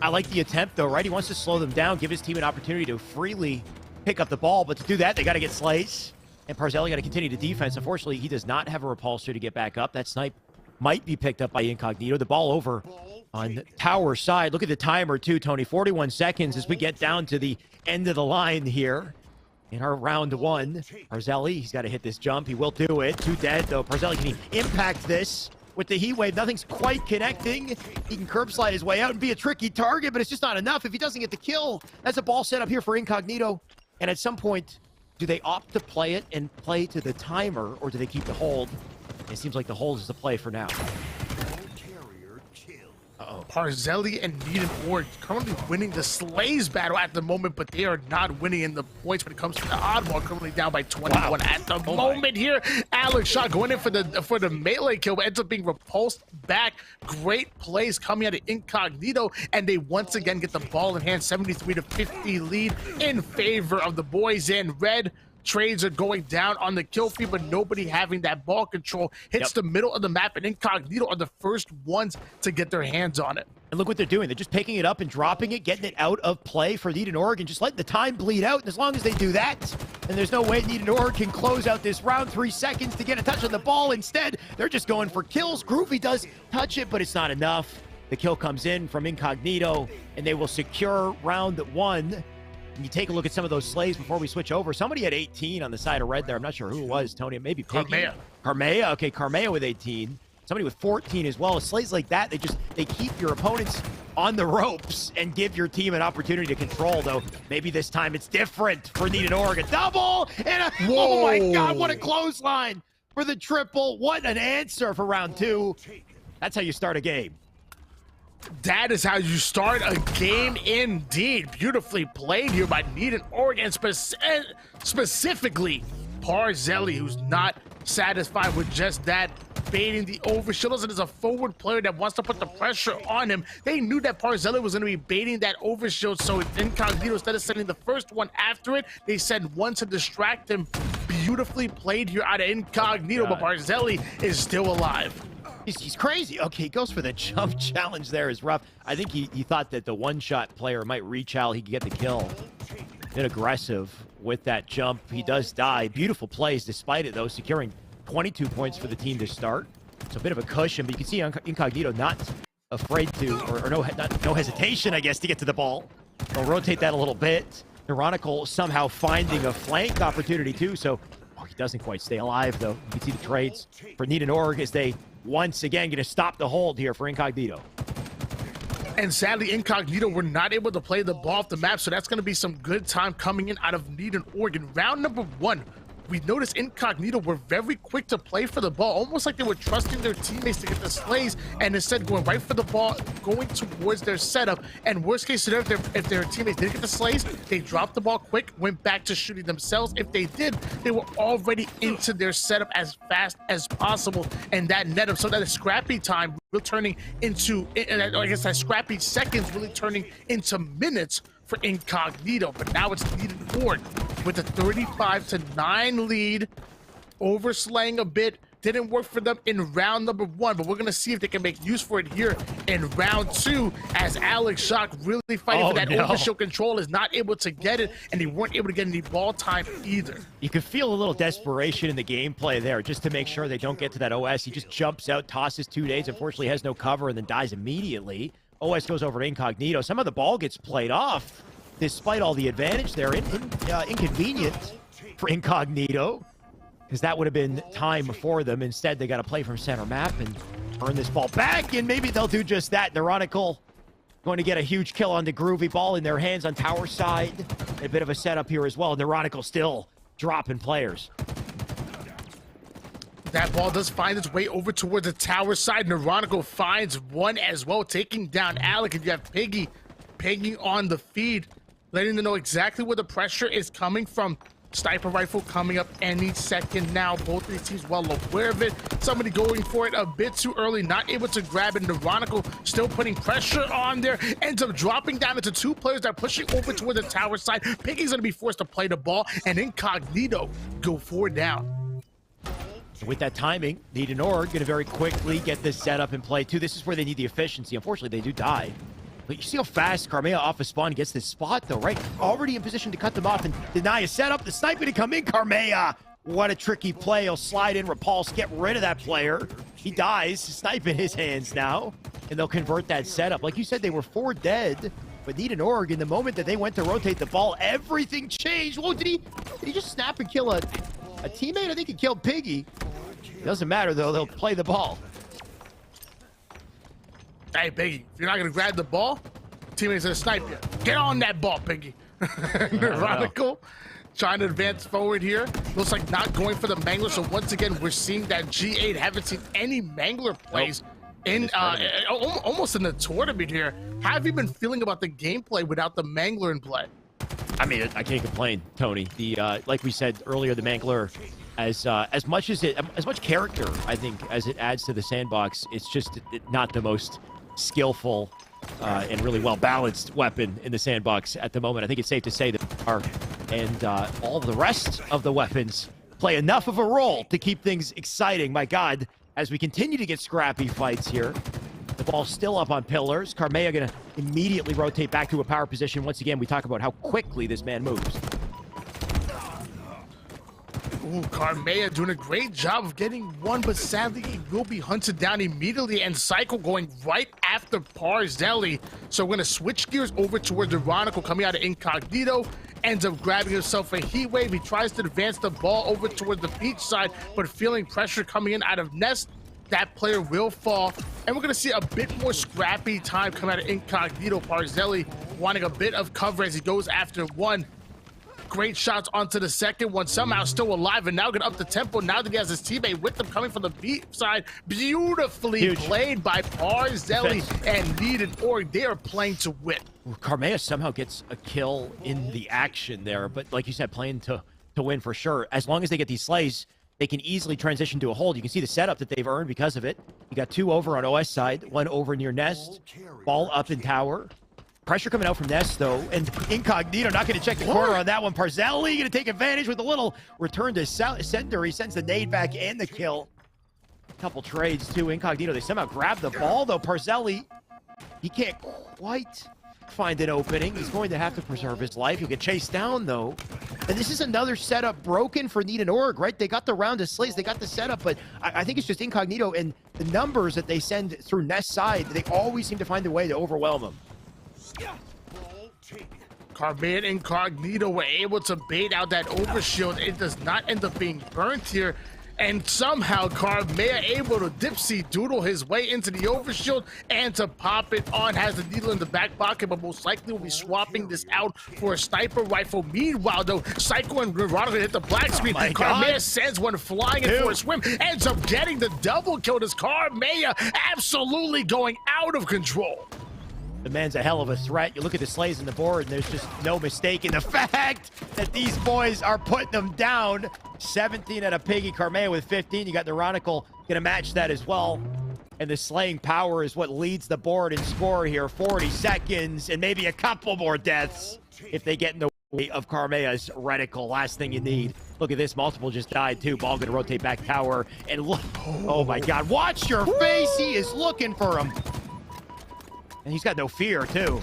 [SPEAKER 4] I like the attempt, though, right? He wants to slow them down, give his team an opportunity to freely pick up the ball. But to do that, they got to get slays. And Parzelli got to continue to defense. Unfortunately, he does not have a repulsor to get back up. That snipe might be picked up by Incognito. The ball over on the tower side. Look at the timer, too, Tony. 41 seconds as we get down to the end of the line here in our round 1. Parzelli, he's got to hit this jump. He will do it. 2 dead, though. Parzelli, can he impact this? With the heat wave, nothing's quite connecting. He can curb slide his way out and be a tricky target, but it's just not enough. If he doesn't get the kill, that's a ball set up here for Incognito. And at some point, do they opt to play it and play to the timer, or do they keep the hold? It seems like the hold is the play for now.
[SPEAKER 5] Parzelli and Need and Org currently winning the Slays battle at the moment, but they are not winning in the points when it comes to the oddball, currently down by 21 at the moment here. Alex Shot going in for the melee kill, but ends up being repulsed back. Great plays coming out of Incognito, and they once again get the ball in hand. 73 to 50 lead in favor of the boys in red. Trades are going down on the kill feed, but nobody having that ball control. Hits the middle of the map, and Incognito are the first ones to get their hands on it.
[SPEAKER 4] And look what they're doing. They're just picking it up and dropping it, getting it out of play for Need and Org, and just letting the time bleed out. And as long as they do that, then there's no way Need and Org can close out this round. 3 seconds to get a touch on the ball. Instead, they're just going for kills. Groovy does touch it, but it's not enough. The kill comes in from Incognito, and they will secure round 1. And you take a look at some of those slays before we switch over. Somebody had 18 on the side of red there. I'm not sure who it was, Tony. Maybe Piggy. Carmea. Okay, Carmea with 18. Somebody with 14 as well. Slays like that, they keep your opponents on the ropes and give your team an opportunity to control, though. Maybe this time it's different for Need and Org. A double! And oh my God, what a clothesline for the triple. What an answer for round 2. That's how you start a game.
[SPEAKER 5] That is how you start a game indeed. Beautifully played here by Need and Org, and specifically Parzelli, who's not satisfied with just that. baiting the overshield. And there's a forward player that wants to put the pressure on him. They knew that Parzelli was going to be baiting that overshield, so Incognito, instead of sending the first one after it, they sent one to distract him. Beautifully played here out of Incognito, but Parzelli is still alive.
[SPEAKER 4] He's crazy. Okay, he goes for the jump challenge there. Is rough. I think he thought that the one-shot player might reach out. He could get the kill. Bit aggressive with that jump. He does die. Beautiful plays despite it, though, securing 22 points for the team to start. It's a bit of a cushion, but you can see Incognito not afraid to, or no hesitation, I guess, to get to the ball. They'll rotate that a little bit. Ironical somehow finding a flank opportunity, too, so he doesn't quite stay alive, though. You can see the trades for Need and Org as they once again going to stop the hold here for Incognito.
[SPEAKER 5] And sadly, Incognito were not able to play the ball off the map, so that's going to be some good time coming in out of Need and Oregon. Round number 1, we noticed Incognito were very quick to play for the ball, almost like they were trusting their teammates to get the slays, and instead going right for the ball, going towards their setup. And worst case scenario, if their teammates didn't get the slays, they dropped the ball quick, went back to shooting themselves. If they did, they were already into their setup as fast as possible, and that net up. So that scrappy time really turning into, I guess that scrappy seconds really turning into minutes for Incognito. But now it's Need and Org with a 35-9 lead, overslaying a bit. Didn't work for them in round number 1, but we're going to see if they can make use for it here in round 2, as Alex Shock really fighting for that overshield control, is not able to get it, and he weren't able to get any ball time either.
[SPEAKER 4] You can feel a little desperation in the gameplay there, just to make sure they don't get to that OS. He just jumps out, tosses 2 days, unfortunately has no cover, and then dies immediately. OS goes over to Incognito. Some of the ball gets played off, despite all the advantage there. Inconvenient for Incognito, because that would have been time for them. Instead, they got to play from center map and earn this ball back, and maybe they'll do just that. Neuronical going to get a huge kill on the Groovy. Ball in their hands on tower side. A bit of a setup here as well. Neuronical still dropping players.
[SPEAKER 5] That ball does find its way over towards the tower side. Neuronical finds one as well, taking down Alec. And you have Piggy pinging on the feed, letting them know exactly where the pressure is coming from. Sniper rifle coming up any second now. Both of these teams well aware of it. Somebody going for it a bit too early, not able to grab it. Neuronical still putting pressure on there. Ends up dropping down into 2 players that are pushing over toward the tower side. Piggy's going to be forced to play the ball, and Incognito go 4 down.
[SPEAKER 4] With that timing, Need and Org going to very quickly get this set up and play too. This is where they need the efficiency. Unfortunately, they do die. But you see how fast Carmea off a spawn gets this spot, though, right? Already in position to cut them off and deny a setup. The sniper to come in. Carmea, what a tricky play. He'll slide in, repulse, get rid of that player. He dies. Snipe in his hands now, and they'll convert that setup. Like you said, they were 4 dead. But Need and Org, in the moment that they went to rotate the ball, everything changed. Whoa, did he just snap and kill a teammate? I think he killed Piggy. Doesn't matter, though. They'll play the ball.
[SPEAKER 5] Hey, Piggy, if you're not going to grab the ball, teammates going to snipe you. Get on that ball, Piggy. Neuronical trying to advance forward here. Looks like not going for the Mangler. So once again, we're seeing that G8 haven't seen any Mangler plays in almost in the tournament here. How have you been feeling about the gameplay without the Mangler in play?
[SPEAKER 4] I mean, I can't complain, Tony. The like we said earlier, the Mangler, as much character, I think, as it adds to the sandbox, it's just not the most skillful and really well-balanced weapon in the sandbox at the moment. I think it's safe to say that all of the rest of the weapons play enough of a role to keep things exciting. My God, as we continue to get scrappy fights here. The ball's still up on pillars. Carmea going to immediately rotate back to a power position. Once again, we talk about how quickly this man moves.
[SPEAKER 5] Ooh, Carmea doing a great job of getting one, but sadly he will be hunted down immediately, and Cycle going right after Parzelli. So we're going to switch gears over towards Neuronical coming out of Incognito. Ends up grabbing himself a heat wave. He tries to advance the ball over towards the beach side, but feeling pressure coming in out of Nest. That player will fall, and we're going to see a bit more scrappy time come out of Incognito. Parzelli wanting a bit of cover as he goes after one. Great shots onto the second one, somehow still alive, and now get up the tempo now that he has his teammate with him coming from the beach side. Beautifully played by Parzelli and Need and Org. They are playing to win.
[SPEAKER 4] Carmea somehow gets a kill in the action there, but like you said, playing to win for sure. As long as they get these slays, they can easily transition to a hold. You can see the setup that they've earned because of it. You got 2 over on OS side, 1 over near Nest, ball up in tower. Pressure coming out from Nest, though, and Incognito not going to check the corner on that one. Parzelli going to take advantage with a little return to center. He sends the nade back and the kill. Couple trades, too. Incognito, they somehow grab the ball, though. Parzelli, he can't quite find an opening. He's going to have to preserve his life. He'll get chased down, though. And this is another setup broken for Need and Org, right? They got the round of slays, they got the setup, but I think it's just Incognito and the numbers that they send through Nest side, they always seem to find a way to overwhelm them.
[SPEAKER 5] Carmea and Incognito were able to bait out that overshield. It does not end up being burnt here. And somehow Carmea able to dipsy doodle his way into the overshield and to pop it on. Has the needle in the back pocket, but most likely will be swapping this out for a sniper rifle. Meanwhile, though, Psycho and Veronica hit the black screen. Carmea sends one flying in for a swim. Ends up getting the double kill. As Carmea absolutely going out of control.
[SPEAKER 4] The man's a hell of a threat. You look at the slays on the board, and there's just no mistake in the fact that these boys are putting them down. 17 out of Piggy. Carmea with 15. You got Neurotical going to match that as well. And the slaying power is what leads the board and score here. 40 seconds and maybe a couple more deaths if they get in the way of Carmea's reticle. Last thing you need. Look at this. Multiple just died, too. Ball going to rotate back tower. And look. Oh, my God. Watch your face. He is looking for him. And he's got no fear, too.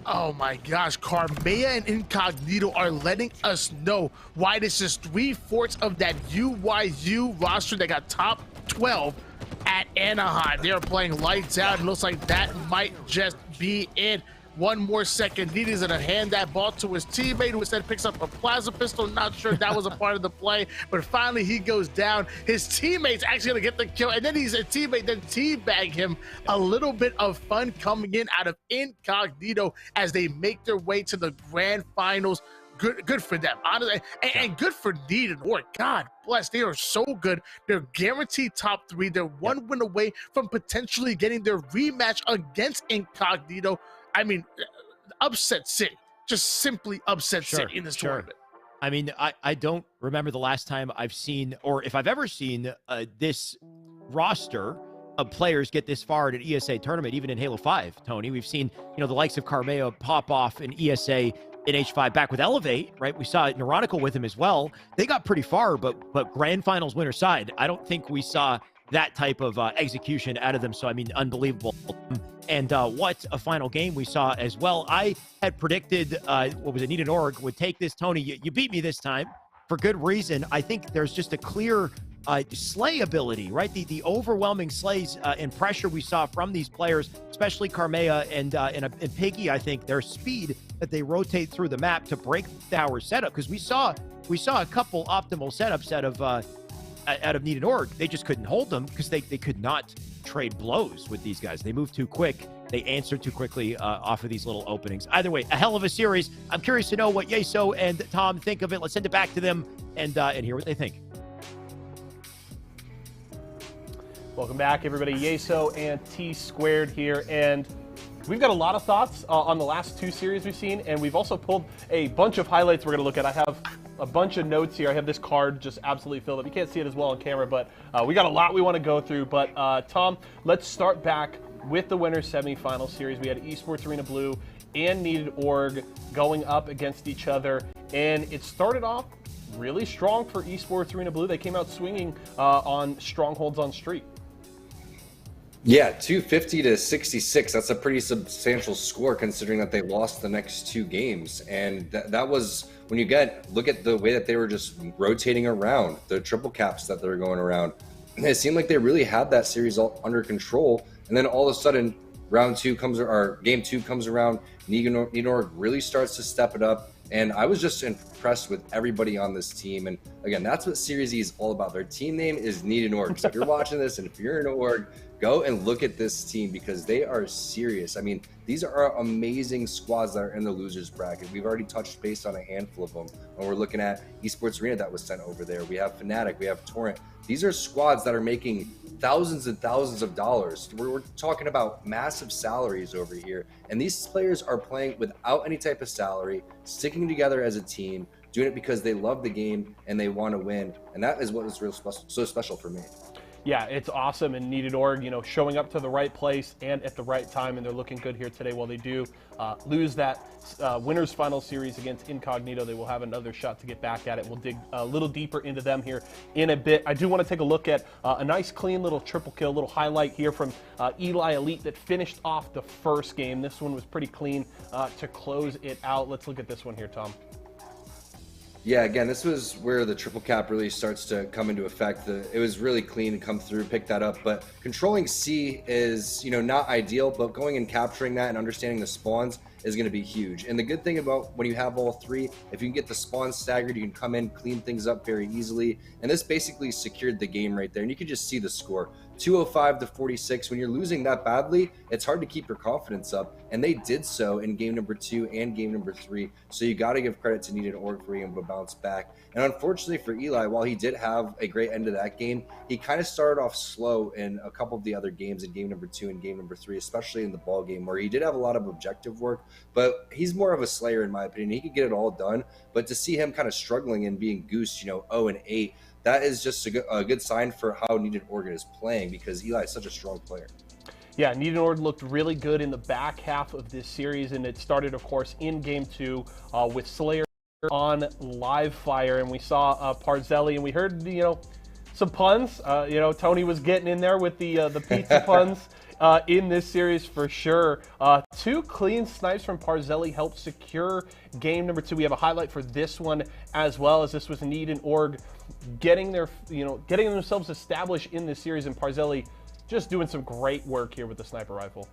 [SPEAKER 5] Oh my gosh, Carmea and Incognito are letting us know why this is 3/4 of that UYU roster that got top 12 at Anaheim. They are playing lights out. It looks like that might just be it. 1 more second. Needy's gonna hand that ball to his teammate, who instead picks up a plasma pistol. Not sure if that was a part of the play, but finally he goes down. His teammate's actually gonna get the kill, and then he's a teammate then teabag him. A little bit of fun coming in out of Incognito as they make their way to the grand finals. Good for them, honestly, and good for Need and Org. God bless, they are so good. They're guaranteed top 3. They're 1 win away from potentially getting their rematch against Incognito. I mean, upset City, just simply upset City in this tournament.
[SPEAKER 4] I mean, I don't remember the last time I've seen, or if I've ever seen this roster of players get this far at an ESA tournament, even in Halo 5, Tony. We've seen, the likes of Carmea pop off in ESA in H5 back with Elevate, right? We saw Neurotical with him as well. They got pretty far, but grand finals winner side, I don't think we saw that type of execution out of them. So, I mean, unbelievable. And what a final game we saw as well. I had predicted, Need and Org would take this. Tony, you beat me this time for good reason. I think there's just a clear slay ability, right? The overwhelming slays and pressure we saw from these players, especially Carmea and Piggy. I think their speed that they rotate through the map to break the tower setup, because we saw a couple optimal setups out of Need and Org. They just couldn't hold them because they could not trade blows with these guys. They moved too quick. They answered too quickly off of these little openings. Either way, a hell of a series. I'm curious to know what Yeso and Tom think of it. Let's send it back to them and hear what they think.
[SPEAKER 2] Welcome back, everybody. Yeso and T Squared here, and we've got a lot of thoughts on the last 2 series we've seen, and we've also pulled a bunch of highlights we're going to look at. I have a bunch of notes here. I have this card just absolutely filled up. You can't see it as well on camera, but we got a lot we want to go through. But Tom, let's start back with the winners semifinal series. We had Esports Arena Blue and Need and Org going up against each other, and it started off really strong for Esports Arena Blue. They came out swinging on strongholds on street.
[SPEAKER 6] Yeah, 250 to 66. That's a pretty substantial score considering that they lost the next 2 games. And that was when you look at the way that they were just rotating around, the triple caps that they were going around. And it seemed like they really had that series all under control. And then all of a sudden, game 2 comes around. Need and Org really starts to step it up. And I was just impressed with everybody on this team. And again, that's what Series E is all about. Their team name is Need and Org. So if you're watching this and if you're in Org, go and look at this team because they are serious. I mean, these are amazing squads that are in the losers bracket. We've already touched base on a handful of them. When we're looking at Esports Arena that was sent over there, we have Fnatic, we have Torrent. These are squads that are making thousands and thousands of dollars. We're talking about massive salaries over here. And these players are playing without any type of salary, sticking together as a team, doing it because they love the game and they want to win. And that is what is so special for me.
[SPEAKER 2] Yeah, it's awesome. And Needed.org, you know, showing up to the right place and at the right time, and they're looking good here today. While they do lose that winners final series against Incognito, they will have another shot to get back at it. We'll dig a little deeper into them here in a bit. I do want to take a look at a nice, clean little triple kill, little highlight here from Eli Elite that finished off the first game. This one was pretty clean to close it out. Let's look at this one here, Tom.
[SPEAKER 6] Yeah, again, this was where the triple cap really starts to come into effect. It was really clean and come through, pick that up. But controlling C is, you know, not ideal, but going and capturing that and understanding the spawns is going to be huge. And the good thing about when you have all three, if you can get the spawns staggered, you can come in, clean things up very easily. And this basically secured the game right there. And you can just see the score. 205 to 46. When you're losing that badly, it's hard to keep your confidence up. And they did so in game number 2 and game number 3. So you got to give credit to Needed.org for being able to bounce back. And unfortunately for Eli, while he did have a great end to that game, he kind of started off slow in a couple of the other games in game number 2 and game number 3, especially in the ball game where he did have a lot of objective work. But he's more of a slayer in my opinion. He could get it all done. But to see him kind of struggling and being goosed, you know, 0-8, that is just a good sign for how Needed.org is playing because Eli is such a strong player.
[SPEAKER 2] Yeah, Needed.org looked really good in the back half of this series, and it started, of course, in Game 2 with Slayer on live fire, and we saw Parzelli, and we heard, you know, some puns. You know, Tony was getting in there with the pizza puns in this series for sure. 2 clean snipes from Parzelli helped secure game number 2. We have a highlight for this one as well, as this was Needed.org getting themselves established in this series, and Parzelli just doing some great work here with the sniper rifle.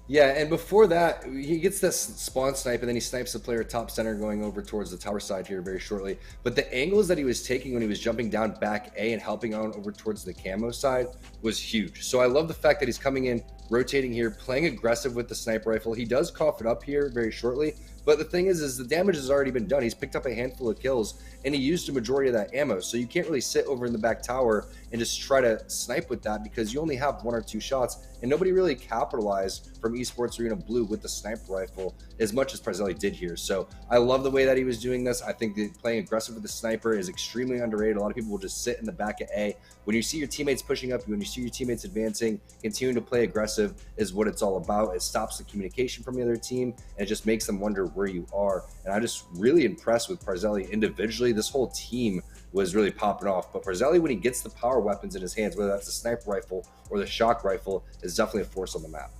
[SPEAKER 6] Yeah, and before that, he gets this spawn snipe, and then he snipes the player top center going over towards the tower side here very shortly. But the angles that he was taking when he was jumping down back A and helping on over towards the camo side was huge. So I love the fact that he's coming in, rotating here, playing aggressive with the sniper rifle. He does cough it up here very shortly, but the thing is the damage has already been done. He's picked up a handful of kills, and he used a majority of that ammo. So you can't really sit over in the back tower and just try to snipe with that because you only have 1 or 2 shots, and nobody really capitalized from Esports Arena Blue with the sniper rifle as much as Parzelli did here. So I love the way that he was doing this. I think that playing aggressive with the sniper is extremely underrated. A lot of people will just sit in the back of A. When you see your teammates pushing up, when you see your teammates advancing, continuing to play aggressive is what it's all about. It stops the communication from the other team, and it just makes them wonder where you are. And I'm just really impressed with Parzelli individually. This whole team was really popping off. But Parzelli, when he gets the power weapons in his hands, whether that's the sniper rifle or the shock rifle, is definitely a force on the map.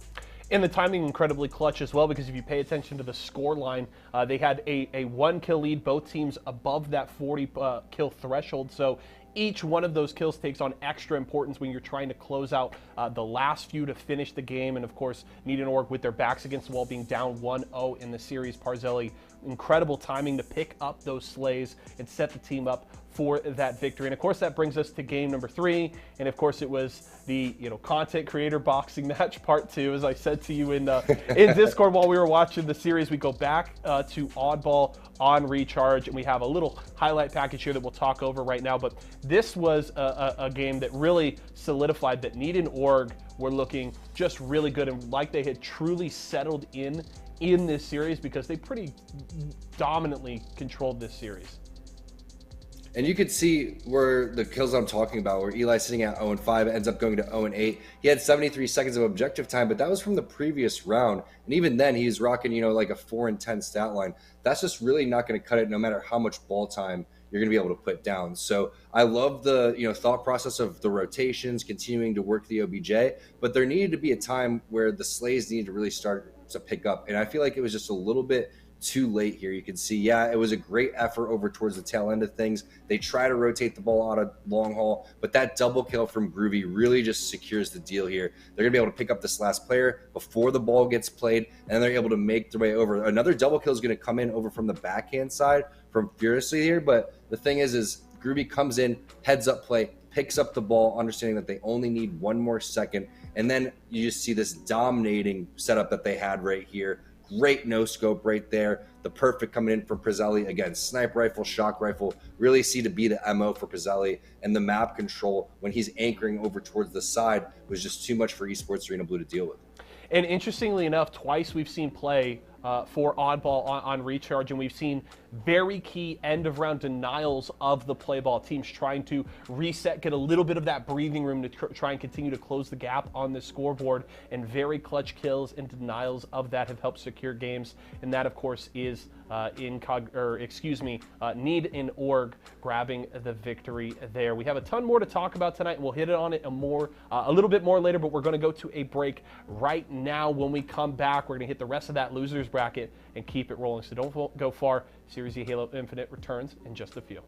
[SPEAKER 2] And the timing incredibly clutch as well, because if you pay attention to the score line, they had a 1 kill lead, both teams above that 40 kill threshold. So each one of those kills takes on extra importance when you're trying to close out the last few to finish the game. And of course, Needed.org with their backs against the wall being down 1-0 in the series. Parzelli, incredible timing to pick up those slays and set the team up for that victory. And of course, that brings us to game number 3. And of course, it was the content creator boxing match part 2. As I said to you in Discord while we were watching the series, we go back to Oddball on Recharge, and we have a little highlight package here that we'll talk over right now. But this was a game that really solidified that Needed.org were looking just really good, and like they had truly settled in this series, because they pretty dominantly controlled this series.
[SPEAKER 6] And you could see where the kills I'm talking about, where Eli's sitting at 0-5, ends up going to 0-8. He had 73 seconds of objective time, but that was from the previous round. And even then, he's rocking, like a 4-10 stat line. That's just really not going to cut it no matter how much ball time you're going to be able to put down. So I love the thought process of the rotations, continuing to work the OBJ, but there needed to be a time where the slays needed to really start to pick up. And I feel like it was just a little bit too late here. You can see, it was a great effort over towards the tail end of things. They try to rotate the ball out of long haul, but that double kill from Groovy really just secures the deal here. They're gonna be able to pick up this last player before the ball gets played, and they're able to make their way over. Another double kill is gonna come in over from the backhand side from Furiously here, but the thing is Groovy comes in, heads up play, picks up the ball, understanding that they only need one more second. And then you just see this dominating setup that they had right here. Great no scope right there. The perfect coming in from Prezzelli. Again, sniper rifle, shock rifle, really see to be the MO for Prezzelli. And the map control when he's anchoring over towards the side was just too much for Esports Arena Blue to deal with.
[SPEAKER 2] And interestingly enough, twice we've seen play for oddball on recharge, and we've seen very key end of round denials of the play ball teams trying to reset, get a little bit of that breathing room to try and continue to close the gap on the scoreboard, and very clutch kills and denials of that have helped secure games. And that, of course, is Need and Org grabbing the victory there. We have a ton more to talk about tonight, and we'll hit it on it a little bit more later, but we're going to go to a break right now. When we come back, we're going to hit the rest of that losers bracket and keep it rolling. So don't go far. Series E Halo Infinite returns in just a few.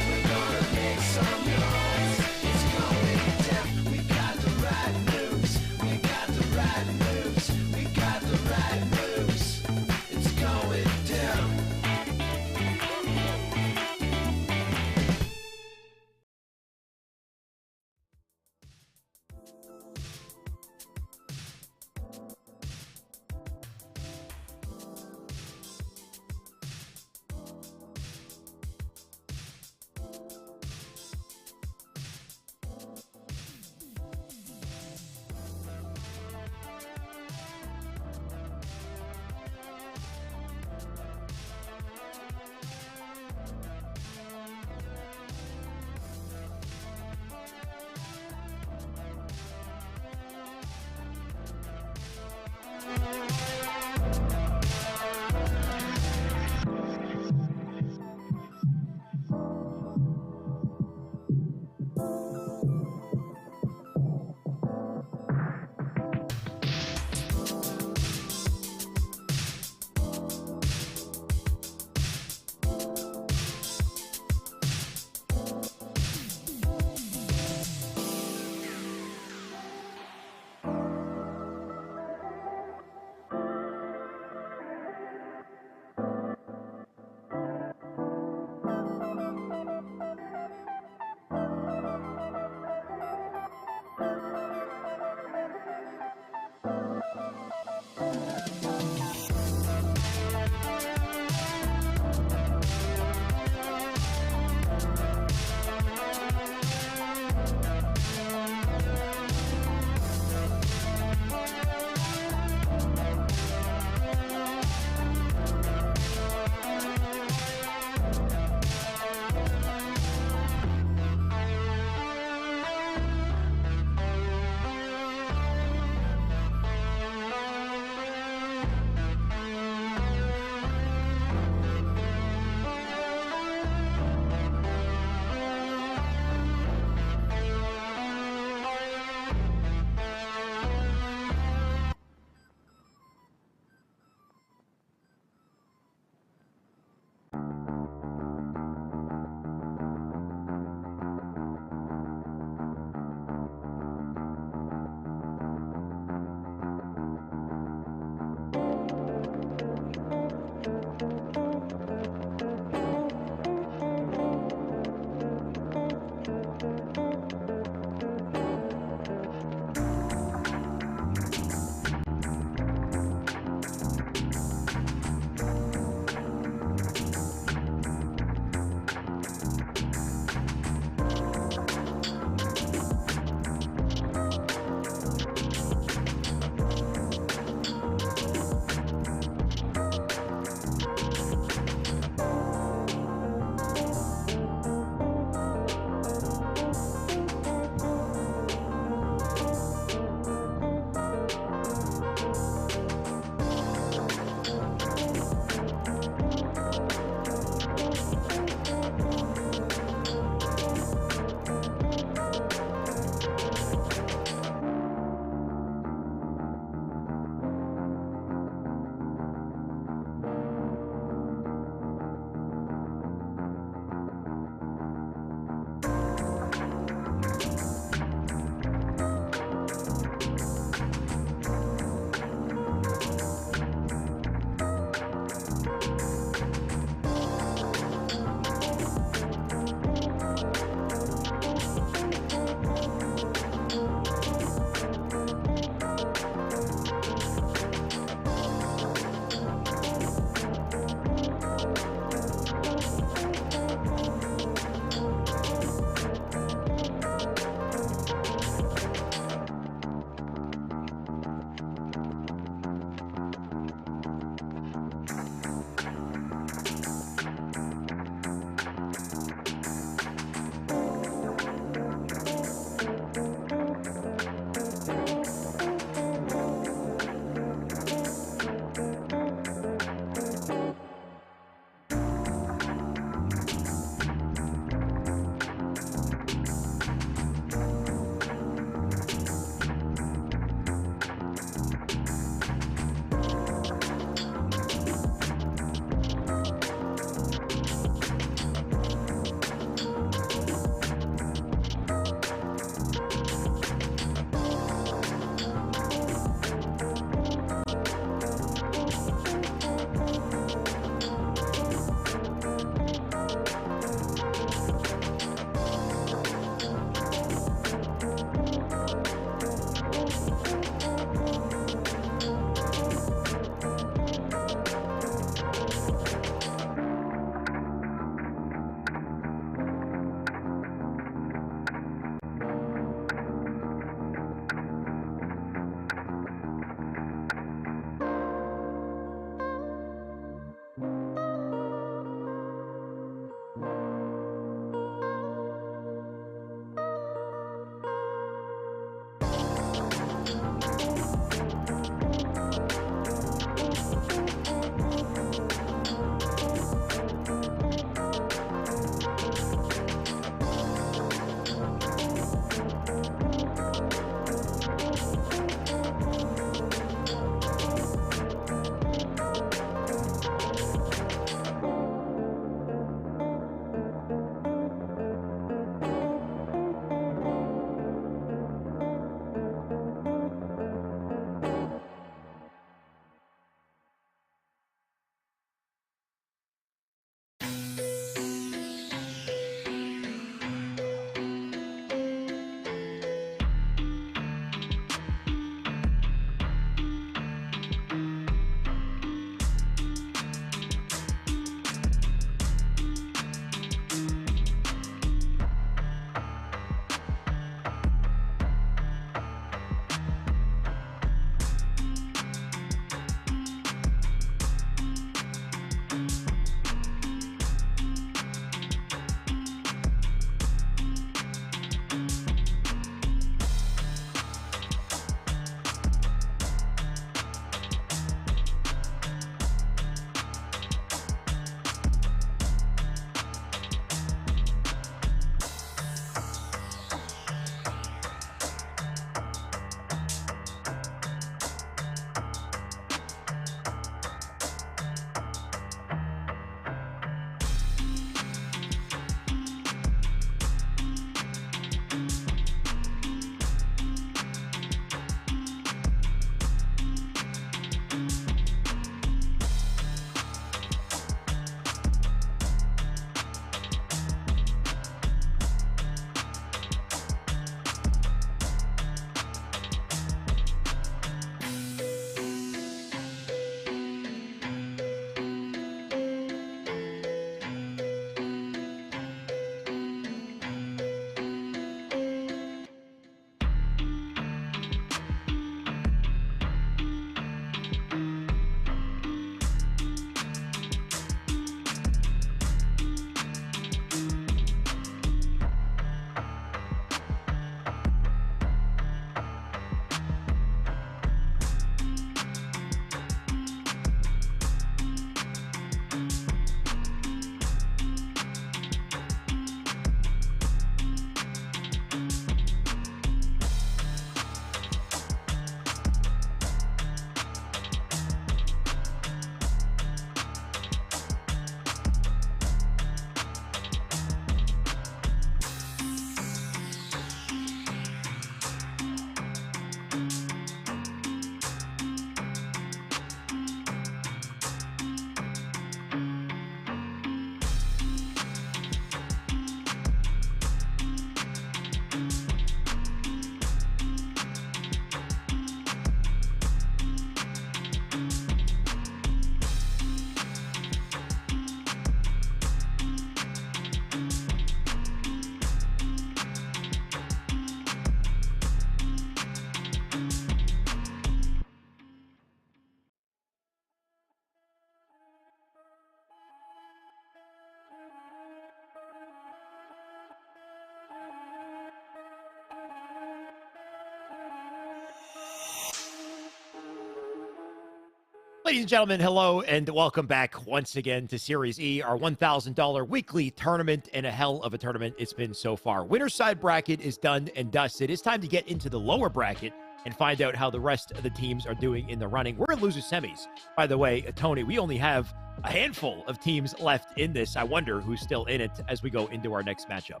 [SPEAKER 4] Ladies and gentlemen, hello and welcome back once again to Series E, our $1,000 weekly tournament, and a hell of a tournament it's been so far. Winner side bracket is done and dusted. It's time to get into the lower bracket and find out how the rest of the teams are doing in the running. We're in loser semis. By the way, Tony, we only have a handful of teams left in this. I wonder who's still in it as we go into our next matchup.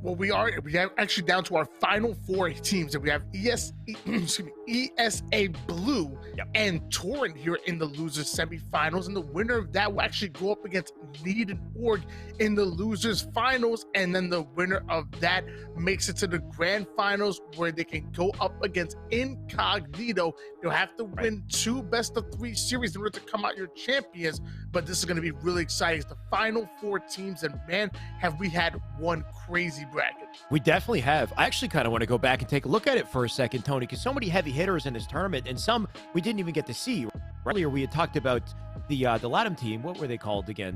[SPEAKER 5] Well, we have actually down to our final 4 teams, and we have ESA Blue and Torrent here in the losers semifinals, and the winner of that will actually go up against Need and Org in the losers finals, and then the winner of that makes it to the grand finals where they can go up against Incognito. They'll have to win 2 best-of-3 series in order to come out your champions, but this is going to be really exciting. It's the final 4 teams, and man, have we had one crazy bracket.
[SPEAKER 4] We definitely have. I actually kind of want to go back and take a look at it for a second, Tony, because so many heavy hitters in this tournament, and some we didn't even get to see. Earlier, we had talked about the Latam team. What were they called again,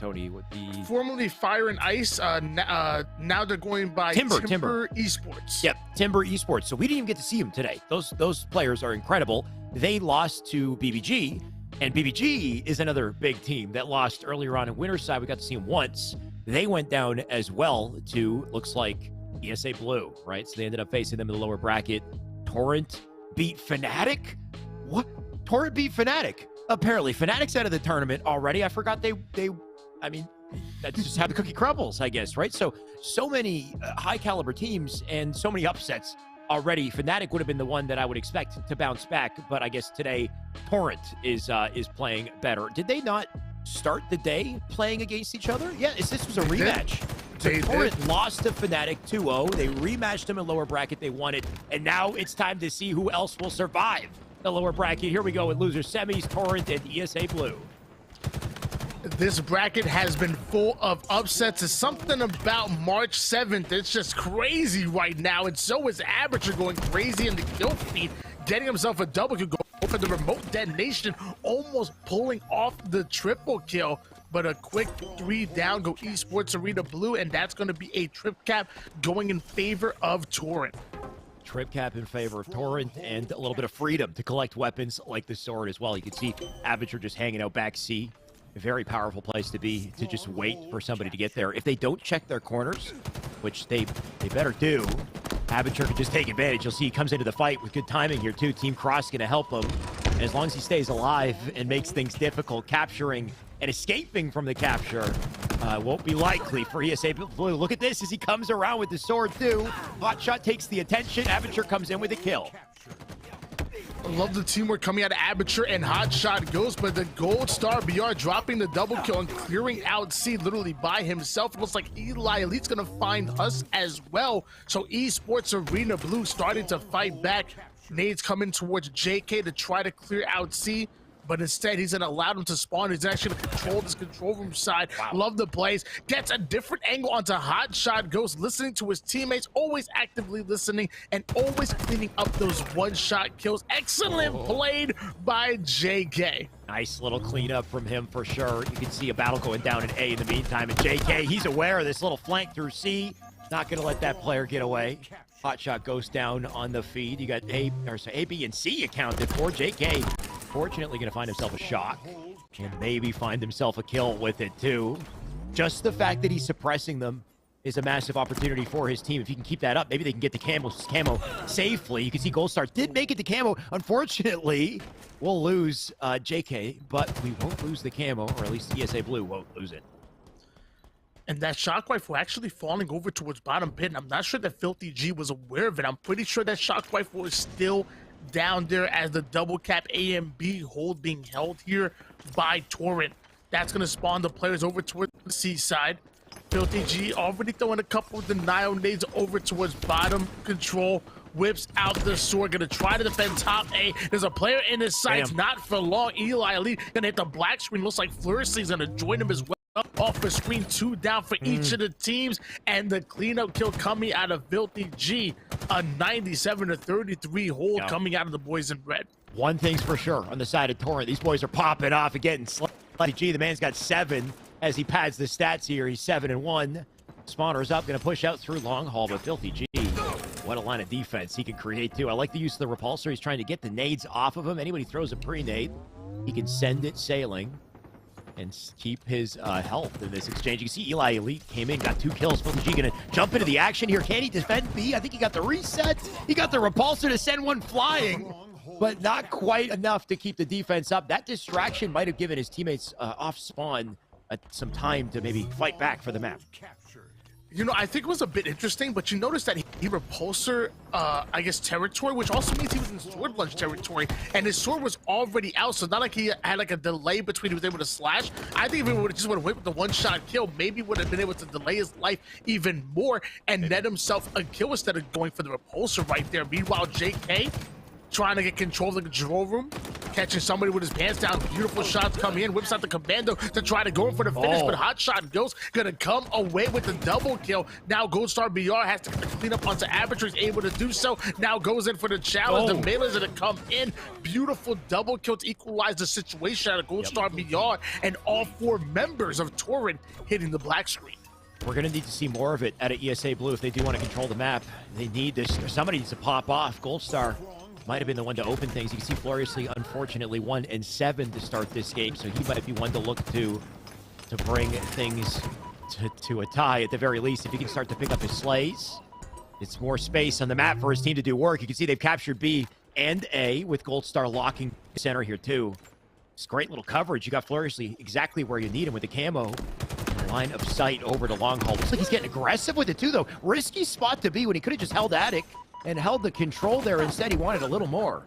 [SPEAKER 4] Tony?
[SPEAKER 5] Formerly Fire and Ice. Now they're going by Timber Esports.
[SPEAKER 4] Yep, Timber Esports. So we didn't even get to see them today. Those players are incredible. They lost to BBG, and BBG is another big team that lost earlier on in winner's side. We got to see them once. They went down as well to, looks like, ESA Blue, right? So they ended up facing them in the lower bracket. Torrent beat Fnatic? What? Torrent beat Fnatic. Apparently, Fnatic's out of the tournament already. I forgot I mean, that's just how the cookie crumbles, I guess, right? So many high-caliber teams and so many upsets already. Fnatic would have been the one that I would expect to bounce back, but I guess today Torrent is playing better. Did they not start the day playing against each other? Yeah, this was a rematch. So Torrent lost to Fnatic 2-0. They rematched them in lower bracket. They won it. And now it's time to see who else will survive the lower bracket. Here we go with loser semis, Torrent and ESA Blue.
[SPEAKER 5] This bracket has been full of upsets. It's something about March 7th. It's just crazy right now. And so is Aperture going crazy in the kill feed, getting himself a double kill, for the remote detonation, almost pulling off the triple kill. But a quick 3 down go Esports Arena Blue, and that's going to be a trip cap going in favor of Torrent.
[SPEAKER 4] Trip cap in favor of Torrent, and a little bit of freedom to collect weapons like the sword as well. You can see Aperture just hanging out back C. A very powerful place to be, to just wait for somebody to get there. If they don't check their corners, which they better do, Aperture can just take advantage. You'll see he comes into the fight with good timing here too. Team Cross going to help him. And as long as he stays alive and makes things difficult, capturing and escaping from the capture won't be likely for ESA Blue. Look at this as he comes around with the sword too. Hotshot takes the attention. Aperture comes in with a kill.
[SPEAKER 5] I love the teamwork coming out of Aperture and Hotshot goes, but the Gold Star BR dropping the double kill and clearing out C literally by himself. It looks like Eli Elite's gonna find us as well. So Esports Arena Blue starting to fight back. Nades coming towards JK to try to clear out C, but instead he's gonna allow him to spawn. He's actually gonna control this control room side. Wow. Love the plays. Gets a different angle onto Hotshot. Goes listening to his teammates, always actively listening and always cleaning up those one-shot kills. Excellent played by JK.
[SPEAKER 4] Nice little cleanup from him for sure. You can see a battle going down in A in the meantime. And JK, he's aware of this little flank through C. Not gonna let that player get away. Hotshot goes down on the feed. You got A, B, and C accounted for. JK fortunately going to find himself a shock and maybe find himself a kill with it too. Just the fact that he's suppressing them is a massive opportunity for his team. If he can keep that up, maybe they can get the camo safely. You can see Gold Star did make it to camo. Unfortunately, we'll lose JK, but we won't lose the camo, or at least ESA Blue won't lose it.
[SPEAKER 5] And that Shockwave were actually falling over towards bottom pit, and I'm not sure that Filthy G was aware of it. I'm pretty sure that Shockwave was still down there as the double cap A and B hold being held here by Torrent. That's going to spawn the players over towards the C side. Filthy G already throwing a couple of denial nades over towards bottom control. Whips out the sword, gonna try to defend top A. There's a player in his sights, not for long. Eli Elite gonna hit the black screen. Looks like Flurry's gonna join him as well. Off the screen, 2 down for each of the teams, and the cleanup kill coming out of Filthy G. A 97-33 hold coming out of the boys in red.
[SPEAKER 4] One thing's for sure on the side of Torrent, these boys are popping off and getting Filthy G. The man's got 7 as he pads the stats here. He's 7-1. Spawner's up, gonna push out through long haul, but Filthy G What a line of defense he can create, too. I like the use of the repulsor. He's trying to get the nades off of him. Anybody throws a pre-nade, he can send it sailing and keep his health in this exchange. You can see Eli Elite came in, got 2 kills. Phil G gonna jump into the action here. Can he defend B? I think he got the reset. He got the repulsor to send one flying, but not quite enough to keep the defense up. That distraction might have given his teammates off spawn some time to maybe fight back for the map.
[SPEAKER 5] You know, I think it was a bit interesting, but you notice that he repulsor, I guess, territory, which also means he was in sword lunge territory, and his sword was already out, so not like he had like a delay between he was able to slash. I think if he would have just would have went with the one-shot kill, maybe would have been able to delay his life even more and net himself a kill instead of going for the repulsor right there. Meanwhile, JK trying to get control of the control room, catching somebody with his pants down. Beautiful shots coming in, whips out the commando to try to go in for the finish, but Hot Shot Ghost gonna come away with the double kill. Now Gold Star BR has to clean up onto Aperture, is able to do so. Now goes in for the challenge. The melee's gonna come in. Beautiful double kill to equalize the situation out of Gold Star BR, and all 4 members of Torrent hitting the black screen.
[SPEAKER 4] We're going to need to see more of it out of ESA Blue if they do want to control the map. They need this. Somebody needs to pop off. Gold Star might have been the one to open things. You can see Floriously, unfortunately, 1-7 to start this game, so he might be one to look to bring things to a tie at the very least. If he can start to pick up his slays, it's more space on the map for his team to do work. You can see they've captured B and A with Gold Star locking center here too. It's great little coverage. You got Floriously exactly where you need him with the camo. Line of sight over to long haul. Looks like he's getting aggressive with it too, though. Risky spot to be when he could have just held Attic and held the control there. Instead, he wanted a little more.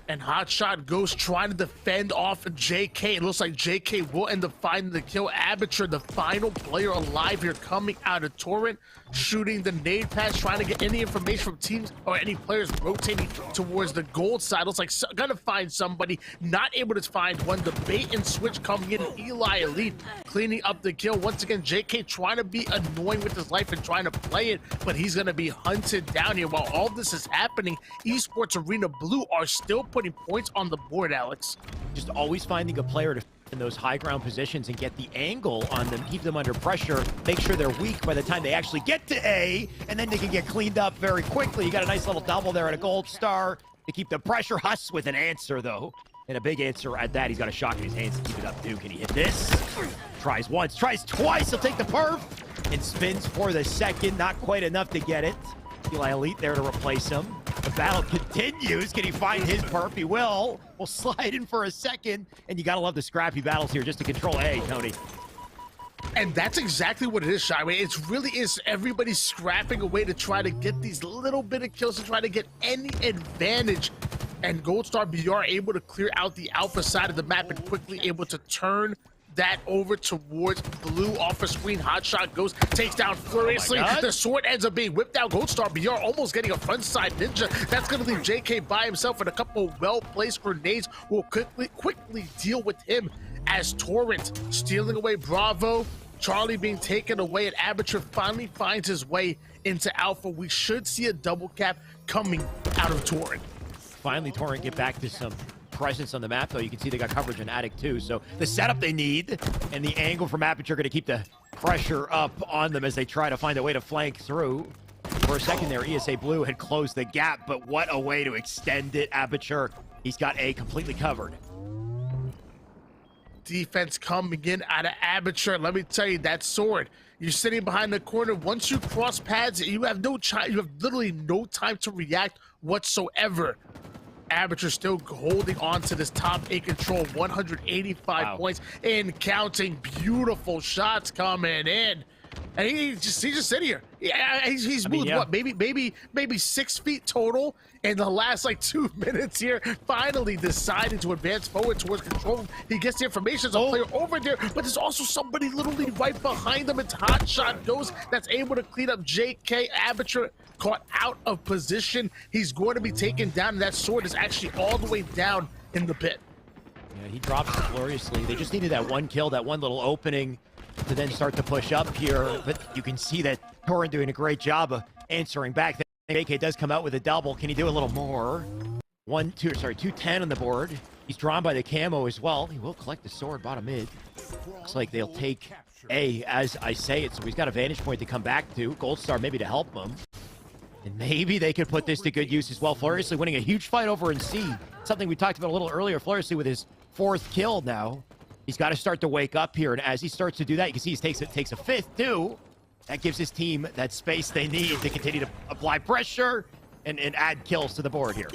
[SPEAKER 5] And Hotshot Ghost trying to defend off of JK. It looks like JK will end up finding the kill. Aperture, the final player alive here, coming out of Torrent, shooting the nade pass, trying to get any information from teams or any players rotating towards the gold side. Looks like gonna find somebody, not able to find one. The bait and switch coming in. Eli Elite cleaning up the kill. Once again, JK trying to be annoying with his life and trying to play it, but he's gonna be hunted down here. While all this is happening, Esports Arena Blue are still putting points on the board, Alex.
[SPEAKER 4] Just always finding a player to in those high ground positions and get the angle on them, keep them under pressure, make sure they're weak by the time they actually get to A, and then they can get cleaned up very quickly. You got a nice little double there at a Gold Star to keep the pressure. Huss with an answer, though, and a big answer at that. He's got a shot in his hands to keep it up, too. Can he hit this? Tries once, tries twice. He'll take the perf and spins for the second. Not quite enough to get it. Eli Elite there to replace him. The battle continues. Can he find his perf? He will. We'll slide in for a second. And you got to love the scrappy battles here just to control A, Tony.
[SPEAKER 5] And that's exactly what it is, Shyway. It really is everybody scrapping away to try to get these little bit of kills, to try to get any advantage. And Gold Star BR able to clear out the alpha side of the map and quickly able to turn that over towards blue. Off a screen. Hotshot Ghost takes down furiously. The sword ends up being whipped out. Gold Star BR almost getting a front side ninja. That's going to leave JK by himself, and a couple well-placed grenades will quickly deal with him as Torrent stealing away Bravo. Charlie being taken away, and Aperture finally finds his way into Alpha. We should see a double cap coming out of Torrent.
[SPEAKER 4] Finally, Torrent get back to some presence on the map, though. You can see they got coverage on Attic too, so the setup they need and the angle from Aperture going to keep the pressure up on them as they try to find a way to flank through. For a second there, ESA Blue had closed the gap, but what a way to extend it. Aperture, he's got A completely covered.
[SPEAKER 5] Defense coming in out of Aperture. Let me tell you, that sword, you're sitting behind the corner. Once you cross pads, you have literally no time to react whatsoever. Aperture still holding on to this top 8 control, 185 points and counting. Beautiful shots coming in. And he's just sitting here. Yeah, he's moved what, maybe 6 feet total in the last like 2 minutes here. Finally deciding to advance forward towards control. He gets the information. There's a player over there, but there's also somebody literally right behind him. It's Hotshot Ghost that's able to clean up JK. Aperture caught out of position. He's going to be taken down, and that sword is actually all the way down in the pit.
[SPEAKER 4] Yeah, he drops it gloriously. They just needed that one kill, that one little opening to then start to push up here, but you can see that Torrent doing a great job of answering back. AK does come out with a double. Can he do a little more? 210 on the board. He's drawn by the camo as well. He will collect the sword bottom mid. Looks like they'll take A as I say it, so he's got a vantage point to come back to. Gold Star maybe to help him. And maybe they could put this to good use as well. Floriously winning a huge fight over in C. Something we talked about a little earlier. Floriously with his 4th kill now. He's got to start to wake up here. And as he starts to do that, you can see he takes a 5th too. That gives his team that space they need to continue to apply pressure and add kills to the board here.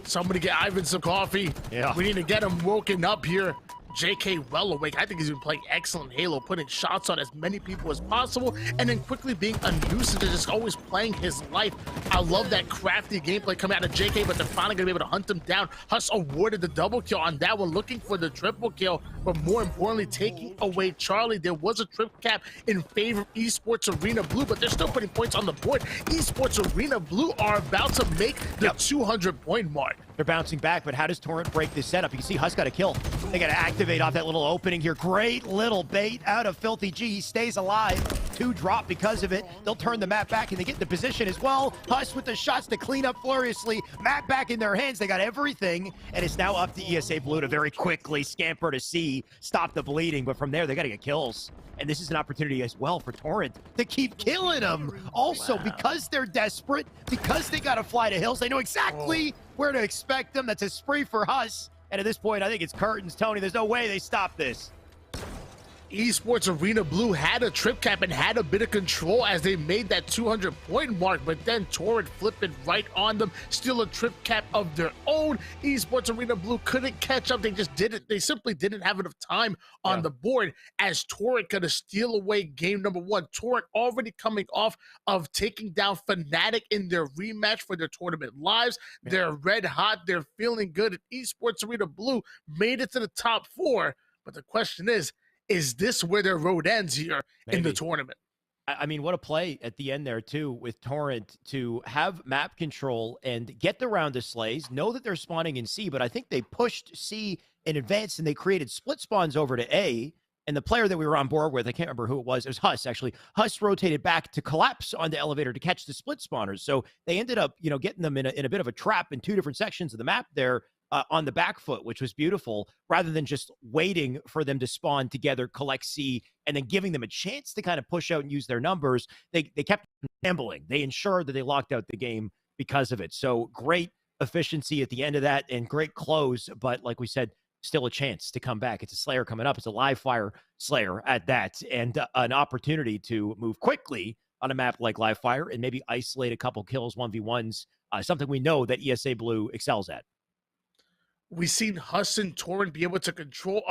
[SPEAKER 5] Somebody get Ivan some coffee.
[SPEAKER 4] Yeah.
[SPEAKER 5] We need to get him woken up here. JK well awake. I think he's been playing excellent Halo, putting shots on as many people as possible, and then quickly being a nuisance and just always playing his life. I love that crafty gameplay coming out of JK, but they're finally going to be able to hunt him down. Huss awarded the double kill on that one, looking for the triple kill, but more importantly, taking away Charlie. There was a trip cap in favor of Esports Arena Blue, but they're still putting points on the board. Esports Arena Blue are about to make the 200-point mark.
[SPEAKER 4] They're bouncing back, but how does Torrent break this setup? You can see Huss got a kill. They got to activate off that little opening here. Great little bait out of Filthy G. He stays alive. 2 drop because of it. They'll turn the map back, and they get into position as well. Huss with the shots to clean up furiously. Map back in their hands. They got everything, and it's now up to ESA Blue to very quickly scamper to C, stop the bleeding. But from there, they got to get kills. And this is an opportunity as well for Torrent to keep killing them. Also, because they're desperate, because they got to fly to hills, they know exactly where to expect them. That's a spree for Huss. And at this point, I think it's curtains, Tony. There's no way they stop this.
[SPEAKER 5] Esports Arena Blue had a trip cap and had a bit of control as they made that 200-point mark, but then Torrent flipped it right on them, steal a trip cap of their own. Esports Arena Blue couldn't catch up. They just didn't. They simply didn't have enough time on the board as Torrent could steal away game number 1. Torrent already coming off of taking down Fnatic in their rematch for their tournament lives. They're red hot. They're feeling good. And Esports Arena Blue made it to the top 4. But the question is this where their road ends here in the tournament?
[SPEAKER 4] I mean, what a play at the end there, too, with Torrent to have map control and get the round of slays, know that they're spawning in C, but I think they pushed C in advance and they created split spawns over to A. And the player that we were on board with, I can't remember who it was Huss, actually. Huss rotated back to collapse on the elevator to catch the split spawners. So they ended up, getting them in a bit of a trap in 2 different sections of the map there. On the back foot, which was beautiful, rather than just waiting for them to spawn together, collect C, and then giving them a chance to kind of push out and use their numbers. They kept gambling. They ensured that they locked out the game because of it. So great efficiency at the end of that and great close, but like we said, still a chance to come back. It's a Slayer coming up. It's a live fire Slayer at that, and an opportunity to move quickly on a map like live fire and maybe isolate a couple kills, 1v1s, something we know that ESA Blue excels at.
[SPEAKER 5] We've seen Huss and Torrent be able to control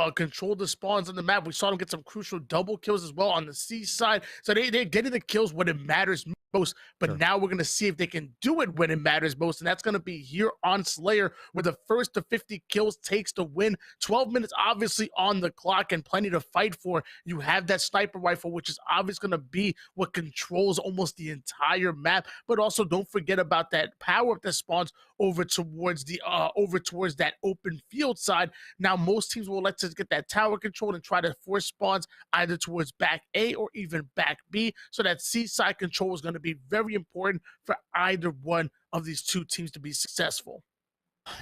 [SPEAKER 5] the spawns on the map. We saw them get some crucial double kills as well on the C side. So they're getting the kills when it matters most. But now we're going to see if they can do it when it matters most. And that's going to be here on Slayer, where the first to 50 kills takes the win. 12 minutes obviously on the clock and plenty to fight for. You have that sniper rifle, which is obviously going to be what controls almost the entire map. But also don't forget about that power up that spawns over towards that open field side. Now most teams will let us get that tower control and try to force spawns either towards back A or even back B. So that C side control is going to be very important for either one of these 2 teams to be successful.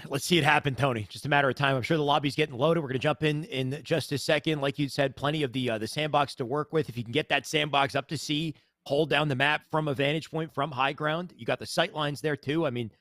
[SPEAKER 4] Let's see it happen, Tony. Just a matter of time. I'm sure the lobby's getting loaded. We're going to jump in just a second. Like you said, plenty of the sandbox to work with. If you can get that sandbox up to C, hold down the map from a vantage point from high ground. You got the sight lines there too. I mean,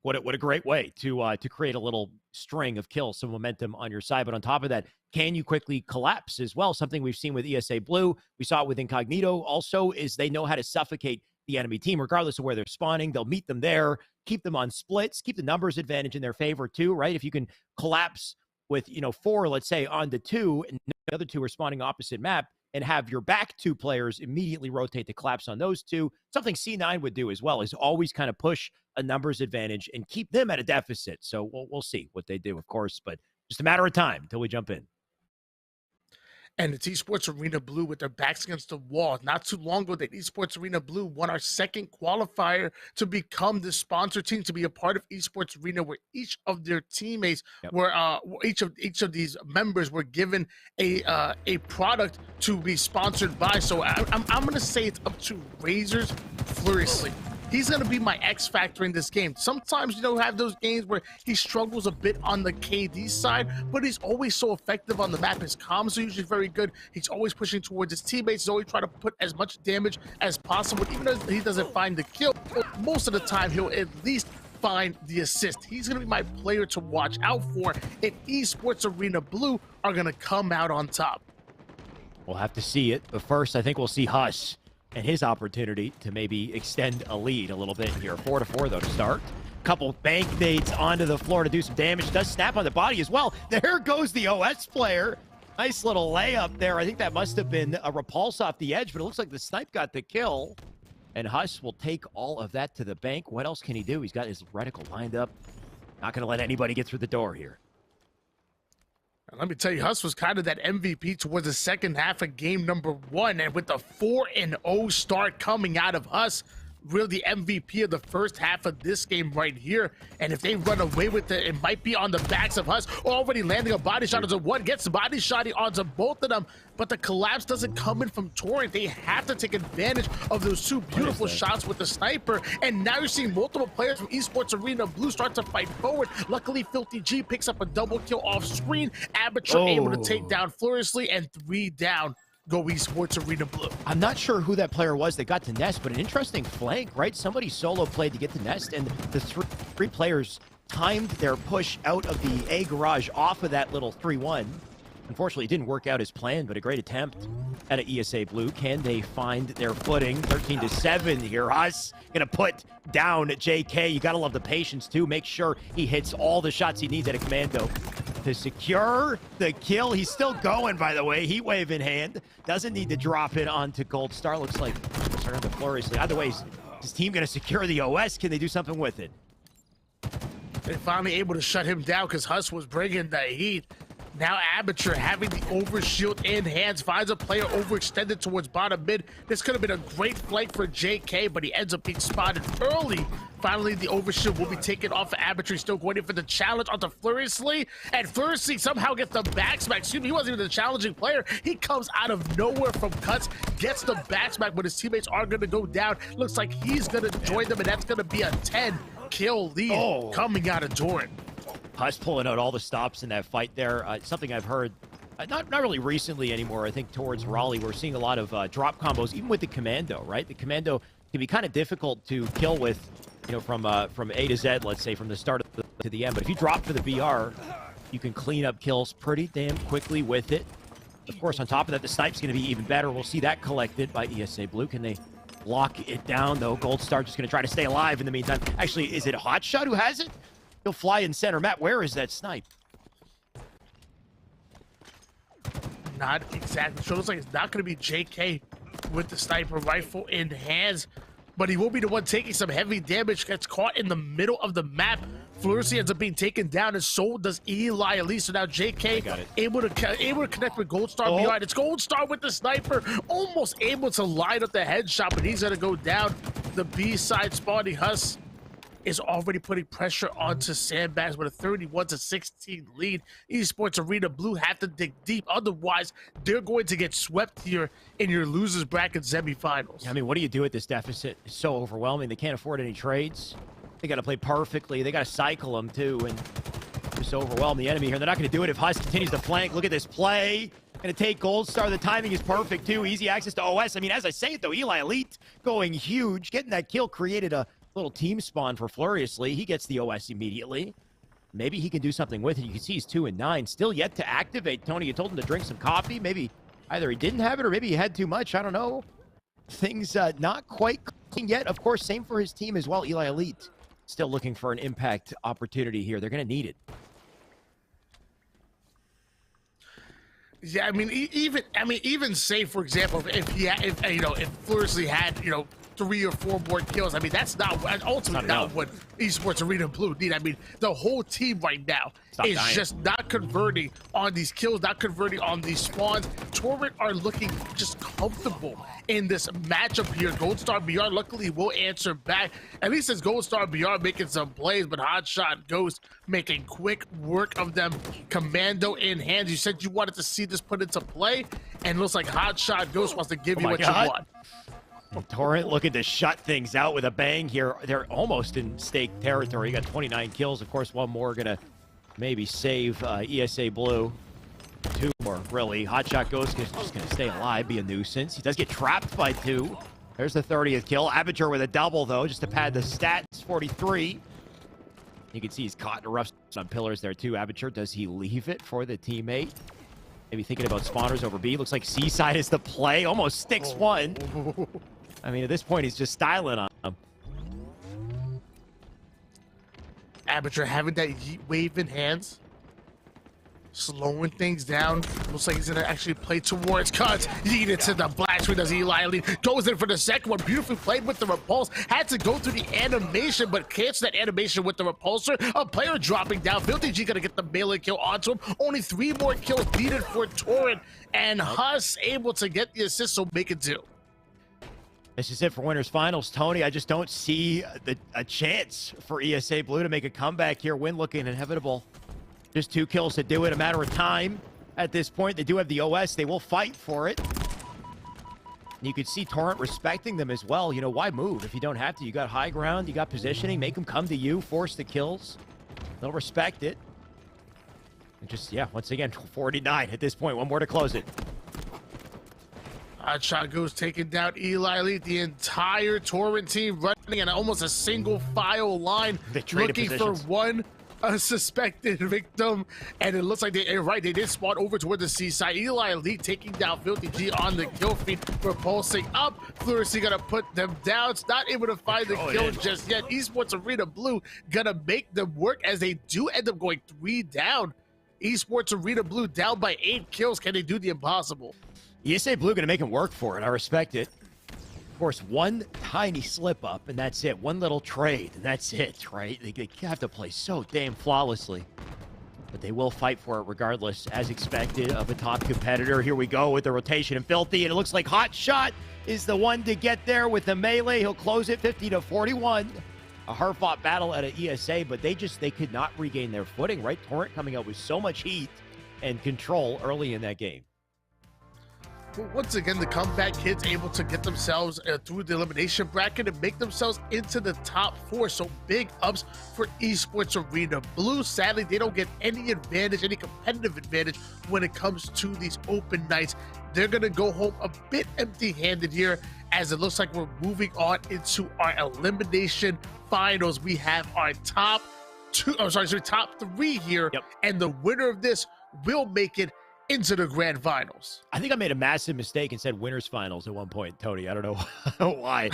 [SPEAKER 4] what a great way to create a little string of kills, some momentum on your side. But on top of that, can you quickly collapse as well? Something we've seen with ESA Blue. We saw it with Incognito also, is they know how to suffocate the enemy team, regardless of where they're spawning. They'll meet them there, keep them on splits, keep the numbers advantage in their favor too, right? If you can collapse with, 4, let's say, onto 2, and the other 2 are spawning opposite map, and have your back 2 players immediately rotate to collapse on those 2. Something C9 would do as well is always kind of push a numbers advantage and keep them at a deficit. So we'll see what they do, of course, but just a matter of time until we jump in.
[SPEAKER 5] And it's Esports Arena Blue with their backs against the wall. Not too long ago, that Esports Arena Blue won our second qualifier to become the sponsor team, to be a part of Esports Arena, where each of their teammates were, each of these members were given a product to be sponsored by. So I'm going to say it's up to Razor's Furiously He's going to be my X factor in this game. Sometimes, you know, have those games where he struggles a bit on the KD side, but he's always so effective on the map. His comms are usually very good. He's always pushing towards his teammates. He's always trying to put as much damage as possible. Even if he doesn't find the kill, most of the time he'll at least find the assist. He's going to be my player to watch out for, and Esports Arena Blue are going to come out on top.
[SPEAKER 4] We'll have to see it, but first I think we'll see Huss and his opportunity to maybe extend a lead a little bit here. 4-4 though to start. Couple bank nades onto the floor to do some damage. Does snap on the body as well. There goes the OS player. Nice little layup there. I think that must have been a repulse off the edge, but it looks like the snipe got the kill. And Huss will take all of that to the bank. What else can he do? He's got his reticle lined up. Not going to let anybody get through the door here.
[SPEAKER 5] And let me tell you, Huss was kind of that MVP towards the second half of game number 1. And with the 4-0 start coming out of Huss, really the MVP of the first half of this game right here. And if they run away with it, it might be on the backs of Huss. Already landing a body shot onto one, gets the body shot onto both of them. But the collapse doesn't come in from Torrent. They have to take advantage of those two beautiful shots with the sniper. And now you're seeing multiple players from Esports Arena Blue start to fight forward. Luckily, Filthy G picks up a double kill off screen. Abature able to take down Floriously, and 3 down. Go Esports Arena Blue.
[SPEAKER 4] I'm not sure who that player was that got to Nest, but an interesting flank, right? Somebody solo played to get to Nest, and the three players timed their push out of the A garage off of that little 3-1. Unfortunately, it didn't work out as planned, but a great attempt at an ESA Blue. Can they find their footing? 13-7 here. Huss gonna put down JK. You gotta love the patience, too. Make sure he hits all the shots he needs at a commando to secure the kill. He's still going, by the way. Heat wave in hand. Doesn't need to drop it onto Gold Star. Looks like starting to Floriously. Either way, is his team going to secure the OS? Can they do something with it?
[SPEAKER 5] They're finally able to shut him down because Huss was bringing the heat. Now Abature having the overshield in hands, finds a player overextended towards bottom mid. This could have been a great flank for JK, but he ends up being spotted early. Finally, the overshield will be taken off of Abature. Still waiting for the challenge onto Floriously, and Floriously somehow gets the backsmack. Excuse me, he wasn't even the challenging player. He comes out of nowhere from cuts, gets the backsmack, but his teammates are going to go down. Looks like he's going to join them, and that's going to be a 10-kill lead coming out of Torrent.
[SPEAKER 4] Huss pulling out all the stops in that fight there. Something I've heard, not really recently anymore, I think towards Raleigh, we're seeing a lot of drop combos, even with the Commando, right? The Commando can be kind of difficult to kill with, you know, from A to Z, let's say, from the start to the end. But if you drop for the BR, you can clean up kills pretty damn quickly with it. Of course, on top of that, the snipe's going to be even better. We'll see that collected by ESA Blue. Can they lock it down, though? Gold Star just going to try to stay alive in the meantime. Actually, is it Hotshot who has it? He'll fly in center. Matt, where is that snipe?
[SPEAKER 5] Not exactly sure. Looks like it's not going to be JK with the sniper rifle in hands, but he will be the one taking some heavy damage. Gets caught in the middle of the map. Floriously ends up being taken down, and so does Eli. At least so now JK able to connect with Gold Star behind. It's Gold Star with the sniper, almost able to line up the headshot, but he's going to go down. The B side spawning Huss is already putting pressure onto Sandbags with a 31-16 lead. Esports Arena Blue have to dig deep. Otherwise, they're going to get swept here in your losers bracket semifinals.
[SPEAKER 4] I mean, what do you do with this deficit? It's so overwhelming. They can't afford any trades. They got to play perfectly. They got to cycle them, too, and just overwhelm the enemy here. They're not going to do it if Huss continues to flank. Look at this play. Going to take Gold Star. The timing is perfect, too. Easy access to OS. I mean, as I say it, though, Eli Elite going huge. Getting that kill created a little team spawn for Floriously. He gets the OS immediately. Maybe he can do something with it. You can see he's 2-9. Still yet to activate. Tony, you told him to drink some coffee. Maybe either he didn't have it or maybe he had too much. I don't know. Things not quite clicking yet. Of course, same for his team as well. Eli Elite still looking for an impact opportunity here. They're going to need it.
[SPEAKER 5] Yeah, I mean, even say, for example, if Floriously had, 3 or 4 more kills. I mean, that's ultimately not what Esports Arena Blue need. I mean, the whole team right now is just not converting on these kills, not converting on these spawns. Torrent are looking just comfortable in this matchup here. Gold Star BR luckily will answer back. At least it's Gold Star BR making some plays, but Hotshot Ghost making quick work of them. Commando in hands. You said you wanted to see this put into play, and it looks like Hotshot Ghost wants to give you what you want.
[SPEAKER 4] Torrent looking to shut things out with a bang here. They're almost in stake territory. You got 29 kills. Of course, one more going to maybe save ESA Blue. Two more, really. Hotshot Ghost is just going to stay alive, be a nuisance. He does get trapped by two. There's the 30th kill. Aperture with a double, though, just to pad the stats. 43. You can see he's caught in a rough on pillars there, too. Aperture, does he leave it for the teammate? Maybe thinking about spawners over B. Looks like Seaside is the play. Almost sticks one. I mean, at this point, he's just styling on him.
[SPEAKER 5] Aperture having that heat wave in hands. Slowing things down. Looks like he's going to actually play towards cuts. Yeet it to the blast screen as Eli Lee goes in for the second one. Beautifully played with the repulse. Had to go through the animation, but cancel that animation with the repulsor. A player dropping down. Filthy G going to get the melee kill onto him. Only 3 more kills needed for Torrent. And Huss able to get the assist, so make it 2.
[SPEAKER 4] This is it for Winners Finals, Tony. I just don't see a chance for ESA Blue to make a comeback here. Win looking inevitable. Just 2 kills to do it, a matter of time. At this point, they do have the OS. They will fight for it. You can see Torrent respecting them as well. You know, why move if you don't have to? You got high ground, you got positioning. Make them come to you, force the kills. They'll respect it. And just, yeah, once again, 49 at this point. One more to close it.
[SPEAKER 5] Hotshot goes taking down Eli Lee. The entire Torrent team running in almost a single file line, looking for one suspected victim. And it looks like they did spawn over toward the seaside. Eli Lee taking down Filthy G on the kill feed, repulsing up. Fluency gonna put them down. It's not able to find the kill just yet. Esports Arena Blue gonna make them work as they do end up going 3 down. Esports Arena Blue down by 8 kills. Can they do the impossible?
[SPEAKER 4] ESA Blue going to make him work for it. I respect it. Of course, one tiny slip up, and that's it. One little trade, and that's it, right? They have to play so damn flawlessly. But they will fight for it regardless, as expected, of a top competitor. Here we go with the rotation and Filthy, and it looks like Hotshot is the one to get there with the melee. He'll close it 50-41. A hard-fought battle at an ESA, but they could not regain their footing, right? Torrent coming out with so much heat and control early in that game.
[SPEAKER 5] But once again, the comeback kids able to get themselves through the elimination bracket and make themselves into the top 4. So big ups for Esports Arena Blue. Sadly, they don't get any advantage, any competitive advantage when it comes to these open nights. They're going to go home a bit empty-handed here, as it looks like we're moving on into our elimination finals. We have our top 3 here, and the winner of this will make it into the grand finals.
[SPEAKER 4] I think I made a massive mistake and said winners finals at one point, Tony. I don't know why,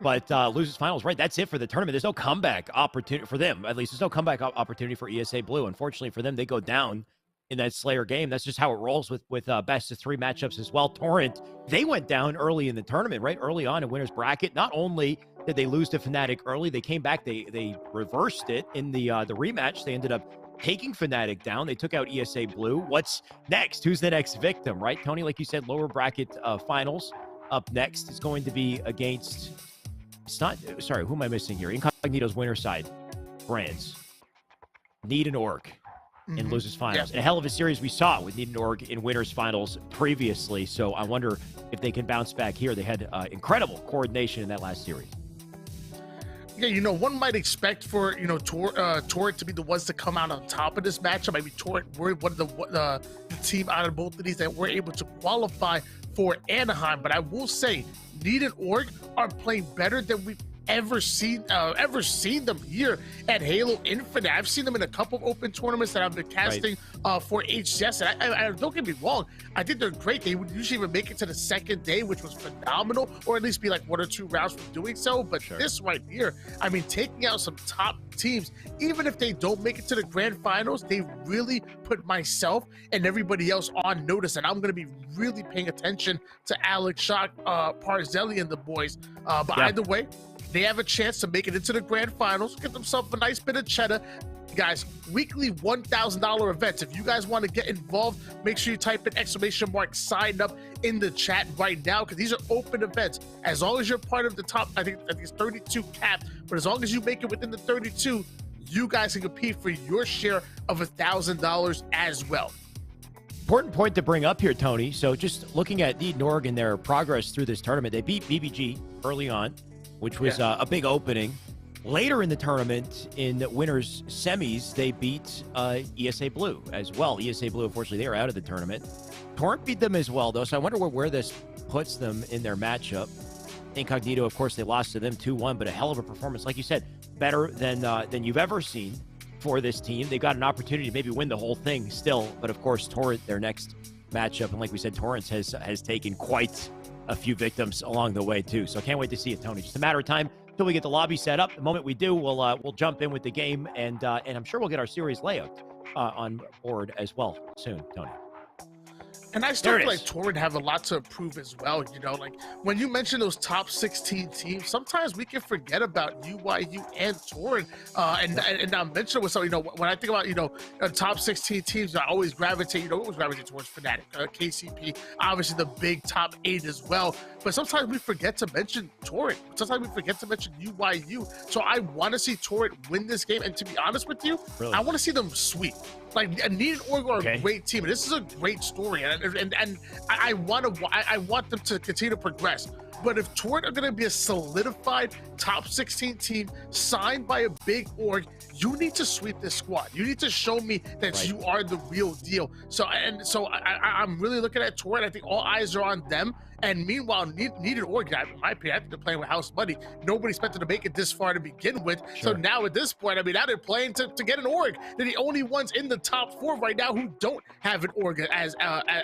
[SPEAKER 4] but losers finals, right? That's it for the tournament. There's no comeback opportunity for them. At least there's no comeback opportunity for ESA Blue. Unfortunately for them, they go down in that Slayer game. That's just how it rolls with best of 3 matchups as well. Torrent, they went down early in the tournament, right? Early on in winners bracket. Not only did they lose to Fnatic early, they came back, they reversed it in the rematch. They ended up taking Fnatic down. They took out ESA Blue. What's next? Who's the next victim, right? Tony, like you said, lower bracket finals up next is going to be against, sorry, who am I missing here? Incognito's winner side brands. Need and Org in losers finals. A hell of a series we saw with Need and Org in winners finals previously. So I wonder if they can bounce back here. They had incredible coordination in that last series.
[SPEAKER 5] Yeah, you know, one might expect for, you know, Torrent to be the ones to come out on top of this matchup. I mean, Torrent were one of the team out of both of these that were able to qualify for Anaheim. But I will say, Need and Org are playing better than we've ever seen them here at Halo Infinite. I've seen them in a couple of open tournaments that I've been casting for HCS, and I don't get me wrong, I think they're great. They would usually even make it to the second day, which was phenomenal, or at least be like 1 or 2 rounds from doing so. But this right here, I mean, taking out some top teams, even if they don't make it to the grand finals, they really put myself and everybody else on notice, and I'm going to be really paying attention to Alex Shock, Parzelli, and the boys. But either way, they have a chance to make it into the grand finals, get themselves a nice bit of cheddar. Guys, weekly $1,000 events. If you guys want to get involved, make sure you type in ! sign up in the chat right now, because these are open events. As long as you're part of the top, I think it's 32 cap, but as long as you make it within the 32, you guys can compete for your share of $1,000 as well.
[SPEAKER 4] important point to bring up here, Tony. So just looking at Need Norg and their progress through this tournament, they beat BBG early on, which was a big opening. Later in the tournament, in the winners semis, they beat ESA Blue as well. ESA Blue, unfortunately, they are out of the tournament. Torrent beat them as well, though, so I wonder where this puts them in their matchup. Incognito, of course, they lost to them 2-1, but a hell of a performance. Like you said, better than you've ever seen for this team. They got an opportunity to maybe win the whole thing still, but of course, Torrent, their next matchup, and like we said, Torrent has taken quite a few victims along the way, too. So I can't wait to see it, Tony. Just a matter of time until we get the lobby set up. The moment we do, we'll jump in with the game, and I'm sure we'll get our series layout on board as well soon, Tony.
[SPEAKER 5] And I still feel like Torrent have a lot to improve as well. You know, like when you mention those top 16 teams, sometimes we can forget about UYU and Torrent. And I mentioned with some, you know, when I think about, you know, top 16 teams, I always gravitate, always gravitate towards Fnatic, KCP, obviously the big top 8 as well. But sometimes we forget to mention Torrent. Sometimes we forget to mention UYU. So I want to see Torrent win this game. And to be honest with you, I want to see them sweep. Like, Need and Org are a great team, and this is a great story, and I want them to continue to progress. But if Torrent are going to be a solidified top 16 team signed by a big org, you need to sweep this squad. You need to show me that you are the real deal. So I'm really looking at Torrent. I think all eyes are on them. And meanwhile, Need an org guy, in my opinion, I think they're playing with house money. Nobody expected to make it this far to begin with. Sure. So now at this point, I mean, now they're playing to get an org. They're the only ones in the top 4 right now who don't have an org as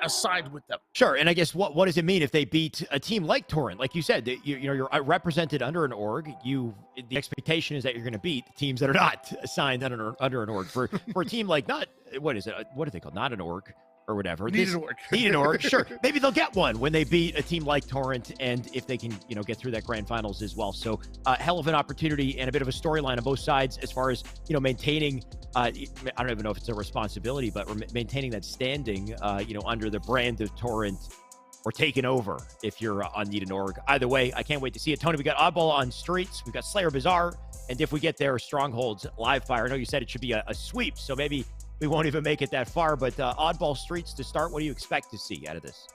[SPEAKER 5] assigned with them.
[SPEAKER 4] Sure, and I guess what does it mean if they beat a team like Torrent? Like you said, you're represented under an org. The expectation is that you're going to beat teams that are not assigned under an org. For a team like what is they called? Not an org. Or whatever.
[SPEAKER 5] Need an org.
[SPEAKER 4] Need an org, sure. Maybe they'll get one when they beat a team like Torrent, and if they can, get through that grand finals as well. So, hell of an opportunity and a bit of a storyline on both sides as far as, maintaining, I don't even know if it's a responsibility, but maintaining that standing, under the brand of Torrent, or taking over if you're on Need an Org. Either way, I can't wait to see it. Tony, we got Oddball on Streets, we've got Slayer Bazaar, and if we get there, Strongholds Live Fire. I know you said it should be a sweep, so maybe we won't even make it that far, but Oddball Streets to start, what do you expect to see out of this?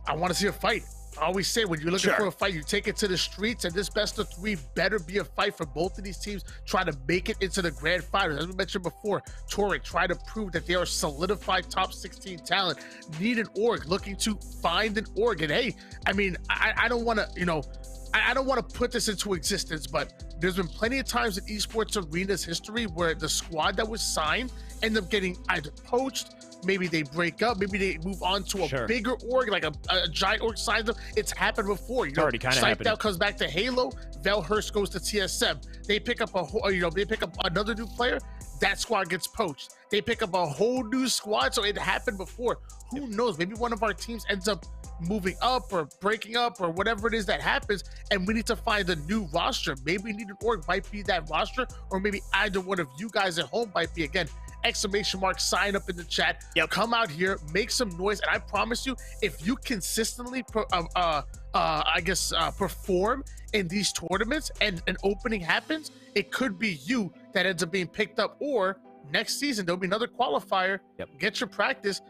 [SPEAKER 5] I want to see a fight. I always say when you're looking for a fight, you take it to the streets, and this best of 3 better be a fight for both of these teams trying to make it into the grand finals. As we mentioned before, Torrent trying to prove that they are solidified top 16 talent. Need an org, looking to find an org. And hey, I mean, I don't want to, I don't want to put this into existence, but there's been plenty of times in esports arena's history where the squad that was signed end up getting either poached, maybe they break up, maybe they move on to a bigger org, like a giant org signs them. It's happened before. It's
[SPEAKER 4] already kind of happened.
[SPEAKER 5] Out comes back to Halo, Velhurst goes to TSM. They pick up they pick up another new player. That squad gets poached. They pick up a whole new squad. So it happened before. Who knows? Maybe one of our teams ends up moving up or breaking up or whatever it is that happens, and we need to find a new roster. Maybe Need an Org might be that roster, or maybe either one of you guys at home might be. Again, exclamation mark, sign up in the chat. Come out here, make some noise, and I promise you, if you consistently perform in these tournaments and an opening happens, it could be you that ends up being picked up, or next season there'll be another qualifier. Get your practice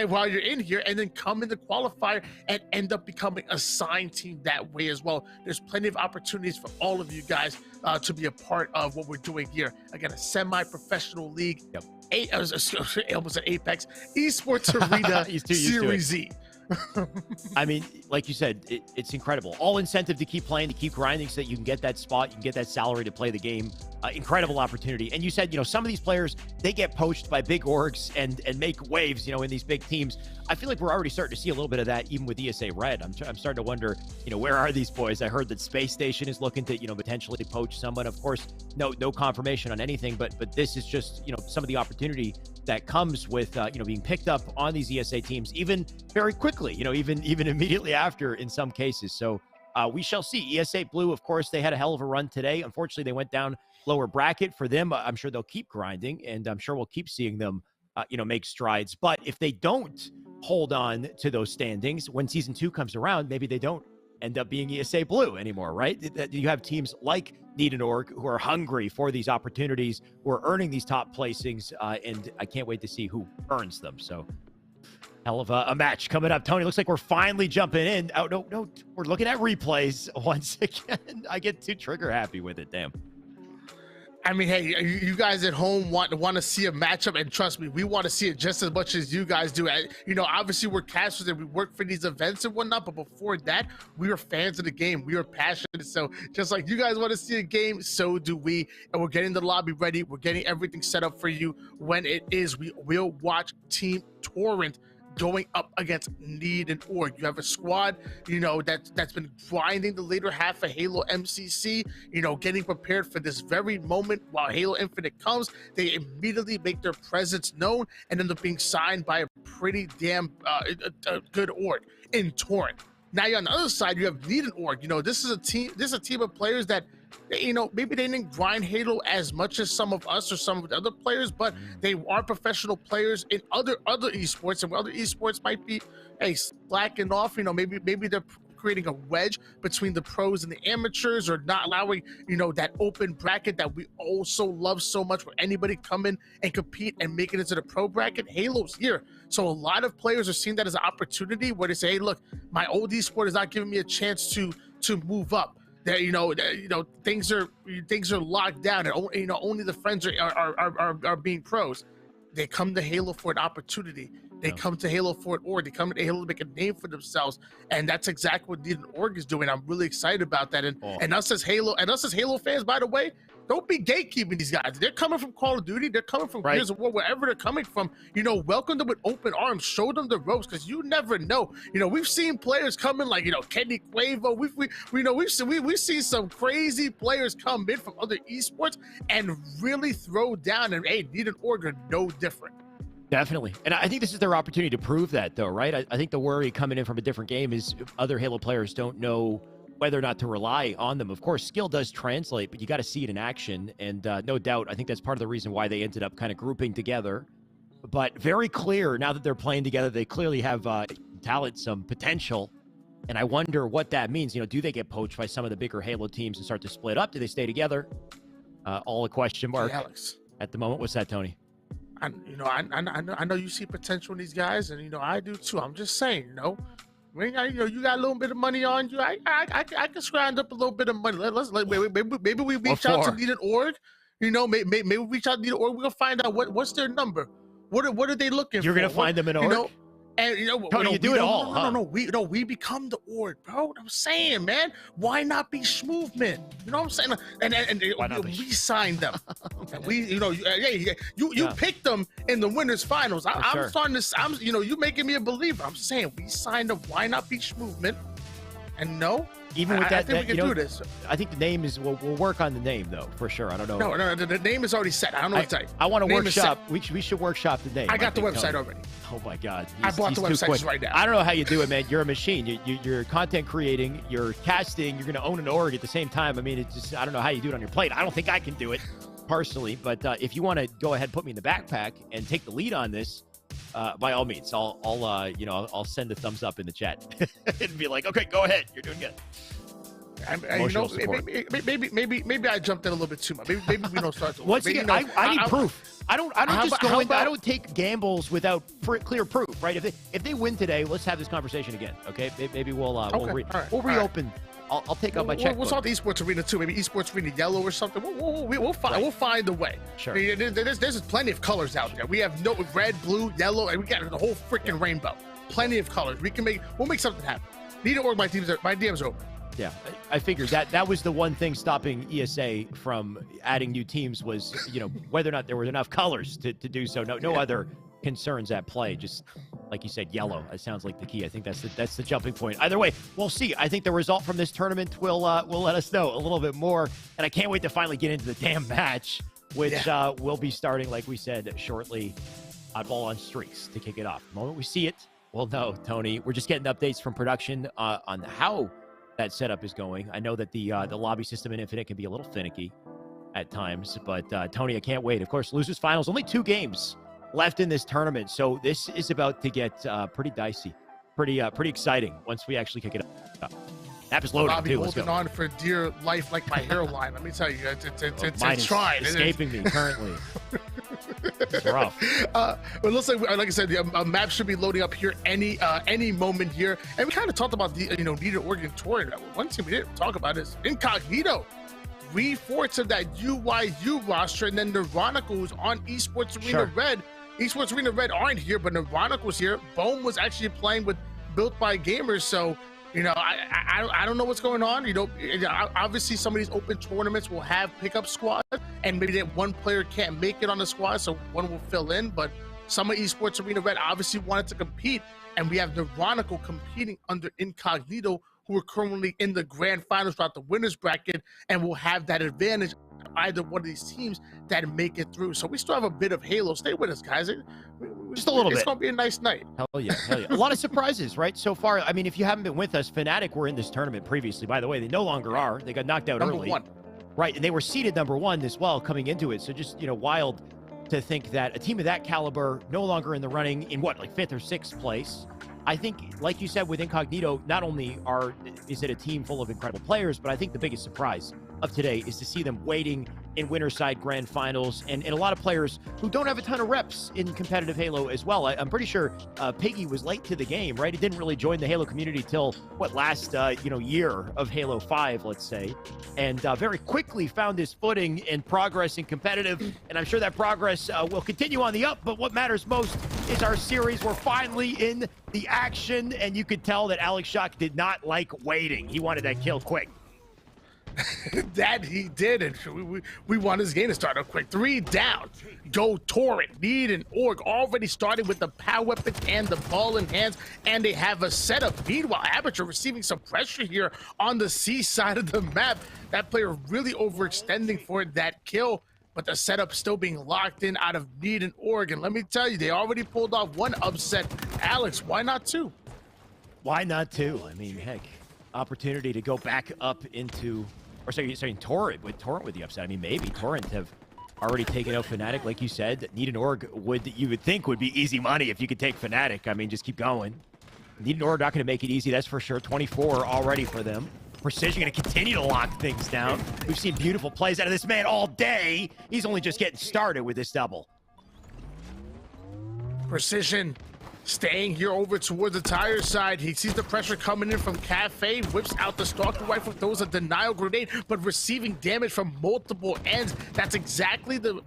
[SPEAKER 5] while you're in here, and then come in the qualifier and end up becoming a signed team that way as well. There's plenty of opportunities for all of you guys to be a part of what we're doing here. Again, a semi-professional league. I almost said Apex Esports Arena Series Z.
[SPEAKER 4] I mean, like you said, it's incredible. All incentive to keep playing, to keep grinding so that you can get that spot, you can get that salary to play the game. Incredible opportunity. And you said, some of these players, they get poached by big orgs and make waves, in these big teams. I feel like we're already starting to see a little bit of that even with ESA Red. I'm starting to wonder, where are these boys? I heard that Space Station is looking to, potentially poach someone. Of course, no confirmation on anything, but this is just, some of the opportunity that comes with, being picked up on these ESA teams, even very quickly, even immediately after in some cases. So we shall see. ESA Blue, of course, they had a hell of a run today. Unfortunately, they went down lower bracket. For them, I'm sure they'll keep grinding, and I'm sure we'll keep seeing them, make strides. But if they don't hold on to those standings when season 2 comes around, maybe they don't end up being ESA Blue anymore, right? You have teams like Need an Org who are hungry for these opportunities, who are earning these top placings, and I can't wait to see who earns them. So Hell of a match coming up. Tony, looks like we're finally jumping in. Oh, no. We're looking at replays once again. I get too trigger happy with it. Damn.
[SPEAKER 5] I mean, hey, you guys at home want to see a matchup, and trust me, we want to see it just as much as you guys do. Obviously we're casters and we work for these events and whatnot, but before that, we are fans of the game. We are passionate. So just like you guys want to see a game, so do we. And we're getting the lobby ready. We're getting everything set up for you. When it is, we will watch Team Torrent going up against Need and Org. You have a squad, that's been grinding the later half of Halo MCC, getting prepared for this very moment while Halo Infinite comes. They immediately make their presence known and end up being signed by a pretty damn good org in Torrent. Now you're on the other side, you have Need and Org. This is a team of players that, maybe they didn't grind Halo as much as some of us or some of the other players, but they are professional players in other esports, and other esports might be slacking off. Maybe they're creating a wedge between the pros and the amateurs, or not allowing that open bracket that we also love so much, where anybody come in and compete and make it into the pro bracket. Halo's here, so a lot of players are seeing that as an opportunity where they say, hey, look, my old esport is not giving me a chance to move up. That things are locked down, and only the friends are being pros. They come to Halo for an opportunity. They come to Halo for an org. They come to Halo to make a name for themselves, and that's exactly what Need and Org is doing. I'm really excited about that. And us as Halo fans, by the way, don't be gatekeeping these guys. They're coming from Call of Duty. They're coming from Gears of War, wherever they're coming from. Welcome them with open arms. Show them the ropes, because you never know. We've seen players come in like Kenny Quavo. We've seen some crazy players come in from other esports and really throw down. And hey, Need and Org are no different.
[SPEAKER 4] Definitely. And I think this is their opportunity to prove that, though, right? I think the worry coming in from a different game is other Halo players don't know whether or not to rely on them. Of course, skill does translate, but you got to see it in action. And no doubt, I think that's part of the reason why they ended up kind of grouping together. But very clear, now that they're playing together, they clearly have talent, some potential. And I wonder what that means. Do they get poached by some of the bigger Halo teams and start to split up? Do they stay together? All a question mark.
[SPEAKER 5] Hey, Alex.
[SPEAKER 4] At the moment. What's that, Tony?
[SPEAKER 5] I know you see potential in these guys, and I do too. I'm just saying, when you got a little bit of money on you, I can scrounge up a little bit of money. Maybe we reach out to Need an Org. Maybe we reach out to Need an Org. We're gonna find out what's their number. What are they looking for?
[SPEAKER 4] You're gonna find them an org.
[SPEAKER 5] And
[SPEAKER 4] Tony, you do it all.
[SPEAKER 5] No, we become the org, bro. I'm saying, man, why not be Schmoovement? You know what I'm saying? And we signed them. And we, you picked them in the winners finals. I'm starting to, you making me a believer. I'm saying we signed them. Why not be Schmoovement? And
[SPEAKER 4] even with that,
[SPEAKER 5] I think we can do this.
[SPEAKER 4] I think the name is. We'll work on the name though, for sure. I don't know.
[SPEAKER 5] No, the name is already set. I don't know what to tell you.
[SPEAKER 4] I want to workshop. We should workshop the name.
[SPEAKER 5] I got the website already.
[SPEAKER 4] Oh my God!
[SPEAKER 5] I bought the website right now.
[SPEAKER 4] I don't know how you do it, man. You're a machine. You're content creating. You're casting. You're going to own an org at the same time. I mean, it's just, I don't know how you do it on your plate. I don't think I can do it personally. But if you want to go ahead, put me in the backpack and take the lead on this. By all means, I'll send a thumbs up in the chat and be like, okay, go ahead, you're doing good.
[SPEAKER 5] Maybe I jumped in a little bit too much. Maybe we don't start.
[SPEAKER 4] Once again, I need proof. I don't take gambles without clear proof, right? If they win today, let's have this conversation again, okay? Maybe we'll reopen. I'll take out my checkbook.
[SPEAKER 5] We'll start the Esports Arena too. Maybe Esports Arena Yellow or something. We'll find a way.
[SPEAKER 4] Sure.
[SPEAKER 5] There's plenty of colors out there. We have red, blue, yellow, and we got the whole freaking rainbow. Plenty of colors. We'll make something happen. Need to org my DMs are open.
[SPEAKER 4] Yeah, I figured that was the one thing stopping ESA from adding new teams was, whether or not there were enough colors to do so. No other concerns at play. Just like you said, yellow. It sounds like the key. I think that's the jumping point. Either way, we'll see. I think the result from this tournament will let us know a little bit more. And I can't wait to finally get into the damn match, which will be starting, like we said, shortly. Oddball on streaks to kick it off. The moment we see it, we'll know, Tony. We're just getting updates from production on how that setup is going. I know that the lobby system in Infinite can be a little finicky at times, but Tony, I can't wait. Of course, losers finals, only 2 games left in this tournament, so this is about to get pretty dicey, pretty exciting once we actually kick it up. App is loading
[SPEAKER 5] Bobby
[SPEAKER 4] too. Let's
[SPEAKER 5] holding
[SPEAKER 4] go.
[SPEAKER 5] on for dear life like my hairline. Let me tell you,
[SPEAKER 4] Mine
[SPEAKER 5] it's
[SPEAKER 4] is
[SPEAKER 5] trying.
[SPEAKER 4] escaping me currently. It's rough.
[SPEAKER 5] But it looks like I said, a map should be loading up here any moment here. And we kind of talked about the needed Oregon Torrent. One team we didn't talk about is Incognito. 3/4 of that UYU roster, and then Neuronica was on Esports Arena Red. Esports Arena Red aren't here, but Neuronica was here. Bohm was actually playing with Built by Gamers, so I don't know what's going on. Obviously some of these open tournaments will have pickup squads, and maybe that one player can't make it on the squad, so one will fill in. But some of Esports Arena Red obviously wanted to compete, and we have Neuronica competing under Incognito, who are currently in the grand finals throughout the winners bracket, and will have that advantage either one of these teams that make it through. So we still have a bit of Halo. Stay with us, guys.
[SPEAKER 4] Just a little bit.
[SPEAKER 5] It's going to be a nice night.
[SPEAKER 4] Hell yeah. A lot of surprises, right? So far, I mean, if you haven't been with us, Fnatic were in this tournament previously. By the way, they no longer are. They got knocked out
[SPEAKER 5] Number
[SPEAKER 4] early.
[SPEAKER 5] 1.
[SPEAKER 4] Right, and they were seeded number 1 as well coming into it. So just, wild to think that a team of that caliber no longer in the running in like 5th or 6th place. I think, like you said, with Incognito, not only is it a team full of incredible players, but I think the biggest surprise of today is to see them waiting in Winterside Grand Finals, and a lot of players who don't have a ton of reps in competitive Halo as well. I'm pretty sure Piggy was late to the game, right? He didn't really join the Halo community till last year of Halo 5, let's say, and very quickly found his footing and progress in competitive, and I'm sure that progress will continue on the up. But what matters most is our series. We're finally in the action, and you could tell that Alex Shock did not like waiting. He wanted that kill quick.
[SPEAKER 5] That he did, and we want this game to start up quick. 3 down. Go Torrent. Need an Org already started with the power weapon and the ball in hands, and they have a setup. Meanwhile, Aperture receiving some pressure here on the C side of the map. That player really overextending for that kill, but the setup still being locked in out of Need and Org. And let me tell you, they already pulled off 1 upset. Alex, why not 2?
[SPEAKER 4] Why not 2? I mean, heck, opportunity to go back up into... Or sorry, Torrent with the upset. I mean, maybe Torrent have already taken out Fnatic, like you said. Need an Org you would think would be easy money if you could take Fnatic. I mean, just keep going. Need an Org not going to make it easy, that's for sure. 24 already for them. Precision going to continue to lock things down. We've seen beautiful plays out of this man all day. He's only just getting started with this double.
[SPEAKER 5] Precision staying here over towards the tire side. He sees the pressure coming in from Cafe, whips out the Stalker Rifle, throws a denial grenade, but receiving damage from multiple ends. That's exactly the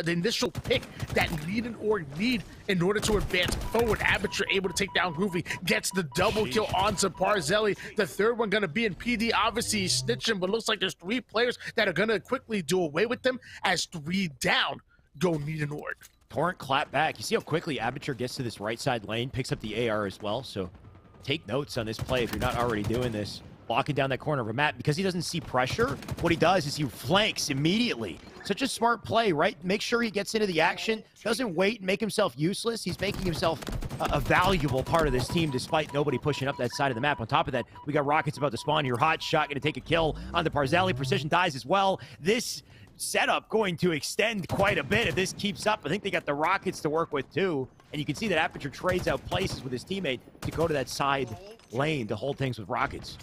[SPEAKER 5] initial pick that Need and Org need in order to advance forward. Aperture able to take down Groovy, gets the double kill onto Parzelli. The third one gonna be in PD. Obviously he's snitching, but looks like there's 3 players that are gonna quickly do away with them as 3 down go Need and Org.
[SPEAKER 4] Torrent clap back. You see how quickly Aperture gets to this right side lane, picks up the AR as well. So take notes on this play if you're not already doing this. Locking down that corner of a map. Because he doesn't see pressure, what he does is he flanks immediately. Such a smart play, right? Make sure he gets into the action, doesn't wait and make himself useless. He's making himself a valuable part of this team despite nobody pushing up that side of the map. On top of that, we got rockets about to spawn here. Hot shot going to take a kill on the Parzelli. Precision dies as well. This setup going to extend quite a bit if this keeps up. I think they got the rockets to work with too, and you can see that Aperture trades out places with his teammate to go to that side lane to hold things with rockets.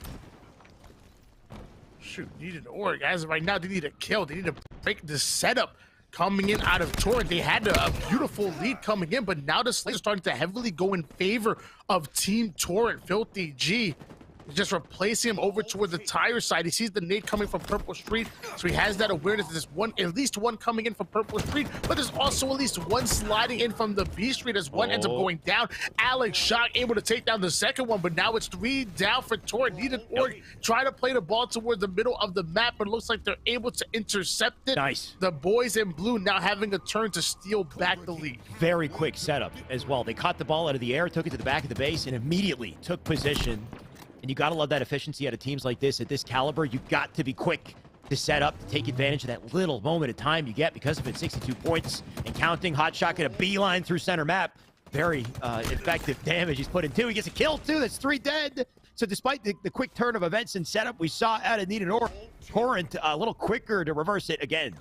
[SPEAKER 5] Shoot, Need an Org. As of right now, they need a kill. They need to break the setup coming in out of Torrent. They had a beautiful lead coming in, but now the slate is starting to heavily go in favor of Team Torrent. Filthy G just replacing him over toward the tire side. He sees the nade coming from Purple Street, so he has that awareness. There's at least one coming in from Purple Street, but there's also at least one sliding in from the B Street as one ends up going down. Alex Shock able to take down the second one, but now it's 3 down for Torrent. Need an Org try to play the ball towards the middle of the map, but it looks like they're able to intercept it.
[SPEAKER 4] Nice.
[SPEAKER 5] The boys in blue now having a turn to steal back the lead.
[SPEAKER 4] Very quick setup as well. They caught the ball out of the air, took it to the back of the base, and immediately took position. And you got to love that efficiency out of teams like this. At this caliber, you got to be quick to set up, to take advantage of that little moment of time you get because of it. 62 points and counting. Hot shot get a beeline through center map. Very effective damage he's put in 2. He gets a kill too. That's 3 dead. So despite the quick turn of events and setup we saw out of Need and Org, Torrent a little quicker to reverse it again.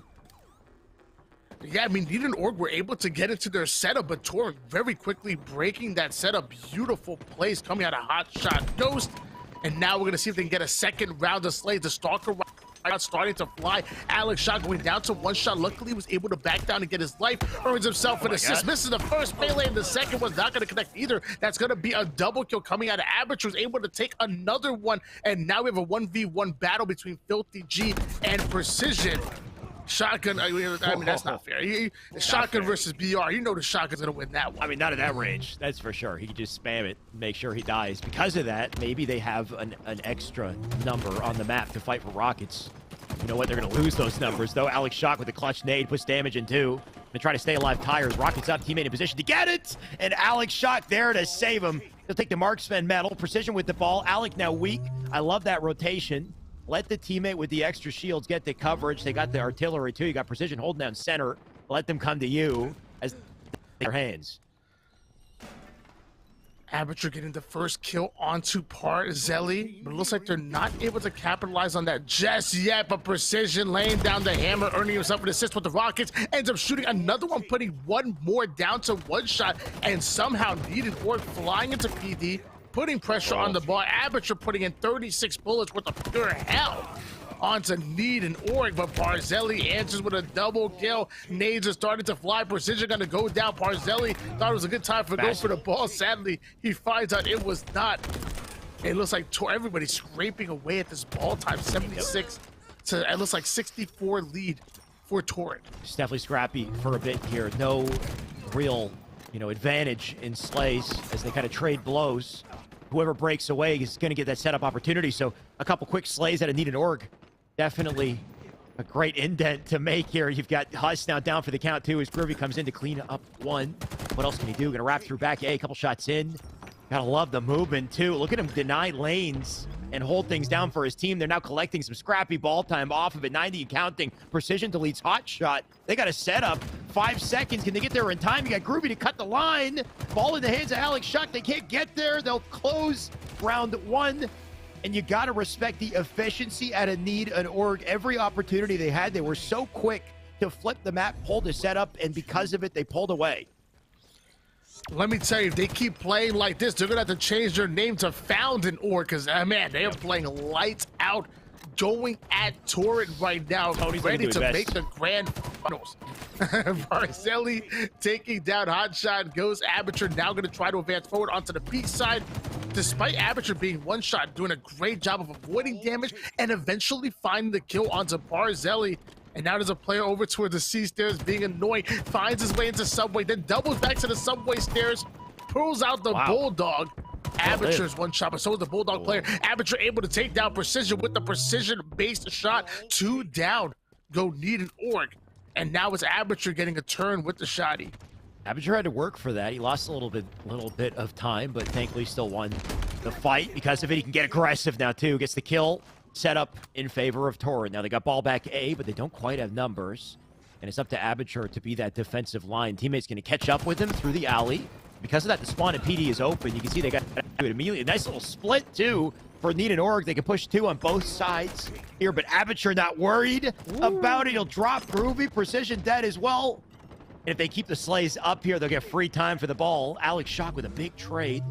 [SPEAKER 5] Yeah, I mean, Need and Org were able to get into their setup, but Torrent very quickly breaking that setup. Beautiful plays coming out of Hot Shot Ghost. And now we're going to see if they can get a second round of slays. The Stalker Not starting to fly. Alex Shot going down to one shot. Luckily, he was able to back down and get his life. Earns himself an assist. Misses the first melee, and the second one's not going to connect either. That's going to be a double kill coming out of Aperture. Was able to take another one, and now we have a 1v1 battle between Filthy G and Precision. Shotgun, I mean that's not fair. Shotgun versus BR, you know the Shotgun's gonna win that one.
[SPEAKER 4] I mean, not at that range, that's for sure. He can just spam it, make sure he dies. Because of that, maybe they have an extra number on the map to fight for Rockets. You know what? They're gonna lose those numbers, though. Alex Shock with the clutch nade puts damage in two. Gonna try to stay alive. Tires. Rockets up. Teammate in position to get it, and Alex Shock there to save him. He'll take the marksman medal. Precision with the ball. Alec now weak. I love that rotation. Let the teammate with the extra shields get the coverage. They got the artillery, too. You got Precision holding down center. Let them come to you as their hands.
[SPEAKER 5] Aperture getting the first kill onto Parzelli, but it looks like they're not able to capitalize on that just yet. But Precision laying down the hammer, earning himself an assist with the Rockets, ends up shooting another one, putting one more down to one shot, and somehow needed Org flying into PD, putting pressure on the ball. Aperture putting in 36 bullets worth of pure hell onto Need and Org, but Parzelli answers with a double kill. Nades are starting to fly. Precision gonna go down. Parzelli thought it was a good time for go for the ball. Sadly, he finds out it was not. It looks like everybody's scraping away at this ball time. 76 to, it looks like 64 lead for Torrent.
[SPEAKER 4] It's definitely scrappy for a bit here. No real, advantage in slays as they kind of trade blows. Whoever breaks away is going to get that setup opportunity. So a couple quick slays out of Need and Org. Definitely a great indent to make here. You've got Huss now down for the count, too, as Groovy comes in to clean up one. What else can he do? Going to wrap through back A, a couple shots in. Gotta love the movement, too. Look at him deny lanes and hold things down for his team. They're now collecting some scrappy ball time off of it. 90 and counting. Precision deletes hot shot. They got a setup. 5 seconds. Can they get there in time? You got Groovy to cut the line. Ball in the hands of Alex Shuck. They can't get there. They'll close round one. And you got to respect the efficiency at a Need and Org. Every opportunity they had, they were so quick to flip the map, pull the setup, and because of it, they pulled away.
[SPEAKER 5] Let me tell you, if they keep playing like this, they're going to have to change their name to Found in Org, because, man, they are playing lights out, going at Torrent right now, ready to make the grand finals. Parzelli taking down Hotshot, goes Aperture, now going to try to advance forward onto the B side. Despite Aperture being one shot, doing a great job of avoiding damage and eventually finding the kill onto Parzelli. And now there's a player over toward the C stairs being annoying, finds his way into subway, then doubles back to the subway stairs, pulls out the Bulldog. Aperture's one shot, but so is the Bulldog player. Aperture able to take down Precision with the precision-based shot. 2 down, go Need and Org. And now it's Aperture getting a turn with the shotty.
[SPEAKER 4] Aperture had to work for that. He lost a little bit of time, but thankfully still won the fight. Because of it, he can get aggressive now, too. Gets the kill. Set up in favor of Torrent. Now they got ball back A, but they don't quite have numbers. And it's up to Aperture to be that defensive line. Teammates going to catch up with him through the alley. Because of that, the spawn at PD is open. You can see they got to do it immediately. A nice little split, too, for Need and Org. They can push 2 on both sides here, but Aperture not worried about it. He'll drop Groovy. Precision dead as well. And if they keep the slays up here, they'll get free time for the ball. Alex Shock with a big trade.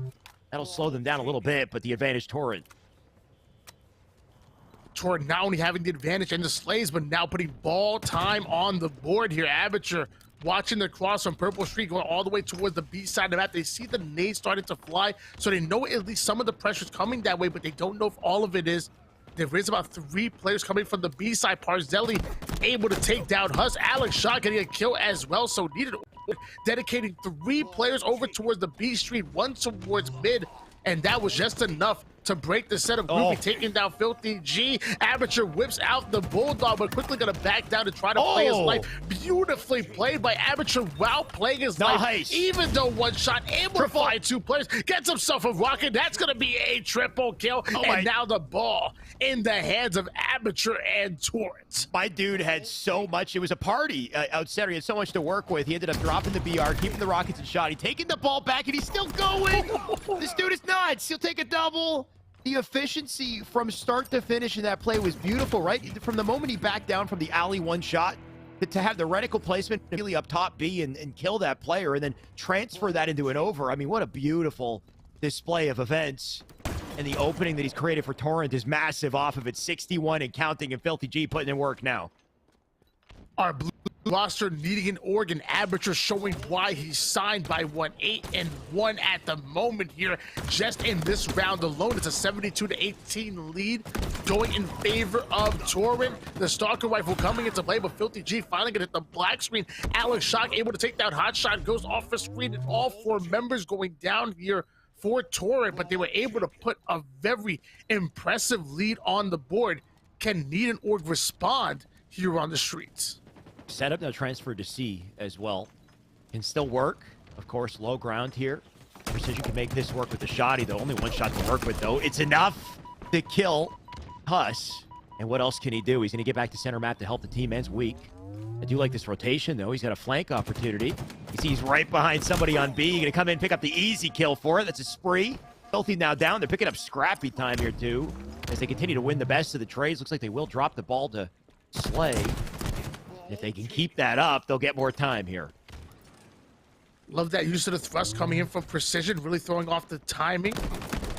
[SPEAKER 4] That'll slow them down a little bit, but the advantage Torrent.
[SPEAKER 5] Torrent not only having the advantage and the slays, but now putting ball time on the board here. Aperture watching the cross from Purple Street going all the way towards the B side of the map. They see the nade starting to fly, so they know at least some of the pressure's coming that way, but they don't know if all of it is. There is about 3 players coming from the B side. Parzelli able to take down Huss. Alex Shot getting a kill as well, so needed dedicating 3 players over towards the B street, 1 towards mid, and that was just enough to break the setup. Groovy taking down Filthy G. Aperture whips out the Bulldog, but quickly gonna back down to try to play his life. Beautifully played by Aperture while playing his life. Even though one shot able to find 2 players, gets himself a rocket. That's gonna be a triple kill. And now the ball in the hands of Aperture and Torrent.
[SPEAKER 4] My dude had so much. It was a party out center. He had so much to work with. He ended up dropping the BR, keeping the Rockets in shot. He taking the ball back, and he's still going. This dude is nuts. He'll take a double. The efficiency from start to finish in that play was beautiful, right? From the moment he backed down from the alley one shot, to have the reticle placement really up top B and kill that player and then transfer that into an over. I mean, what a beautiful display of events. and the opening that he's created for Torrent is massive off of it. 61 and counting, and Filthy G putting in work now.
[SPEAKER 5] Our blue roster needing an Oregon Aperture, showing why he's signed by 1-8-1 at the moment here. Just in this round alone, it's a 72-18 lead going in favor of Torrent. The Stalker Rifle coming into play, but Filthy G finally gonna hit the black screen. Alex Shock able to take down Hot Shot, goes off the screen, and all 4 members going down here for Torrent, but they were able to put a very impressive lead on the board. Can Need an Org respond here on the streets?
[SPEAKER 4] Setup now transferred to C as well. Can still work. Of course, low ground here. Precision can make this work with the shotty, though. Only 1 shot to work with, though. It's enough to kill Huss. And what else can he do? He's going to get back to center map to help the team. Man's weak. I do like this rotation, though. He's got a flank opportunity. You see he's right behind somebody on B. Going to come in and pick up the easy kill for it. That's a spree. Filthy now down. They're picking up scrappy time here, too, as they continue to win the best of the trades. Looks like they will drop the ball to Slay. If they can keep that up, they'll get more time here.
[SPEAKER 5] Love that use of the thrust coming in from Precision, really throwing off the timing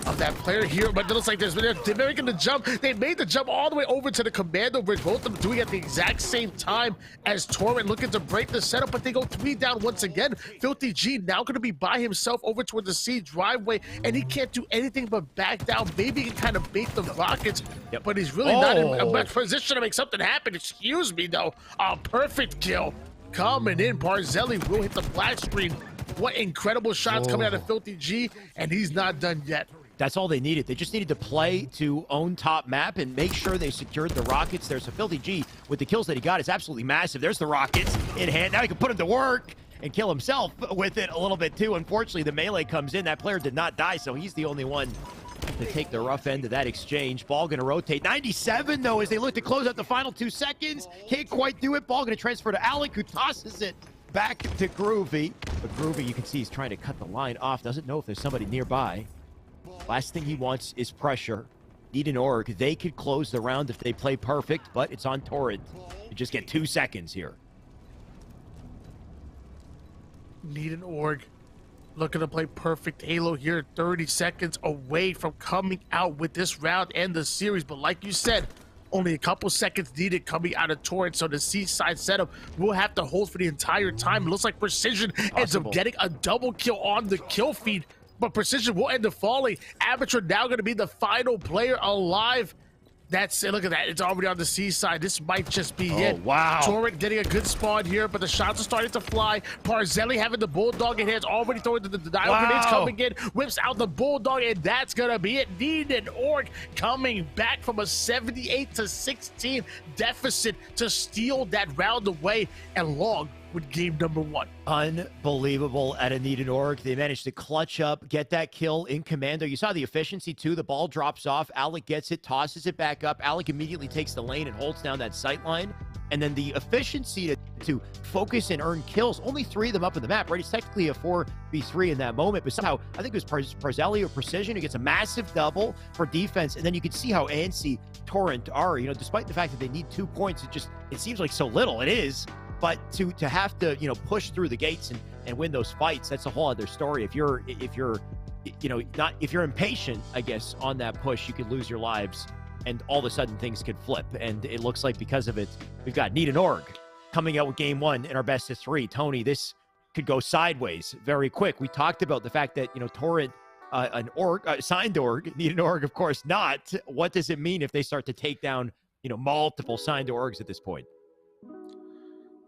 [SPEAKER 5] of that player here. But it looks like they're making the jump. They made the jump all the way over to the Commando Bridge. Both of them doing it at the exact same time as Torrent, looking to break the setup, but they go 3 down once again. Filthy G now going to be by himself over toward the C driveway, and he can't do anything but back down. Maybe he can kind of bait the rockets, but he's really not in a best position to make something happen. Excuse me, though. A perfect kill coming in. Barzelli will hit the black screen. What incredible shots coming out of Filthy G, and he's not done yet.
[SPEAKER 4] That's all they needed. They just needed to play to own top map and make sure they secured the rockets there. So Filthy G, with the kills that he got, is absolutely massive. There's the rockets in hand. Now he can put them to work and kill himself with it a little bit too. Unfortunately, the melee comes in. That player did not die, so he's the only one to take the rough end of that exchange. Ball going to rotate. 97, though, as they look to close out the final 2 seconds. Can't quite do it. Ball going to transfer to Alec, who tosses it back to Groovy. But Groovy, you can see he's trying to cut the line off. Doesn't know if there's somebody nearby. Last thing he wants is pressure. Need an Org. They could close the round if they play perfect, but it's on Torrent. You just get 2 seconds here.
[SPEAKER 5] Need an Org. Looking to play perfect Halo here. 30 seconds away from coming out with this round and the series. But like you said, only a couple seconds needed coming out of Torrent, so the C-side setup will have to hold for the entire time. It looks like Precision ends up getting a double kill on the kill feed, but Precision will end up falling. Aperture now going to be the final player alive. That's it. Look at that. It's already on the C side. This might just be it.
[SPEAKER 4] Wow.
[SPEAKER 5] Torrent getting a good spawn here, but the shots are starting to fly. Parzelli having the Bulldog in hands, already throwing the dial grenades coming in. Whips out the Bulldog, and that's going to be it. Need an Org coming back from a 78-16 deficit to steal that round away and log with game number 1.
[SPEAKER 4] Unbelievable at a Need an Org. They managed to clutch up, get that kill in Commando. You saw the efficiency, too. The ball drops off. Alec gets it, tosses it back up. Alec immediately takes the lane and holds down that sight line. And then the efficiency to focus and earn kills. Only 3 of them up in the map, right? It's technically a 4v3 in that moment. But somehow, I think it was Parzelli or Precision who gets a massive double for defense. And then you can see how antsy Torrent are. You know, despite the fact that they need 2 points, it seems like so little. It is. But to have to, you know, push through the gates and win those fights, that's a whole other story. If you're impatient, I guess, on that push, you could lose your lives and all of a sudden things could flip. And it looks like because of it, we've got Need an Org coming out with game 1 in our best of 3. Tony, this could go sideways very quick. We talked about the fact that, you know, Torrent, signed Org, Need an Org, of course not. What does it mean if they start to take down, you know, multiple signed Orgs at this point?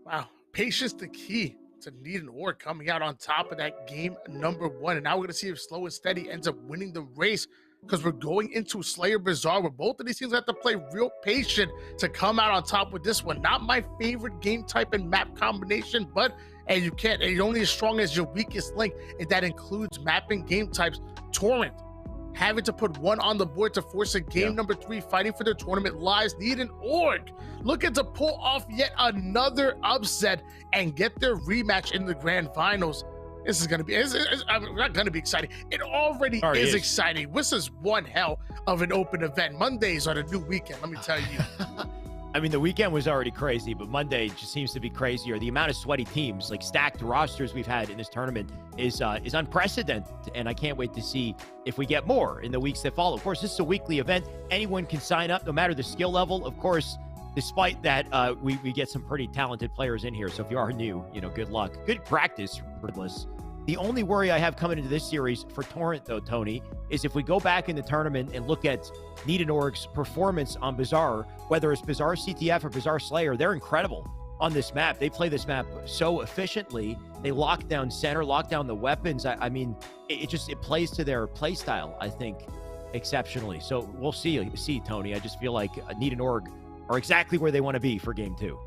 [SPEAKER 5] Wow, patience the key to Need an Org coming out on top of that game number 1. And now we're going to see if Slow and Steady ends up winning the race, because we're going into Slayer Bazaar, where both of these teams have to play real patient to come out on top with this one. Not my favorite game type and map combination, but and you're only as strong as your weakest link, and that includes mapping game types. Torrent having to put 1 on the board to force a game number 3, fighting for their tournament lives. Need an Org looking to pull off yet another upset and get their rematch in the grand finals. This is going to be, it's not going to be exciting. It already is exciting. This is one hell of an open event. Mondays are the new weekend, let me tell you.
[SPEAKER 4] I mean, the weekend was already crazy, but Monday just seems to be crazier. The amount of sweaty teams, like stacked rosters we've had in this tournament is unprecedented, and I can't wait to see if we get more in the weeks that follow. Of course, this is a weekly event. Anyone can sign up, no matter the skill level. Of course, despite that, we get some pretty talented players in here, so if you are new, good luck. Good practice, regardless. The only worry I have coming into this series for Torrent, though, Tony, is if we go back in the tournament and look at Needed.org's performance on Bazaar, whether it's Bazaar CTF or Bazaar Slayer, they're incredible on this map. They play this map so efficiently. They lock down center, lock down the weapons. I mean, it plays to their play style, I think, exceptionally. So we'll see, Tony. I just feel like Needed.org are exactly where they want to be for Game 2.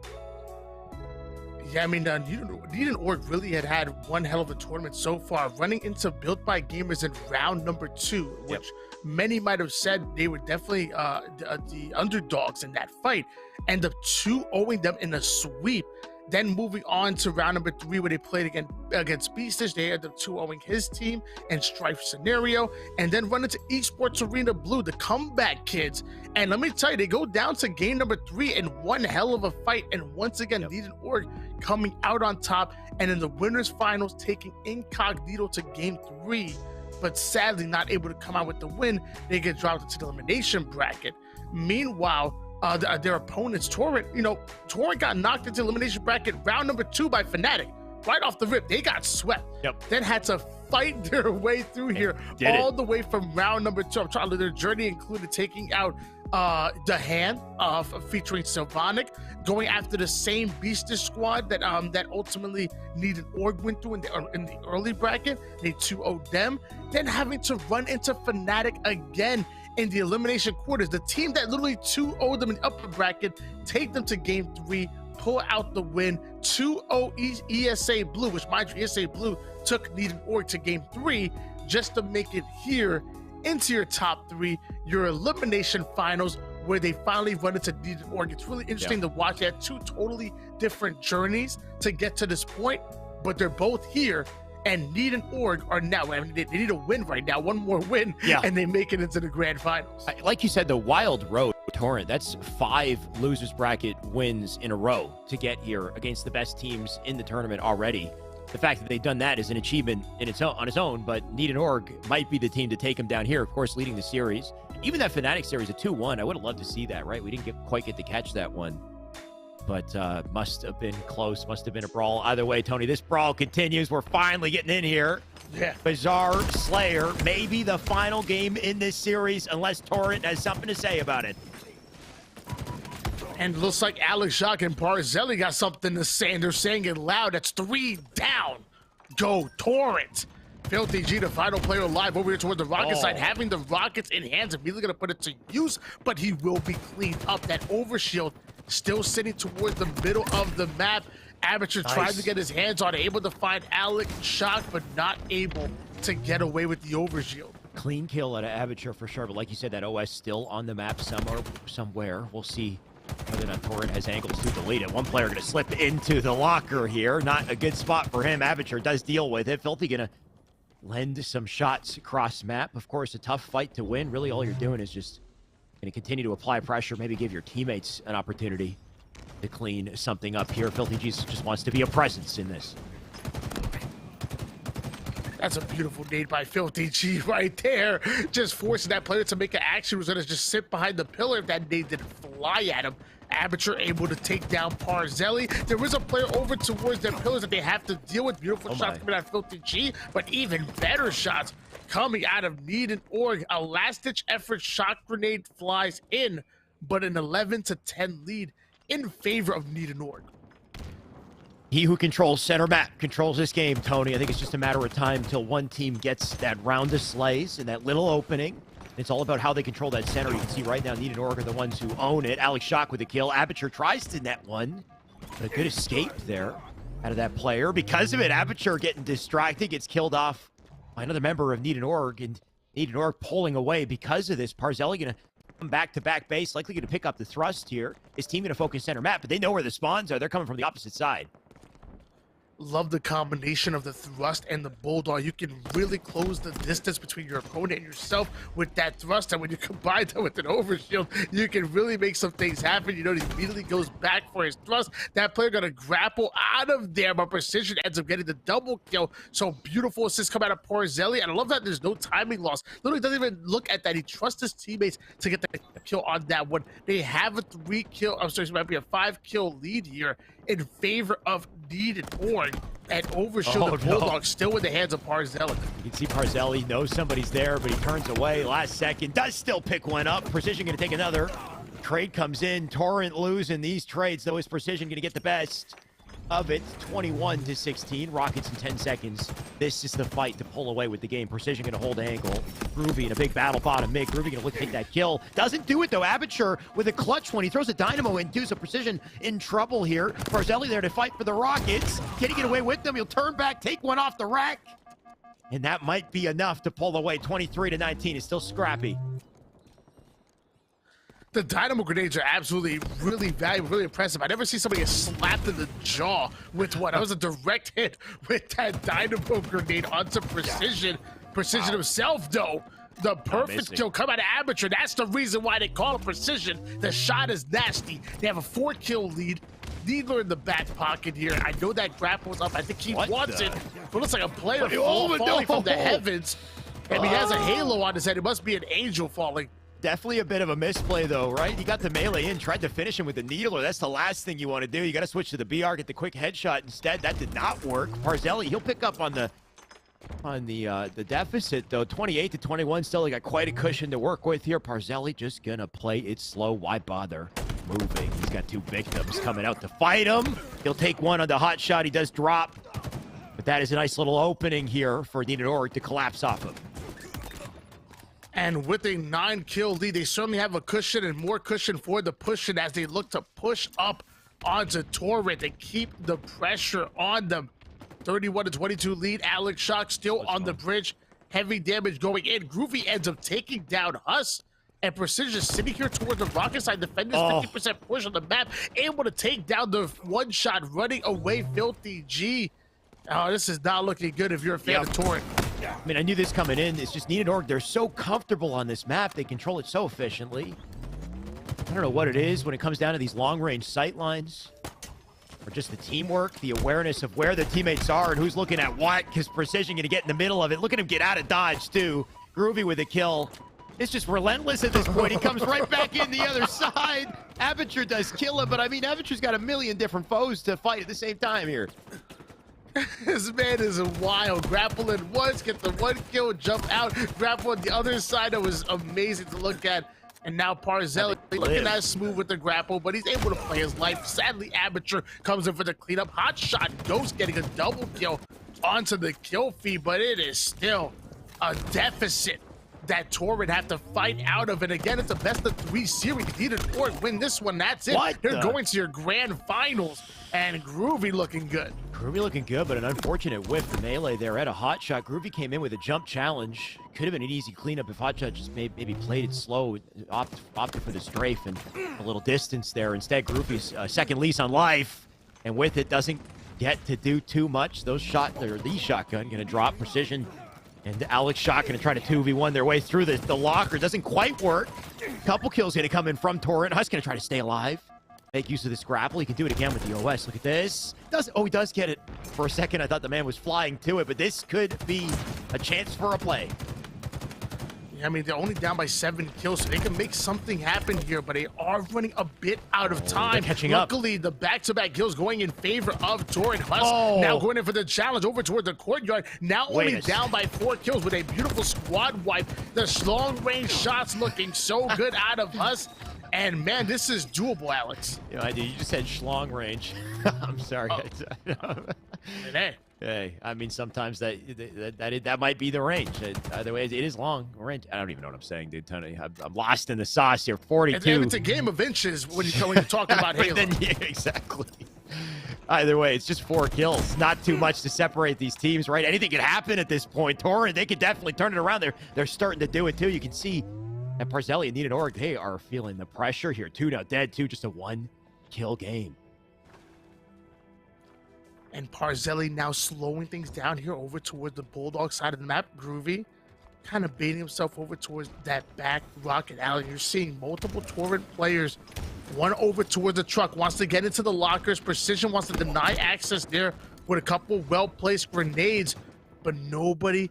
[SPEAKER 5] Yeah, I mean, Needed.org really had one hell of a tournament so far, running into Built by Gamers in round number 2, which many might have said they were definitely the underdogs in that fight. End up 2-0ing them in a sweep. Then moving on to round number 3, where they played against Beastish, they ended up 2-0ing his team and Strife Scenario, and then run into Esports Arena Blue, the comeback kids. And let me tell you, they go down to game number 3 in one hell of a fight. And once again, Needed.org coming out on top, and in the winners finals, taking Incognito to game 3, but sadly not able to come out with the win. They get dropped into the elimination bracket. Meanwhile, their opponents, Torrent, Torrent got knocked into elimination bracket round number 2 by Fnatic. Right off the rip, they got swept. Then had to fight their way through here all the way from round number 2. I'm trying to, their journey included taking out The Hand featuring Sylvanic, going after the same Beastish squad that ultimately Needed.org went through in the early bracket. They 2-0'd them. Then having to run into Fnatic again in the elimination quarters. The team that literally 2-0'd them in the upper bracket, take them to game 3, pull out the win, 2-0 ESA Blue, which mind you, ESA Blue took Needed.org to game 3 just to make it here into your top 3, your elimination finals, where they finally run into Needed.org. It's really interesting to watch. They had 2 totally different journeys to get to this point, but they're both here. And Needed.org are now, I mean, they need a win right now, one more win, and they make it into the grand finals.
[SPEAKER 4] Like you said, the wild road, Torrent, that's 5 losers bracket wins in a row to get here against the best teams in the tournament already. The fact that they've done that is an achievement on its own, but Needed.org might be the team to take them down here, of course, leading the series. Even that Fnatic series, a 2-1, I would have loved to see that, right? We didn't quite get to catch that one. But must have been close, must have been a brawl. Either way, Tony, this brawl continues. We're finally getting in here. Bazaar Slayer, maybe the final game in this series, unless Torrent has something to say about it.
[SPEAKER 5] And it looks like Alex Shock and Barzeli got something to say, and they're saying it loud. That's 3 down. Go Torrent. Filthy G, the final player alive over here toward the Rocket side, having the Rockets in hands, immediately going to put it to use, but he will be cleaned up. That overshield still sitting towards the middle of the map. Amateur tried to get his hands on it, able to find Alex Shock, but not able to get away with the overshield.
[SPEAKER 4] Clean kill at an Amateur for sure, but like you said, that OS still on the map somewhere. We'll see whether or not Torrent has angles to delete it. One player going to slip into the locker here. Not a good spot for him. Amateur does deal with it. Filthy going to lend some shots across map. Of course, a tough fight to win. Really, all you're doing is just going to continue to apply pressure, maybe give your teammates an opportunity to clean something up here. Filthy G just wants to be a presence in this.
[SPEAKER 5] That's a beautiful nade by Filthy G right there. Just forcing that player to make an action. Was going to just sit behind the pillar if that nade didn't fly at him. Amateur able to take down Barzeli. There is a player over towards their pillars that they have to deal with. Beautiful shots coming out of Filthy G, but even better shots coming out of Needed.org. A last-ditch effort shock grenade flies in, but an 11-10 lead in favor of Needed.org.
[SPEAKER 4] He who controls center map controls this game, Tony. I think it's just a matter of time until one team gets that round of slays and that little opening. It's all about how they control that center. You can see right now Needed.org are the ones who own it. Alex Shock with the kill. Aperture tries to net one, but a good escape there out of that player. Because of it, Aperture getting distracted, gets killed off by another member of Needed.org, and Needed.org pulling away because of this. Barzeli going to come back to back base, likely going to pick up the thrust here. His team going to focus center map, but they know where the spawns are. They're coming from the opposite side.
[SPEAKER 5] Love the combination of the thrust and the bulldog. You can really close the distance between your opponent and yourself with that thrust, and when you combine that with an overshield, you can really make some things happen. You know, he immediately goes back for his thrust. That player gonna grapple out of there, but Precision ends up getting the double kill. So beautiful assist come out of Parzelli, and I love that there's no timing loss. Literally doesn't even look at that. He trusts his teammates to get the kill on that one. They have a 3-kill, I'm sorry, it might be a 5-kill lead here in favor of Need and Org, and Overshield and Bulldog still in the hands of Parzelli.
[SPEAKER 4] You can see Parzelli knows somebody's there, but he turns away last second. Does still pick one up. Precision going to take another. Trade comes in. Torrent losing these trades, though. Is Precision going to get the best of it? 21-16. Rockets in 10 seconds. This is the fight to pull away with the game. Precision going to hold angle. Groovy in a big battle bottom mid. Groovy going to look to take that kill. Doesn't do it, though. Aperture with a clutch one. He throws a dynamo in, too, so Precision in trouble here. Parzelli there to fight for the Rockets. Can he get away with them? He'll turn back, take one off the rack. And that might be enough to pull away. 23-19 is still scrappy.
[SPEAKER 5] The dynamo grenades are absolutely really valuable, really impressive. I never see somebody get slapped in the jaw with one. That was a direct hit with that dynamo grenade onto Precision. Precision himself, though, the perfect kill come out of Amateur. That's the reason why they call it Precision. The shot is nasty. They have a 4-kill lead. Needler in the back pocket here. I know that grapple's up. I think he wants it. It looks like a player falling from the heavens. And he has a halo on his head. It must be an angel falling.
[SPEAKER 4] Definitely a bit of a misplay, though, right? You got the melee in, tried to finish him with the needler. That's the last thing you want to do. You got to switch to the BR, get the quick headshot instead. That did not work. Parzelli, he'll pick up on the deficit, though. 28-21, still got quite a cushion to work with here. Parzelli just gonna play it slow. Why bother moving? He's got 2 victims coming out to fight him. He'll take one on the hot shot. He does drop, but that is a nice little opening here for Need and Org to collapse off of.
[SPEAKER 5] And with a 9-kill lead, they certainly have a cushion and more cushion for the pushing as they look to push up onto Torrent and keep the pressure on them. 31-22 lead. Alex Shock still on the bridge. Heavy damage going in. Groovy ends up taking down Huss. And Precision sitting here towards the rocket side. Defenders 50% push on the map. Able to take down the one-shot running away Filthy G. Oh, this is not looking good if you're a fan of Torrent.
[SPEAKER 4] I mean, I knew this coming in. It's just Need and Org. They're so comfortable on this map. They control it so efficiently. I don't know what it is when it comes down to these long-range sight lines. Or just the teamwork, the awareness of where the teammates are and who's looking at what, because Precision going to get in the middle of it. Look at him get out of dodge, too. Groovy with a kill. It's just relentless at this point. He comes right back in the other side. Aperture does kill him, but I mean, Aperture's got a million different foes to fight at the same time here.
[SPEAKER 5] This man is a wild. Grappling once, get the 1 kill, jump out, grapple on the other side. That was amazing to look at. And now Parzelli looking that smooth with the grapple, but he's able to play his life. Sadly, Amateur comes in for the cleanup. Hot shot, Ghost getting a double kill onto the kill feed, but it is still a deficit that Torrent have to fight out of. And again, it's a best-of-3 series. Need an Org win this one. That's it. They're going to your grand finals. And Groovy looking good.
[SPEAKER 4] Groovy looking good, but an unfortunate whiff. The melee there at a hot shot. Groovy came in with a jump challenge. Could have been an easy cleanup if hot shot just maybe played it slow, opted for the strafe and a little distance there. Instead, Groovy's second lease on life, and with it doesn't get to do too much. Those the shotgun going to drop. Precision and Alex Shock going to try to 2v1 their way through the locker. Doesn't quite work. Couple kills going to come in from Torrent. Huss going to try to stay alive. Make use of this grapple. He can do it again with the OS. Look at this. He does get it. For a second, I thought the man was flying to it, but this could be a chance for a play.
[SPEAKER 5] I mean, they're only down by 7 kills, so they can make something happen here, but they are running a bit out of time.
[SPEAKER 4] Catching up.
[SPEAKER 5] Luckily, the back-to-back kills going in favor of Torrent. Huss now going in for the challenge over toward the courtyard. Now only down by 4 kills with a beautiful squad wipe. The long-range shots looking so good out of Huss. And man, this is doable, Alex.
[SPEAKER 4] Yeah, I did. You just said schlong range. I'm sorry. Hey, I mean, sometimes that might be the range. Either way, it is long range. I don't even know what I'm saying, dude. Tony, I'm lost in the sauce here. 42.
[SPEAKER 5] And it's a game of inches when you're talking about Halo.
[SPEAKER 4] Yeah, exactly. Either way, it's just 4 kills. Not too much to separate these teams, right? Anything could happen at this point. Torrent, they could definitely turn it around. They're starting to do it too. You can see. And Parzelli and Need and Org, they are feeling the pressure here. 2 now dead, 2 just a 1-kill game.
[SPEAKER 5] And Parzelli now slowing things down here over towards the Bulldog side of the map. Groovy kind of baiting himself over towards that back rocket alley. You're seeing multiple Torrent players. One over towards the truck, wants to get into the lockers. Precision wants to deny access there with a couple well-placed grenades, but nobody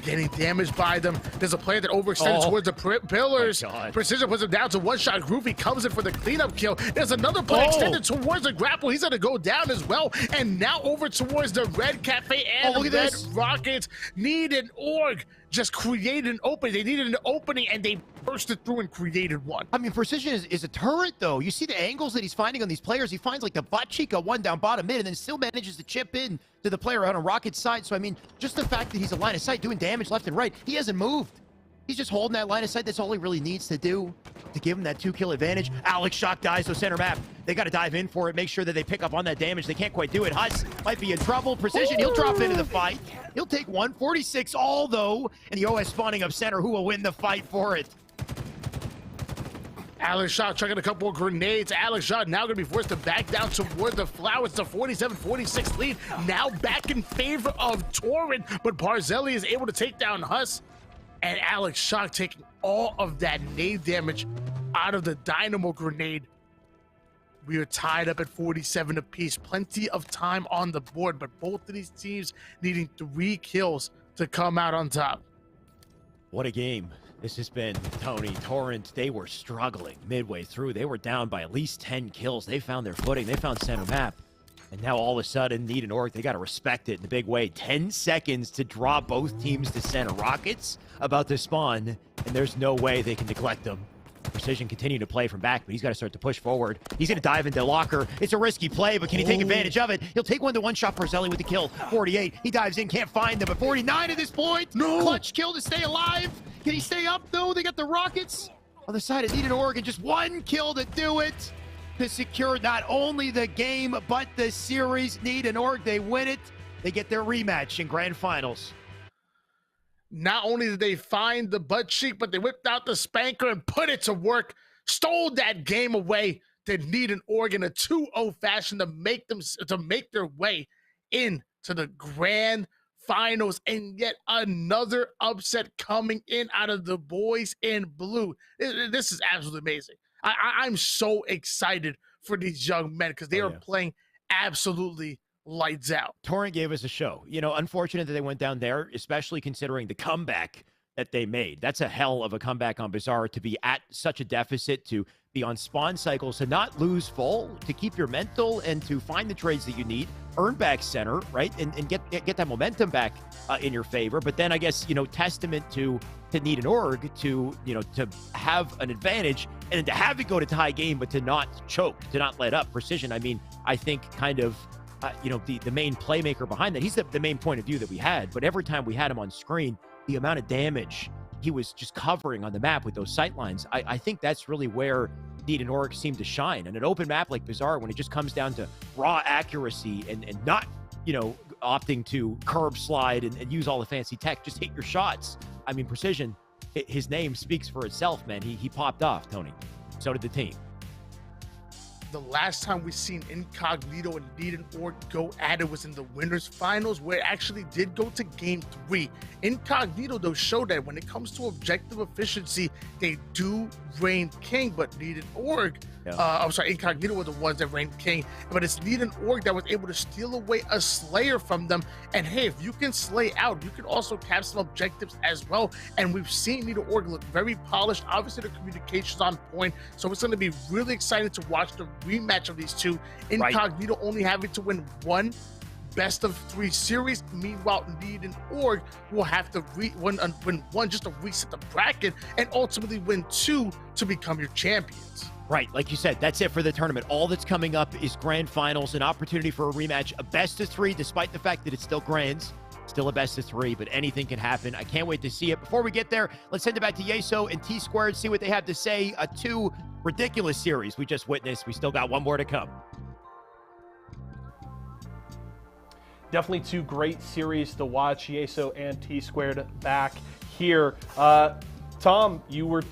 [SPEAKER 5] getting damaged by them. There's a player that overextended towards the pillars. Precision puts him down to one shot. Groovy comes in for the cleanup kill. There's another player extended towards the grapple. He's gonna go down as well. And now over towards the Red Cafe and the Red Rockets. Need an org. Just created an opening. They needed an opening and they bursted through and created one.
[SPEAKER 4] I mean, Precision is a turret, though. You see the angles that he's finding on these players. He finds like the butt cheek of one down bottom mid and then still manages to chip in to the player out on Rocket's side. So, I mean, just the fact that he's a line of sight doing damage left and right, he hasn't moved. He's just holding that line of sight. That's all he really needs to do to give him that 2-kill advantage. Alex Shock dies, so center map. They got to dive in for it, make sure that they pick up on that damage. They can't quite do it. Huts might be in trouble. Precision, he'll drop into the fight. He'll take 146 all, though. And the OS spawning up center, who will win the fight for it.
[SPEAKER 5] Alex Shaw chucking a couple of grenades. Alex Shaw now going to be forced to back down toward the flowers. The 47-46 lead now back in favor of Torrent, but Parzelli is able to take down Huss. And Alex Shaw taking all of that nade damage out of the Dynamo grenade. We are tied up at 47 apiece. Plenty of time on the board, but both of these teams needing 3 kills to come out on top.
[SPEAKER 4] What a game this has been, Tony. Torrent, they were struggling midway through. They were down by at least 10 kills. They found their footing. They found center map. And now all of a sudden, need an org. They got to respect it in a big way. 10 seconds to draw both teams to center. Rockets about to spawn, and there's no way they can neglect them. Precision continuing to play from back, but he's got to start to push forward. He's going to dive into locker. It's a risky play, but can he take advantage of it? He'll take one shot. Parzelli with the kill. 48. He dives in, can't find them, but 49 at this point. No. Clutch kill to stay alive. Can he stay up, though? They got the Rockets on the side of need an org, and just 1 kill to do it, to secure not only the game, but the series. Need an org. They win it. They get their rematch in grand finals.
[SPEAKER 5] Not only did they find the butt cheek, but they whipped out the spanker and put it to work. Stole that game away to need an org in a 2-0 fashion to make their way into the grand finals. And yet another upset coming in out of the boys in blue. This is absolutely amazing. I'm so excited for these young men because they are playing absolutely lights out.
[SPEAKER 4] Torrent gave us a show. You know, unfortunate that they went down there, especially considering the comeback that they made. That's a hell of a comeback on Bizarre, to be at such a deficit, to be on spawn cycles, to not lose full, to keep your mental, and to find the trades that you need, earn back center, right, and get that momentum back in your favor. But then I guess, you know, testament to need an org to, you know, to have an advantage and then to have it go to tie game, but to not choke, to not let up. Precision, I mean, I think kind of, you know, the main playmaker behind that. He's the main point of view that we had, but every time we had him on screen, the amount of damage he was just covering on the map with those sight lines, I think that's really where Need and Orc seem to shine. And an open map like Bizarre, when it just comes down to raw accuracy and not, you know, opting to curb slide and use all the fancy tech, just hit your shots. I mean, Precision, his name speaks for itself, man. He popped off, Tony. So did the team.
[SPEAKER 5] The last time we seen Incognito and Need an Org go at it was in the winners finals, where it actually did go to game 3. Incognito, though, showed that when it comes to objective efficiency, they do reign king, but Need an Org, Incognito were the ones that reigned king, but it's Need an Org that was able to steal away a Slayer from them. And hey, if you can slay out, you can also cap some objectives as well. And we've seen Need an Org look very polished. Obviously, the communication's on point, so it's going to be really exciting to watch the rematch of these two. Incognito only having to win 1 best of 3 series. Meanwhile, Need an Org will have to win 1 just to reset the bracket and ultimately win 2 to become your champions.
[SPEAKER 4] Right, like you said, that's it for the tournament. All that's coming up is grand finals, an opportunity for a rematch, a best of 3, despite the fact that it's still grands. Still a best of 3, but anything can happen. I can't wait to see it. Before we get there, let's send it back to Yeso and T-Squared, see what they have to say. 2 ridiculous series we just witnessed. We still got 1 more to come.
[SPEAKER 2] Definitely 2 great series to watch. Yeso and T-Squared back here. Tom,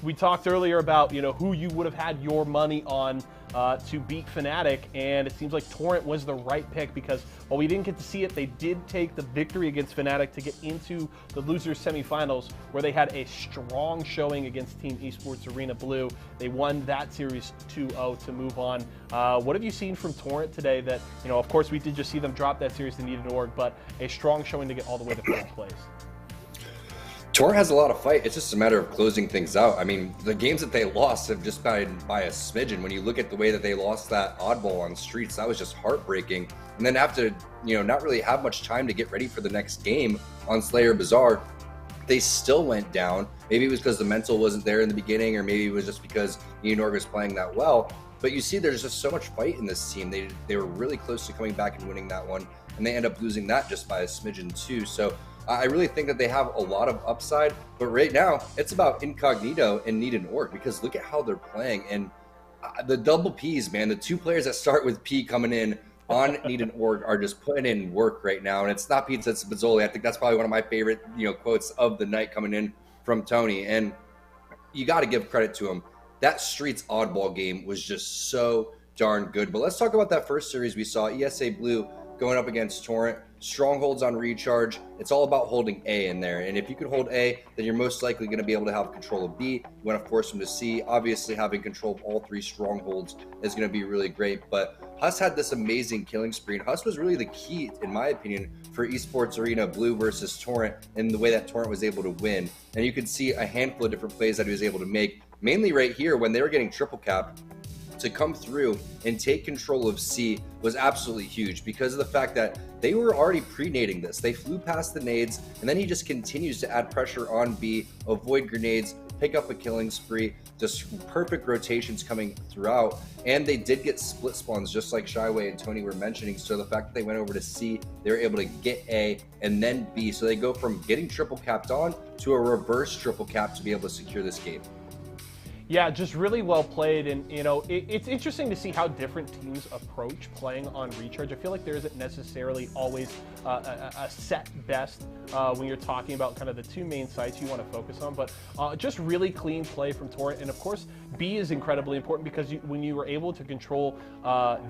[SPEAKER 2] we talked earlier about, you know, who you would have had your money on to beat Fnatic, and it seems like Torrent was the right pick because while we didn't get to see it, they did take the victory against Fnatic to get into the losers semifinals, where they had a strong showing against Team Esports Arena Blue. They won that series 2-0 to move on. What have you seen from Torrent today that, of course we did just see them drop that series to Needed Org, but a strong showing to get all the way to third place?
[SPEAKER 6] Torrent has a lot of fight. It's just a matter of closing things out. I mean, the games that they lost have just been by a smidgen. When you look at the way that they lost that oddball on Streets, that was just heartbreaking. And then after, not really have much time to get ready for the next game on Slayer Bazaar, they still went down. Maybe it was because the mental wasn't there in the beginning, or maybe it was just because Neonor was playing that well. But you see, there's just so much fight in this team. They were really close to coming back and winning that one, and they end up losing that just by a smidgen too. So I really think that they have a lot of upside, but right now it's about Incognito and Need an Orc, because look at how they're playing. And the double Ps, man, the two players that start with P coming in on Need an Orc are just putting in work right now. And it's not Pizza, it's Mazzoli. I think that's probably one of my favorite, quotes of the night coming in from Tony. And you got to give credit to him. That Streets oddball game was just so darn good. But let's talk about that first series we saw. ESA Blue going up against Torrent. Strongholds on recharge. It's all about holding A in there. And if you can hold A, then you're most likely going to be able to have control of B. You want to force them to C. Obviously, having control of all three strongholds is going to be really great. But Huss had this amazing killing spree. And Huss was really the key, in my opinion, for Esports Arena Blue versus Torrent in the way that Torrent was able to win. And you can see a handful of different plays that he was able to make, mainly right here when they were getting triple capped. To come through and take control of C was absolutely huge because of the fact that they were already pre-nading this. They flew past the nades, and then he just continues to add pressure on B, avoid grenades, pick up a killing spree, just perfect rotations coming throughout. And they did get split spawns, just like Shyway and Tony were mentioning. So the fact that they went over to C, they were able to get A and then B. So they go from getting triple capped on to a reverse triple cap to be able to secure this game.
[SPEAKER 2] Yeah, just really well played, and it's interesting to see how different teams approach playing on recharge. I feel like there isn't necessarily always a set best when you're talking about kind of the two main sites you want to focus on, but just really clean play from Torrent. And of course, B is incredibly important because when you were able to control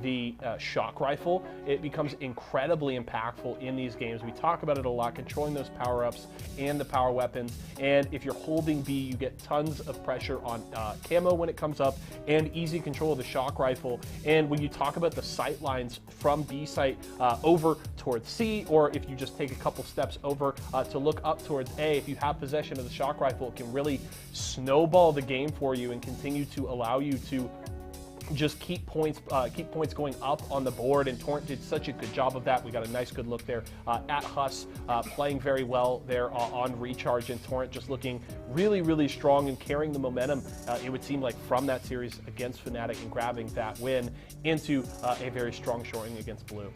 [SPEAKER 2] the shock rifle, it becomes incredibly impactful in these games. We talk about it a lot, controlling those power-ups and the power weapons. And if you're holding B, you get tons of pressure on camo when it comes up, and easy control of the shock rifle. And when you talk about the sight lines from B site over towards C, or if you just take a couple steps over to look up towards A, if you have possession of the shock rifle, it can really snowball the game for you and continue to allow you to just keep points going up on the board. And Torrent did such a good job of that. We got a nice good look there at Huss playing very well there on recharge, and Torrent just looking really, really strong and carrying the momentum, it would seem like, from that series against Fnatic and grabbing that win into a very strong showing against Blue.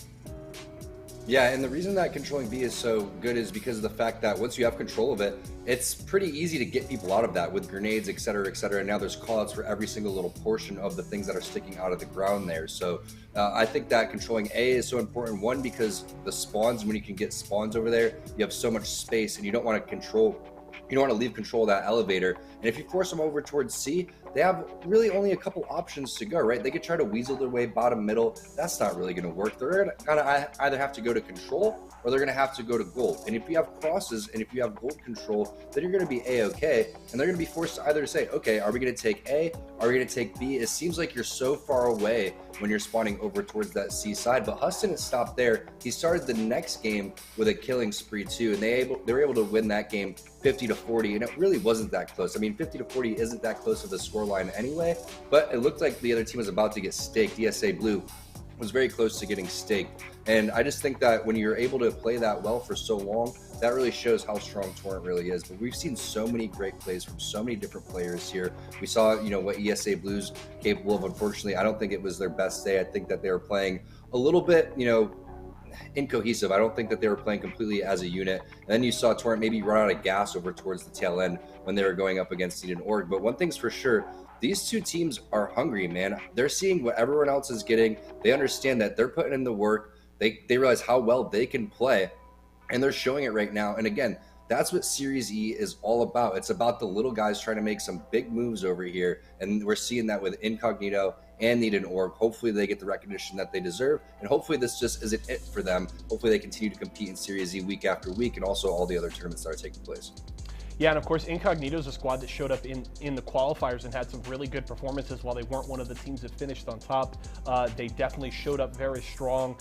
[SPEAKER 6] Yeah, and the reason that controlling B is so good is because of the fact that once you have control of it, it's pretty easy to get people out of that with grenades, et cetera, et cetera. And now there's callouts for every single little portion of the things that are sticking out of the ground there. So I think that controlling A is so important. One, because the spawns, when you can get spawns over there, you have so much space, and you don't want to leave control of that elevator. And if you force them over towards C, they have really only a couple options to go, right? They could try to weasel their way bottom middle. That's not really going to work. They're going to either have to go to control, or they're going to have to go to gold. And if you have crosses and if you have gold control, then you're going to be A-okay. And they're going to be forced to either say, okay, are we going to take A? Are we going to take B? It seems like you're so far away when you're spawning over towards that C side. But Huss didn't stop there. He started the next game with a killing spree too. And they were able to win that game 50-40. And it really wasn't that close. I mean, 50-40 isn't that close of a scoreline anyway. But it looked like the other team was about to get staked. ESA Blue was very close to getting staked. And I just think that when you're able to play that well for so long, that really shows how strong Torrent really is. But we've seen so many great plays from so many different players here. We saw, what ESA Blue's capable of. Unfortunately, I don't think it was their best day. I think that they were playing a little bit, incohesive. I don't think that they were playing completely as a unit. And then you saw Torrent maybe run out of gas over towards the tail end when they were going up against Needed Org. But one thing's for sure, these two teams are hungry, man. They're seeing what everyone else is getting. They understand that they're putting in the work. They realize how well they can play, and they're showing it right now. And again, that's what Series E is all about. It's about the little guys trying to make some big moves over here. And we're seeing that with Incognito and Need an Org. Hopefully they get the recognition that they deserve, and hopefully this just isn't it for them. Hopefully they continue to compete in Series E week after week, and also all the other tournaments that are taking place.
[SPEAKER 2] Yeah, and of course, Incognito is a squad that showed up in the qualifiers and had some really good performances. While they weren't one of the teams that finished on top, they definitely showed up very strong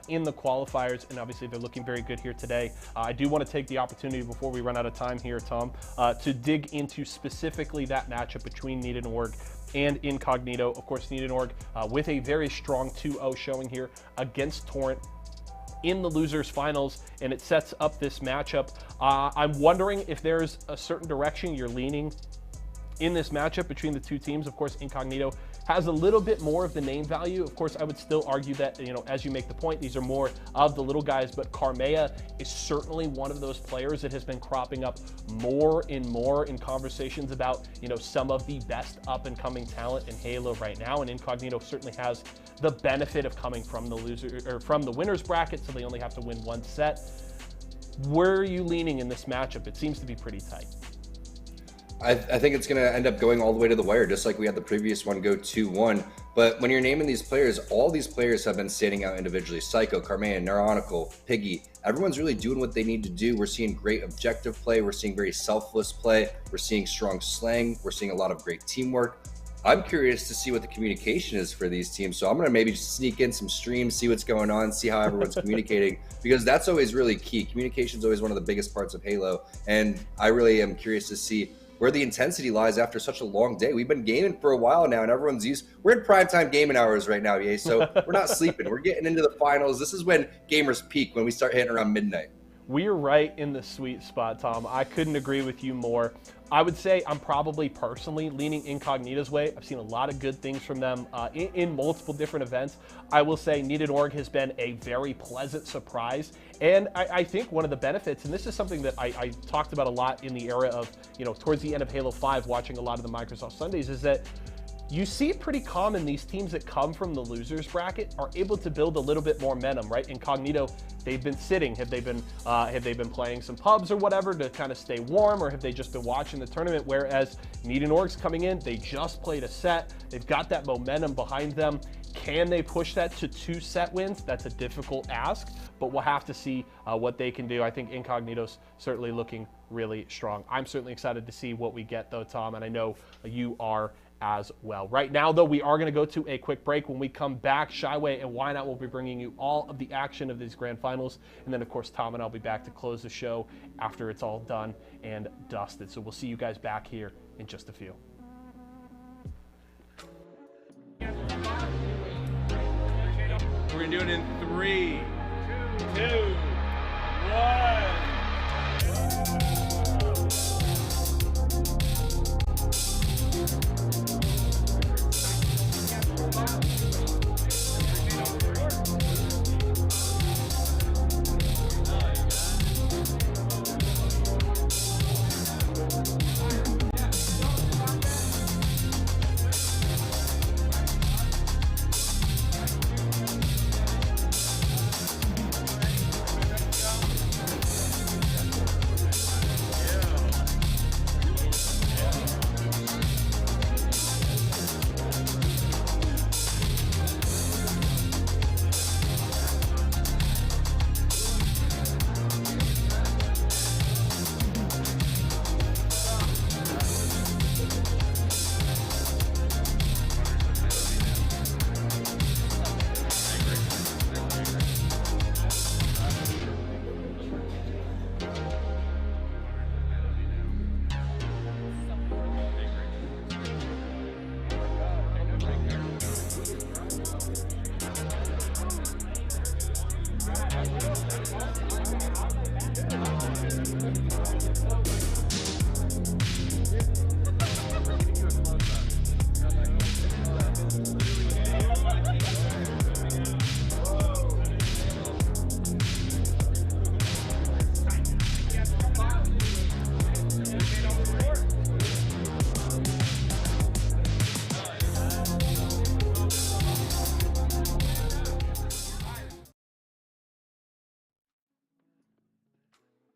[SPEAKER 2] in the qualifiers, and obviously they're looking very good here today. I do want to take the opportunity before we run out of time here, Tom, to dig into specifically that matchup between Need an Org and Incognito. Of course, Need an Org with a very strong 2-0 showing here against Torrent in the losers finals, and it sets up this matchup. I'm wondering if there's a certain direction you're leaning in this matchup between the two teams. Of course, Incognito has a little bit more of the name value. Of course, I would still argue that, you know, as you make the point, these are more of the little guys, but Karmea is certainly one of those players that has been cropping up more and more in conversations about, you know, some of the best up and coming talent in Halo right now. And Incognito certainly has the benefit of coming from the loser or from the winners bracket, so they only have to win one set. Where are you leaning in this matchup? It seems to be pretty tight.
[SPEAKER 6] I think it's going to end up going all the way to the wire, just like we had the previous one go 2-1. But when you're naming these players, all these players have been standing out individually. Psycho, Karmea, Neuronical, Piggy. Everyone's really doing what they need to do. We're seeing great objective play. We're seeing very selfless play. We're seeing strong slang. We're seeing a lot of great teamwork. I'm curious to see what the communication is for these teams. So I'm going to maybe just sneak in some streams, see what's going on, see how everyone's communicating, because that's always really key. Communication is always one of the biggest parts of Halo. And I really am curious to see where the intensity lies after such a long day. We've been gaming for a while now, and we're in primetime gaming hours right now, yeah. So we're not sleeping. We're getting into the finals. This is when gamers peak, when we start hitting around midnight.
[SPEAKER 2] We are right in the sweet spot, Tom. I couldn't agree with you more. I would say I'm probably personally leaning Incognito's way. I've seen a lot of good things from them in multiple different events. I will say Need an Org has been a very pleasant surprise. And I think one of the benefits, and this is something that I talked about a lot in the era of, you know, towards the end of Halo 5, watching a lot of the Microsoft Sundays, is that you see it pretty common. These teams that come from the losers bracket are able to build a little bit more momentum, right? Incognito, they've been sitting. Have they been playing some pubs or whatever to kind of stay warm, or have they just been watching the tournament? Whereas Need an Org's coming in, they just played a set. They've got that momentum behind them. Can they push that to 2 set wins? That's a difficult ask, but we'll have to see what they can do. I think Incognito's certainly looking really strong. I'm certainly excited to see what we get, though, Tom, and I know you are as well. Right now, though, we are going to go to a quick break. When we come back, Shyway and Why Not will be bringing you all of the action of these grand finals. And then, of course, Tom and I'll be back to close the show after it's all done and dusted. So we'll see you guys back here in just a few.
[SPEAKER 3] We're going to do it in 3, 2, 1.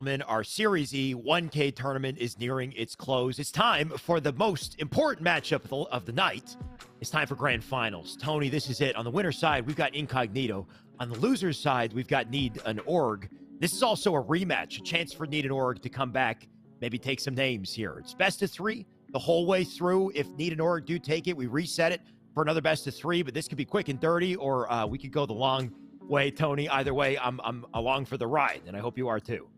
[SPEAKER 4] Our Series E 1K tournament is nearing its close. It's time for the most important matchup of the night. It's time for grand finals. Tony, this is it. On the winner's side, we've got Incognito. On the loser's side, we've got Need an Org. This is also a rematch, a chance for Need an Org to come back, maybe take some names here. It's best of 3 the whole way through. If Need an Org do take it, we reset it for another best of 3, but this could be quick and dirty, or we could go the long way, Tony. Either way, I'm along for the ride, and I hope you are too.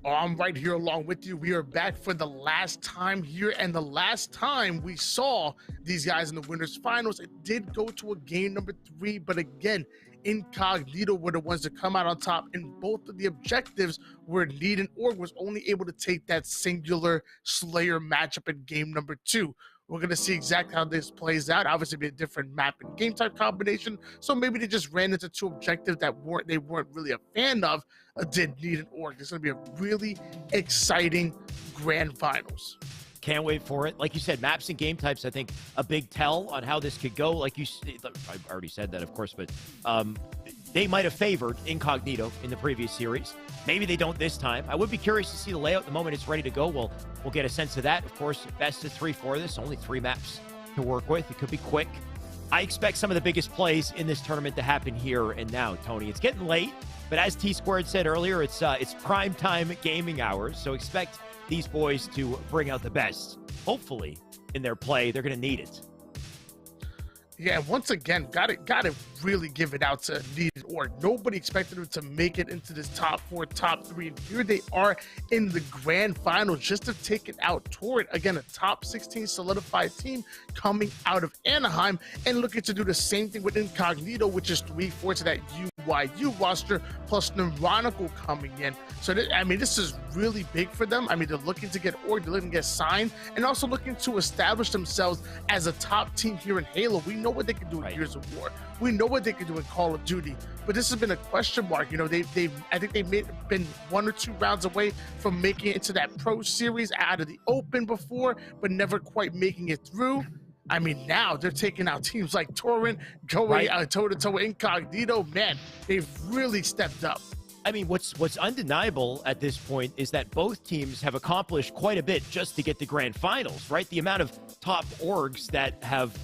[SPEAKER 5] Oh, I'm right here along with you. We are back for the last time here, and the last time we saw these guys in the winners finals, it did go to a game number 3, but again, Incognito were the ones to come out on top, and both of the objectives were Need an Org was only able to take that singular Slayer matchup in game number 2. We're going to see exactly how this plays out. Obviously, be a different map and game type combination. So maybe they just ran into 2 objectives that they weren't really a fan of. Did Need an Org. It's going to be a really exciting grand finals.
[SPEAKER 4] Can't wait for it. Like you said, maps and game types, I think, a big tell on how this could go. Like you, I already said that, of course, but they might have favored Incognito in the previous series. Maybe they don't this time. I would be curious to see the layout the moment it's ready to go. We'll get a sense of that. Of course, best of 3 for this. Only 3 maps to work with. It could be quick. I expect some of the biggest plays in this tournament to happen here and now, Tony. It's getting late, but as T-Squared said earlier, it's prime time gaming hours, so expect these boys to bring out the best. Hopefully, in their play, they're going to need it.
[SPEAKER 5] Yeah, once again, gotta really give it out to Need an Org. Nobody expected them to make it into this top 4, top 3, and here they are in the grand finals just to take it out toward, again, a top 16 solidified team coming out of Anaheim and looking to do the same thing with Incognito, which is 3/4 of that UYU roster, plus Neuronical coming in. So, this is really big for them. They're looking to get Org, they're looking to get signed, and also looking to establish themselves as a top team here in Halo. We know what they can do in Gears of War. We know what they can do in Call of Duty, but this has been a question mark. I think they've been 1 or 2 rounds away from making it into that Pro Series out of the Open before, but never quite making it through. Now they're taking out teams like Torrent, going toe-to-toe with Incognito. Man, they've really stepped up.
[SPEAKER 4] What's undeniable at this point is that both teams have accomplished quite a bit just to get to grand finals, right? The amount of top orgs that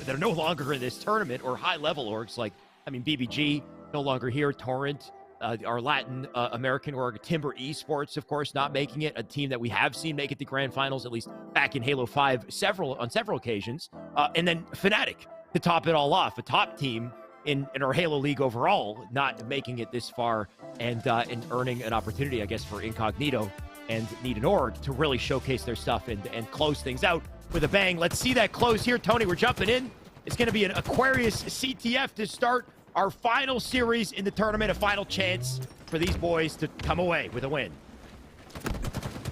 [SPEAKER 4] are no longer in this tournament, or high-level orgs like, BBG, no longer here, Torrent, our Latin American org, Timber Esports, of course, not making it, a team that we have seen make it to grand finals, at least back in Halo 5 on several occasions, and then Fnatic to top it all off, a top team in our Halo League overall, not making it this far and earning an opportunity, I guess, for Incognito and Need an Org to really showcase their stuff and close things out with a bang. Let's see that close here, Tony. We're jumping in. It's going to be an Aquarius CTF to start our final series in the tournament, a final chance for these boys to come away with a win.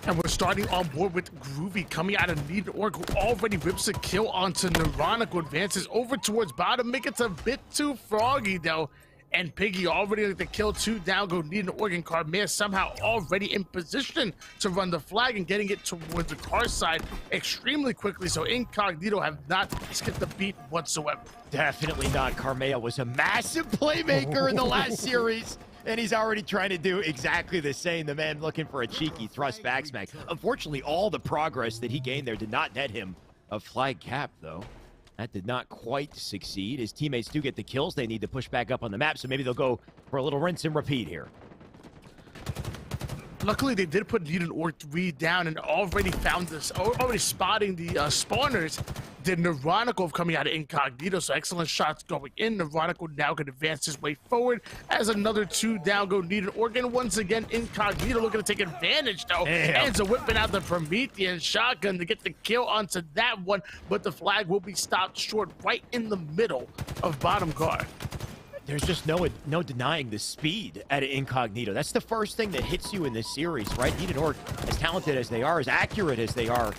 [SPEAKER 5] And we're starting on board with Groovy coming out of Need an Org, who already rips a kill onto Neuronical, advances over towards bottom. Make it a bit too froggy, though. And Piggy already with the kill, 2 down, go Need an Org, and Carmea somehow already in position to run the flag and getting it towards the car side extremely quickly. So Incognito have not skipped a beat whatsoever.
[SPEAKER 4] Definitely not. Carmea was a massive playmaker in the last series. And he's already trying to do exactly the same. The man looking for a cheeky thrust back smack. Unfortunately, all the progress that he gained there did not net him a flag cap, though. That did not quite succeed. His teammates do get the kills. They need to push back up on the map, so maybe they'll go for a little rinse and repeat here.
[SPEAKER 5] Luckily, they did put Need an Org 3 down and already found this, already spotting the spawners. Did Neuronical coming out of Incognito, so excellent shots going in. Neuronical now can advance his way forward as another 2 down, go Need an Org. And once again, Incognito looking to take advantage, though. Ends up whipping out the Promethean shotgun to get the kill onto that one, but the flag will be stopped short right in the middle of bottom car.
[SPEAKER 4] There's just no denying the speed at Incognito. That's the first thing that hits you in this series, right? Need an Org, as talented as they are, as accurate as they are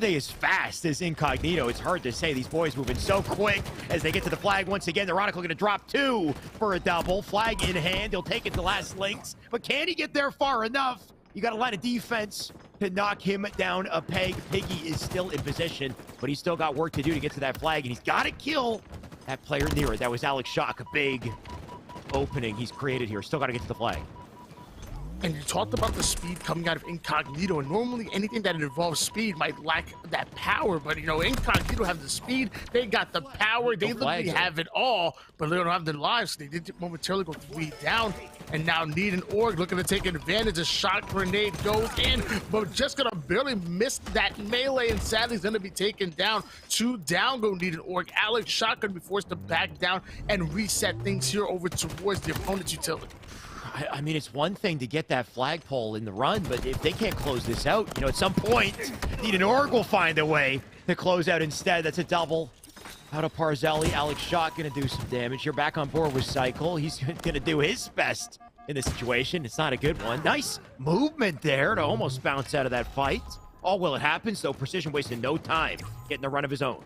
[SPEAKER 4] they as fast as Incognito? It's hard to say. These boys moving so quick as they get to the flag once again. Neuronical going to drop 2 for a double. Flag in hand. He'll take it to last links. But can he get there far enough? You got a line of defense to knock him down a peg. Piggy is still in position, but he's still got work to do to get to that flag, and he's got to kill that player near it. That was Alex Shock. A big opening he's created here. Still got to get to the flag.
[SPEAKER 5] And you talked about the speed coming out of Incognito, and normally anything that involves speed might lack that power, but you know, Incognito have the speed, they got the power, they literally have it all, but they don't have their lives. They did momentarily go 3 down, and now Need and Org looking to take advantage. A shot grenade goes in, but just gonna barely miss that melee, and sadly is gonna be taken down. 2 down go Need and Org. Alex Shot gonna be forced to back down and reset things here over towards the opponent's utility.
[SPEAKER 4] I mean, it's one thing to get that flagpole in the run, but if they can't close this out, you know, at some point, Need an Org will find a way to close out instead. That's a double out of Parzelli. Alex Shot gonna do some damage. You're back on board with Cycle. He's gonna do his best in this situation. It's not a good one. Nice movement there to almost bounce out of that fight. All will it happens, though. Precision wasting no time getting the run of his own.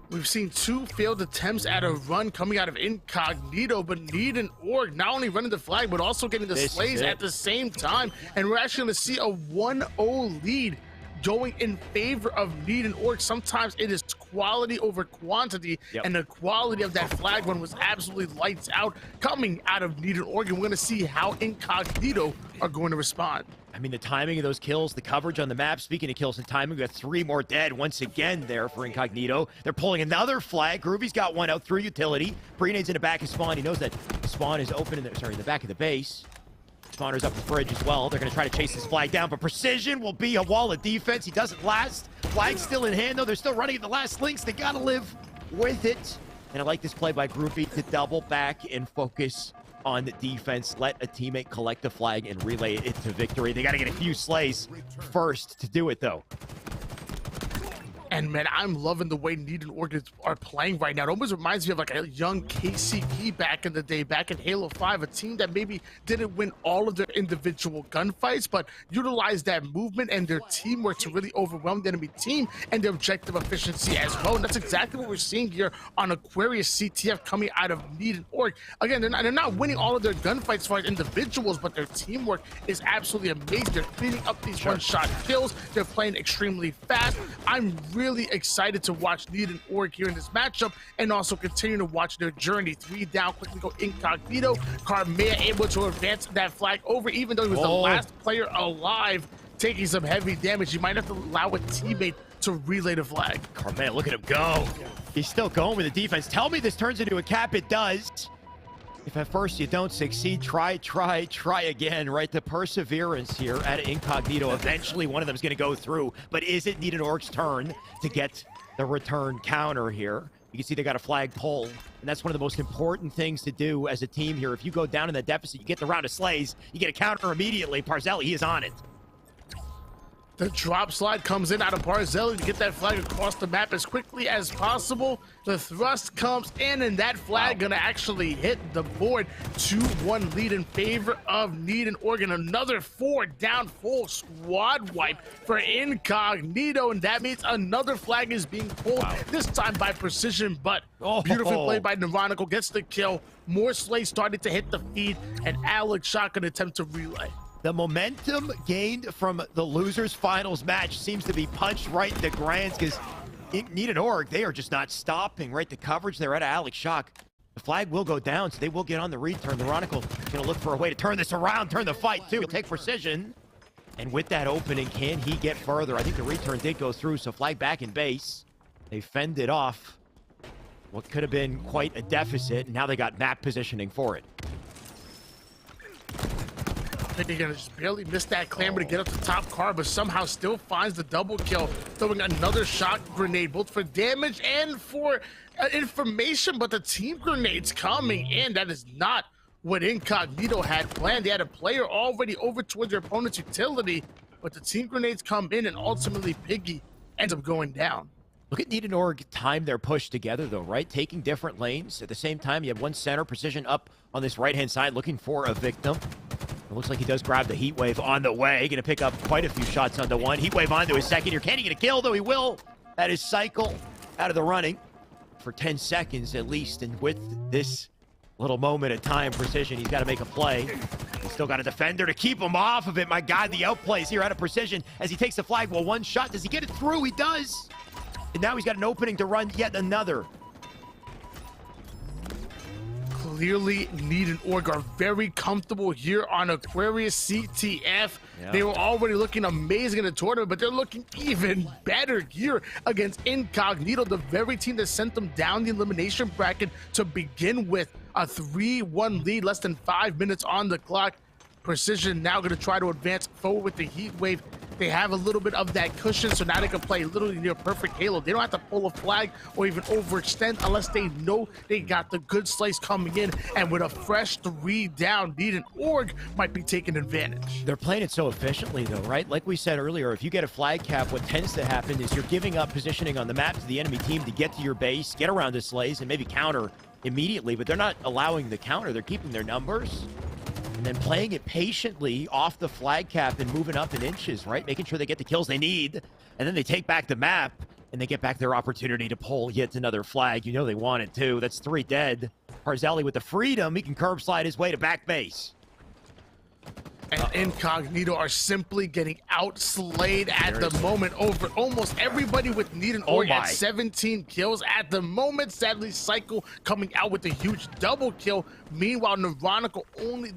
[SPEAKER 5] We've seen 2 failed attempts at a run coming out of Incognito, but Need and Org not only running the flag, but also getting the slays at the same time. And we're actually going to see a 1-0 lead going in favor of Need and Org. Sometimes it is quality over quantity, and the quality of that flag run was absolutely lights out coming out of Need and Org. And we're going to see how Incognito are going to respond.
[SPEAKER 4] I mean, the timing of those kills, the coverage on the map. Speaking of kills and timing, we got 3 more dead once again there for Incognito. They're pulling another flag. Groovy's got one out through utility. Prenade's in the back of Spawn. He knows that Spawn is open in the back of the base. Spawner's up the fridge as well. They're going to try to chase this flag down, but Precision will be a wall of defense. He doesn't last. Flag's still in hand, though. They're still running at the last links. They got to live with it. And I like this play by Groovy to double back and focus on the defense. Let a teammate collect the flag and relay it to victory. They got to get a few slays first to do it, though.
[SPEAKER 5] And man, I'm loving the way Need and Org are playing right now. It almost reminds me of like a young KCP back in the day, back in Halo 5, a team that maybe didn't win all of their individual gunfights, but utilized that movement and their teamwork to really overwhelm the enemy team and their objective efficiency as well. And that's exactly what we're seeing here on Aquarius CTF coming out of Need and Org. Again, they're not winning all of their gunfights as far as individuals, but their teamwork is absolutely amazing. They're cleaning up these one-shot kills. They're playing extremely fast. I'm really excited to watch Need and Org here in this matchup, and also continue to watch their journey. 3 down, quickly go Incognito. Carmea able to advance that flag over, even though he was the last player alive, taking some heavy damage. You might have to allow a teammate to relay the flag.
[SPEAKER 4] Carmea, look at him go. He's still going with the defense. Tell me this turns into a cap. It does. If at first you don't succeed, try again, right? The perseverance here at Incognito. Eventually one of them is going to go through, but is it Need and Org's turn to get the return counter here? You can see they got a flag pull, and that's one of the most important things to do as a team here. If you go down in the deficit, you get the round of slays, you get a counter immediately. Parzelli, he is on it.
[SPEAKER 5] The drop slide comes in out of Parzelli to get that flag across the map as quickly as possible. The thrust comes in, and that flag gonna actually hit the board. 2-1 lead in favor of Need and Org. Another 4 down, full squad wipe for Incognito, and that means another flag is being pulled, this time by Precision, but beautifully played by Neuronical, gets the kill. More slays started to hit the feed, and Alex Shotgun attempt to relay.
[SPEAKER 4] The momentum gained from the losers finals match seems to be punched right in the grands, because Need and Org, they are just not stopping, right? The coverage there at Alex Shock. The flag will go down, so they will get on the return. Neuronical gonna look for a way to turn this around, turn the fight too. He'll take Precision. And with that opening, can he get further? I think the return did go through, so flag back in base. They fended off what could have been quite a deficit, and now they got map positioning for it.
[SPEAKER 5] They're gonna just barely miss that clamber to get up the top car, but somehow still finds the double kill, throwing another shock grenade, both for damage and for information, but the team grenade's coming in. That is not what Incognito had planned. They had a player already over towards their opponent's utility, but the team grenades come in, and ultimately Piggy ends up going down.
[SPEAKER 4] Look at Need and Org time their push together, though, right? Taking different lanes. At the same time, you have one center, Precision up on this right-hand side, looking for a victim. It looks like he does grab the Heat Wave on the way. Going to pick up quite a few shots onto one. Heat Wave onto his second here. Can he get a kill, though? He will. That is Cycle out of the running for 10 seconds at least. And with this little moment of time, Precision, he's got to make a play. He's still got a defender to keep him off of it. My God, the outplays here out of Precision as he takes the flag. Well, one shot. Does he get it through? He does. And now he's got an opening to run yet another.
[SPEAKER 5] clearly Need and Org are very comfortable here on Aquarius CTF. They were already looking amazing in the tournament, but they're looking even better here against Incognito, the very team that sent them down the elimination bracket to begin with. A 3-1 lead, less than 5 minutes on the clock. Precision now going to try to advance forward with the heat wave. They have a little bit of that cushion, so now they can play literally near perfect Halo. They don't have to pull a flag or even overextend unless they know they got the good slice coming in. And with a fresh 3 down, Need and Org might be taking advantage.
[SPEAKER 4] They're playing it so efficiently, though, right? Like we said earlier, if you get a flag cap, what tends to happen is you're giving up positioning on the map to the enemy team to get to your base, get around the slays, and maybe counter immediately. But they're not allowing the counter. They're keeping their numbers. And then playing it patiently off the flag cap and moving up in inches, right? Making sure they get the kills they need. And then they take back the map and they get back their opportunity to pull yet another flag. You know they want it too. That's 3 dead. Parzelli with the freedom. He can curb slide his way to back base.
[SPEAKER 5] And Incognito are simply getting outslayed at the moment over almost everybody with Need and Org at 17 kills at the moment. Sadly, Cycle coming out with a huge double kill. Meanwhile, Neuronical,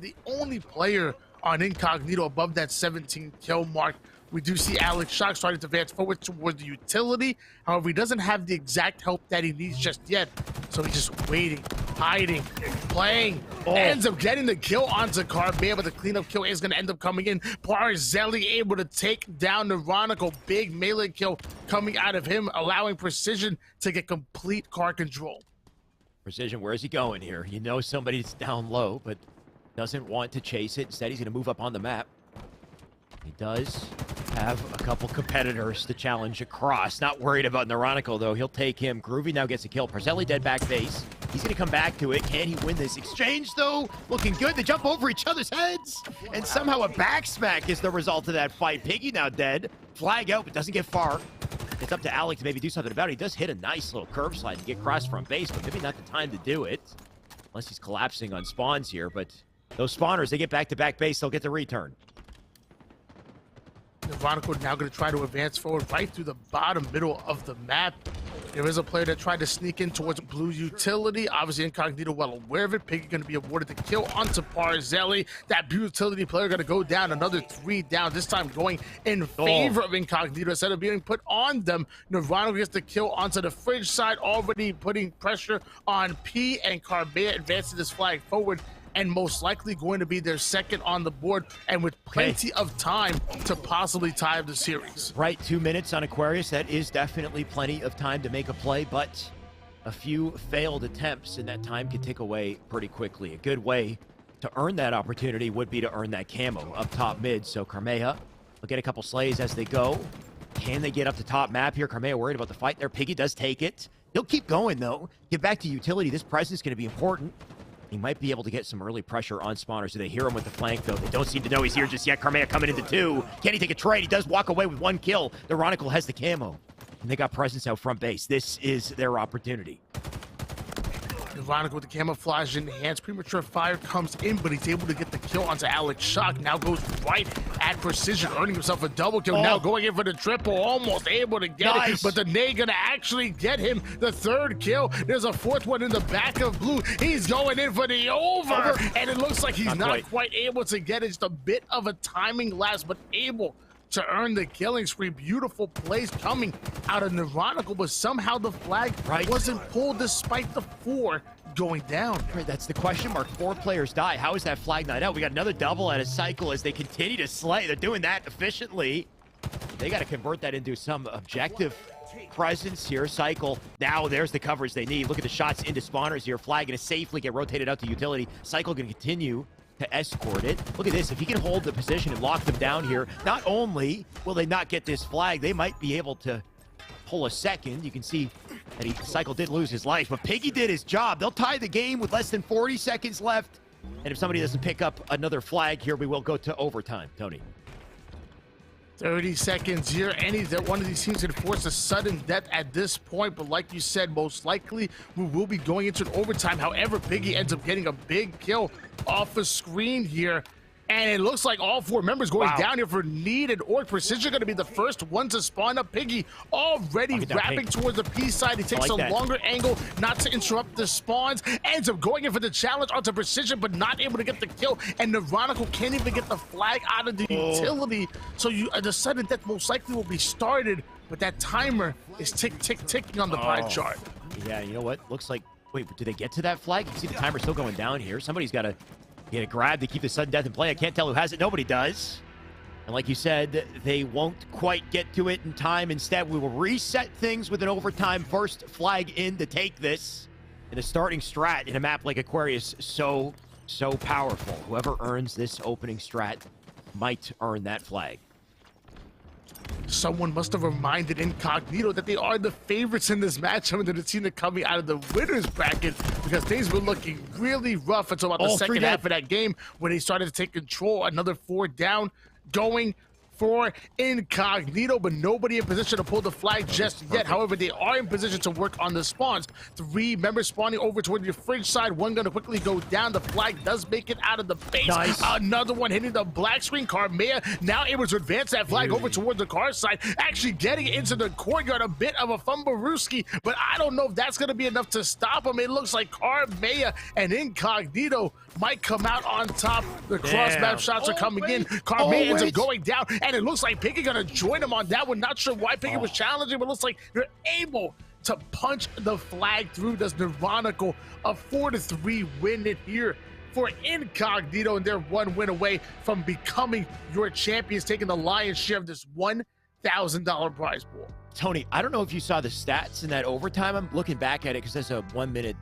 [SPEAKER 5] the only player on Incognito above that 17 kill mark. We do see Alex Shock starting to advance forward towards the utility. However, he doesn't have the exact help that he needs just yet. So he's just waiting, hiding, playing. Ends up getting the kill onto Carbea, but the cleanup kill is going to end up coming in. Parzelli able to take down Neuronical. Big melee kill coming out of him, allowing Precision to get complete car control.
[SPEAKER 4] Precision, where is he going here? You know somebody's down low, but doesn't want to chase it. Instead, he's going to move up on the map. He does have a couple competitors to challenge across. Not worried about Neuronical, though. He'll take him. Groovy now gets a kill. Parzelli dead back base. He's going to come back to it. Can he win this exchange, though? Looking good. They jump over each other's heads. And somehow a back smack is the result of that fight. Piggy now dead. Flag out, but doesn't get far. It's up to Alec to maybe do something about it. He does hit a nice little curve slide to get across from base, but maybe not the time to do it. Unless he's collapsing on spawns here. But those spawners, they get back to back base. They'll get the return.
[SPEAKER 5] Neuronical now going to try to advance forward right through the bottom middle of the map. There is a player that tried to sneak in towards Blue Utility. Obviously, Incognito well aware of it. Piggy going to be awarded the kill onto Parzelli. That Blue Utility player going to go down. Another 3 down, this time going in favor of Incognito instead of being put on them. Neuronical gets the kill onto the fridge side, already putting pressure on P, and Carbea advances his flag forward, and most likely going to be their second on the board, and with plenty of time to possibly tie up the series.
[SPEAKER 4] Right, 2 minutes on Aquarius. That is definitely plenty of time to make a play, but a few failed attempts, and that time can tick away pretty quickly. A good way to earn that opportunity would be to earn that camo up top mid. So Carmea will get a couple slays as they go. Can they get up to top map here? Carmea worried about the fight there. Piggy does take it. He'll keep going, though. Get back to utility. This presence is going to be important. He might be able to get some early pressure on spawners. Do they hear him with the flank, though? They don't seem to know he's here just yet. Carmea coming into 2. Can he take a trade? He does walk away with 1 kill. Neuronical has the camo. And they got presence out front base. This is their opportunity.
[SPEAKER 5] Neuronical with the camouflage enhanced. Premature fire comes in, but he's able to get the kill onto Alex Shock. Now goes right at Precision, earning himself a double kill. Now going in for the triple, almost able to get it, but the nade gonna actually get him the 3rd kill. There's a 4th one in the back of Blue. He's going in for the over. And it looks like he's not quite able to get it. Just a bit of a timing lapse, but able to earn the killing spree. Beautiful plays coming out of Neuronical, but somehow the flag wasn't pulled despite the 4 going down.
[SPEAKER 4] Right, that's the question mark. 4 players die. How is that flag not out? We got another double at a cycle as they continue to slay. They're doing that efficiently. They got to convert that into some objective presence here. Cycle. Now there's the coverage they need. Look at the shots into spawners here. Flag going to safely get rotated out to utility. Cycle going to continue to escort it. Look at this. If he can hold the position and lock them down here, not only will they not get this flag, they might be able to pull a second. You can see that Cycle did lose his life, but Piggy did his job. They'll tie the game with less than 40 seconds left. And if somebody doesn't pick up another flag here, we will go to overtime. Tony.
[SPEAKER 5] 30 seconds here. One of these teams can force a sudden death at this point, but like you said, most likely we will be going into an overtime. However, Piggy ends up getting a big kill off the screen here. And it looks like all 4 members going down here for Need and Orc. Precision going to be the first one to spawn up. Piggy already wrapping towards the P side. He takes a longer angle not to interrupt the spawns. Ends up going in for the challenge onto Precision, but not able to get the kill. And Neuronical can't even get the flag out of the utility. So the sudden death most likely will be started, but that timer is ticking on the pie chart.
[SPEAKER 4] Yeah, you know what? Looks like, wait, do they get to that flag? You can see the timer still going down here. Somebody's got to get a grab to keep the sudden death in play. I can't tell who has it. Nobody does. And like you said, they won't quite get to it in time. Instead, we will reset things with an overtime first flag in to take this. And the starting strat in a map like Aquarius, so powerful. Whoever earns this opening strat might earn that flag.
[SPEAKER 5] Someone must have reminded Incognito that they are the favorites in this matchup and that it's seen it coming out of the winners bracket, because things were looking really rough until about the second half of that game when they started to take control. Another 4 down going for Incognito, but nobody in position to pull the flag just yet. However, they are in position to work on the spawns. 3 members spawning over toward the fridge side. One going to quickly go down. The flag does make it out of the base. Nice. Another one hitting the black screen. Carmea now able to advance that flag over towards the car side, actually getting into the courtyard. A bit of a fumblerooski, but I don't know if that's going to be enough to stop him. It looks like Carmea and Incognito might come out on top. The cross-map shots are coming in. Carmea ends up going down, and it looks like Piggy gonna join him on that one. Not sure why Piggy was challenging, but looks like you're able to punch the flag through. Does Neuronical a 4-3 win it here for Incognito, and they're 1 win away from becoming your champions, taking the lion's share of this $1,000 prize pool.
[SPEAKER 4] Tony, I don't know if you saw the stats in that overtime. I'm looking back at it because there's a 1 minute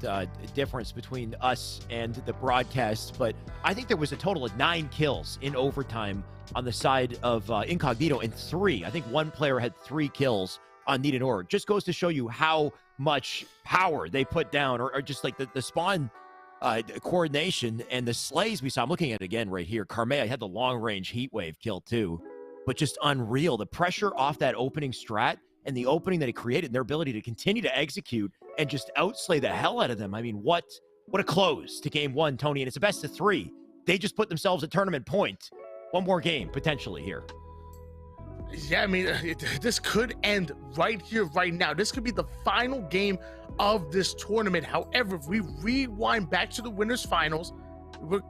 [SPEAKER 4] difference between us and the broadcast, but I think there was a total of 9 kills in overtime on the side of Incognito, and 3. I think one player had 3 kills on Need and Org. Just goes to show you how much power they put down, or just like the spawn coordination and the slays we saw. I'm looking at it again right here. Carmea had the long-range heat wave kill too, but just unreal. The pressure off that opening strat and the opening that it created, and their ability to continue to execute and just outslay the hell out of them. I mean, what a close to game 1, Tony, and it's a best of 3. They just put themselves at tournament point. 1 more game, potentially, here.
[SPEAKER 5] Yeah, I mean, this could end right here, right now. This could be the final game of this tournament. However, if we rewind back to the winners finals,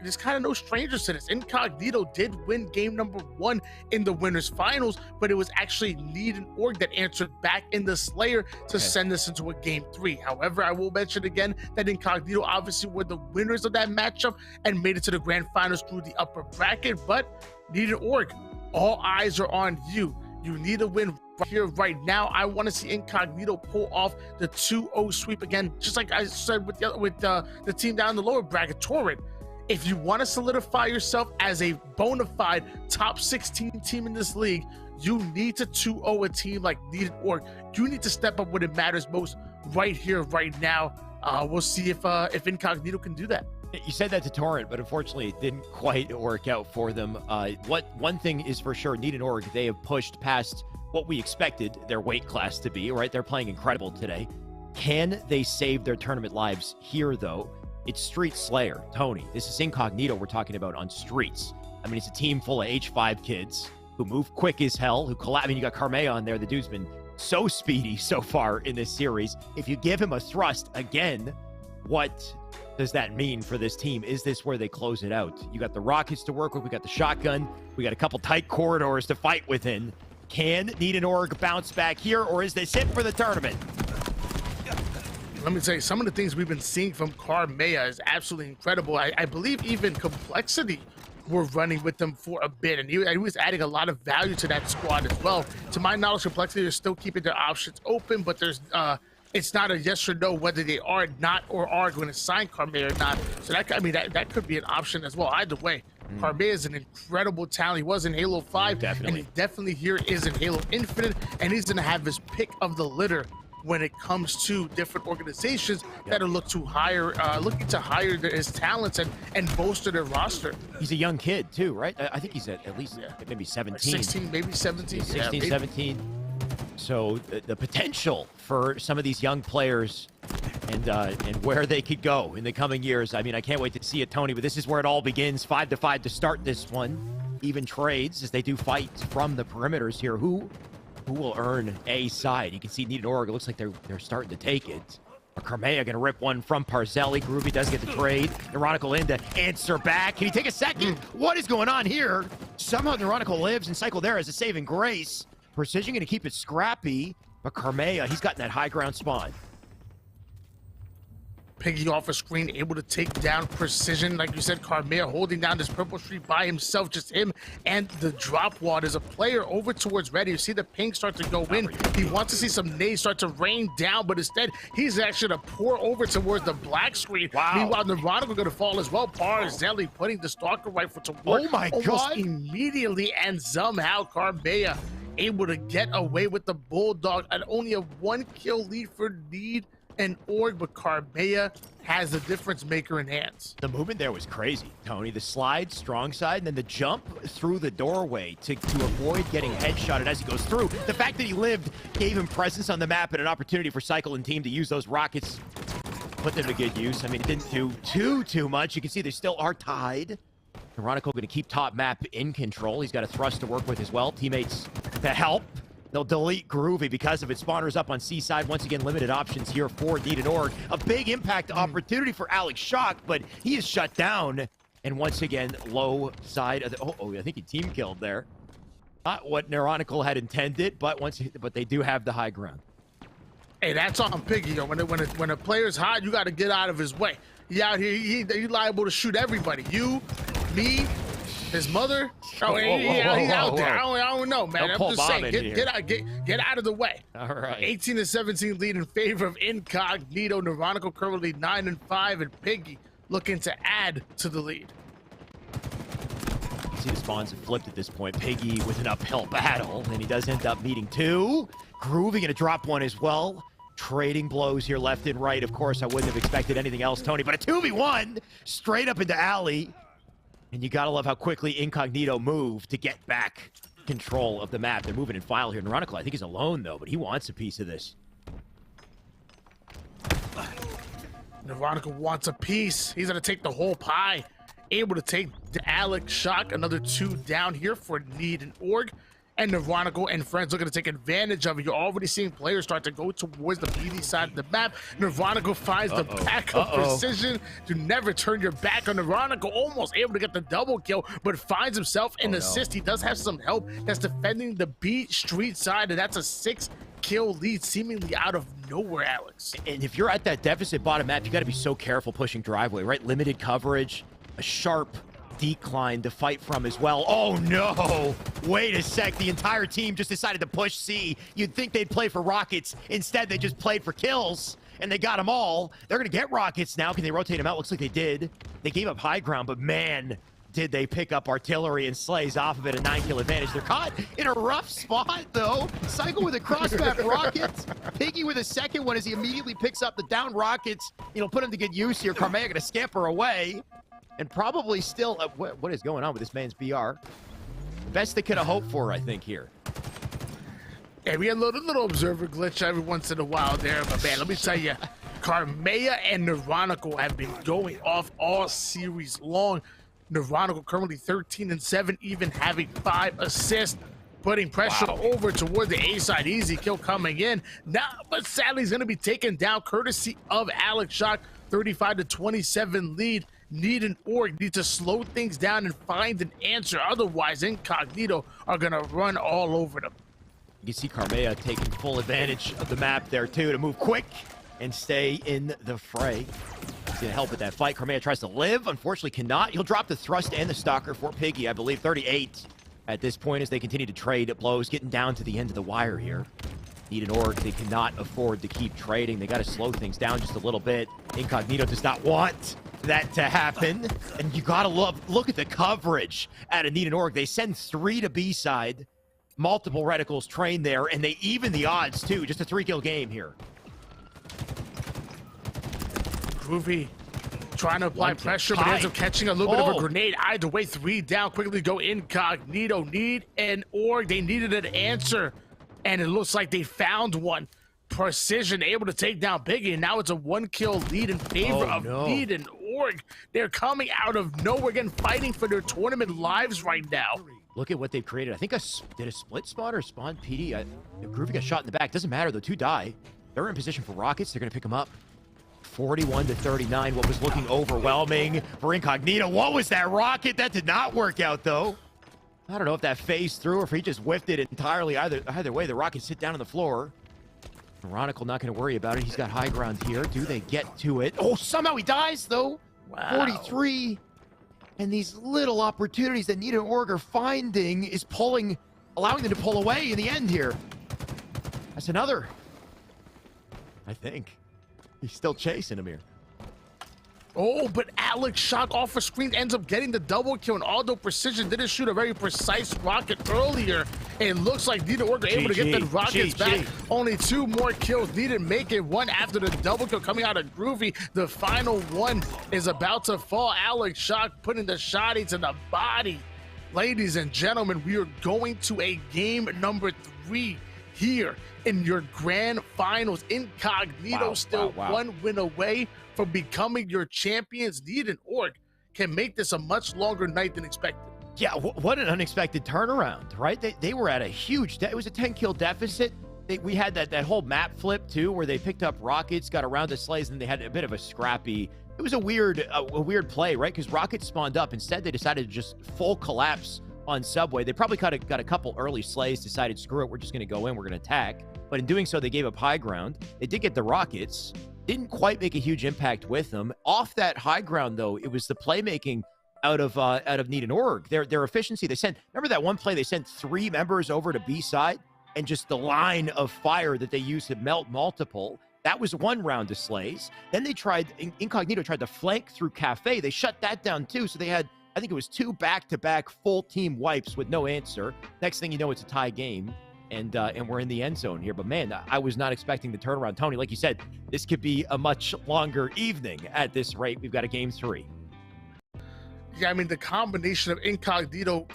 [SPEAKER 5] there's kind of no strangers to this. Incognito did win game number 1 in the winners finals, but it was actually Need and Org that answered back in the Slayer to send this into a game 3. However, I will mention again that Incognito obviously were the winners of that matchup and made it to the grand finals through the upper bracket. But Need and Org, all eyes are on you. You need a win right here, right now. I want to see Incognito pull off the 2-0 sweep again, just like I said with the team down in the lower bracket, Torrent. If you want to solidify yourself as a bona fide top 16 team in this league, you need to 2-0 a team like Need and Org. You need to step up when it matters most right here, right now. We'll see if Incognito can do that.
[SPEAKER 4] You said that to Torrent, but unfortunately it didn't quite work out for them. One thing is for sure, Need and Org, they have pushed past what we expected their weight class to be, right? They're playing incredible today. Can they save their tournament lives here, though? It's Street Slayer, Tony. This is Incognito we're talking about on Streets. I mean, it's a team full of H5 kids who move quick as hell, who collapse. I mean, you got Carmea on there. The dude's been so speedy so far in this series. If you give him a thrust again, what does that mean for this team? Is this where they close it out? You got the rockets to work with. We got the shotgun. We got a couple tight corridors to fight within. Can Need and Org bounce back here, or is this it for the tournament?
[SPEAKER 5] Let me tell you, some of the things we've been seeing from Carmea is absolutely incredible. I believe even Complexity were running with them for a bit, and he was adding a lot of value to that squad as well. To my knowledge, Complexity is still keeping their options open, but there's it's not a yes or no whether they are not or are going to sign Carmea or not. So that could be an option as well. Either way, Carmea is an incredible talent. He was in Halo 5, and he definitely here is in Halo Infinite, and he's going to have his pick of the litter when it comes to different organizations that are looking to hire his talents and bolster their roster.
[SPEAKER 4] He's a young kid too, right? I think he's at least maybe 17.
[SPEAKER 5] 16, maybe 17.
[SPEAKER 4] 16, maybe. 17. So the potential for some of these young players and where they could go in the coming years. I mean, I can't wait to see it, Tony, but this is where it all begins. 5-5 to start this one. Even trades as they do fight from the perimeters here. Who will earn a side? You can see Needed Org. It looks like they're starting to take it. Carmea going to rip one from Parzelli. Groovy does get the trade. Neuronical in to answer back. Can he take a second? What is going on here? Somehow Neuronical lives, and Cycle there as a saving grace. Precision going to keep it scrappy, but Carmea, he's gotten that high ground spawn.
[SPEAKER 5] Piggy off a screen, able to take down Precision. Like you said, Carmea holding down this purple streak by himself, just him and the drop wall. There's a player over towards Red. You see the pink start to go in. He wants to see some nades start to rain down, but instead, he's actually going to pour over towards the black screen.
[SPEAKER 4] Wow.
[SPEAKER 5] Meanwhile, Neuronical going to fall as well. Parzelli putting the Stalker rifle to work
[SPEAKER 4] Oh my
[SPEAKER 5] almost
[SPEAKER 4] God.
[SPEAKER 5] immediately, and somehow Carmea able to get away with the Bulldog at only a 1-kill lead for Need and Org, but Carmea has the difference maker in hands.
[SPEAKER 4] The movement there was crazy, Tony. The slide, strong side, and then the jump through the doorway to avoid getting headshotted as he goes through. The fact that he lived gave him presence on the map and an opportunity for Cycle and team to use those rockets, put them to good use. I mean, it didn't do too much. You can see they still are tied. Neuronical going to keep top map in control. He's got a thrust to work with as well. Teammates to help. They'll delete Groovy because of it. Spawners up on C side. Once again, limited options here for Need and Org. A big impact opportunity for Alex Shock, but he is shut down. And once again, low side of the... Oh, I think he team killed there. Not what Neuronical had intended, but they do have the high ground.
[SPEAKER 5] Hey, that's on Piggy. When a player's hot, you got to get out of his way. He out here, he's liable to shoot everybody. You, me, his mother. Oh, he's out there. I don't know, man.
[SPEAKER 4] Don't
[SPEAKER 5] I'm just saying,
[SPEAKER 4] get
[SPEAKER 5] get out of the way.
[SPEAKER 4] All right.
[SPEAKER 5] 18-17 lead in favor of Incognito. Neuronical currently 9-5, and Piggy looking to add to the lead.
[SPEAKER 4] See the spawns have flipped at this point. Piggy with an uphill battle, and he does end up meeting two. Groovy gonna drop one as well. Trading blows here left and right. Of course, I wouldn't have expected anything else, Tony, but a 2v1 straight up into alley. And you gotta love how quickly Incognito moved to get back control of the map. They're moving in file here. Neuronical, I think he's alone though, but he wants a piece of this.
[SPEAKER 5] Neuronical wants a piece. He's gonna take the whole pie. Able to take the Alex Shock. Another 2 down here for Need and Org. And Neuronical and friends looking to take advantage of it. You're already seeing players start to go towards the BD side of the map. Neuronical finds the backup Precision. To never turn your back on Neuronical. Almost able to get the double kill, but finds himself an assist. He does have some help that's defending the B street side, and that's a 6-kill lead seemingly out of nowhere, Alex.
[SPEAKER 4] And if you're at that deficit bottom map, you got to be so careful pushing driveway, right? Limited coverage, a sharp decline to fight from as well. Oh no! Wait a sec, the entire team just decided to push C. You'd think they'd play for rockets. Instead, they just played for kills, and they got them all. They're gonna get rockets now. Can they rotate them out? Looks like they did. They gave up high ground, but man, did they pick up artillery and slays off of it. A 9-kill advantage. They're caught in a rough spot, though. Cycle with a cross-map rocket. Piggy with a second one as he immediately picks up the down rockets. Put him to good use here. Carmea gonna scamper away. And probably still, what is going on with this man's BR? Best they could have hoped for, I think, here.
[SPEAKER 5] Yeah, we had a little observer glitch every once in a while there, but man, let me tell you, Carmea and Neuronical have been going off all series long. Neuronical currently 13-7, even having 5 assists, putting pressure over toward the A side. Easy kill coming in now, but sadly he's going to be taken down courtesy of Alex Shock. 35-27 lead. Need and Org need to slow things down and find an answer. Otherwise, Incognito are going to run all over them.
[SPEAKER 4] You can see Carmea taking full advantage of the map there, too, to move quick and stay in the fray. He's going to help with that fight. Carmea tries to live. Unfortunately, cannot. He'll drop the thrust and the stalker for Piggy, I believe. 38 at this point as they continue to trade blows, getting down to the end of the wire here. Need an Org, they cannot afford to keep trading. They got to slow things down just a little bit. Incognito does not want that to happen. And you got to look at the coverage at a Need an Org. They send 3 to B side. Multiple reticles trained there, and they even the odds, too. Just a 3-kill game here.
[SPEAKER 5] Groovy trying to apply pressure, but ends up catching a little bit of a grenade. Either way, 3 down. Quickly go Incognito. Need an Org. They needed an answer, and it looks like they found one. Precision able to take down Biggie, and now it's a 1-kill lead in favor of Need and Org. They're coming out of nowhere, again, fighting for their tournament lives right now.
[SPEAKER 4] Look at what they've created. I think did a split spawn or spawn PD? Groovy got shot in the back. Doesn't matter, though. 2 die. They're in position for rockets. They're going to pick them up. 41-39, what was looking overwhelming for Incognito. What was that rocket? That did not work out, though. I don't know if that phased through or if he just whiffed it entirely. Either way, the rockets sit down on the floor. Veronical not going to worry about it. He's got high ground here. Do they get to it? Oh, somehow he dies, though. Wow. 43. And these little opportunities that Need and Org are finding is allowing them to pull away in the end here. That's another. I think. He's still chasing him here.
[SPEAKER 5] Oh, but Alex Shock off a screen ends up getting the double kill, and although Precision didn't shoot a very precise rocket earlier, it looks like Need and Org are able to get the rockets back. Only 2 more kills. Needed make it 1 after the double kill coming out of Groovy. The final one is about to fall. Alex Shock putting the shotty to the body. Ladies and gentlemen, we are going to a game number 3 here in your grand finals. Incognito still 1 win away from becoming your champions. Need and Org can make this a much longer night than expected.
[SPEAKER 4] Yeah, what an unexpected turnaround, right? They were at a huge, it was a 10-kill deficit. We had that whole map flip, too, where they picked up rockets, got around the slays, and they had a bit of a scrappy, it was a weird play, right? Because rockets spawned up. Instead, they decided to just full collapse on Subway. They probably got a couple early slays, decided, screw it, we're just going to go in, we're going to attack. But in doing so, they gave up high ground. They did get the rockets. Didn't quite make a huge impact with them. Off that high ground, though, it was the playmaking out of Need and Org. Their efficiency. Remember that one play they sent 3 members over to B side, and just the line of fire that they used to melt multiple. That was 1 round of slays. Then they Incognito tried to flank through Cafe. They shut that down too. So they had, I think it was 2 back-to-back full team wipes with no answer. Next thing you know, it's a tie game. And we're in the end zone here. But, man, I was not expecting the turnaround. Tony, like you said, this could be a much longer evening at this rate. We've got a game 3.
[SPEAKER 5] Yeah, I mean, the combination of Incognito,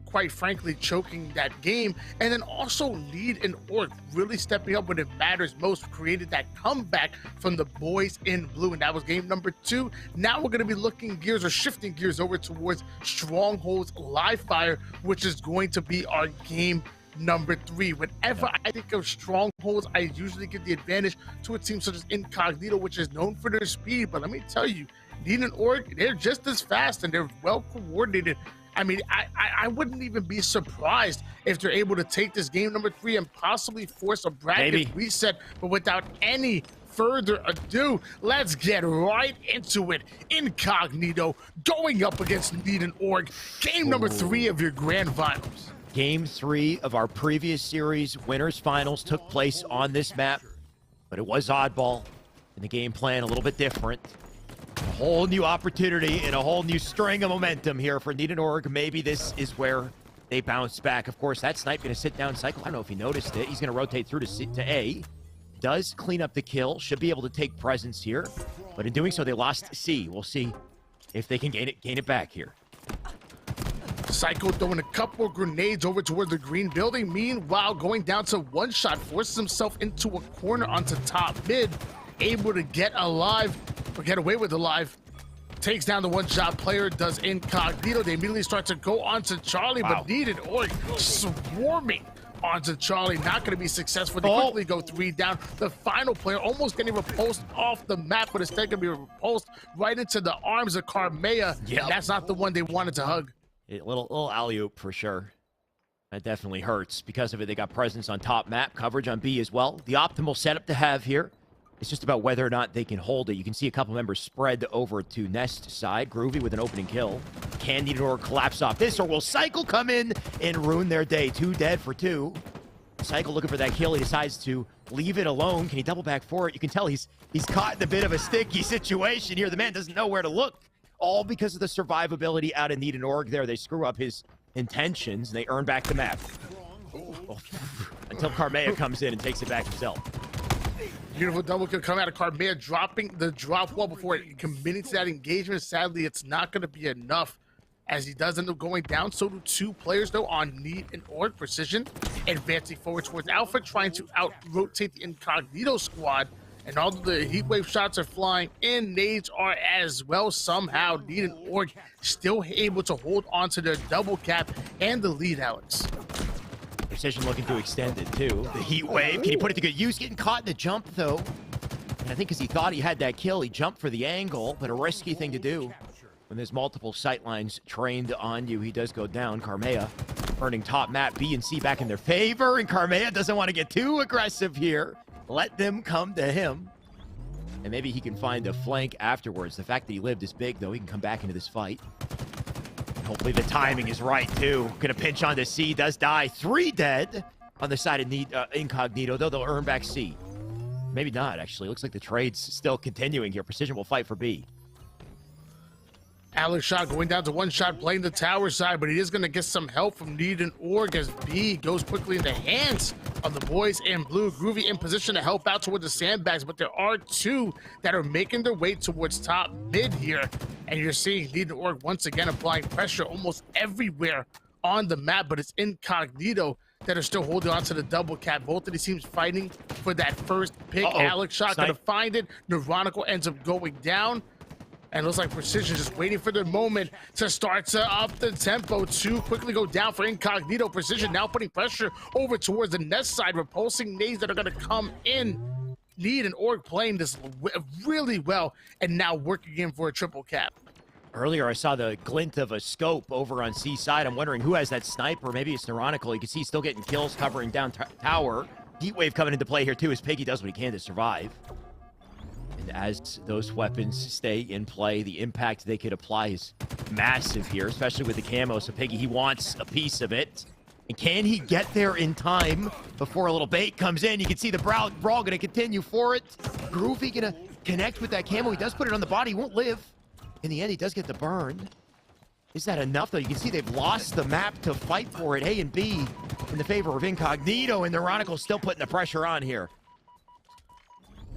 [SPEAKER 5] quite frankly, choking that game, and then also Need and Org really stepping up when it matters most, created that comeback from the boys in blue, and that was game number 2. Now we're going to be shifting gears over towards Stronghold's live fire, which is going to be our game number 3. Whenever I think of Strongholds, I usually give the advantage to a team such as Incognito, which is known for their speed. But let me tell you, Need and Org, they're just as fast and they're well coordinated. I wouldn't even be surprised if they're able to take this game number 3 and possibly force a bracket reset. But without any further ado, let's get right into it. Incognito going up against Need and Org, game number 3 of your grand finals.
[SPEAKER 4] Game 3 of our previous series winners finals took place on this map, but it was oddball, and the game plan a little bit different. A whole new opportunity and a whole new string of momentum here for Need and Org. Maybe this is where they bounce back. Of course, that snipe going to sit down cycle. I don't know if he noticed it. He's going to rotate through to A. Does clean up the kill. Should be able to take presence here. But in doing so, they lost C. We'll see if they can gain it back here.
[SPEAKER 5] Psycho throwing a couple of grenades over toward the green building. Meanwhile, going down to 1 shot, forces himself into a corner onto top mid. Able to get away with alive. Takes down the 1-shot player, does Incognito. They immediately start to go onto Charlie, but Need and Org swarming onto Charlie. Not going to be successful. They quickly go 3 down. The final player almost getting repulsed off the map, but instead going to be repulsed right into the arms of Carmea. Yep. That's not the one they wanted to hug.
[SPEAKER 4] A little alley-oop for sure. That definitely hurts. Because of it, they got presence on top map, coverage on B as well. The optimal setup to have here. It's just about whether or not they can hold it. You can see a couple members spread over to Nest side. Groovy with an opening kill. Can Need and Org collapse off this, or will Cycle come in and ruin their day? 2 dead for 2. Cycle looking for that kill. He decides to leave it alone. Can he double back for it? You can tell he's caught in a bit of a sticky situation here. The man doesn't know where to look. All because of the survivability out of Need and Org there. They screw up his intentions, and they earn back the map. Until Carmea comes in and takes it back himself.
[SPEAKER 5] Beautiful double kill coming out of Carmea, dropping the drop wall before committing to that engagement. Sadly, it's not going to be enough. as he does end up going down. So do 2 players, though, on Need and Org. Precision advancing forward towards Alpha, trying to out-rotate the Incognito squad. And although the heat wave shots are flying in, nades are as well. Somehow, Need and Org still able to hold on to their double cap and the lead, Alex.
[SPEAKER 4] Precision looking to extend it, too. The heat wave, can he put it to good use? Getting caught in the jump, though. And I think because he thought he had that kill, he jumped for the angle, but a risky thing to do. When there's multiple sightlines trained on you, he does go down. Carmea earning top map. B and C back in their favor, and Carmea doesn't want to get too aggressive here. Let them come to him. And maybe he can find a flank afterwards. The fact that he lived is big, though. He can come back into this fight. And hopefully the timing is right, too. Gonna pinch onto C, does die. 3 dead on the side of Incognito, though they'll earn back C. Maybe not, actually. Looks like the trade's still continuing here. Precision will fight for B.
[SPEAKER 5] Alex shot going down to 1 shot, playing the tower side, but he is going to get some help from Need and Org as B goes quickly in the hands of the boys in blue. Groovy in position to help out towards the sandbags, but there are 2 that are making their way towards top mid here. And you're seeing Need and Org once again applying pressure almost everywhere on the map, but it's Incognito that are still holding on to the double cap. Both of these teams fighting for that first pick. Alex shot going to find it. Neuronical ends up going down. And it looks like Precision just waiting for the moment to start to up the tempo. 2 quickly go down for Incognito. Precision now putting pressure over towards the nest side, repulsing nades that are going to come in. Need and Org playing this really well and now working in for a triple cap.
[SPEAKER 4] Earlier, I saw the glint of a scope over on C side. I'm wondering who has that sniper. Maybe it's Neuronical. You can see he's still getting kills covering down tower. Heatwave coming into play here, too, as Piggy does what he can to survive. And as those weapons stay in play, the impact they could apply is massive here, especially with the camo. So Piggy, he wants a piece of it. And can he get there in time before a little bait comes in? You can see the brawl going to continue for it. Groovy going to connect with that camo. He does put it on the body. He won't live. In the end, he does get the burn. Is that enough, though? You can see they've lost the map to fight for it. A and B in the favor of Incognito, and Neuronical still putting the pressure on here.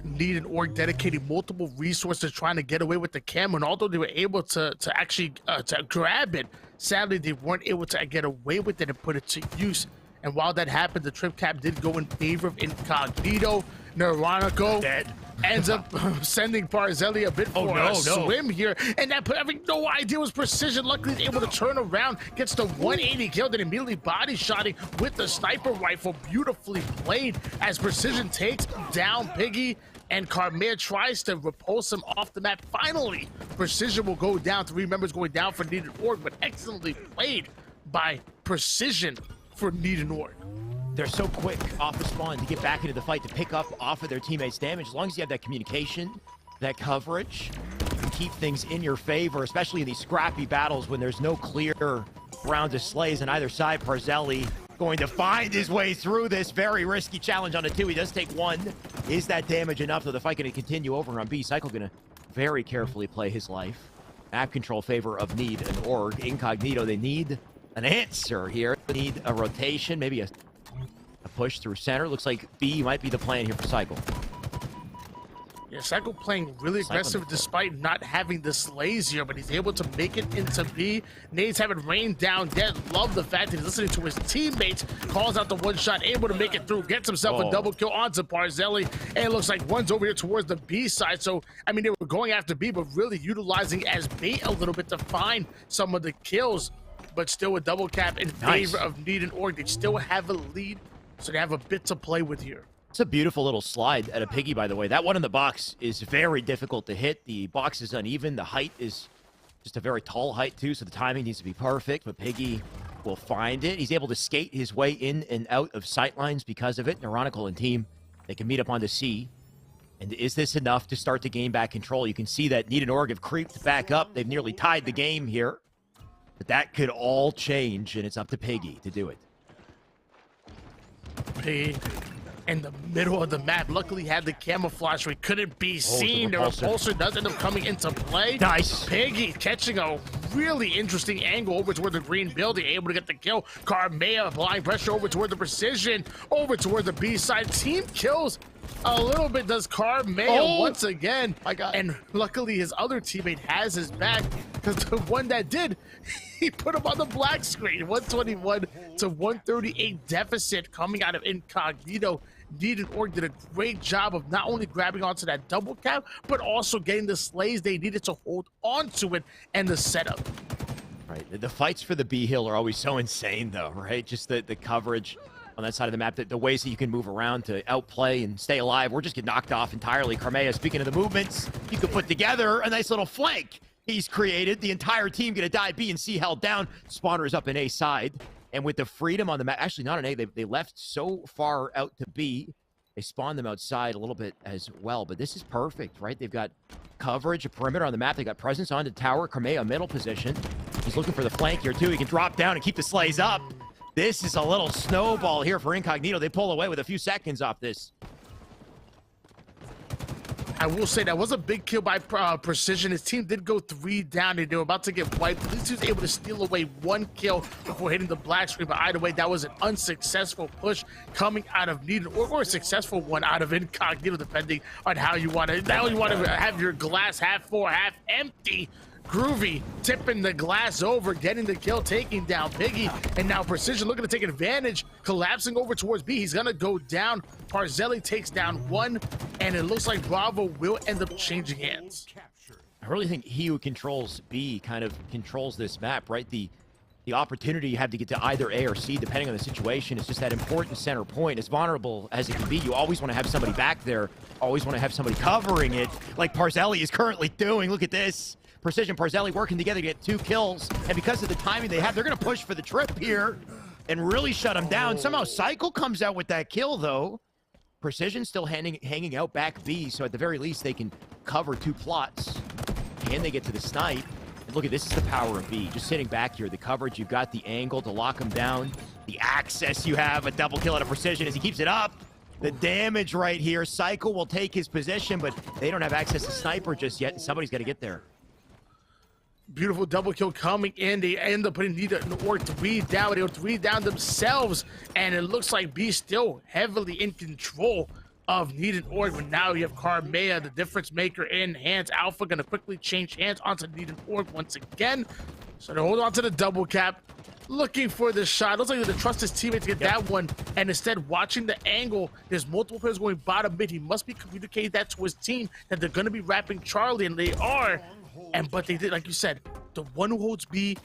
[SPEAKER 5] Need and Org dedicating multiple resources trying to get away with the camo, and although they were able to actually to grab it, sadly they weren't able to get away with it and put it to use. And while that happened, the trip cap did go in favor of Incognito. Neuronical ends up sending Parzelli a bit for a swim here, and that having no idea was Precision. Luckily he's able to turn around, gets the 180 kill, then immediately body shotting with the sniper rifle. Beautifully played as Precision takes down Piggy, and Carmea tries to repulse him off the map. Finally, Precision will go down. 3 members going down for Need and Org, but excellently played by Precision for Need and Org.
[SPEAKER 4] They're so quick off the spawn to get back into the fight, to pick up off of their teammates' damage. As long as you have that communication, that coverage, you can keep things in your favor, especially in these scrappy battles when there's no clear round of slays on either side. Parzelli going to find his way through this very risky challenge on a 2. He does take 1. Is that damage enough, though? The fight going to continue over on B. Cycle going to very carefully play his life. Map control favor of Need and Org. Incognito, they need an answer here. They need a rotation, maybe a push through center. Looks like B might be the plan here for Cycle.
[SPEAKER 5] Yeah, Cycle playing really aggressive despite not having the slays here, but he's able to make it into B. Nades haven't rained down yet. Love the fact that he's listening to his teammates. Calls out the 1 shot, able to make it through. Gets himself a double kill onto Parzelli. And it looks like one's over here towards the B side. So, I mean, they were going after B, but really utilizing as bait a little bit to find some of the kills. But still a double cap in favor of Need and Org. They still have a lead, so they have a bit to play with here.
[SPEAKER 4] It's a beautiful little slide at a Piggy, by the way. That one in the box is very difficult to hit. The box is uneven. The height is just a very tall height, too, so the timing needs to be perfect. But Piggy will find it. He's able to skate his way in and out of sightlines because of it. Neuronical and team, they can meet up on the C. And is this enough to start to gain back control? You can see that Need and Org have creeped back up. They've nearly tied the game here. But that could all change, and it's up to Piggy to do it.
[SPEAKER 5] Piggy in the middle of the map. Luckily had the camouflage so he couldn't be seen. The repulsor does end up coming into play.
[SPEAKER 4] Nice.
[SPEAKER 5] Piggy catching a really interesting angle over toward the green building, able to get the kill. Carmea applying pressure over toward the Precision, over toward the B side. Team kills A little bit does Carmea once again.
[SPEAKER 4] My God.
[SPEAKER 5] And luckily his other teammate has his back, because the one that did, he put him on the black screen. 121 to 138 deficit coming out of Incognito. Needed Org did a great job of not only grabbing onto that double cap, but also getting the slays they needed to hold onto it and the setup.
[SPEAKER 4] Right. The fights for the B hill are always so insane, though, right? Just the coverage on that side of the map, the ways that you can move around to outplay and stay alive, or just get knocked off entirely. Carmea, speaking of the movements, you could put together a nice little flank he's created. The entire team gonna die B and C held down. Spawner is up in A side. And with the freedom on the map, actually not an A, they left so far out to B. They spawned them outside a little bit as well, but this is perfect, right? They've got coverage, a perimeter on the map. They got presence on the tower. Carmea, middle position. He's looking for the flank here, too. He can drop down and keep the slays up. This is a little snowball here for Incognito. They pull away with a few seconds off this.
[SPEAKER 5] I will say that was a big kill by Precision. His team did go 3 down, and they were about to get wiped. At least he was able to steal away 1 kill before hitting the black screen. But either way, that was an unsuccessful push coming out of Needed, or a successful one out of Incognito, depending on how you want to. Now you want to have your glass half full, half empty. Groovy tipping the glass over, getting the kill, taking down Piggy, and now Precision looking to take advantage, collapsing over towards B. He's gonna go down. Parzelli takes down 1, and it looks like Bravo will end up changing hands.
[SPEAKER 4] I really think he who controls B kind of controls this map, right? The opportunity you have to get to either A or C, depending on the situation, is just that important center point. As vulnerable as it can be, you always want to have somebody back there, always want to have somebody covering it, like Parzelli is currently doing. Look at this. Precision, Parzelli working together to get 2 kills, and because of the timing they have, they're going to push for the trip here and really shut him down. Somehow Cycle comes out with that kill, though. Precision still hanging out back B, so at the very least they can cover 2 plots. Can they get to the snipe? And look at this, is the power of B. Just sitting back here, the coverage, you've got the angle to lock him down, the access you have, a double kill out of Precision as he keeps it up. The damage right here, Cycle will take his position, but they don't have access to Sniper just yet, and somebody's got to get there.
[SPEAKER 5] Beautiful double kill coming in. They end up putting Needed Org 3 down. They were 3 down themselves, and it looks like B still heavily in control of Needed Org. But now you have Carmea, the difference maker, in hands. Alpha gonna quickly change hands onto Needed Org once again. So they hold on to the double cap, looking for the shot. Looks like they trust his teammate to get that one, and instead watching the angle. There's multiple players going bottom mid. He must be communicating that to his team that they're gonna be wrapping Charlie, and they are. But they did, like you said, the one who holds B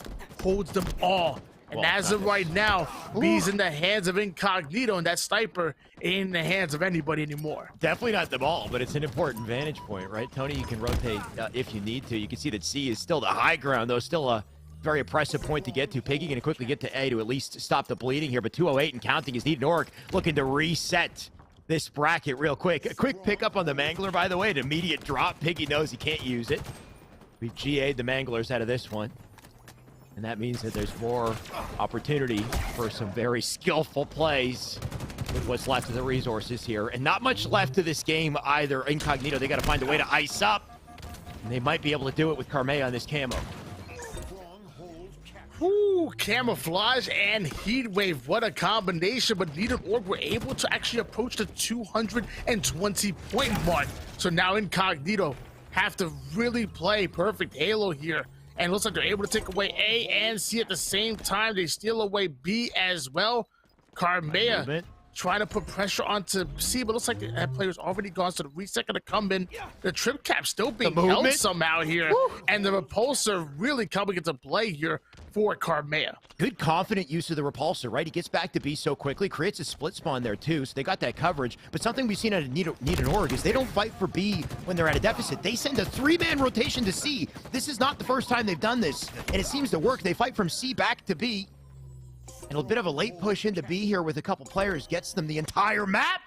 [SPEAKER 5] holds them all. And
[SPEAKER 4] Well,
[SPEAKER 5] as of right now, B's in the hands of Incognito, and that sniper ain't in the hands of anybody anymore.
[SPEAKER 4] Definitely not them all, but it's an important vantage point, right? Tony, you can rotate if you need to. You can see that C is still the high ground, though, still a very oppressive point to get to. Piggy going to quickly get to A to at least stop the bleeding here, but 208 and counting is Needed Org looking to reset this bracket real quick. A quick pickup on the Mangler, by the way, an immediate drop. Piggy knows he can't use it. We've GA'd the Manglers out of this one. And that means that there's more opportunity for some very skillful plays with what's left of the resources here. And not much left to this game either. Incognito, they got to find a way to ice up. And they might be able to do it with Carmea on this camo.
[SPEAKER 5] Ooh, camouflage and heat wave, what a combination. But Needed Org were able to actually approach the 220 point mark. So now Incognito have to really play perfect Halo here. And it looks like they're able to take away A and C at the same time. They steal away B as well. Carmea trying to put pressure onto C, but looks like that player's already gone, so the reset gonna come in. The trip cap still being held somehow here. Woo. And the repulsor really coming into play here for Carmea.
[SPEAKER 4] Good confident use of the repulsor, right? He gets back to B so quickly, creates a split spawn there too, so they got that coverage. But something we've seen out of Needed Org is they don't fight for B when they're at a deficit. They send a 3-man rotation to C. This is not the first time they've done this, and it seems to work. They fight from C back to B. And a bit of a late push into B here with a couple players gets them the entire map.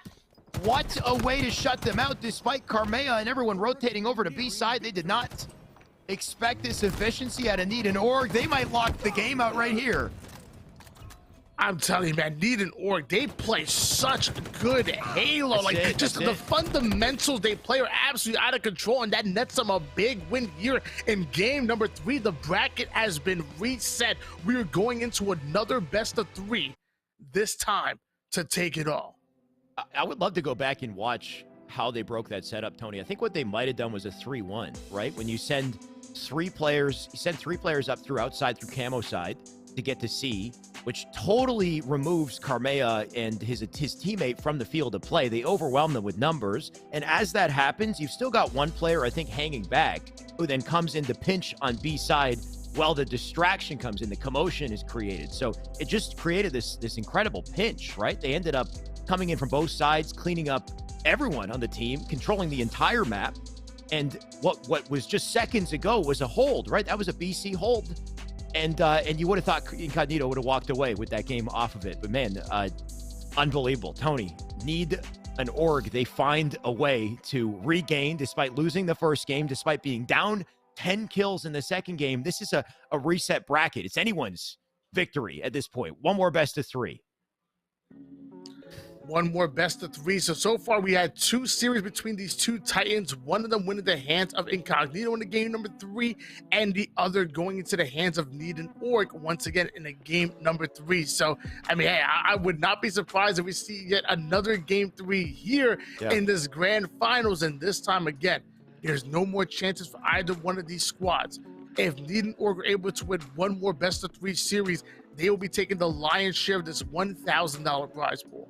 [SPEAKER 4] What a way to shut them out despite Carmea and everyone rotating over to B side. They did not expect this efficiency out of Needed Org. They might lock the game out right here.
[SPEAKER 5] I'm telling you, man, Needed Org, they play such good Halo. Just the fundamentals they play are absolutely out of control, and that nets them a big win here in game number 3. The bracket has been reset. We are going into another best of 3 this time to take it all.
[SPEAKER 4] I would love to go back and watch how they broke that setup, Tony. I think what they might have done was a 3-1, right? When you send 3 players, you send 3 players up through outside through camo side to get to C, which totally removes Carmea and his teammate from the field of play. They overwhelm them with numbers. And as that happens, you've still got one player, I think, hanging back, who then comes in to pinch on B side while the distraction comes in, the commotion is created. So it just created this incredible pinch, right? They ended up coming in from both sides, cleaning up everyone on the team, controlling the entire map. And what was just seconds ago was a hold, right? That was a BC hold. And you would have thought Incognito would have walked away with that game off of it. But man, unbelievable. Tony, need an org. They find a way to regain despite losing the first game, despite being down 10 kills in the second game. This is a reset bracket. It's anyone's victory at this point. One more best of 3.
[SPEAKER 5] One more best of 3. So far we had 2 series between these 2 Titans. One of them winning the hands of Incognito in the game number 3, and the other going into the hands of Need and Orc once again in the game number 3. So, I mean, hey, I would not be surprised if we see yet another game 3 here in this grand finals. And this time again, there's no more chances for either one of these squads. If Need and Orc are able to win one more best of 3 series, they will be taking the lion's share of this $1,000 prize pool.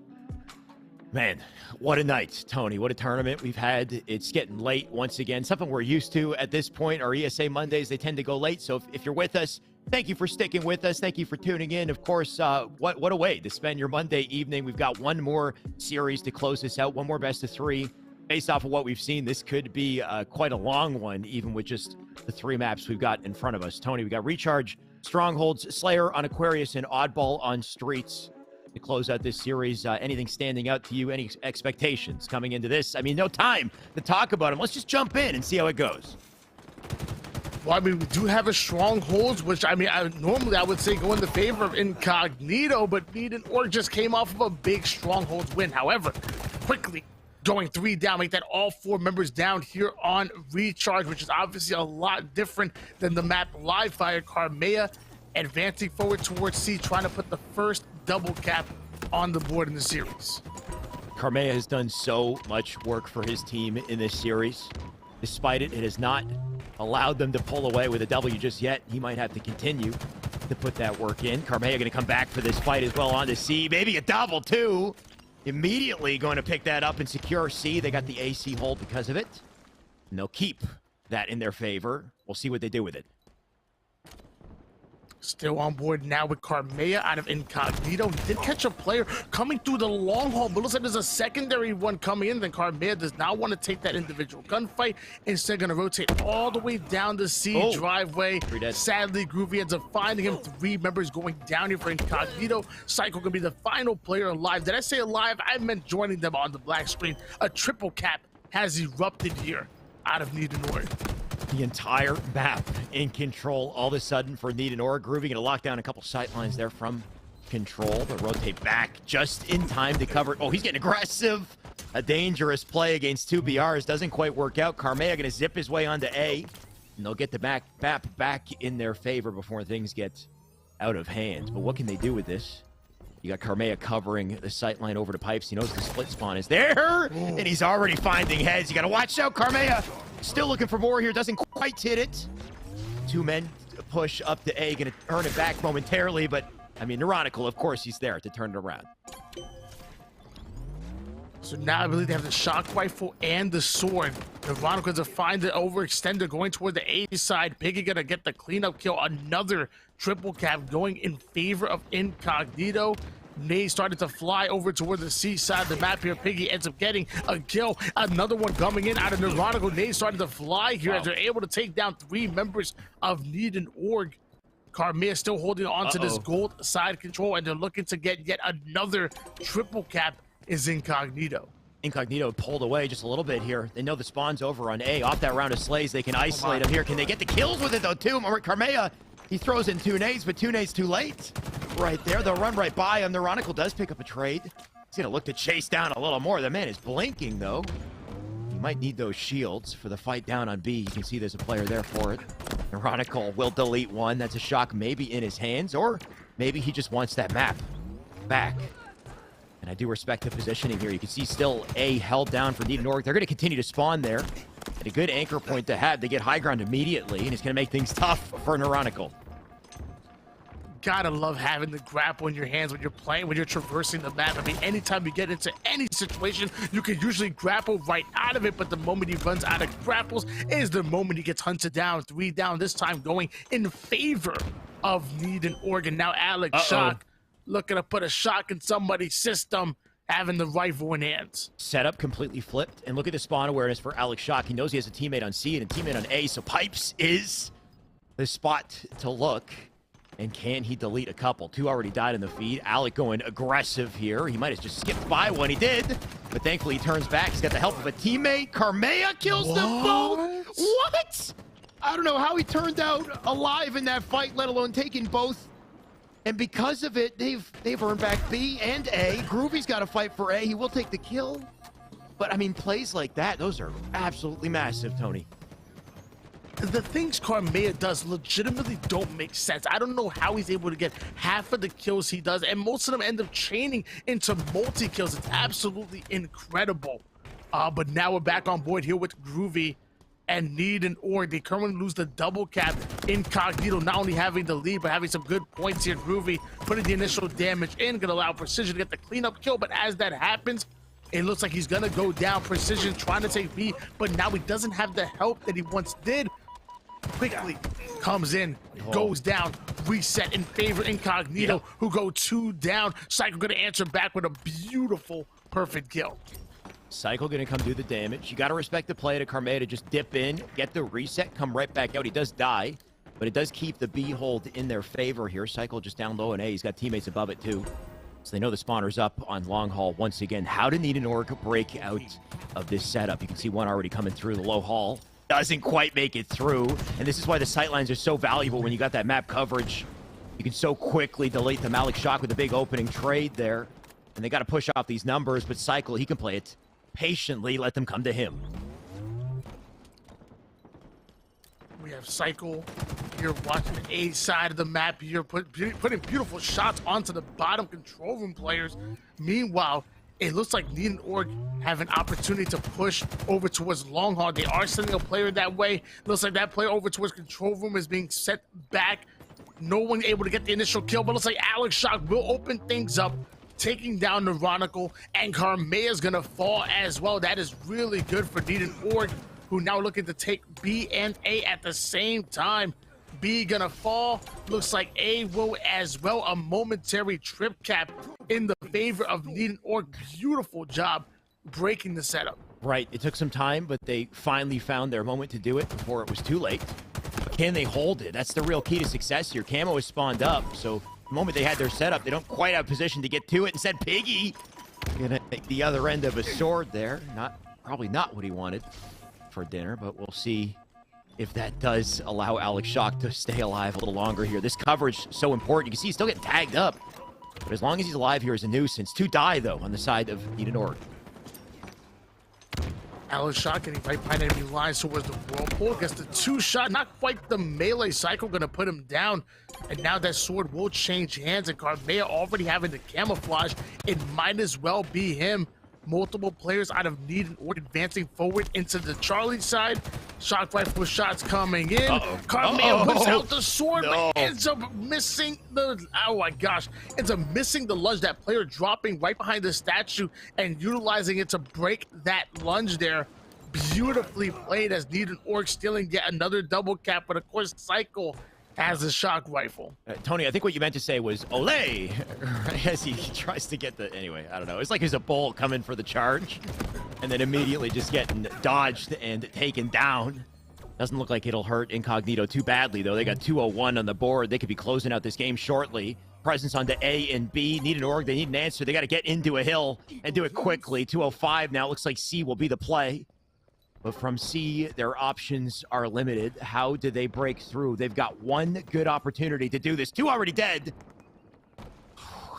[SPEAKER 4] Man, what a night, Tony. What a tournament we've had. It's getting late once again, something we're used to at this point. Our ESA Mondays, they tend to go late. So if you're with us, thank you for sticking with us. Thank you for tuning in. Of course, what a way to spend your Monday evening. We've got one more series to close this out, one more best of 3. Based off of what we've seen, this could be quite a long one, even with just the 3 maps we've got in front of us. Tony, we got Recharge, Strongholds, Slayer on Aquarius, and Oddball on Streets to close out this series. Anything standing out to you? Any expectations coming into this? I mean, no time to talk about them. Let's just jump in and see how it goes.
[SPEAKER 5] Well, I mean, we do have a Strongholds, which, I mean, normally I would say go in the favor of Incognito, but Need and Orc just came off of a big Strongholds win. However, quickly going 3 down, make that all 4 members down here on Recharge, which is obviously a lot different than the map Live Fire. Carmea advancing forward towards C, trying to put the first double cap on the board in the series.
[SPEAKER 4] Carmea has done so much work for his team in this series. Despite it, it has not allowed them to pull away with a W just yet. He might have to continue to put that work in. Carmea going to come back for this fight as well on to C. Maybe a double, too. Immediately going to pick that up and secure C. They got the AC hold because of it. And they'll keep that in their favor. We'll see what they do with it.
[SPEAKER 5] Still on board now with Carmea out of Incognito. He did catch a player coming through the long haul, but looks like there's a secondary one coming in. Then Carmea does not want to take that individual gunfight. Instead, going to rotate all the way down the C driveway. Sadly, Groovy ends up finding him. 3 members going down here for Incognito. Psycho going to be the final player alive. Did I say alive? I meant joining them on the black screen. A triple cap has erupted here out of Need and Orc.
[SPEAKER 4] The entire map in control all of a sudden for Need and Org. Groovy going to lock down a couple sight lines there from control. They'll rotate back just in time to cover. Oh, he's getting aggressive. A dangerous play against 2 BRs. Doesn't quite work out. Carmea going to zip his way onto A. And they'll get the map back in their favor before things get out of hand. But what can they do with this? You got Carmea covering the sight line over to Pipes. He knows the split spawn is there. And he's already finding heads. You got to watch out, Carmea. Still looking for more here. Doesn't quite hit it. 2 men push up to A. Going to earn it back momentarily. But, I mean, Neuronical, of course, he's there to turn it around.
[SPEAKER 5] So now I believe they have the shock rifle and the sword. Neuronical to find the overextender going toward the A side. Piggy going to get the cleanup kill. Another triple cap going in favor of Incognito. Nade started to fly over toward the C side of the map here. Piggy ends up getting a kill. Another one coming in out of Neuronical. Nade started to fly here as they're able to take down 3 members of Need and Org. Carmea still holding on to this gold side control, and they're looking to get yet another triple cap is Incognito.
[SPEAKER 4] Incognito pulled away just a little bit here. They know the spawn's over on A. Off that round of slays, they can isolate him here. Can they get the kills with it, though, too? Carmea, he throws in 2 nades, but 2 nades too late. Right there, they'll run right by him. Neuronical does pick up a trade. He's going to look to chase down a little more. The man is blinking, though. He might need those shields for the fight down on B. You can see there's a player there for it. Neuronical will delete one. That's a shock maybe in his hands, or maybe he just wants that map back. And I do respect the positioning here. You can see still A held down for Need and Org. They're going to continue to spawn there. And a good anchor point to have. They get high ground immediately, and it's going to make things tough for Neurotical.
[SPEAKER 5] Gotta love having the grapple in your hands when you're playing, when you're traversing the map. I mean, anytime you get into any situation, you can usually grapple right out of it, but the moment he runs out of grapples is the moment he gets hunted down. 3 down, this time going in favor of Need and Oregon. Now Alex Shock looking to put a shock in somebody's system, having the rifle in hands.
[SPEAKER 4] Setup completely flipped, and look at the spawn awareness for Alex Shock. He knows he has a teammate on C and a teammate on A, so Pipes is the spot to look. And can he delete a couple? 2 already died in the feed. Alec going aggressive here. He might have just skipped by one. He did. But thankfully, he turns back. He's got the help of a teammate. Carmea kills them both. What? I don't know how he turned out alive in that fight, let alone taking both. And because of it, they've earned back B and A. Groovy's got to fight for A. He will take the kill. But, I mean, plays like that, those are absolutely massive, Tony.
[SPEAKER 5] The things Carmea does legitimately don't make sense. I don't know how he's able to get half of the kills he does, and most of them end up chaining into multi-kills. It's absolutely incredible. But now we're back on board here with Groovy and Need and Org. They currently lose the double cap. Incognito not only having the lead, but having some good points here. Groovy putting the initial damage in, gonna allow Precision to get the cleanup kill, but as that happens, it looks like he's gonna go down. Precision trying to take B, but now he doesn't have the help that he once did. Quickly comes in, goes down, reset in favor Incognito, who go 2 down. Cycle gonna answer back with a beautiful, perfect kill.
[SPEAKER 4] Cycle gonna come do the damage. You gotta respect the play to Carmea to just dip in, get the reset, come right back out. He does die, but it does keep the B hold in their favor here. Cycle just down low in A. He's got teammates above it too. So they know the spawner's up on long haul once again. How to Need an Org break out of this setup. You can see one already coming through the low hall. Doesn't quite make it through, and this is why the sightlines are so valuable when you got that map coverage. You can so quickly delete them. Alex Shock with a big opening trade there, and they got to push off these numbers, but Cycle, he can play it patiently, let them come to him.
[SPEAKER 5] We have Cycle here watching the A side of the map here, putting beautiful shots onto the bottom control room players. Meanwhile, it looks like Need and Org have an opportunity to push over towards long haul. They are sending a player that way. Looks like that player over towards control room is being set back. No one able to get the initial kill, but looks like Alex Shock will open things up, taking down Neurotical, and Carmea is gonna fall as well. That is really good for Need and Org, who now looking to take B and A at the same time. B gonna fall. Looks like A will as well. A momentary trip cap in the favor of Need and Org. Beautiful job breaking the setup.
[SPEAKER 4] Right, it took some time, but they finally found their moment to do it before it was too late. But can they hold it? That's the real key to success here. Camo is spawned up, so the moment they had their setup, they don't quite have position to get to it. Instead, Piggy gonna take the other end of a sword there. Probably not what he wanted for dinner, but we'll see if that does allow Alex Shock to stay alive a little longer here. This coverage is so important. You can see he's still getting tagged up. But as long as he's alive here is a nuisance. 2 die, though, on the side of Need and Org.
[SPEAKER 5] Alex Shock getting right behind enemy lines towards the whirlpool. Gets the 2-shot. Not quite the melee. Cycle going to put him down. And now that sword will change hands. And Carmea already having the camouflage. It might as well be him. Multiple players out of Need and Org advancing forward into the Charlie side. Shock rifle shots coming in. Carmea whips out the sword, but ends up missing the, oh my gosh, ends up missing the lunge. That player dropping right behind the statue and utilizing it to break that lunge there. Beautifully played as Need and Org stealing yet another double cap, but of course Cycle has a shock rifle.
[SPEAKER 4] Tony, I think what you meant to say was Olay, as he tries to get the, anyway, I don't know. It's like there's a bull coming for the charge and then immediately just getting dodged and taken down. Doesn't look like it'll hurt Incognito too badly, though. They got 201 on the board. They could be closing out this game shortly. Presence onto A and B. Need an Org. They need an answer. They got to get into a hill and do it quickly. 205 now. Looks like C will be the play. But from C, their options are limited. How do they break through? They've got one good opportunity to do this. 2 already dead.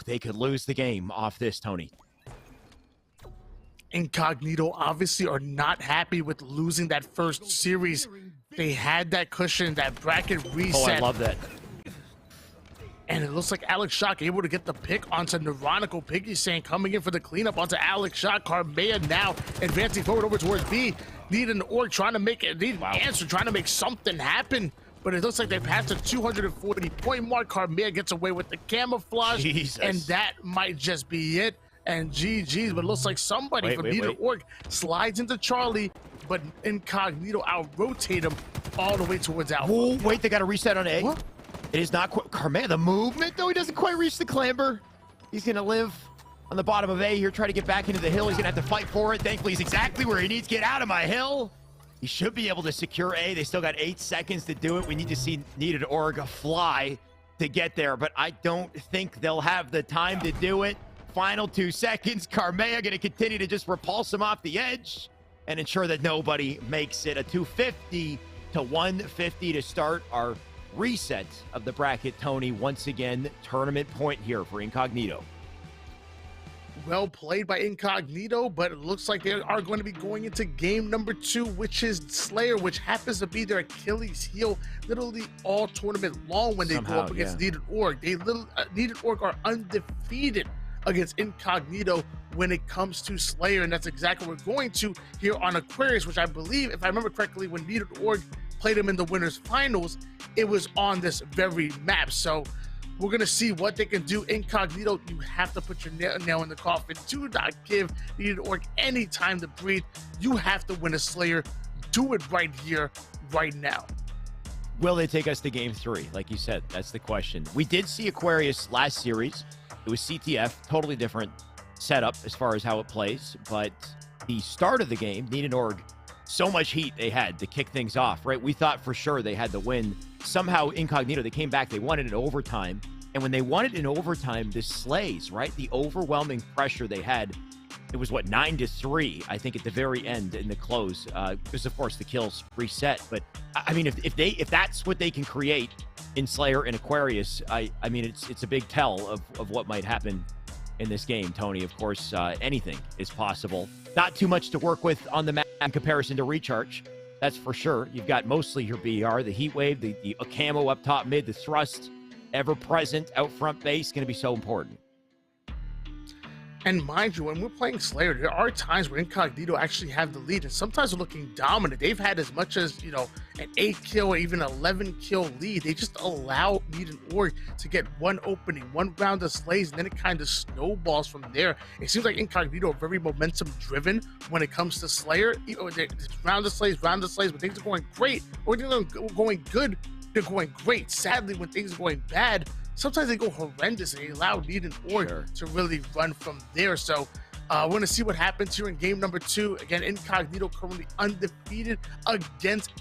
[SPEAKER 4] They could lose the game off this, Tony.
[SPEAKER 5] Incognito obviously are not happy with losing that first series. They had that cushion, that bracket reset.
[SPEAKER 4] Oh, I love that.
[SPEAKER 5] And it looks like Alex Shock able to get the pick onto Neurotical. Piggy saying coming in for the cleanup onto Alex Shock. Carmea now advancing forward over towards B. Need an org trying to make it, need an answer, trying to make something happen. But it looks like they passed the 240-point mark. Carmea gets away with the camouflage.
[SPEAKER 4] Jesus.
[SPEAKER 5] And that might just be it. And GG's, but it looks like somebody from Need an Org slides into Charlie, but Incognito out-rotate him all the way towards Alpha.
[SPEAKER 4] Oh, wait, they got a reset on A.
[SPEAKER 5] What?
[SPEAKER 4] It is not quite Carmea. The movement, though, he doesn't quite reach the clamber. He's going to live on the bottom of A here, try to get back into the hill. He's going to have to fight for it. Thankfully, he's exactly where he needs. Get out of my hill. He should be able to secure A. They still got 8 seconds to do it. We need to see Needed Org fly to get there, but I don't think they'll have the time to do it. Final 2 seconds. Carmea going to continue to just repulse him off the edge and ensure that nobody makes it. A 250 to 150 to start our reset of the bracket. Tony, once again, tournament point here for Incognito.
[SPEAKER 5] Well played by Incognito, but it looks like they are going to be going into game number 2, which is Slayer, which happens to be their Achilles heel literally all tournament long when they go up against Needed Org. Needed Org are undefeated against Incognito when it comes to Slayer, and that's exactly what we're going to here on Aquarius, which I believe, if I remember correctly, when Needed Org played them in the winners finals, it was on this very map. So we're going to see what they can do. Incognito, you have to put your nail in the coffin. Do not give Needed Org any time to breathe. You have to win a Slayer. Do it right here, right now.
[SPEAKER 4] Will they take us to game 3? Like you said, that's the question. We did see Aquarius last series. It was CTF, totally different setup as far as how it plays. But the start of the game, Needed Org, so much heat they had to kick things off, right? We thought for sure they had the win. Somehow Incognito, they came back, they won it in overtime. And when they won it in overtime, the Slays, right? The overwhelming pressure they had, it was what, 9-3, I think, at the very end in the close. Because of course the kills reset. But I mean, if that's what they can create in Slayer and Aquarius, I mean, it's a big tell of what might happen in this game, Tony. Of course, anything is possible. Not too much to work with on the map in comparison to Recharge. That's for sure. You've got mostly your BR, the Heat Wave, the camo up top mid, the thrust, ever present out front base, going to be so important.
[SPEAKER 5] And mind you, when we're playing Slayer, there are times where Incognito actually have the lead, and sometimes they're looking dominant. They've had as much as, you know, an 8-kill or even 11-kill lead. They just allow Needed Org to get one opening, one round of slays, and then it kind of snowballs from there. It seems like Incognito are very momentum-driven when it comes to Slayer. You know, round of slays, when things are going great, or things are going good, they're going great. Sadly, when things are going bad, sometimes they go horrendous, and they allow Needed Org to really run from there. So we're going to see what happens here in game number 2. Again, Incognito currently undefeated against,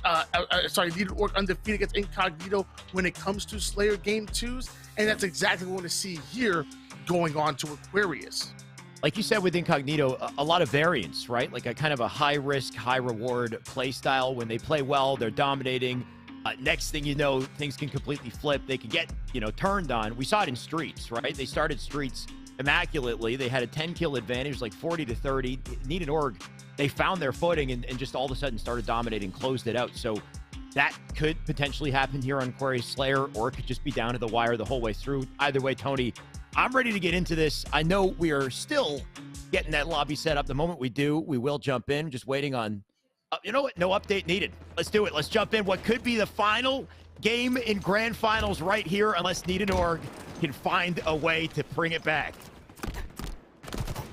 [SPEAKER 5] Needed Org undefeated against Incognito when it comes to Slayer game 2s. And that's exactly what we're going to see here going on to Aquarius.
[SPEAKER 4] Like you said with Incognito, a lot of variance, right? Like a kind of a high-risk, high-reward play style. When they play well, they're dominating. Next thing you know, things can completely flip. They could get, you know, turned on. We saw it in Streets, right? They started Streets immaculately. They had a 10-kill advantage, like 40-30. Needed Org, they found their footing and just all of a sudden started dominating, closed it out. So that could potentially happen here on Aquarius Slayer, or it could just be down to the wire the whole way through. Either way, Tony, I'm ready to get into this. I know we are still getting that lobby set up. The moment we do, we will jump in. Just waiting on... you know what? No update needed. Let's do it. Let's jump in. What could be the final game in Grand Finals right here, unless Needed Org can find a way to bring it back.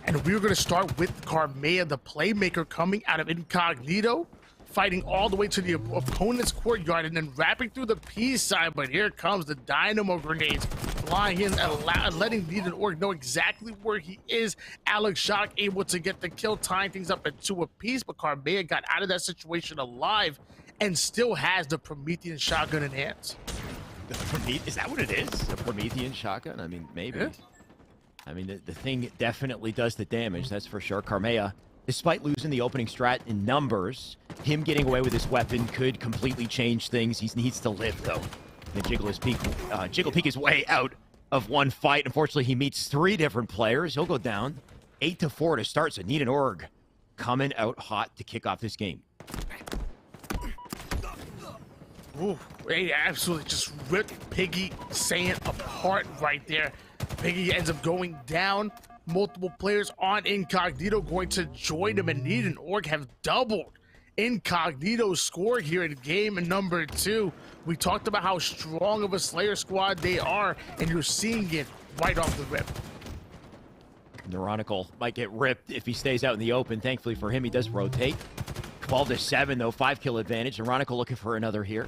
[SPEAKER 5] And we're going to start with Carmea, the playmaker, coming out of Incognito, fighting all the way to the opponent's courtyard and then wrapping through the P side. But here comes the Dynamo Grenades flying in and letting Needed Org know exactly where he is. Alex Shock able to get the kill, tying things up at 2 apiece, but Carmea got out of that situation alive and still has the Promethean shotgun in hands.
[SPEAKER 4] Is that what it is? A Promethean shotgun? I mean, maybe.
[SPEAKER 5] Yeah.
[SPEAKER 4] I mean, the thing definitely does the damage, that's for sure. Carmea, despite losing the opening strat in numbers, him getting away with his weapon could completely change things. He needs to live, though. And Jiggle Peek his way out of one fight. Unfortunately, he meets 3 different players. He'll go down 8-4 to start. So Needed Org coming out hot to kick off this game.
[SPEAKER 5] Ooh, they absolutely just ripped Piggy Saiyan apart right there. Piggy ends up going down. Multiple players on Incognito going to join him, and Need and Org have doubled Incognito's score here in game number 2. We talked about how strong of a Slayer squad they are, and you're seeing it right off the rip.
[SPEAKER 4] Neuronical might get ripped if he stays out in the open. Thankfully for him, he does rotate. 12-7, though, 5-kill advantage. Neuronical looking for another here.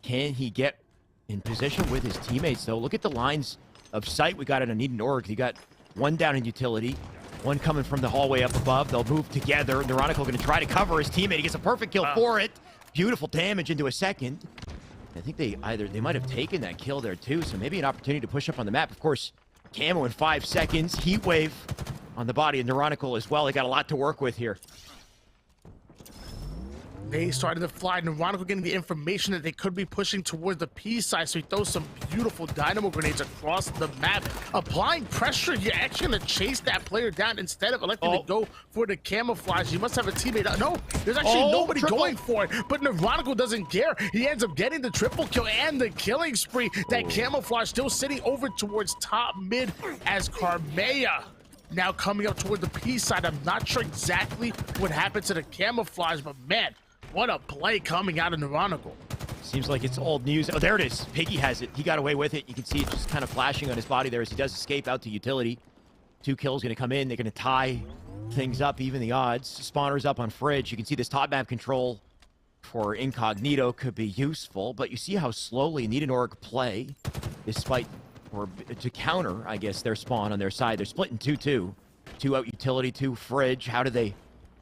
[SPEAKER 4] Can he get in position with his teammates, though? Look at the lines of sight we got in a Need and Org. You got one down in utility, one coming from the hallway up above. They'll move together. Neuronical going to try to cover his teammate. He gets a perfect kill for it. Beautiful damage into a second. I think they might have taken that kill there, too, so maybe an opportunity to push up on the map. Of course, Camo in 5 seconds. Heat wave on the body of Neuronical as well. They got a lot to work with here.
[SPEAKER 5] They started to fly. Neuronical getting the information that they could be pushing towards the P side, so he throws some beautiful dynamo grenades across the map, applying pressure. You're actually going to chase that player down instead of electing to go for the camouflage. You must have a teammate. No, there's actually nobody going for it, but Neuronical doesn't care. He ends up getting the triple kill and the killing spree. That camouflage still sitting over towards top mid as Carmea now coming up toward the P side. I'm not sure exactly what happened to the camouflage, but man, what a play coming out of Neuronical.
[SPEAKER 4] Seems like it's old news. Oh, there it is. Piggy has it. He got away with it. You can see it just kind of flashing on his body there as he does escape out to utility. 2 kills going to come in. They're going to tie things up, even the odds. Spawner's up on Fridge. You can see this top map control for Incognito could be useful, but you see how slowly Need and Org play, despite, or to counter, I guess, their spawn on their side. They're splitting 2-2. 2 out utility, 2 Fridge. How do they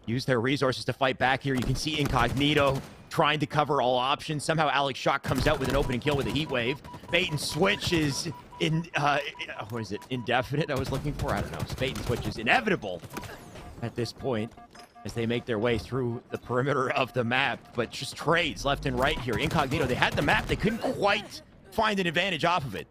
[SPEAKER 4] use their resources to fight back here? You can see Incognito trying to cover all options. Somehow Alex Shock comes out with an opening kill with a heat wave. Bait and switch is what is it? Indefinite I was looking for? I don't know. Bait and switch is inevitable at this point as they make their way through the perimeter of the map, but just trades left and right here. Incognito, they had the map. They couldn't quite find an advantage off of it.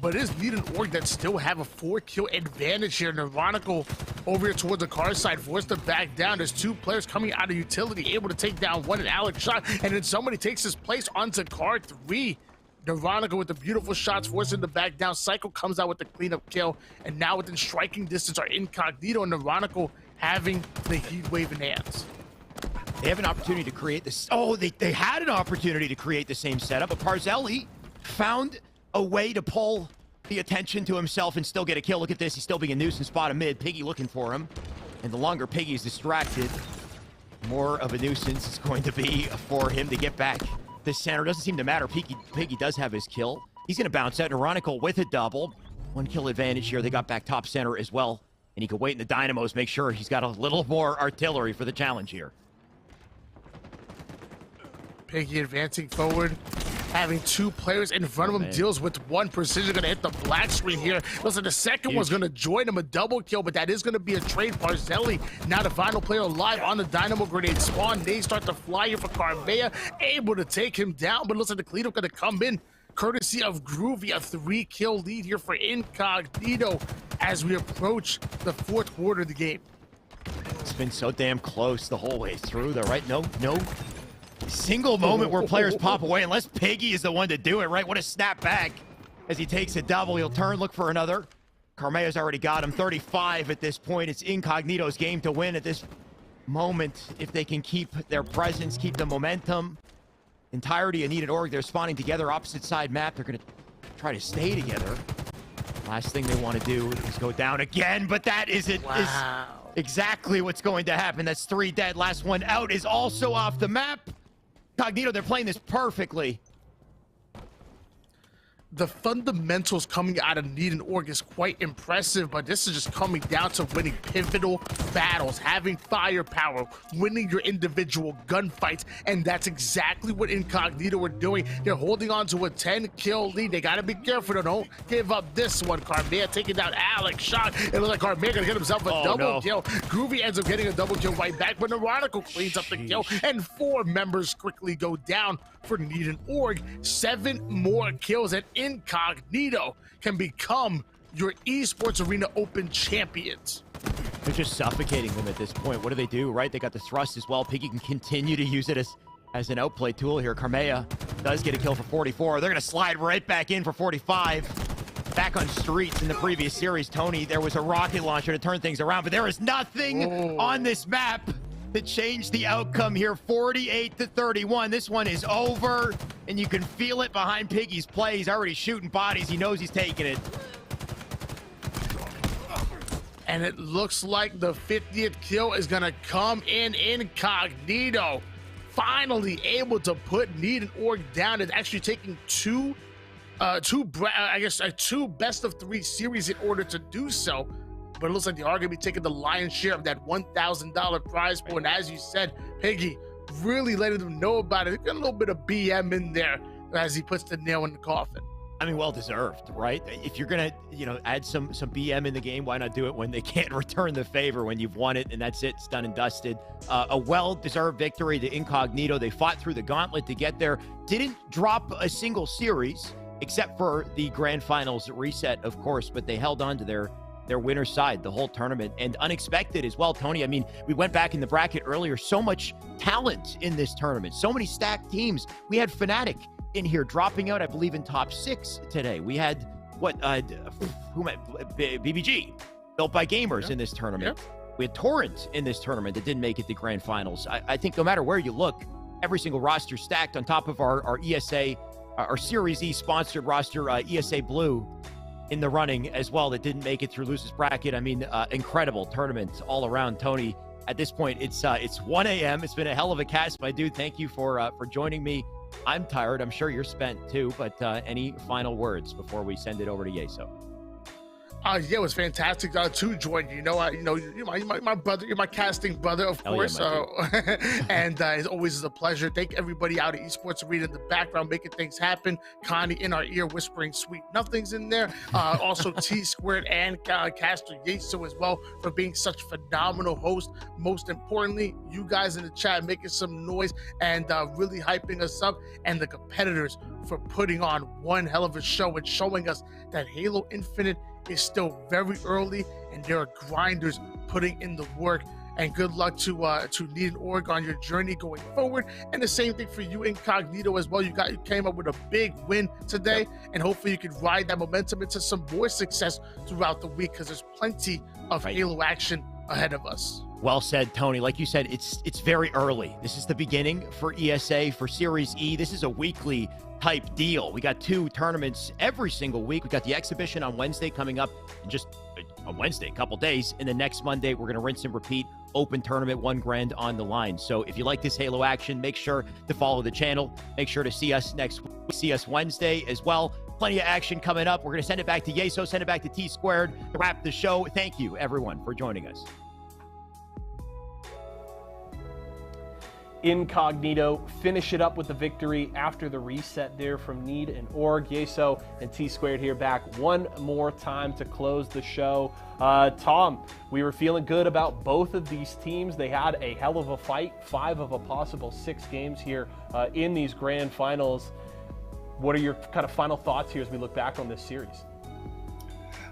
[SPEAKER 5] But it is Need and Org that still have a 4-kill advantage here. Neuronical over here towards the car side, forced to back down. There's 2 players coming out of utility, able to take down one, and Alex Shot, and then somebody takes his place onto car 3. Neuronical with the beautiful shots, forcing to back down. Psycho comes out with the cleanup kill, and now within striking distance are Incognito and Neuronical having the heat wave in hands.
[SPEAKER 4] They have an opportunity to create this. Oh, they had an opportunity to create the same setup, but Parzelli found a way to pull the attention to himself and still get a kill. Look at this. He's still being a nuisance spot amid. Piggy looking for him. And the longer Piggy's distracted, more of a nuisance is going to be for him to get back. The center doesn't seem to matter. Piggy does have his kill. He's going to bounce out. Neuronical with a double. 1 kill advantage here. They got back top center as well. And he can wait in the dynamos, make sure he's got a little more artillery for the challenge here.
[SPEAKER 5] Piggy advancing forward, having 2 players in front of him, deals with 1 precision, gonna hit the black screen here. Listen, the second one's gonna join him, a double kill, but that is gonna be a trade. Parzelli, now the final player alive on the dynamo grenade spawn. They start to fly here for Carmea, able to take him down, but listen, the cleanup gonna come in courtesy of Groovy, a 3-kill lead here for Incognito as we approach the 4th quarter of the game.
[SPEAKER 4] It's been so damn close the whole way through, though, right? No single moment where players pop away, unless Piggy is the one to do it, right? What a snap back as he takes a double. He'll turn, look for another. Carmea's already got him. 35 at this point. It's Incognito's game to win at this moment. If they can keep their presence, keep the momentum. Entirety of Need and Org, they're spawning together, opposite side map. They're going to try to stay together. Last thing they want to do is go down again, but that is exactly what's going to happen. That's 3 dead. Last one out is also off the map. Incognito, they're playing this perfectly.
[SPEAKER 5] The fundamentals coming out of Need and Org is quite impressive, but this is just coming down to winning pivotal battles, having firepower, winning your individual gunfights, and that's exactly what Incognito are doing. They're holding on to a 10-kill lead. They gotta be careful, don't give up this one. Carmea taking down Alex Shot. It looks like Carmea gonna get himself a double kill. Groovy ends up getting a double kill right back, but Neuronical cleans up the kill, and 4 members quickly go down for Need and Org. 7 more kills, and Incognito can become your Esports Arena Open champions.
[SPEAKER 4] They're just suffocating them at this point. What do they do, right? They got the thrust as well. Piggy can continue to use it as as an outplay tool here. Carmea does get a kill for 44. They're going to slide right back in for 45. Back on streets in the previous series, Tony, there was a rocket launcher to turn things around, but there is nothing on this map to change the outcome here. 48-31. This one is over, and you can feel it behind Piggy's play. He's already shooting bodies. He knows he's taking it.
[SPEAKER 5] And it looks like the 50th kill is going to come in incognito. Finally able to put Need and Org down. It's actually taking two best of 3 series in order to do so. But it looks like they are going to be taking the lion's share of that $1,000 prize pool. And as you said, Piggy really letting them know about it. Got a little bit of BM in there as he puts the nail in the coffin.
[SPEAKER 4] I mean, well deserved, right? If you're gonna, add some BM in the game, why not do it when they can't return the favor, when you've won it and that's it, it's done and dusted. A well-deserved victory to Incognito. They fought through the gauntlet to get there. Didn't drop a single series except for the grand finals reset, of course, but they held on to their winner's side the whole tournament, and unexpected as well, Tony. I mean, we went back in the bracket earlier. So much talent in this tournament. So many stacked teams. We had Fnatic in here dropping out, I believe, in top 6 today. We had BBG, built by gamers, in this tournament. We had Torrent in this tournament that didn't make it to grand finals. I think no matter where you look, every single roster stacked on top of our ESA, our Series E sponsored roster, ESA Blue in the running as well, that didn't make it through Luce's bracket. I mean, incredible tournament all around, Tony. At this point, it's 1 a.m. It's been a hell of a cast, my dude. Thank you for joining me. I'm tired. I'm sure you're spent too, but any final words before we send it over to Yeso?
[SPEAKER 5] Yeah, it was fantastic to join you. You're my brother. You're my casting brother, of course. And it always is a pleasure. Thank everybody out at Esports Arena in the background making things happen. Connie in our ear whispering sweet nothings in there. Also T Squared and Caster Yeso as well for being such phenomenal hosts. Most importantly, you guys in the chat making some noise and really hyping us up, and the competitors for putting on one hell of a show and showing us that Halo Infinite is still very early and there are grinders putting in the work. And good luck to Need and Org on your journey going forward. And the same thing for you, Incognito, as well. You came up with a big win today, and hopefully you can ride that momentum into some more success throughout the week, because there's plenty of Halo action ahead of us.
[SPEAKER 4] Well said, Tony. Like you said, it's very early. This is the beginning for ESA, for Series E. This is a weekly type deal. We got 2 tournaments every single week. We got the exhibition on Wednesday coming up in just on Wednesday, a couple days. And the next Monday, we're going to rinse and repeat. Open tournament, $1 grand on the line. So if you like this Halo action, make sure to follow the channel. Make sure to see us next week. See us Wednesday as well. Plenty of action coming up. We're going to send it back to Yeso, send it back to T Squared to wrap the show. Thank you, everyone, for joining us.
[SPEAKER 2] Incognito finish it up with the victory after the reset there from Need and Org. Yeso and T Squared here back one more time to close the show. Tom, we were feeling good about both of these teams. They had a hell of a fight, 5 of a possible 6 games here in these grand finals. What are your kind of final thoughts here as we look back on this series?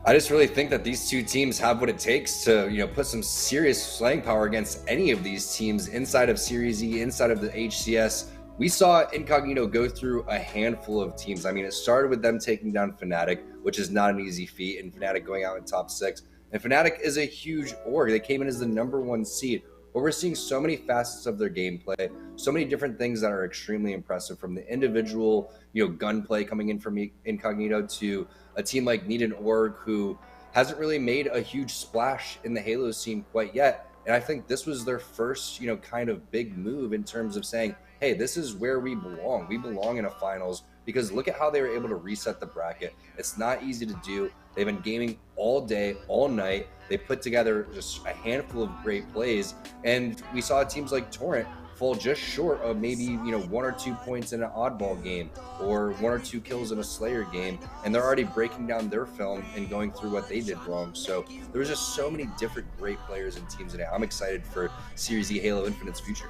[SPEAKER 6] I just really think that these 2 teams have what it takes to, put some serious slaying power against any of these teams inside of Series E, inside of the HCS. We saw Incognito go through a handful of teams. I mean, it started with them taking down Fnatic, which is not an easy feat, and Fnatic going out in top 6. And Fnatic is a huge org. They came in as the #1 seed. But we're seeing so many facets of their gameplay, so many different things that are extremely impressive, from the individual, gunplay coming in from Incognito to a team like Need and Org, who hasn't really made a huge splash in the Halo scene quite yet. And I think this was their first, kind of big move in terms of saying, hey, this is where we belong. We belong in a finals, because look at how they were able to reset the bracket. It's not easy to do. They've been gaming all day, all night. They put together just a handful of great plays. And we saw teams like Torrent fall just short of maybe, 1 or 2 points in an oddball game, or 1 or 2 kills in a Slayer game. And they're already breaking down their film and going through what they did wrong. So there was just so many different great players and teams today. I'm excited for Series E Halo Infinite's future.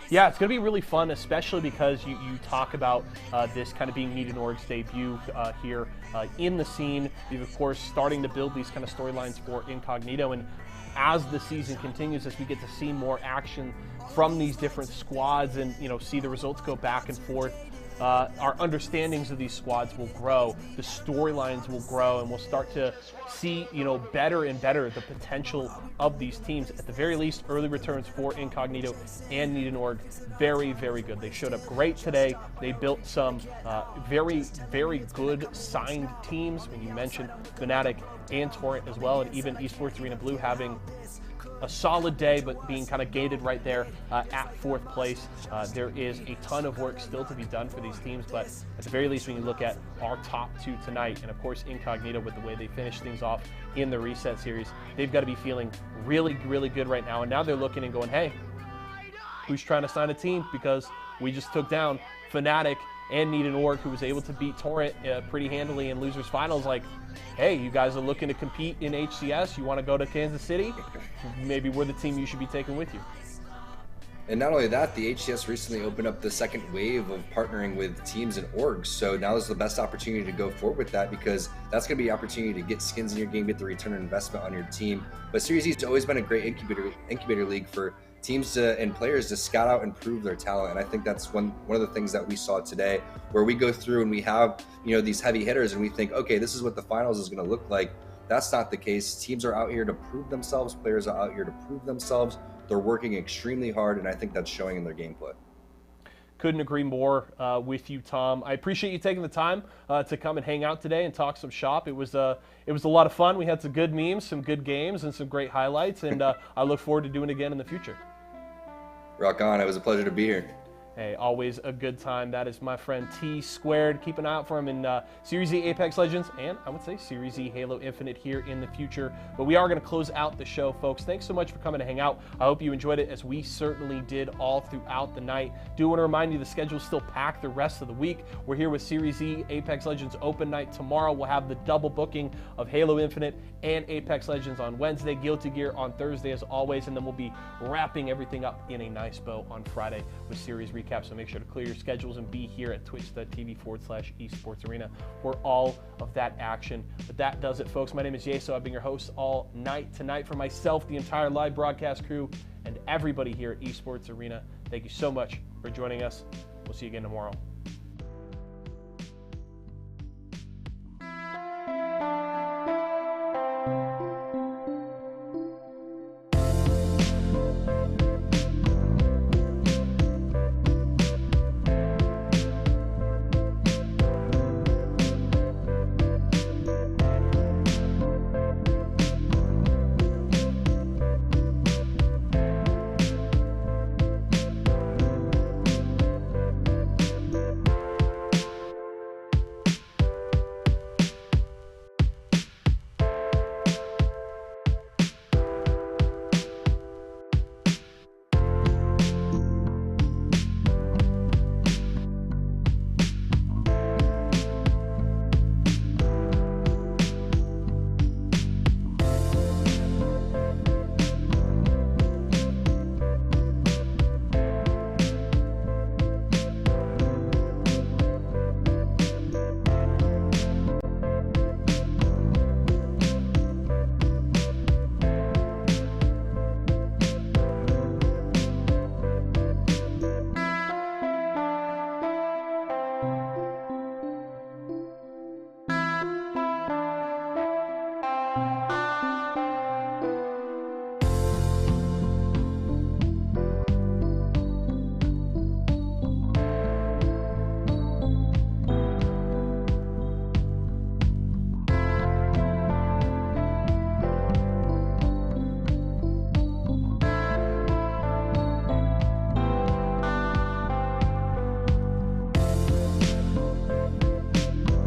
[SPEAKER 2] Yeah, it's going to be really fun, especially because you talk about this kind of being Need and Org's debut here in the scene. You've, of course, starting to build these kind of storylines for Incognito. And as the season continues, as we get to see more action from these different squads and, see the results go back and forth, our understandings of these squads will grow, the storylines will grow, and we'll start to see, better and better the potential of these teams. At the very least, early returns for Incognito and Need and Org, very, very good. They showed up great today. They built some very, very good signed teams. When you mentioned Fnatic and Torrent as well, and even Esports Arena Blue having a solid day, but being kind of gated right there at fourth place. There is a ton of work still to be done for these teams, but at the very least, when you look at our top two tonight, and of course Incognito with the way they finished things off in the reset series, they've got to be feeling really, really good right now. And now they're looking and going, hey, who's trying to sign a team? Because we just took down Fnatic and Need and Org, who was able to beat Torrent pretty handily in losers finals. Like, hey, you guys are looking to compete in HCS. You want to go to Kansas City? Maybe we're the team you should be taking with you.
[SPEAKER 6] And not only that, the HCS recently opened up the second wave of partnering with teams and orgs. So now is the best opportunity to go forward with that, because that's going to be an opportunity to get skins in your game, get the return on investment on your team. But Series E has always been a great incubator league for teams and players to scout out and prove their talent. And I think that's one of the things that we saw today, where we go through and we have, these heavy hitters and we think, okay, this is what the finals is going to look like. That's not the case. Teams are out here to prove themselves. Players are out here to prove themselves. They're working extremely hard, and I think that's showing in their gameplay.
[SPEAKER 2] Couldn't agree more with you, Tom. I appreciate you taking the time to come and hang out today and talk some shop. It was a lot of fun. We had some good memes, some good games, and some great highlights, and I look forward to doing it again in the future.
[SPEAKER 6] Rock on. It was a pleasure to be here.
[SPEAKER 2] Hey, always a good time. That is my friend T Squared. Keep an eye out for him in Series E Apex Legends and I would say Series E Halo Infinite here in the future. But we are going to close out the show, folks. Thanks so much for coming to hang out. I hope you enjoyed it, as we certainly did all throughout the night. Do want to remind you the schedule's still packed the rest of the week. We're here with Series E Apex Legends Open Night tomorrow. We'll have the double booking of Halo Infinite and Apex Legends on Wednesday, Guilty Gear on Thursday as always, and then we'll be wrapping everything up in a nice bow on Friday with series recap. So make sure to clear your schedules and be here at twitch.tv/esports arena for all of that action. But that does it, folks. My name is Yeso. I've been your host all night tonight. For myself, the entire live broadcast crew, and everybody here at Esports Arena, thank you so much for joining us. We'll see you again tomorrow.